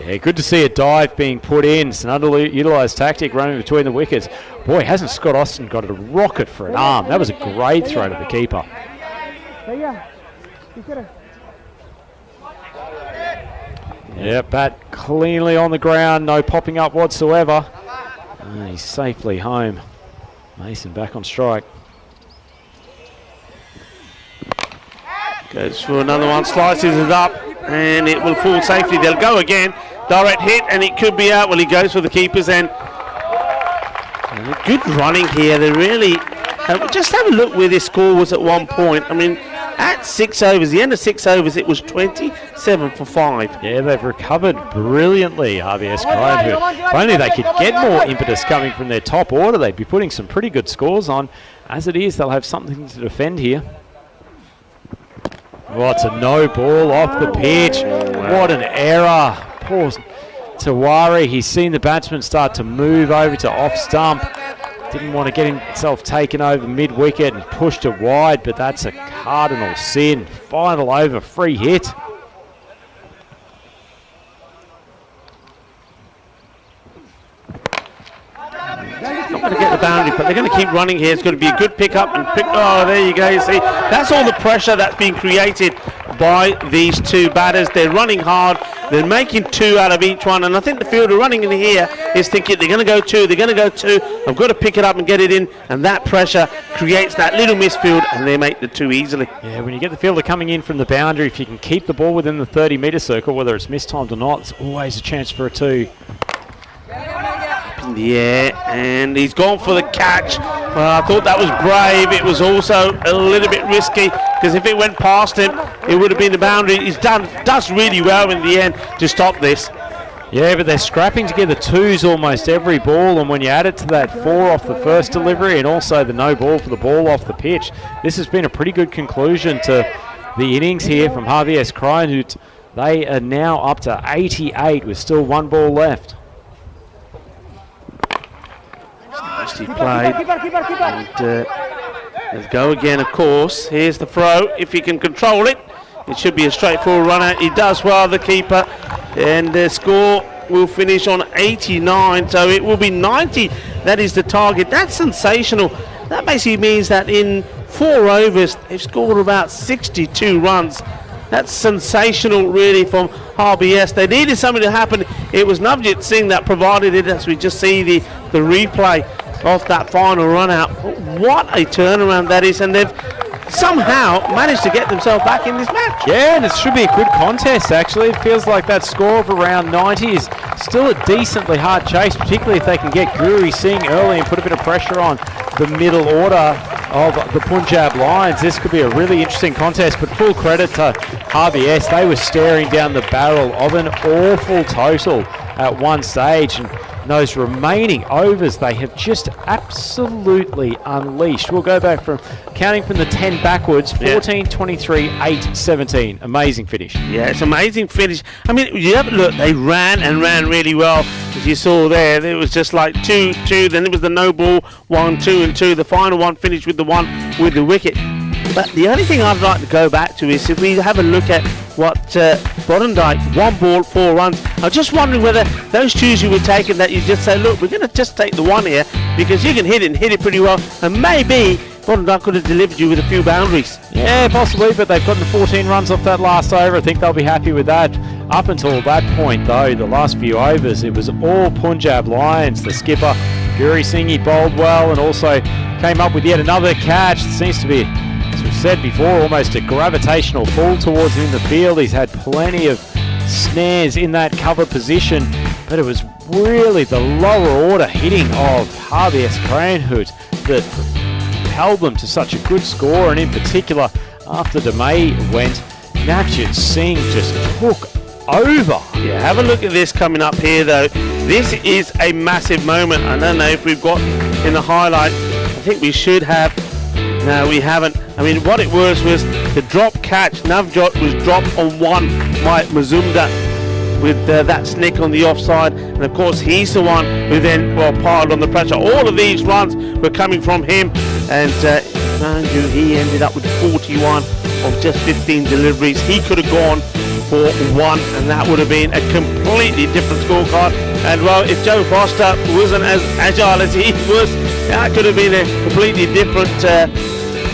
Yeah, good to see a dive being put in. It's an underutilised tactic running between the wickets. Boy, hasn't Scott Austin got a rocket for an arm. That was a great throw to the keeper. Yeah, bat cleanly on the ground, no popping up whatsoever. He's safely home. Mason back on strike. Goes for another one, slices it up, and it will fall safely. They'll go again. Direct hit, and it could be out. Well, he goes for the keeper's end. Good running here. They really... just have a look where this score was at one point. I mean, at 6 overs, the end of 6 overs, it was 27 for 5. Yeah, they've recovered brilliantly, RBS Crime. If only they could get more impetus coming from their top order, they'd be putting some pretty good scores on. As it is, they'll have something to defend here. Well, it's a no ball off the pitch. What an error. Poor Tawari. He's seen the batsman start to move over to off stump. Didn't want to get himself taken over mid-wicket and pushed it wide, but that's a cardinal sin. Final over, free hit. Not going to get the boundary, but they're going to keep running here. It's going to be a good pick-up. Oh, there you go. You see, that's all the pressure that's being created by these two batters. They're running hard. They're making 2 out of each one, and I think the fielder running in here is thinking they're going to go 2, they're going to go 2. I've got to pick it up and get it in, and that pressure creates that little misfield, and they make the 2 easily. Yeah, when you get the fielder coming in from the boundary, if you can keep the ball within the 30-metre circle, whether it's mistimed or not, it's always a chance for a 2. In the air, and he's gone for the catch. I thought that was brave. It was also a little bit risky, because if it went past him, it would have been the boundary. He's does really well in the end to stop this. Yeah, but they're scrapping together 2s almost every ball, and when you add it to that 4 off the first delivery and also the no ball for the ball off the pitch, this has been a pretty good conclusion to the innings here from Harvey S. Kreinhut. They are now up to 88 with still 1 ball left. Nicely played. And let's go again, of course. Here's the throw. If he can control it, it should be a straightforward runner. He does well, the keeper. And the score will finish on 89, so it will be 90. That is the target. That's sensational. That basically means that in 4 overs, they've scored about 62 runs. That's sensational, really, from RBS. They needed something to happen. It was Navjit Singh that provided it, as we just see the replay of that final run out. What a turnaround that is, and they've somehow managed to get themselves back in this match. Yeah, and it should be a good contest, actually. It feels like that score of around 90 is still a decently hard chase, particularly if they can get Guri Singh early and put a bit of pressure on the middle order of the Punjab Lions. This could be a really interesting contest, but full credit to RBS. They were staring down the barrel of an awful total at one stage, and those remaining overs they have just absolutely unleashed. We'll go back from counting from the 10 backwards. 14, 23, 8, 17. Amazing finish. Yeah, it's an amazing finish. I mean, you have a look, they ran and ran really well. As you saw there, it was just like 2, 2, then it was the no ball, 1, 2 and 2. The final one finished with the 1 with the wicket. But the only thing I'd like to go back to is if we have a look at what Bodendijk, 1 ball, 4 runs. I'm just wondering whether those 2s you were taking, that you just say, look, we're going to just take the 1 here because you can hit it and hit it pretty well, and maybe Bodendijk could have delivered you with a few boundaries. Yeah, possibly, but they've gotten 14 runs off that last over. I think they'll be happy with that. Up until that point, though, the last few overs, it was all Punjab Lions. The skipper, Guri Singh, he bowled well and also came up with yet another catch. It seems to be, as we've said before, almost a gravitational pull towards him in the field. He's had plenty of snares in that cover position, but it was really the lower order hitting of Harvey S. Kreinhut that held them to such a good score, and in particular, after DeMay went, Navjit Singh just took over. Yeah, have a look at this coming up here, though. This is a massive moment. I don't know if we've got in the highlight. I think we should have. No, we haven't. I mean, what it was the drop catch. Navjot was dropped on 1 by Mazumdar with that snick on the offside, and of course he's the one who then piled on the pressure. All of these runs were coming from him, and mind you, he ended up with 41 of just 15 deliveries. He could have gone for 1, and that would have been a complete completely different scorecard. And well, if Joe Foster wasn't as agile as he was, that could have been a completely different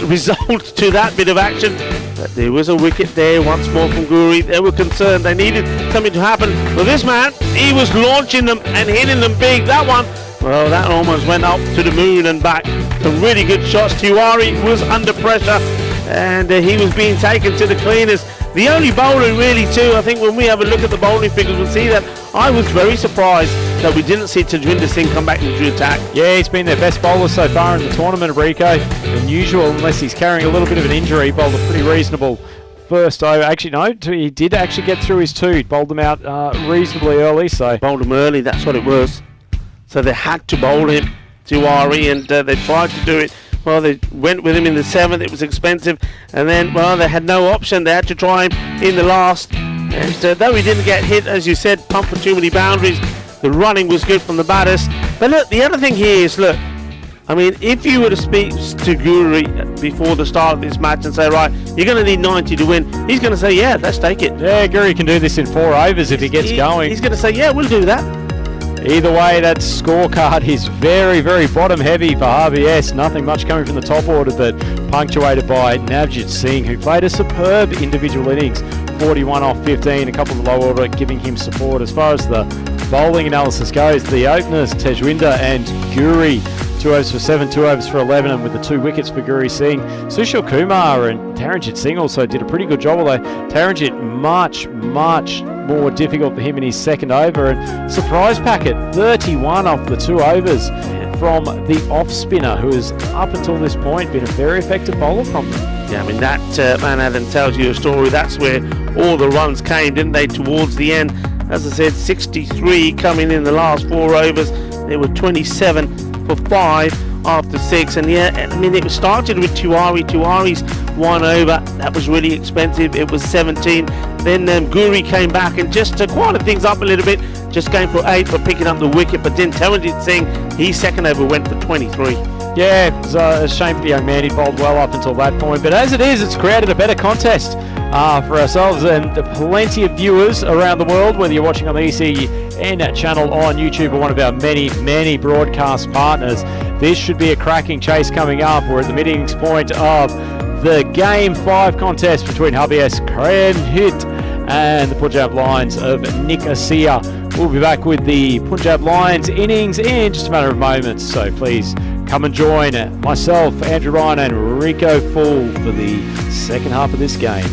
result to that bit of action. But there was a wicket there once more from Guri. They were concerned. They needed something to happen. But this man, he was launching them and hitting them big. That one, well, that almost went up to the moon and back. Some really good shots. Tiwari was under pressure and he was being taken to the cleaners. The only bowler really too, I think when we have a look at the bowling figures, we'll see that I was very surprised that we didn't see Tajwinder Singh come back into attack. Yeah, he's been their best bowler so far in the tournament, Rico. Unusual, unless he's carrying a little bit of an injury. He bowled a pretty reasonable first over. Actually, no, he did actually get through his two. He bowled them out reasonably early. So bowled him early, that's what it was. So they had to bowl him, Tiwari, and they tried to do it. Well, they went with him in the 7th. It was expensive. And then, well, they had no option. They had to try him in the last. And though he didn't get hit, as you said, pumped for too many boundaries, the running was good from the batters. But look, the other thing here is, look, I mean, if you were to speak to Guri before the start of this match and say, right, you're going to need 90 to win, he's going to say, yeah, let's take it. Yeah, Guri can do this in 4 overs if he gets going. He's going to say, yeah, we'll do that. Either way, that scorecard is very, very bottom heavy for RBS. Nothing much coming from the top order, but punctuated by Navjit Singh, who played a superb individual innings, 41 off 15, a couple of the low order giving him support. As far as the bowling analysis goes, the openers, Tejwinder and Guri, 2 overs for 7, 2 overs for 11, and with the 2 wickets for Guri Singh. Sushil Kumar and Taranjit Singh also did a pretty good job, although Taranjit much more difficult for him in his second over. And surprise packet, 31 off the 2 overs from the off spinner, who has up until this point been a very effective bowler from them. Yeah, I mean, that Manhattan tells you a story. That's where all the runs came, didn't they, towards the end. As I said, 63 coming in the last 4 overs. There were 27 for 5 after 6. And yeah, I mean, it started with Tiwari's 1 over. That was really expensive. It was 17. Then Guri came back and just quieted things up a little bit. Just going for 8 but picking up the wicket. But then Taranjit Singh, his second over went for 23. Yeah, it was a shame for the young man. He bowled well up until that point. But as it is, it's created a better contest for ourselves and plenty of viewers around the world, whether you're watching on the ECN channel on YouTube or one of our many broadcast partners. This should be a cracking chase coming up. We're at the meeting point of the Game 5 contest between RBS Cranhit and the Punjab Lions of Nicosia. We'll be back with the Punjab Lions innings in just a matter of moments, so please come and join myself, Andrew Ryan and Rico Full for the second half of this game.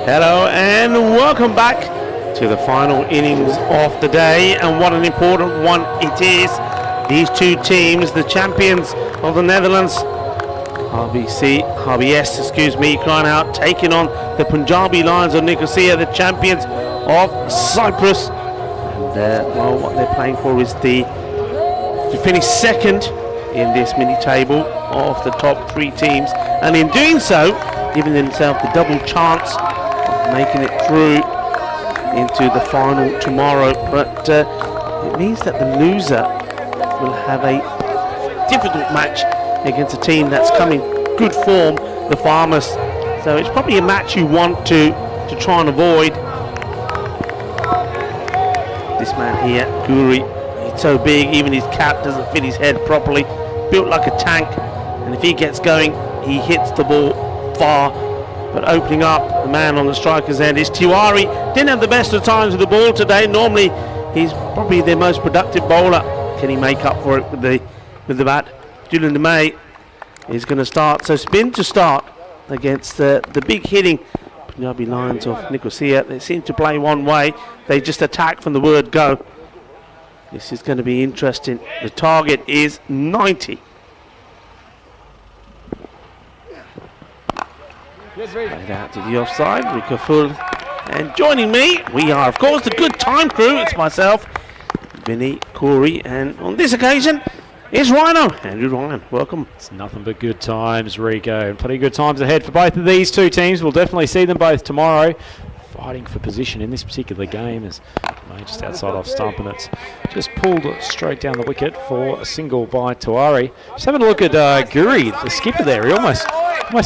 Hello and welcome back to the final innings of the day, and what an important one it is. These two teams, the champions of the Netherlands, RBS, crying out, taking on the Punjabi Lions of Nicosia, the champions of Cyprus. And well, what they're playing for is to finish second in this mini table of the top three teams, and in doing so, giving themselves the double chance of making it through into the final tomorrow. But it means that the loser will have a difficult match against a team that's coming good form, the Farmers. So it's probably a match you want to try and avoid. This man here, Guri, he's so big, even his cap doesn't fit his head properly, built like a tank, and if he gets going, he hits the ball far. But opening up, the man on the striker's end is Tiwari. Didn't have the best of times with the ball today. Normally, he's probably their most productive bowler. Can he make up for it with the bat? Julian De May is going to start. So spin to start against the big hitting Punjabi Lions of Nicosia. They seem to play one way. They just attack from the word go. This is going to be interesting. The target is 90. Right out to the offside, Rika Full. And joining me, we are of course the good time crew. It's myself, Vinny, Corey, and on this occasion, it's Rhino. Andrew Ryan, welcome. It's nothing but good times, Rico, and plenty of good times ahead for both of these two teams. We'll definitely see them both tomorrow, fighting for position in this particular game as just outside off stump, and it's just pulled straight down the wicket for a single by Tiwari. Just having a look at Guri, the skipper there. He almost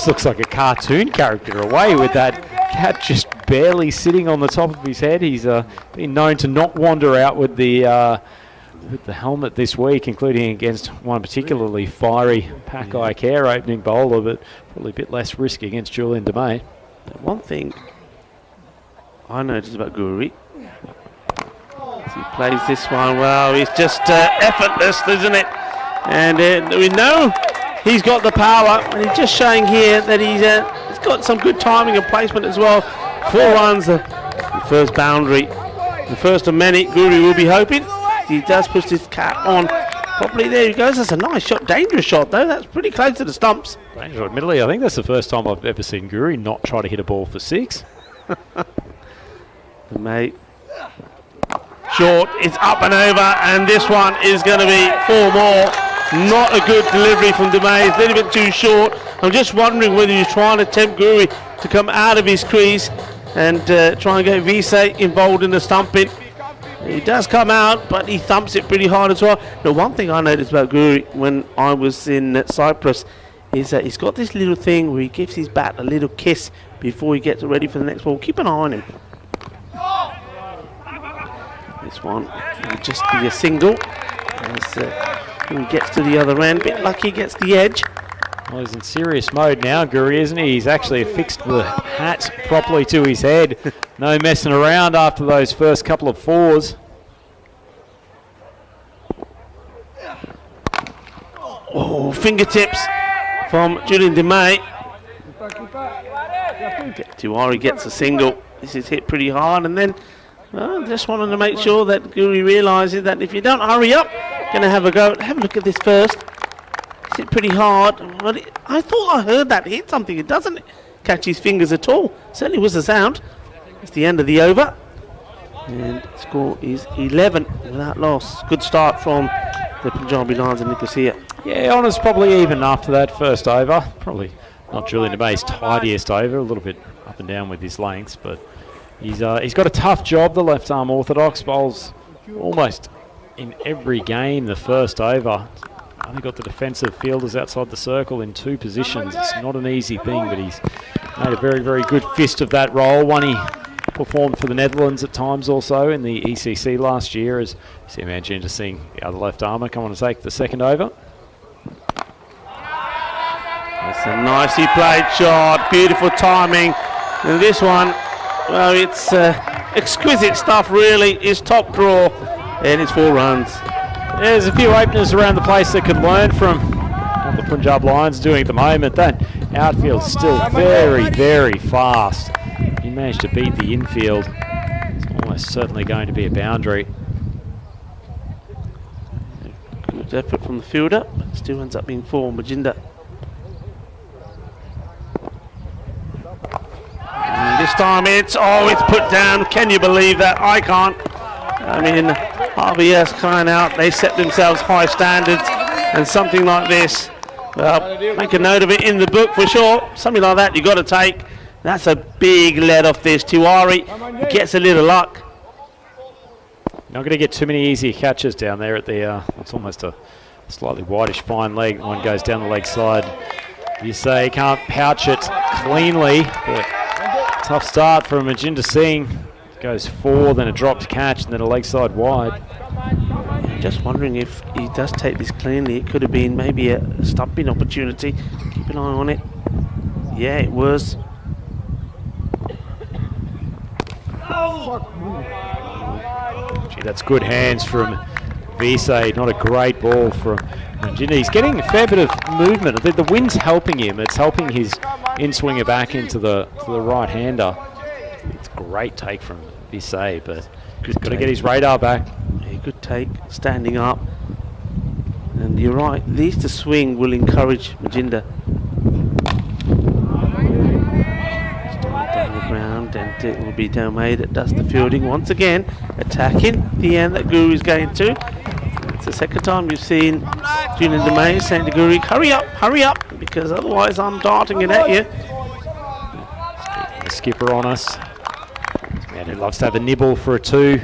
looks like a cartoon character away with that cap just barely sitting on the top of his head. He's been known to not wander out with the helmet this week, including against one particularly fiery Pak I Care opening bowler, but probably a bit less risk against Julian De May. One thing I noticed about Guri, as he plays this one well, it's just effortless, isn't it? And we know he's got the power, and he's just showing here that he's got some good timing and placement as well. 4 runs, the first boundary, the first of many. Guri will be hoping. He does push his cap on properly. There he goes. That's a nice shot, dangerous shot though. That's pretty close to the stumps. Dangerous, admittedly. I think that's the first time I've ever seen Guri not try to hit a ball for 6. The mate. Short, it's up and over, and this one is going to be 4 more. Not a good delivery from De May. It's a little bit too short. I'm just wondering whether he's trying to tempt Guri to come out of his crease and try and get Vise involved in the stumping. He does come out, but he thumps it pretty hard as well. The one thing I noticed about Guri when I was in Cyprus is that he's got this little thing where he gives his bat a little kiss before he gets ready for the next ball. Keep an eye on him. This one will just be a single. As he gets to the other end, bit lucky, gets the edge. Well, he's in serious mode now, Guri, isn't he? He's actually affixed the hat properly to his head. No messing around after those first couple of 4s. Oh, fingertips from Julian De May. Tiwari gets a single. This is hit pretty hard, and then just wanted to make sure that Guri realises that if you don't hurry up, going to have a go. Have a look at this first. It's hit pretty hard. I thought I heard that hit something. It doesn't catch his fingers at all. Certainly was the sound. It's the end of the over. And the score is 11 without loss. Good start from the Punjabi Lions of Nicosia. Yeah, honours probably even after that first over. Probably not Julian De May's tidiest over. A little bit up and down with his lengths, but he's got a tough job, the left arm orthodox. Bowls almost in every game the first over. Only got the defensive fielders outside the circle in 2 positions. It's not an easy thing, but he's made a very, very good fist of that role. One he performed for the Netherlands at times also in the ECC last year, as you imagine to seeing the other left armour come on to take the second over. That's a nicely played shot, beautiful timing. And this one, well, it's exquisite stuff really. It's top draw, and it's 4 runs. There's a few openers around the place that could learn from what the Punjab Lions doing at the moment. That outfield's still very, very fast. he managed to beat the infield. It's almost certainly going to be a boundary. Good effort from the fielder, but still ends up being 4, Majinda. And this time it's put down. Can you believe that? I can't. I mean, RBS crying out, they set themselves high standards, and something like this, well, make a note of it in the book for sure. Something like that you got to take. That's a big let off this. Tiwari gets a little luck. Not going to get too many easy catches down there at the, it's almost a slightly whitish fine leg. One goes down the leg side. You say he can't pouch it cleanly, but tough start from Majinda Singh. Goes 4, then a dropped catch, and then a leg side wide. I'm just wondering if he does take this cleanly. It could have been maybe a stumping opportunity. Keep an eye on it. Yeah, it was. Gee, that's good hands from Visay. Not a great ball from Majinda. He's getting a fair bit of movement. The wind's helping him. It's helping his in-swinger back into the right-hander. It's a great take from Visay, but he's got to get his radar back. Yeah, good take, standing up. And you're right, at least the swing will encourage Majinda. Down the ground, and it will be Domay that does the fielding once again, attacking the end that Guru's going to. It's the second time you've seen Julian Domay saying to Guru, hurry up, because otherwise I'm darting it at you. The skipper on us. Man, he loves to have a nibble for a 2.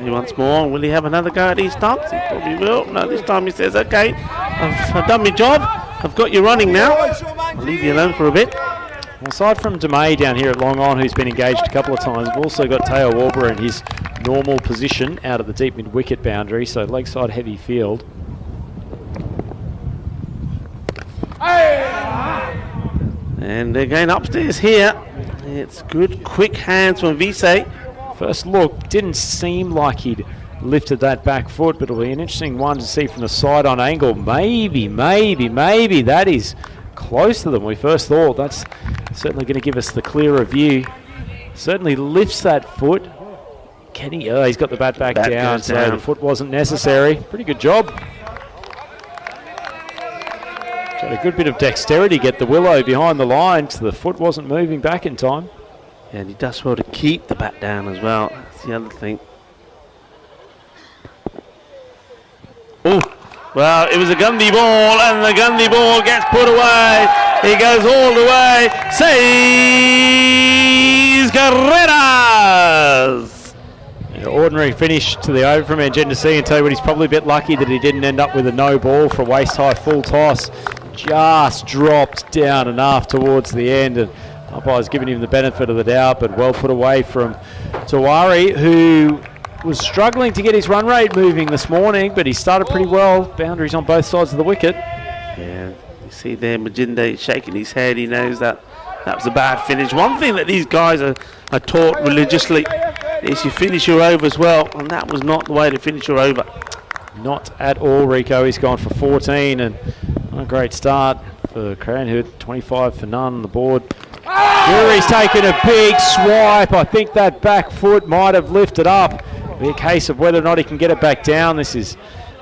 Once more, will he have another go at these stumps? He probably will. No, this time he says, okay, I've done my job. I've got you running now. I'll leave you alone for a bit. Well, aside from Domay down here at long on, who's been engaged a couple of times, we've also got Teo Warburg in his normal position out of the deep mid-wicket boundary, so leg side heavy field. And they're going upstairs here. It's good, quick hands from Visay. First look, didn't seem like he'd lifted that back foot, but it'll be an interesting one to see from the side-on angle. Maybe that is closer than we first thought. That's certainly going to give us the clearer view. Certainly lifts that foot. Can he? Oh, he's got the bat back down, so the foot wasn't necessary. Pretty good job. Got a good bit of dexterity, get the willow behind the line, so the foot wasn't moving back in time. And he does well to keep the bat down as well. That's the other thing. Oh, well, it was a Gandhi ball, and the Gandhi ball gets put away. He goes all the way. Says Carreras. An ordinary finish to the over from Majinda Singh, and tell you what, he's probably a bit lucky that he didn't end up with a no ball for a waist-high full toss. Just dropped down enough towards the end, and umpire's giving him the benefit of the doubt, but well put away from Tiwari, who was struggling to get his run rate moving this morning, but he started pretty well. Boundaries on both sides of the wicket. Yeah, you see there Majinda shaking his head. He knows that was a bad finish. One thing that these guys are taught religiously is you finish your overs well, and that was not the way to finish your over. Not at all, Rico. He's gone for 14, and a great start for Cranhood. 25 for none on the board. Guri's taken a big swipe. I think that back foot might have lifted up. It'll be a case of whether or not he can get it back down. This is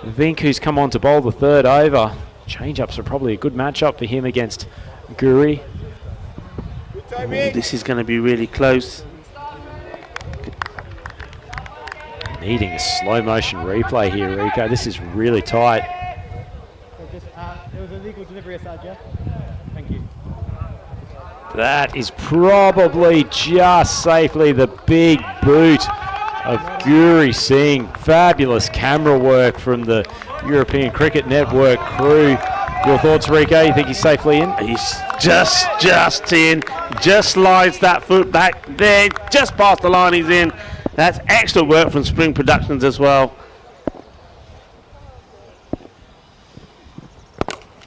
Vink, who's come on to bowl the 3rd over. Change-ups are probably a good matchup for him against Guri. Oh, this is going to be really close. Needing a slow-motion replay here, Rico. This is really tight. It was a legal delivery aside, yeah? Thank you. That is probably just safely the big boot of Guri Singh. Fabulous camera work from the European Cricket Network crew. Your thoughts, Rico? You think he's safely in? He's just in. Just slides that foot back there. Just past the line he's in. That's extra work from Spring Productions as well.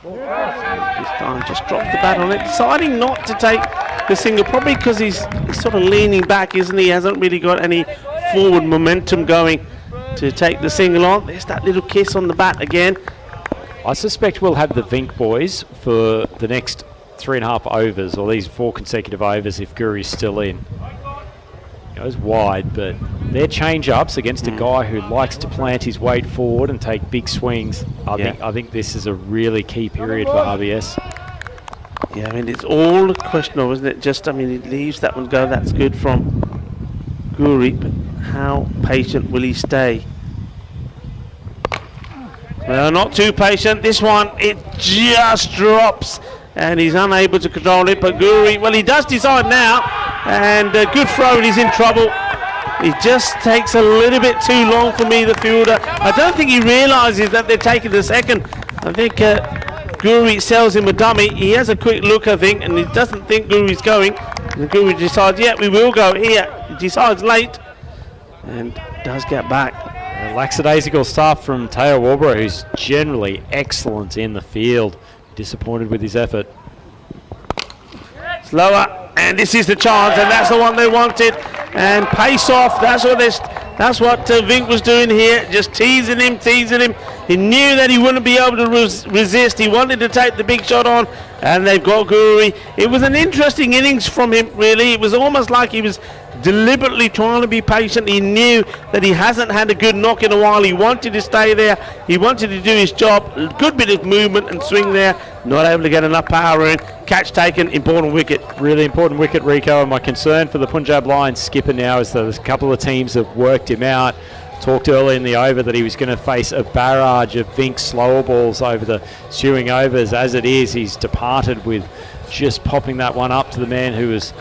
This time just drops the bat on it, deciding not to take the single, probably because he's sort of leaning back, isn't he? He hasn't really got any forward momentum going to take the single on. There's that little kiss on the bat again. I suspect we'll have the Vink boys for the next 3.5 overs, or these 4 consecutive overs if Guri's still in. Goes wide, but their change-ups against a guy who likes to plant his weight forward and take big swings. I think this is a really key period for RBS. Yeah, I mean, it's all a question of, isn't it? Just, I mean, he leaves that one go. That's good from Guri, but how patient will he stay? Well, not too patient. This one, it just drops, and he's unable to control it. But Guri, well, he does decide now, and good throw, and he's in trouble. It just takes a little bit too long for me, the fielder. I don't think he realises that they're taking the second. I think Guri sells him a dummy. He has a quick look, I think, and he doesn't think Guri's going. And Guri decides, yeah, we will go here. He decides late, and does get back. Lackadaisical stuff from Teo Warborough, who's generally excellent in the field. Disappointed with his effort. Slower, and this is the chance, and that's the one they wanted. And pace off, that's what Vink was doing here, just teasing him. He knew that he wouldn't be able to resist. He wanted to take the big shot on, and they've got Guri. It was an interesting innings from him, really. It was almost like he was deliberately trying to be patient. He knew that he hasn't had a good knock in a while. He wanted to stay there. He wanted to do his job. A good bit of movement and swing there. Not able to get enough power in. Catch taken. Important wicket. Really important wicket, Rico. And my concern for the Punjab Lions skipper now is that there's a couple of teams have worked him out. Talked early in the over that he was going to face a barrage of Vink slower balls over the ensuing overs. As it is, he's departed with just popping that one up to the man who was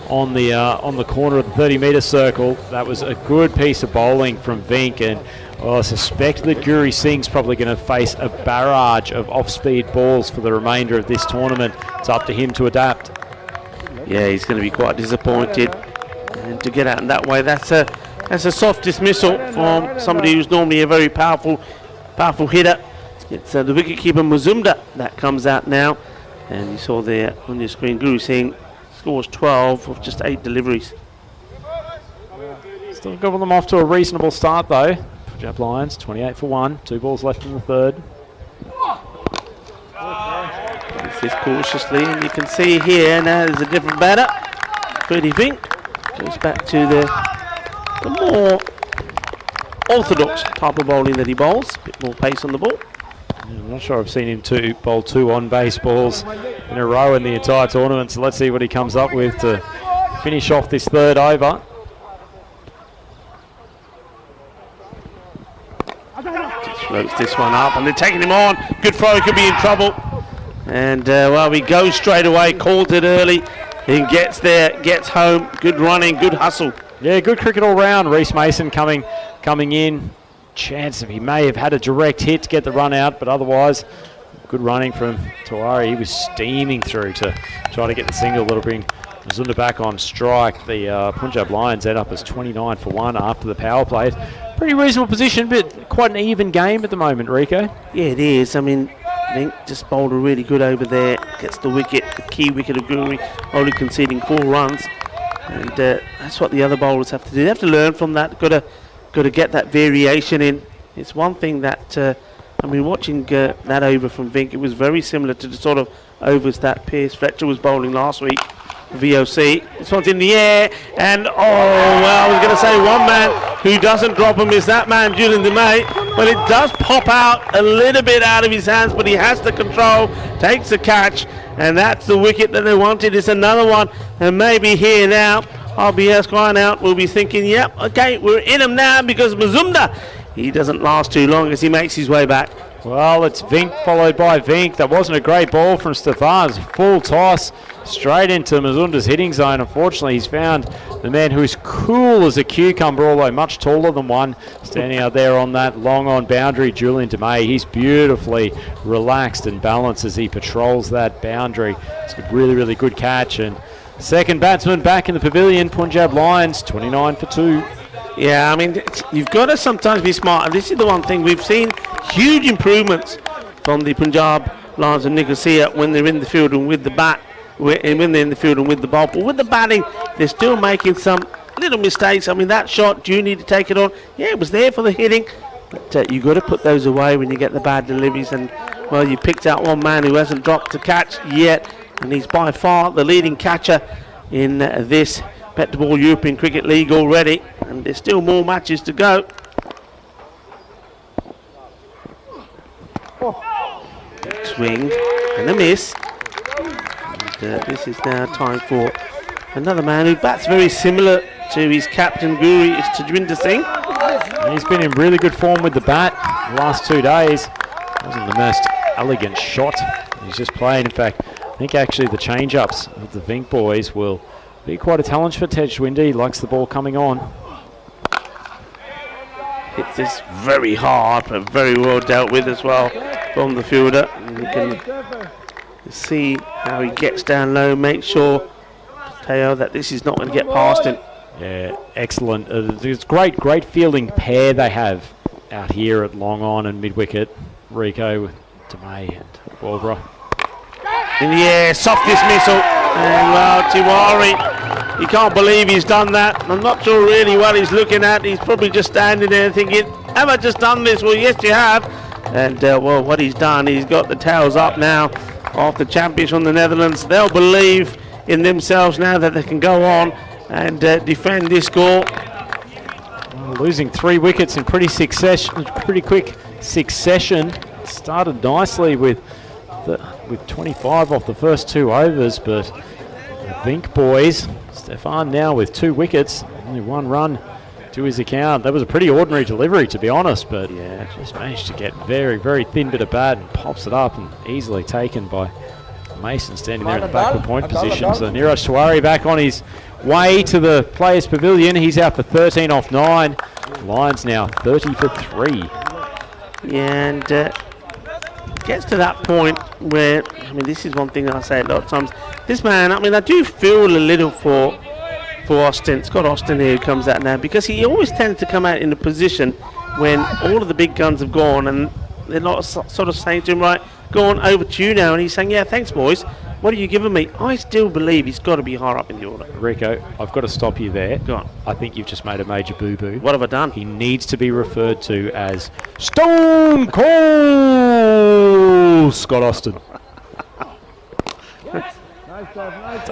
on the corner of the 30-metre circle. That was a good piece of bowling from Vink, and I suspect that Guri Singh's probably going to face a barrage of off-speed balls for the remainder of this tournament. It's up to him to adapt. Yeah, he's going to be quite disappointed, and to get out in that way, that's a soft dismissal from somebody who's normally a very powerful hitter. It's the wicketkeeper Mazumdar that comes out now, and you saw there on your screen Guri Singh scores 12 of just 8 deliveries. Still got them off to a reasonable start though. Punjab Lions 28 for 1, 2 balls left in the third. Plays this cautiously, and you can see here now there's a different batter. Freddie Vink goes back to the more orthodox type of bowling that he bowls, a bit more pace on the ball. I'm not sure I've seen him bowl 2 on-base balls in a row in the entire tournament, so let's see what he comes up with to finish off this third over. Just floats this one up, and they're taking him on. Good throw, he could be in trouble. And well, he goes straight away, calls it early, he gets there, gets home. Good running, good hustle. Yeah, good cricket all round. Reece Mason coming in. Chance of he may have had a direct hit to get the run out, but otherwise good running from Tawari. He was steaming through to try to get the single that'll bring Mazumdar back on strike. The Punjab Lions end up as 29 for 1 after the power play. Pretty reasonable position, but quite an even game at the moment, Rico. Yeah, it is. I mean, Vink just bowled a really good over there, gets the wicket, the key wicket of Guri, only conceding 4 runs, and that's what the other bowlers have to do. They have to learn from that. Got to get that variation in. It's one thing that I mean, watching that over from Vink, it was very similar to the sort of overs that Piers Fletcher was bowling last week. VOC. This one's in the air, and oh well, I was going to say one man who doesn't drop him is that man Julian DeMay, but it does pop out a little bit out of his hands, but he has the control, takes the catch, and that's the wicket that they wanted. It's another one, and maybe here now RBS crying out will be thinking, yep, okay, we're in him now, because Mazumdar, he doesn't last too long as he makes his way back. Well, it's Vink followed by Vink. That wasn't a great ball from Stefan. Full toss straight into Mazumdar's hitting zone. Unfortunately, he's found the man who is cool as a cucumber, although much taller than one, standing out there on that long on boundary, Julian DeMay. He's beautifully relaxed and balanced as he patrols that boundary. It's a really, really good catch. And second batsman back in the pavilion, Punjab Lions, 29 for 2. Yeah, I mean, you've got to sometimes be smart, and this is the one thing we've seen huge improvements from the Punjab Lions and Nicosia when they're in the field and with the bat, when they're in the field and with the ball. But with the batting, they're still making some little mistakes. I mean, that shot, do you need to take it on? Yeah, it was there for the hitting, but you've got to put those away when you get the bad deliveries, and Well, you picked out one man who hasn't dropped a catch yet, and he's by far the leading catcher in this Bet the Ball European Cricket League already, and there's still more matches to go. Swing and a miss. And, this is now time for another man who bats very similar to his captain guru, is Tajwinder Singh. He's been in really good form with the bat the last 2 days. Wasn't the most elegant shot he's just played. In fact, I think actually the change-ups of the Vink boys will be quite a challenge for Tajwinder. He likes the ball coming on. Hits this very hard, but very well dealt with as well from the fielder. And you can see how he gets down low, make sure, Teo, that this is not going to get past him. Yeah, excellent. It's great fielding pair they have out here at long on and mid-wicket. Rico with Demay and Walbra. In the air, soft dismissal. And well, Tiwari, he can't believe he's done that. I'm not sure really what he's looking at. He's probably just standing there thinking, have I just done this? Well, yes, you have. And well, what he's done, he's got the tails up now of the champions from the Netherlands. They'll believe in themselves now that they can go on and defend this score. Well, losing 3 wickets in pretty quick succession. Started nicely with 25 off the first 2 overs, but the Vink boys, Stefan now with 2 wickets, only 1 run to his account. That was a pretty ordinary delivery, to be honest, but yeah, just managed to get very thin bit of bat and pops it up and easily taken by Mason standing there in the backward point position. So Niraj Tiwari back on his way to the Players Pavilion. He's out for 13 off 9. Lions now 30 for 3. Yeah, and gets to that point where, I mean, this is one thing that I say a lot of times. This man, I mean, I do feel a little for Austin. Scott Austin here who comes out now, because he always tends to come out in a position when all of the big guns have gone and they're not sort of saying to him, right, go on, over to you now. And he's saying, yeah, thanks, boys. What are you giving me? I still believe he's got to be higher up in the order. Rico, I've got to stop you there. Go on. I think you've just made a major boo-boo. What have I done? He needs to be referred to as Stone Cold Scott Austin.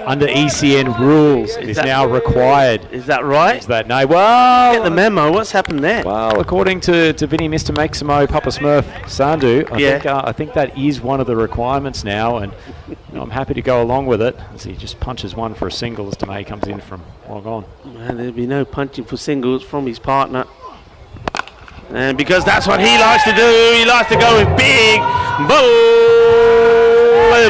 Under ECN rules, it is now required. Is that right? Is that no? Well, get the memo. What's happened there? Well, according to Vinny, Mr. Maximo, Papa Smurf, Sandhu, I think that is one of the requirements now, and I'm happy to go along with it. As he just punches one for a single as Demay comes in from long on. Well, there'll be no punching for singles from his partner. And because that's what he likes to do, he likes to go with big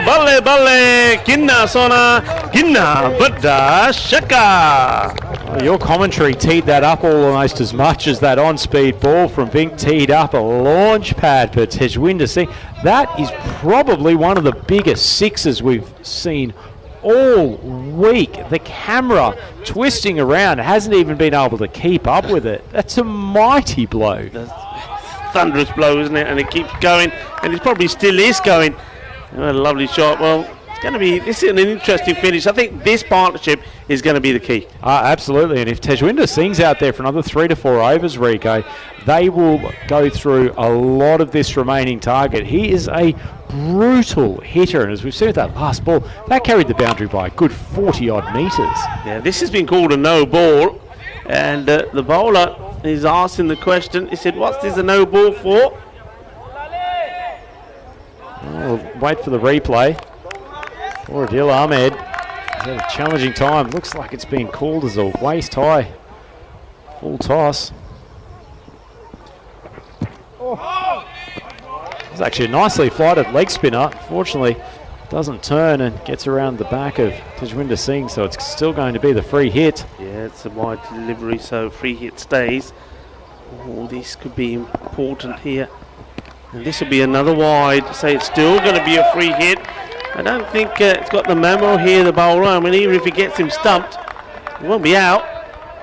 balle, kinna sona, kinna badda shaka. Well, your commentary teed that up almost as much as that on-speed ball from Vink teed up a launch pad for Tajwinder Singh. That is probably one of the biggest sixes we've seen all week. The camera twisting around, hasn't even been able to keep up with it. That's a mighty blow. Thunderous blow, isn't it? And it keeps going, and it probably still is going. What a lovely shot. Well, it's going to be, this is an interesting finish. I think this partnership is going to be the key. Absolutely, and if Tajwinder Singh's out there for another 3 to 4 overs, Rico, they will go through a lot of this remaining target. He is a brutal hitter, and as we've seen with that last ball, that carried the boundary by a good 40-odd metres. Yeah, this has been called a no ball, and the bowler is asking the question. He said, what's this a no ball for? We'll wait for the replay. Poor Adil Ahmed. He's had a challenging time. Looks like it's been called as a waist high full toss. It's actually a nicely flighted leg spinner. Fortunately, doesn't turn and gets around the back of Tajwinder Singh, so it's still going to be the free hit. Yeah, it's a wide delivery, so free hit stays. Oh, this could be important here. And this will be another wide, so it's still going to be a free hit. I don't think it's got the memo here, the bowler. I mean, even if he gets him stumped, he won't be out.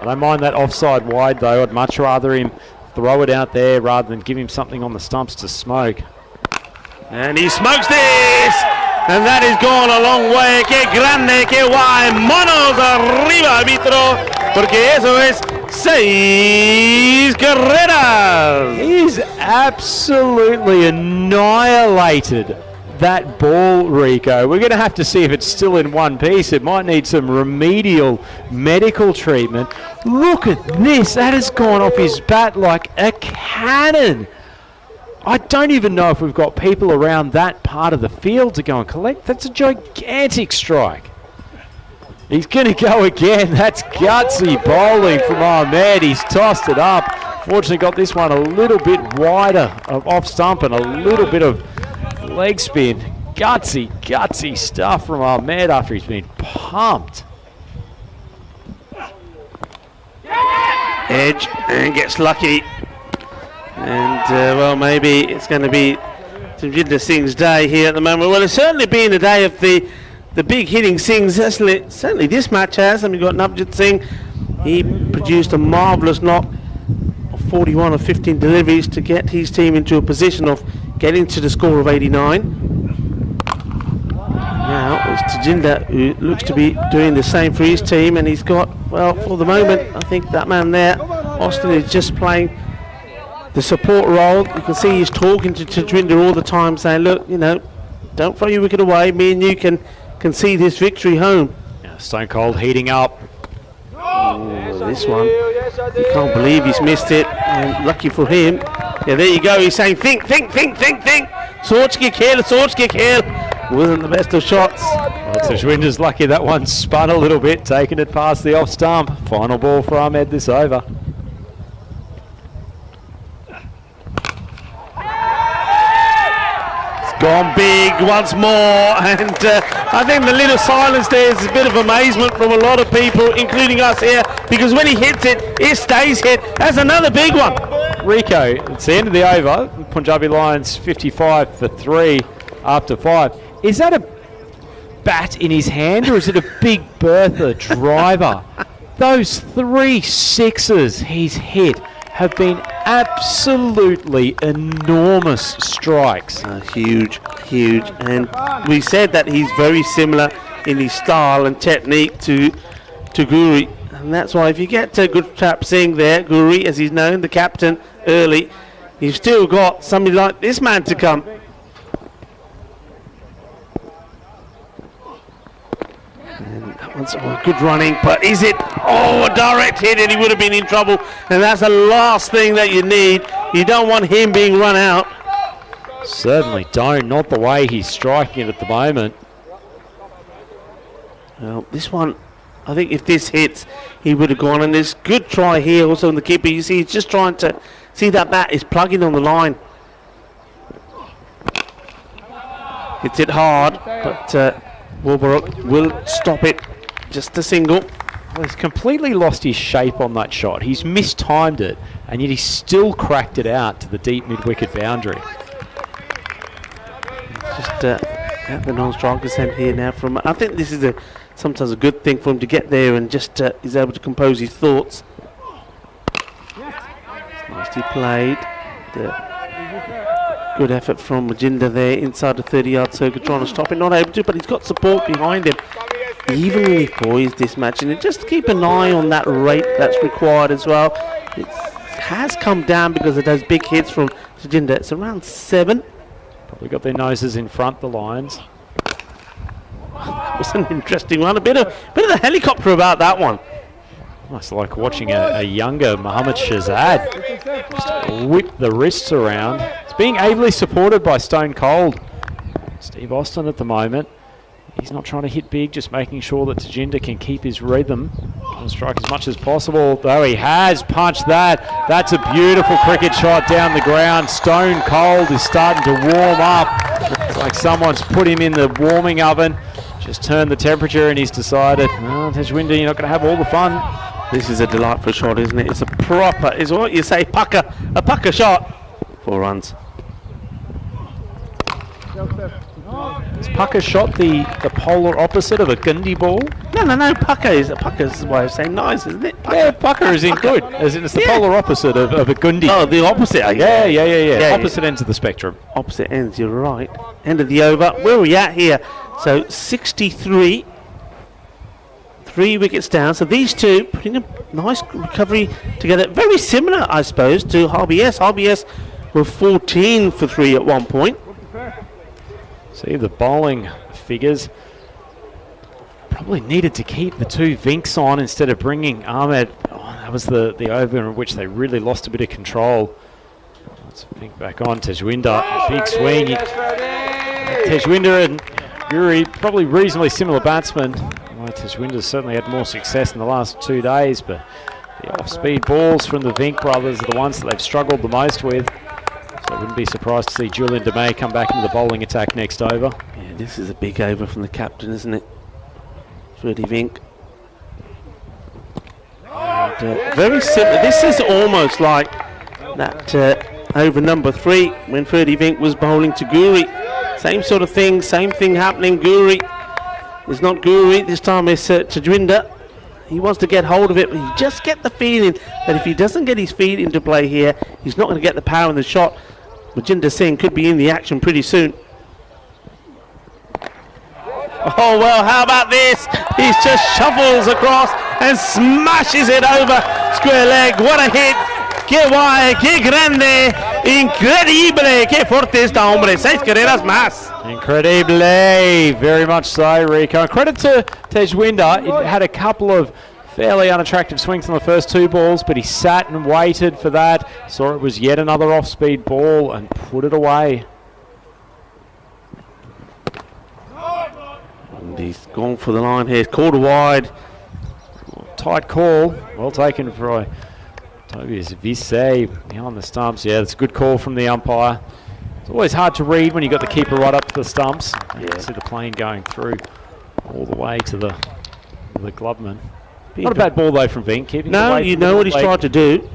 I don't mind that offside wide, though. I'd much rather him throw it out there rather than give him something on the stumps to smoke. And he smokes this! And that has gone a long way. Que grande, que guay. Manos arriba, árbitro. Porque eso es Seis carreras. He's absolutely annihilated that ball, Rico. We're going to have to see if it's still in one piece. It might need some remedial medical treatment. Look at this. That has gone off his bat like a cannon. I don't even know if we've got people around that part of the field to go and collect. That's a gigantic strike. He's going to go again. That's gutsy bowling from Ahmed. He's tossed it up. Fortunately got this one a little bit wider off stump and a little bit of leg spin. Gutsy stuff from Ahmed after he's been pumped. Edge and gets lucky. And, well, maybe it's going to be Tajinder Singh's day here at the moment. Well, it's certainly been a day of the big hitting Singhs. Certainly this match has. And we've got Navjit Singh. He produced a marvellous knock of 41 of 15 deliveries to get his team into a position of getting to the score of 89. Now it's Tajinder who looks to be doing the same for his team, and he's got, well, for the moment, I think that man there, Austin, is just playing the support role. You can see he's talking to Tajinder all the time, saying, look, you know, don't throw your wicket away. Me and you can see this victory home. Yeah, Stone Cold heating up. Oh, this one, you can't believe he's missed it, and lucky for him. Yeah, there you go. He's saying, think. Soch ke khel. Wasn't the best of shots. Well, Tajwinder's lucky that one spun a little bit, taking it past the off stump. Final ball for Ahmed this over. Gone big once more, and I think the little silence there is a bit of amazement from a lot of people, including us here, because when he hits it, it stays hit. That's another big one. Rico, it's the end of the over. Punjabi Lions 55 for 3 after 5. Is that a bat in his hand, or is it a Big Bertha driver? Those 3 sixes he's hit have been absolutely enormous strikes. Huge, and we said that he's very similar in his style and technique to Guri, and that's why if you get to Gurpratap Singh there, Guri as he's known, the captain, early, you've still got somebody like this man to come. And that one's good running, but is it? Oh, a direct hit, and he would have been in trouble. And that's the last thing that you need. You don't want him being run out. Certainly don't. Not the way he's striking it at the moment. Well, this one, I think if this hits, he would have gone. And there's good try here also in the keeper. You see, he's just trying to see that bat is plugging on the line. Hits it hard, but Warburg will stop it. Just a single. Well, he's completely lost his shape on that shot. He's mistimed it, and yet he still cracked it out to the deep mid-wicket boundary. Just at the non-striker's end here now. I think this is sometimes a good thing for him to get there and just is able to compose his thoughts. Nicely played. Good effort from Tajinder there inside the 30-yard circle, trying to stop it. Not able to, but he's got support behind him. Evenly poised this match, and just keep an eye on that rate that's required as well. It has come down because of those big hits from Tajinder. It's around 7. Probably got their noses in front, the Lions. That was an interesting one. A bit of the helicopter about that one. It's like watching a younger Mohammad Shahzad just whip the wrists around. It's being ably supported by Stone Cold. Steve Austin at the moment. He's not trying to hit big, just making sure that Tajinder can keep his rhythm and strike as much as possible, though he has punched that. That's a beautiful cricket shot down the ground. Stone Cold is starting to warm up. It's like someone's put him in the warming oven, just turned the temperature, and he's decided, oh, Tajinder, you're not going to have all the fun. This is a delightful shot, isn't it? It's it's what you say, a pucker shot. 4 runs. Is pucker shot the polar opposite of a Gundi ball? No. Pucker's a way of saying nice, isn't it? Pucker. Yeah, pucker is in good. As in, it's the polar opposite of a Gundi. Oh, the opposite. Yeah. Opposite ends of the spectrum. Opposite ends, you're right. End of the over. Where are we at here? So 63. 3 wickets down. So these two putting a nice recovery together. Very similar, I suppose, to RBS. RBS were 14 for 3 at one point. See the bowling figures. Probably needed to keep the 2 Vinks on instead of bringing Ahmed. Oh, that was the over in which they really lost a bit of control. Let's Vink back on. Tejwinder, big swing. Tejwinder and Guri, probably reasonably similar batsmen. Well, Tejwinder certainly had more success in the last 2 days, but the off-speed balls from the Vink brothers are the ones that they've struggled the most with. So I wouldn't be surprised to see Julian DeMay come back into the bowling attack next over. Yeah, this is a big over from the captain, isn't it? Freddie Vink. And, very similar. This is almost like that over number 3 when Freddie Vink was bowling to Guri. Same sort of thing, same thing happening. Guri is not Guri. This time it's Tejwinder. He wants to get hold of it, but you just get the feeling that if he doesn't get his feet into play here, he's not going to get the power in the shot. Majinder Singh could be in the action pretty soon. Oh, well, how about this? He just shuffles across and smashes it over square leg. What a hit. Que guay, que grande, increíble, que fuerte está, hombre. 6 carreras más. Incredible, very much so, Rico. Credit to Tejwinder. It had a couple of fairly unattractive swings on the first 2 balls, but he sat and waited for that. Saw it was yet another off-speed ball and put it away. And he's gone for the line here. Called wide. Tight call. Well taken for Tobias Visse behind the stumps. Yeah, that's a good call from the umpire. It's always hard to read when you've got the keeper right up to the stumps. You can see the plane going through all the way to the gloveman. Not a bad ball though from Vink. Keeping no, you know what he's tried to do.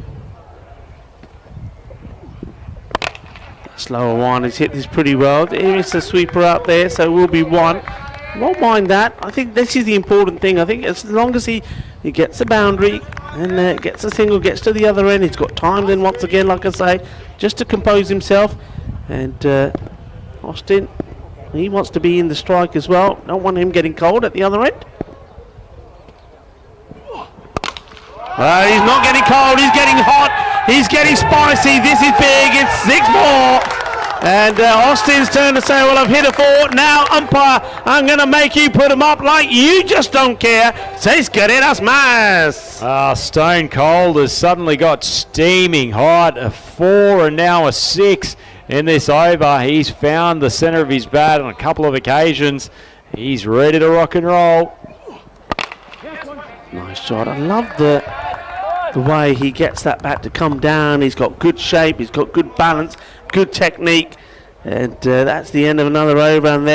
Slower one. He's hit this pretty well. There is a sweeper out there, so it will be 1. Won't mind that. I think this is the important thing. I think as long as he gets a boundary and gets a single, gets to the other end, he's got time then once again, like I say, just to compose himself. And Austin, he wants to be in the strike as well. Don't want him getting cold at the other end. He's not getting cold, he's getting hot, he's getting spicy. This is big, it's 6 more. And Austin's turn to say, well, I've hit a 4. Now, umpire, I'm going to make you put him up like you just don't care. 6 carreras más. Stone Cold has suddenly got steaming hot. A 4 and now a 6 in this over. He's found the center of his bat on a couple of occasions. He's ready to rock and roll. Nice shot. I love the way he gets that bat to come down. He's got good shape, he's got good balance, good technique, and that's the end of another over. And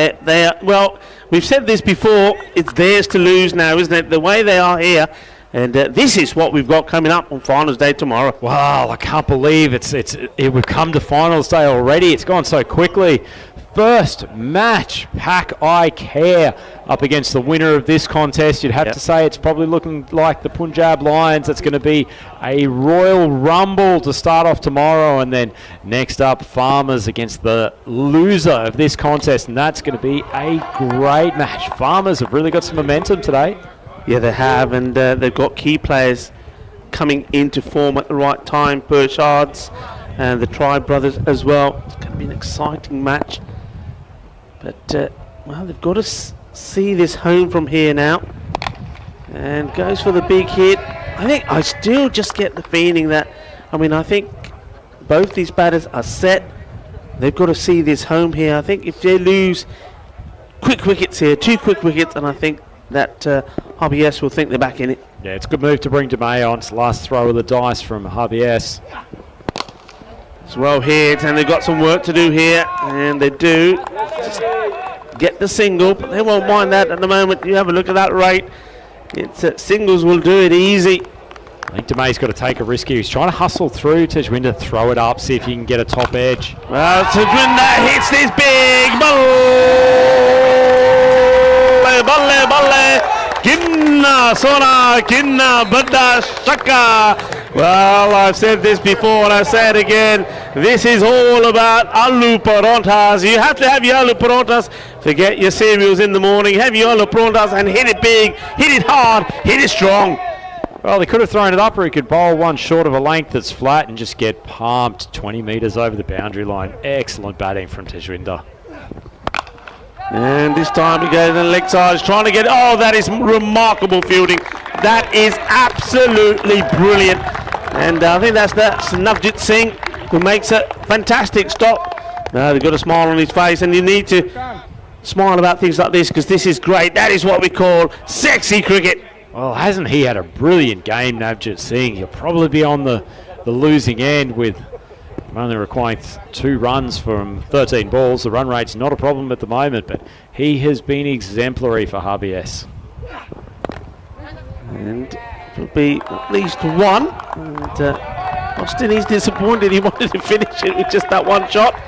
well, we've said this before, it's theirs to lose now, isn't it? The way they are here, and this is what we've got coming up on finals day tomorrow. Wow, I can't believe we've come to finals day already. It's gone so quickly. First match, Pak I Care up against the winner of this contest. You'd have to say it's probably looking like the Punjab Lions. It's going to be a Royal Rumble to start off tomorrow, and then next up, Farmers against the loser of this contest, and that's going to be a great match. Farmers have really got some momentum today. Yeah, they have, and they've got key players coming into form at the right time. Pershards and the Tribe brothers as well. It's going to be an exciting match. But, well, they've got to see this home from here now. And goes for the big hit. I still just get the feeling that, I think both these batters are set. They've got to see this home here. I think if they lose quick wickets here, 2 quick wickets, and I think that RBS will think they're back in it. Yeah, it's a good move to bring DeMay on. It's the last throw of the dice from RBS. It's well hit, and they've got some work to do here, and they do. Just get the single, but they won't mind that at the moment. You have a look at that rate. It's singles will do it easy. I think DeMay's got to take a risk here. He's trying to hustle through Tejwinder, throw it up, see if he can get a top edge. Well, Tejwinder hits this big ball. Balle. Inna Sona Kinna Bada Shaka. Well, I've said this before and I say it again. This is all about aloo paranthas. You have to have your aloo paranthas. Forget your cereals in the morning. Have your aloo paranthas and hit it big, hit it hard, hit it strong. Well, he could have thrown it up, or he could bowl one short of a length that's flat and just get pumped 20 metres over the boundary line. Excellent batting from Tejwinder. And this time he goes to the leg side, he's trying to get, oh, that is remarkable fielding. That is absolutely brilliant. And I think that's Navjit Singh who makes a fantastic stop. Now they've got a smile on his face, and you need to smile about things like this because this is great. That is what we call sexy cricket. Well, hasn't he had a brilliant game, Navjit Singh? He'll probably be on the losing end with only requiring 2 runs from 13 balls. The run rate's not a problem at the moment, but he has been exemplary for RBS. And it'll be at least 1. And Austin is disappointed. He wanted to finish it with just that 1 shot.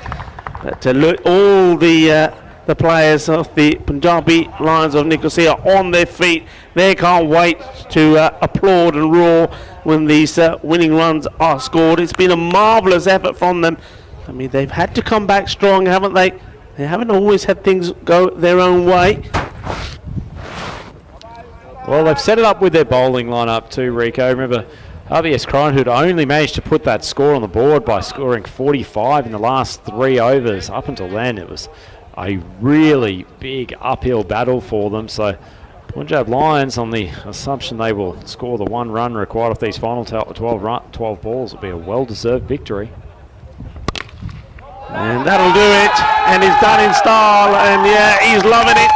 But look, all the players of the Punjabi Lions of Nicosia on their feet. They can't wait to applaud and roar when these winning runs are scored. It's been a marvellous effort from them. I mean, they've had to come back strong, haven't they? They haven't always had things go their own way. Well, they've set it up with their bowling lineup too, Rico. Remember, RBS Crichton only managed to put that score on the board by scoring 45 in the last 3 overs. Up until then, it was a really big uphill battle for them. So Punjab Lions, on the assumption they will score the 1 run required off these final 12 balls, will be a well-deserved victory. And that'll do it. And he's done in style. And yeah, he's loving it.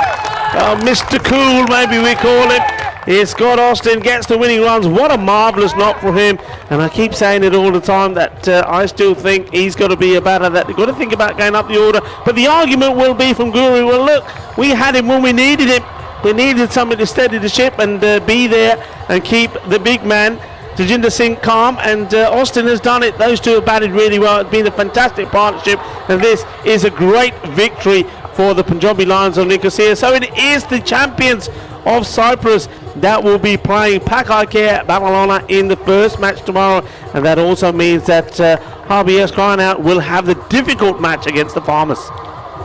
Mr. Cool, maybe we call him. It's Scott Austin gets the winning runs. What a marvellous knock for him. And I keep saying it all the time that I still think he's got to be a batter that they've got to think about going up the order. But the argument will be from Guru, well, look, we had him when we needed him. We needed somebody to steady the ship and be there and keep the big man, Tejinder Singh, calm. And Austin has done it. Those two have batted really well. It's been a fantastic partnership. And this is a great victory for the Punjabi Lions of Nicosia. So it is the champions of Cyprus that will be playing Pak I Care Babylona in the first match tomorrow, and that also means that RBS Crying Out will have the difficult match against the Farmers.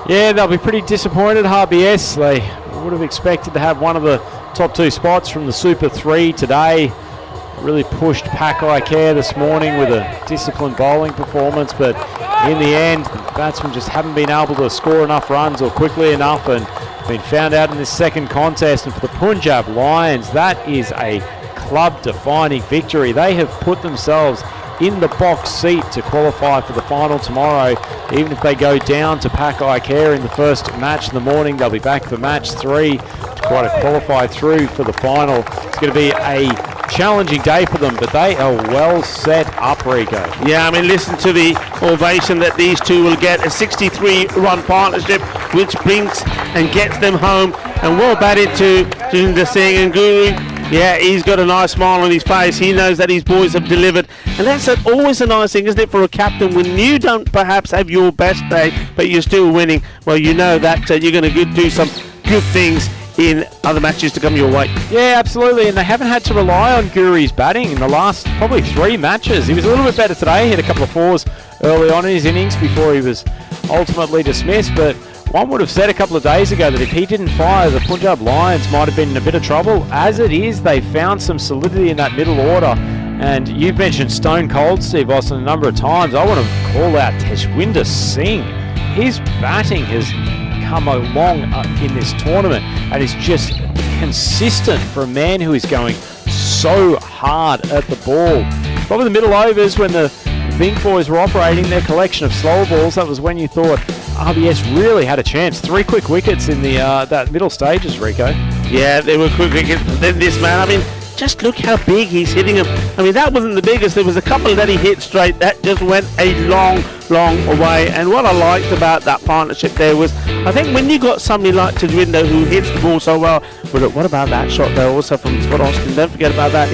Yeah, they'll be pretty disappointed, RBS. They would have expected to have one of the top 2 spots from the Super 3 today. Really pushed Pak I Care this morning with a disciplined bowling performance, but in the end, the batsmen just haven't been able to score enough runs or quickly enough, and been found out in this second contest. And for the Punjab Lions, that is a club-defining victory. They have put themselves in the box seat to qualify for the final tomorrow. Even if they go down to Pak I Care in the first match in the morning, they'll be back for match 3 to try to qualify through for the final. It's going to be a challenging day for them, but they are well set up, Rico. Yeah, I mean, listen to the ovation that these two will get. A 63-run partnership, which brings and gets them home. And well batted to Tejinder Singh and Guru. Yeah, he's got a nice smile on his face. He knows that his boys have delivered. And that's always a nice thing, isn't it, for a captain? When you don't perhaps have your best day, but you're still winning, well, you know that you're going to do some good things in other matches to come your way. Yeah, absolutely, and they haven't had to rely on Guru's batting in the last probably 3 matches. He was a little bit better today. He had a couple of 4s early on in his innings before he was ultimately dismissed, but one would have said a couple of days ago that if he didn't fire, the Punjab Lions might have been in a bit of trouble. As it is, they found some solidity in that middle order, and you've mentioned Stone Cold Steve Austin a number of times. I want to call out Tejwinder Singh. His batting has come along in this tournament and is just consistent for a man who is going so hard at the ball. Probably the middle overs when the Vink boys were operating their collection of slower balls, that was when you thought RBS really had a chance. 3 quick wickets in the that middle stages, Rico. Yeah, they were quick wickets. Then this man, I mean, just look how big he's hitting them. I mean, that wasn't the biggest. There was a couple that he hit straight. That just went a long way. And what I liked about that partnership there was, I think when you got somebody like Tejwinder who hits the ball so well, but look, what about that shot there also from Scott Austin? Don't forget about that.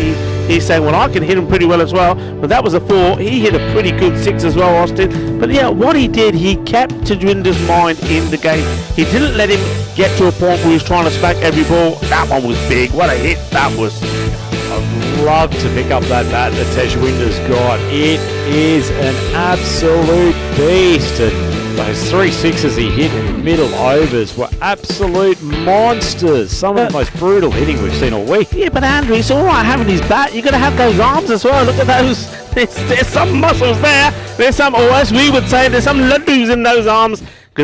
He's saying, well, I can hit him pretty well as well. But that was a 4. He hit a pretty good 6 as well, Austin. But yeah, what he did, he kept Tejwinder's mind in the game. He didn't let him get to a point where he was trying to smack every ball. That one was big. What a hit that was. I'd love to pick up that bat that Tejwinder's got. It is an absolute beast. And those 3 sixes he hit in the middle overs were absolute monsters. Some of the most brutal hitting we've seen all week. Yeah, but Andrew, it's all right having his bat. You've got to have those arms as well. Look at those. There's some muscles there. There's some, or as we would say, there's some ladoos in those arms.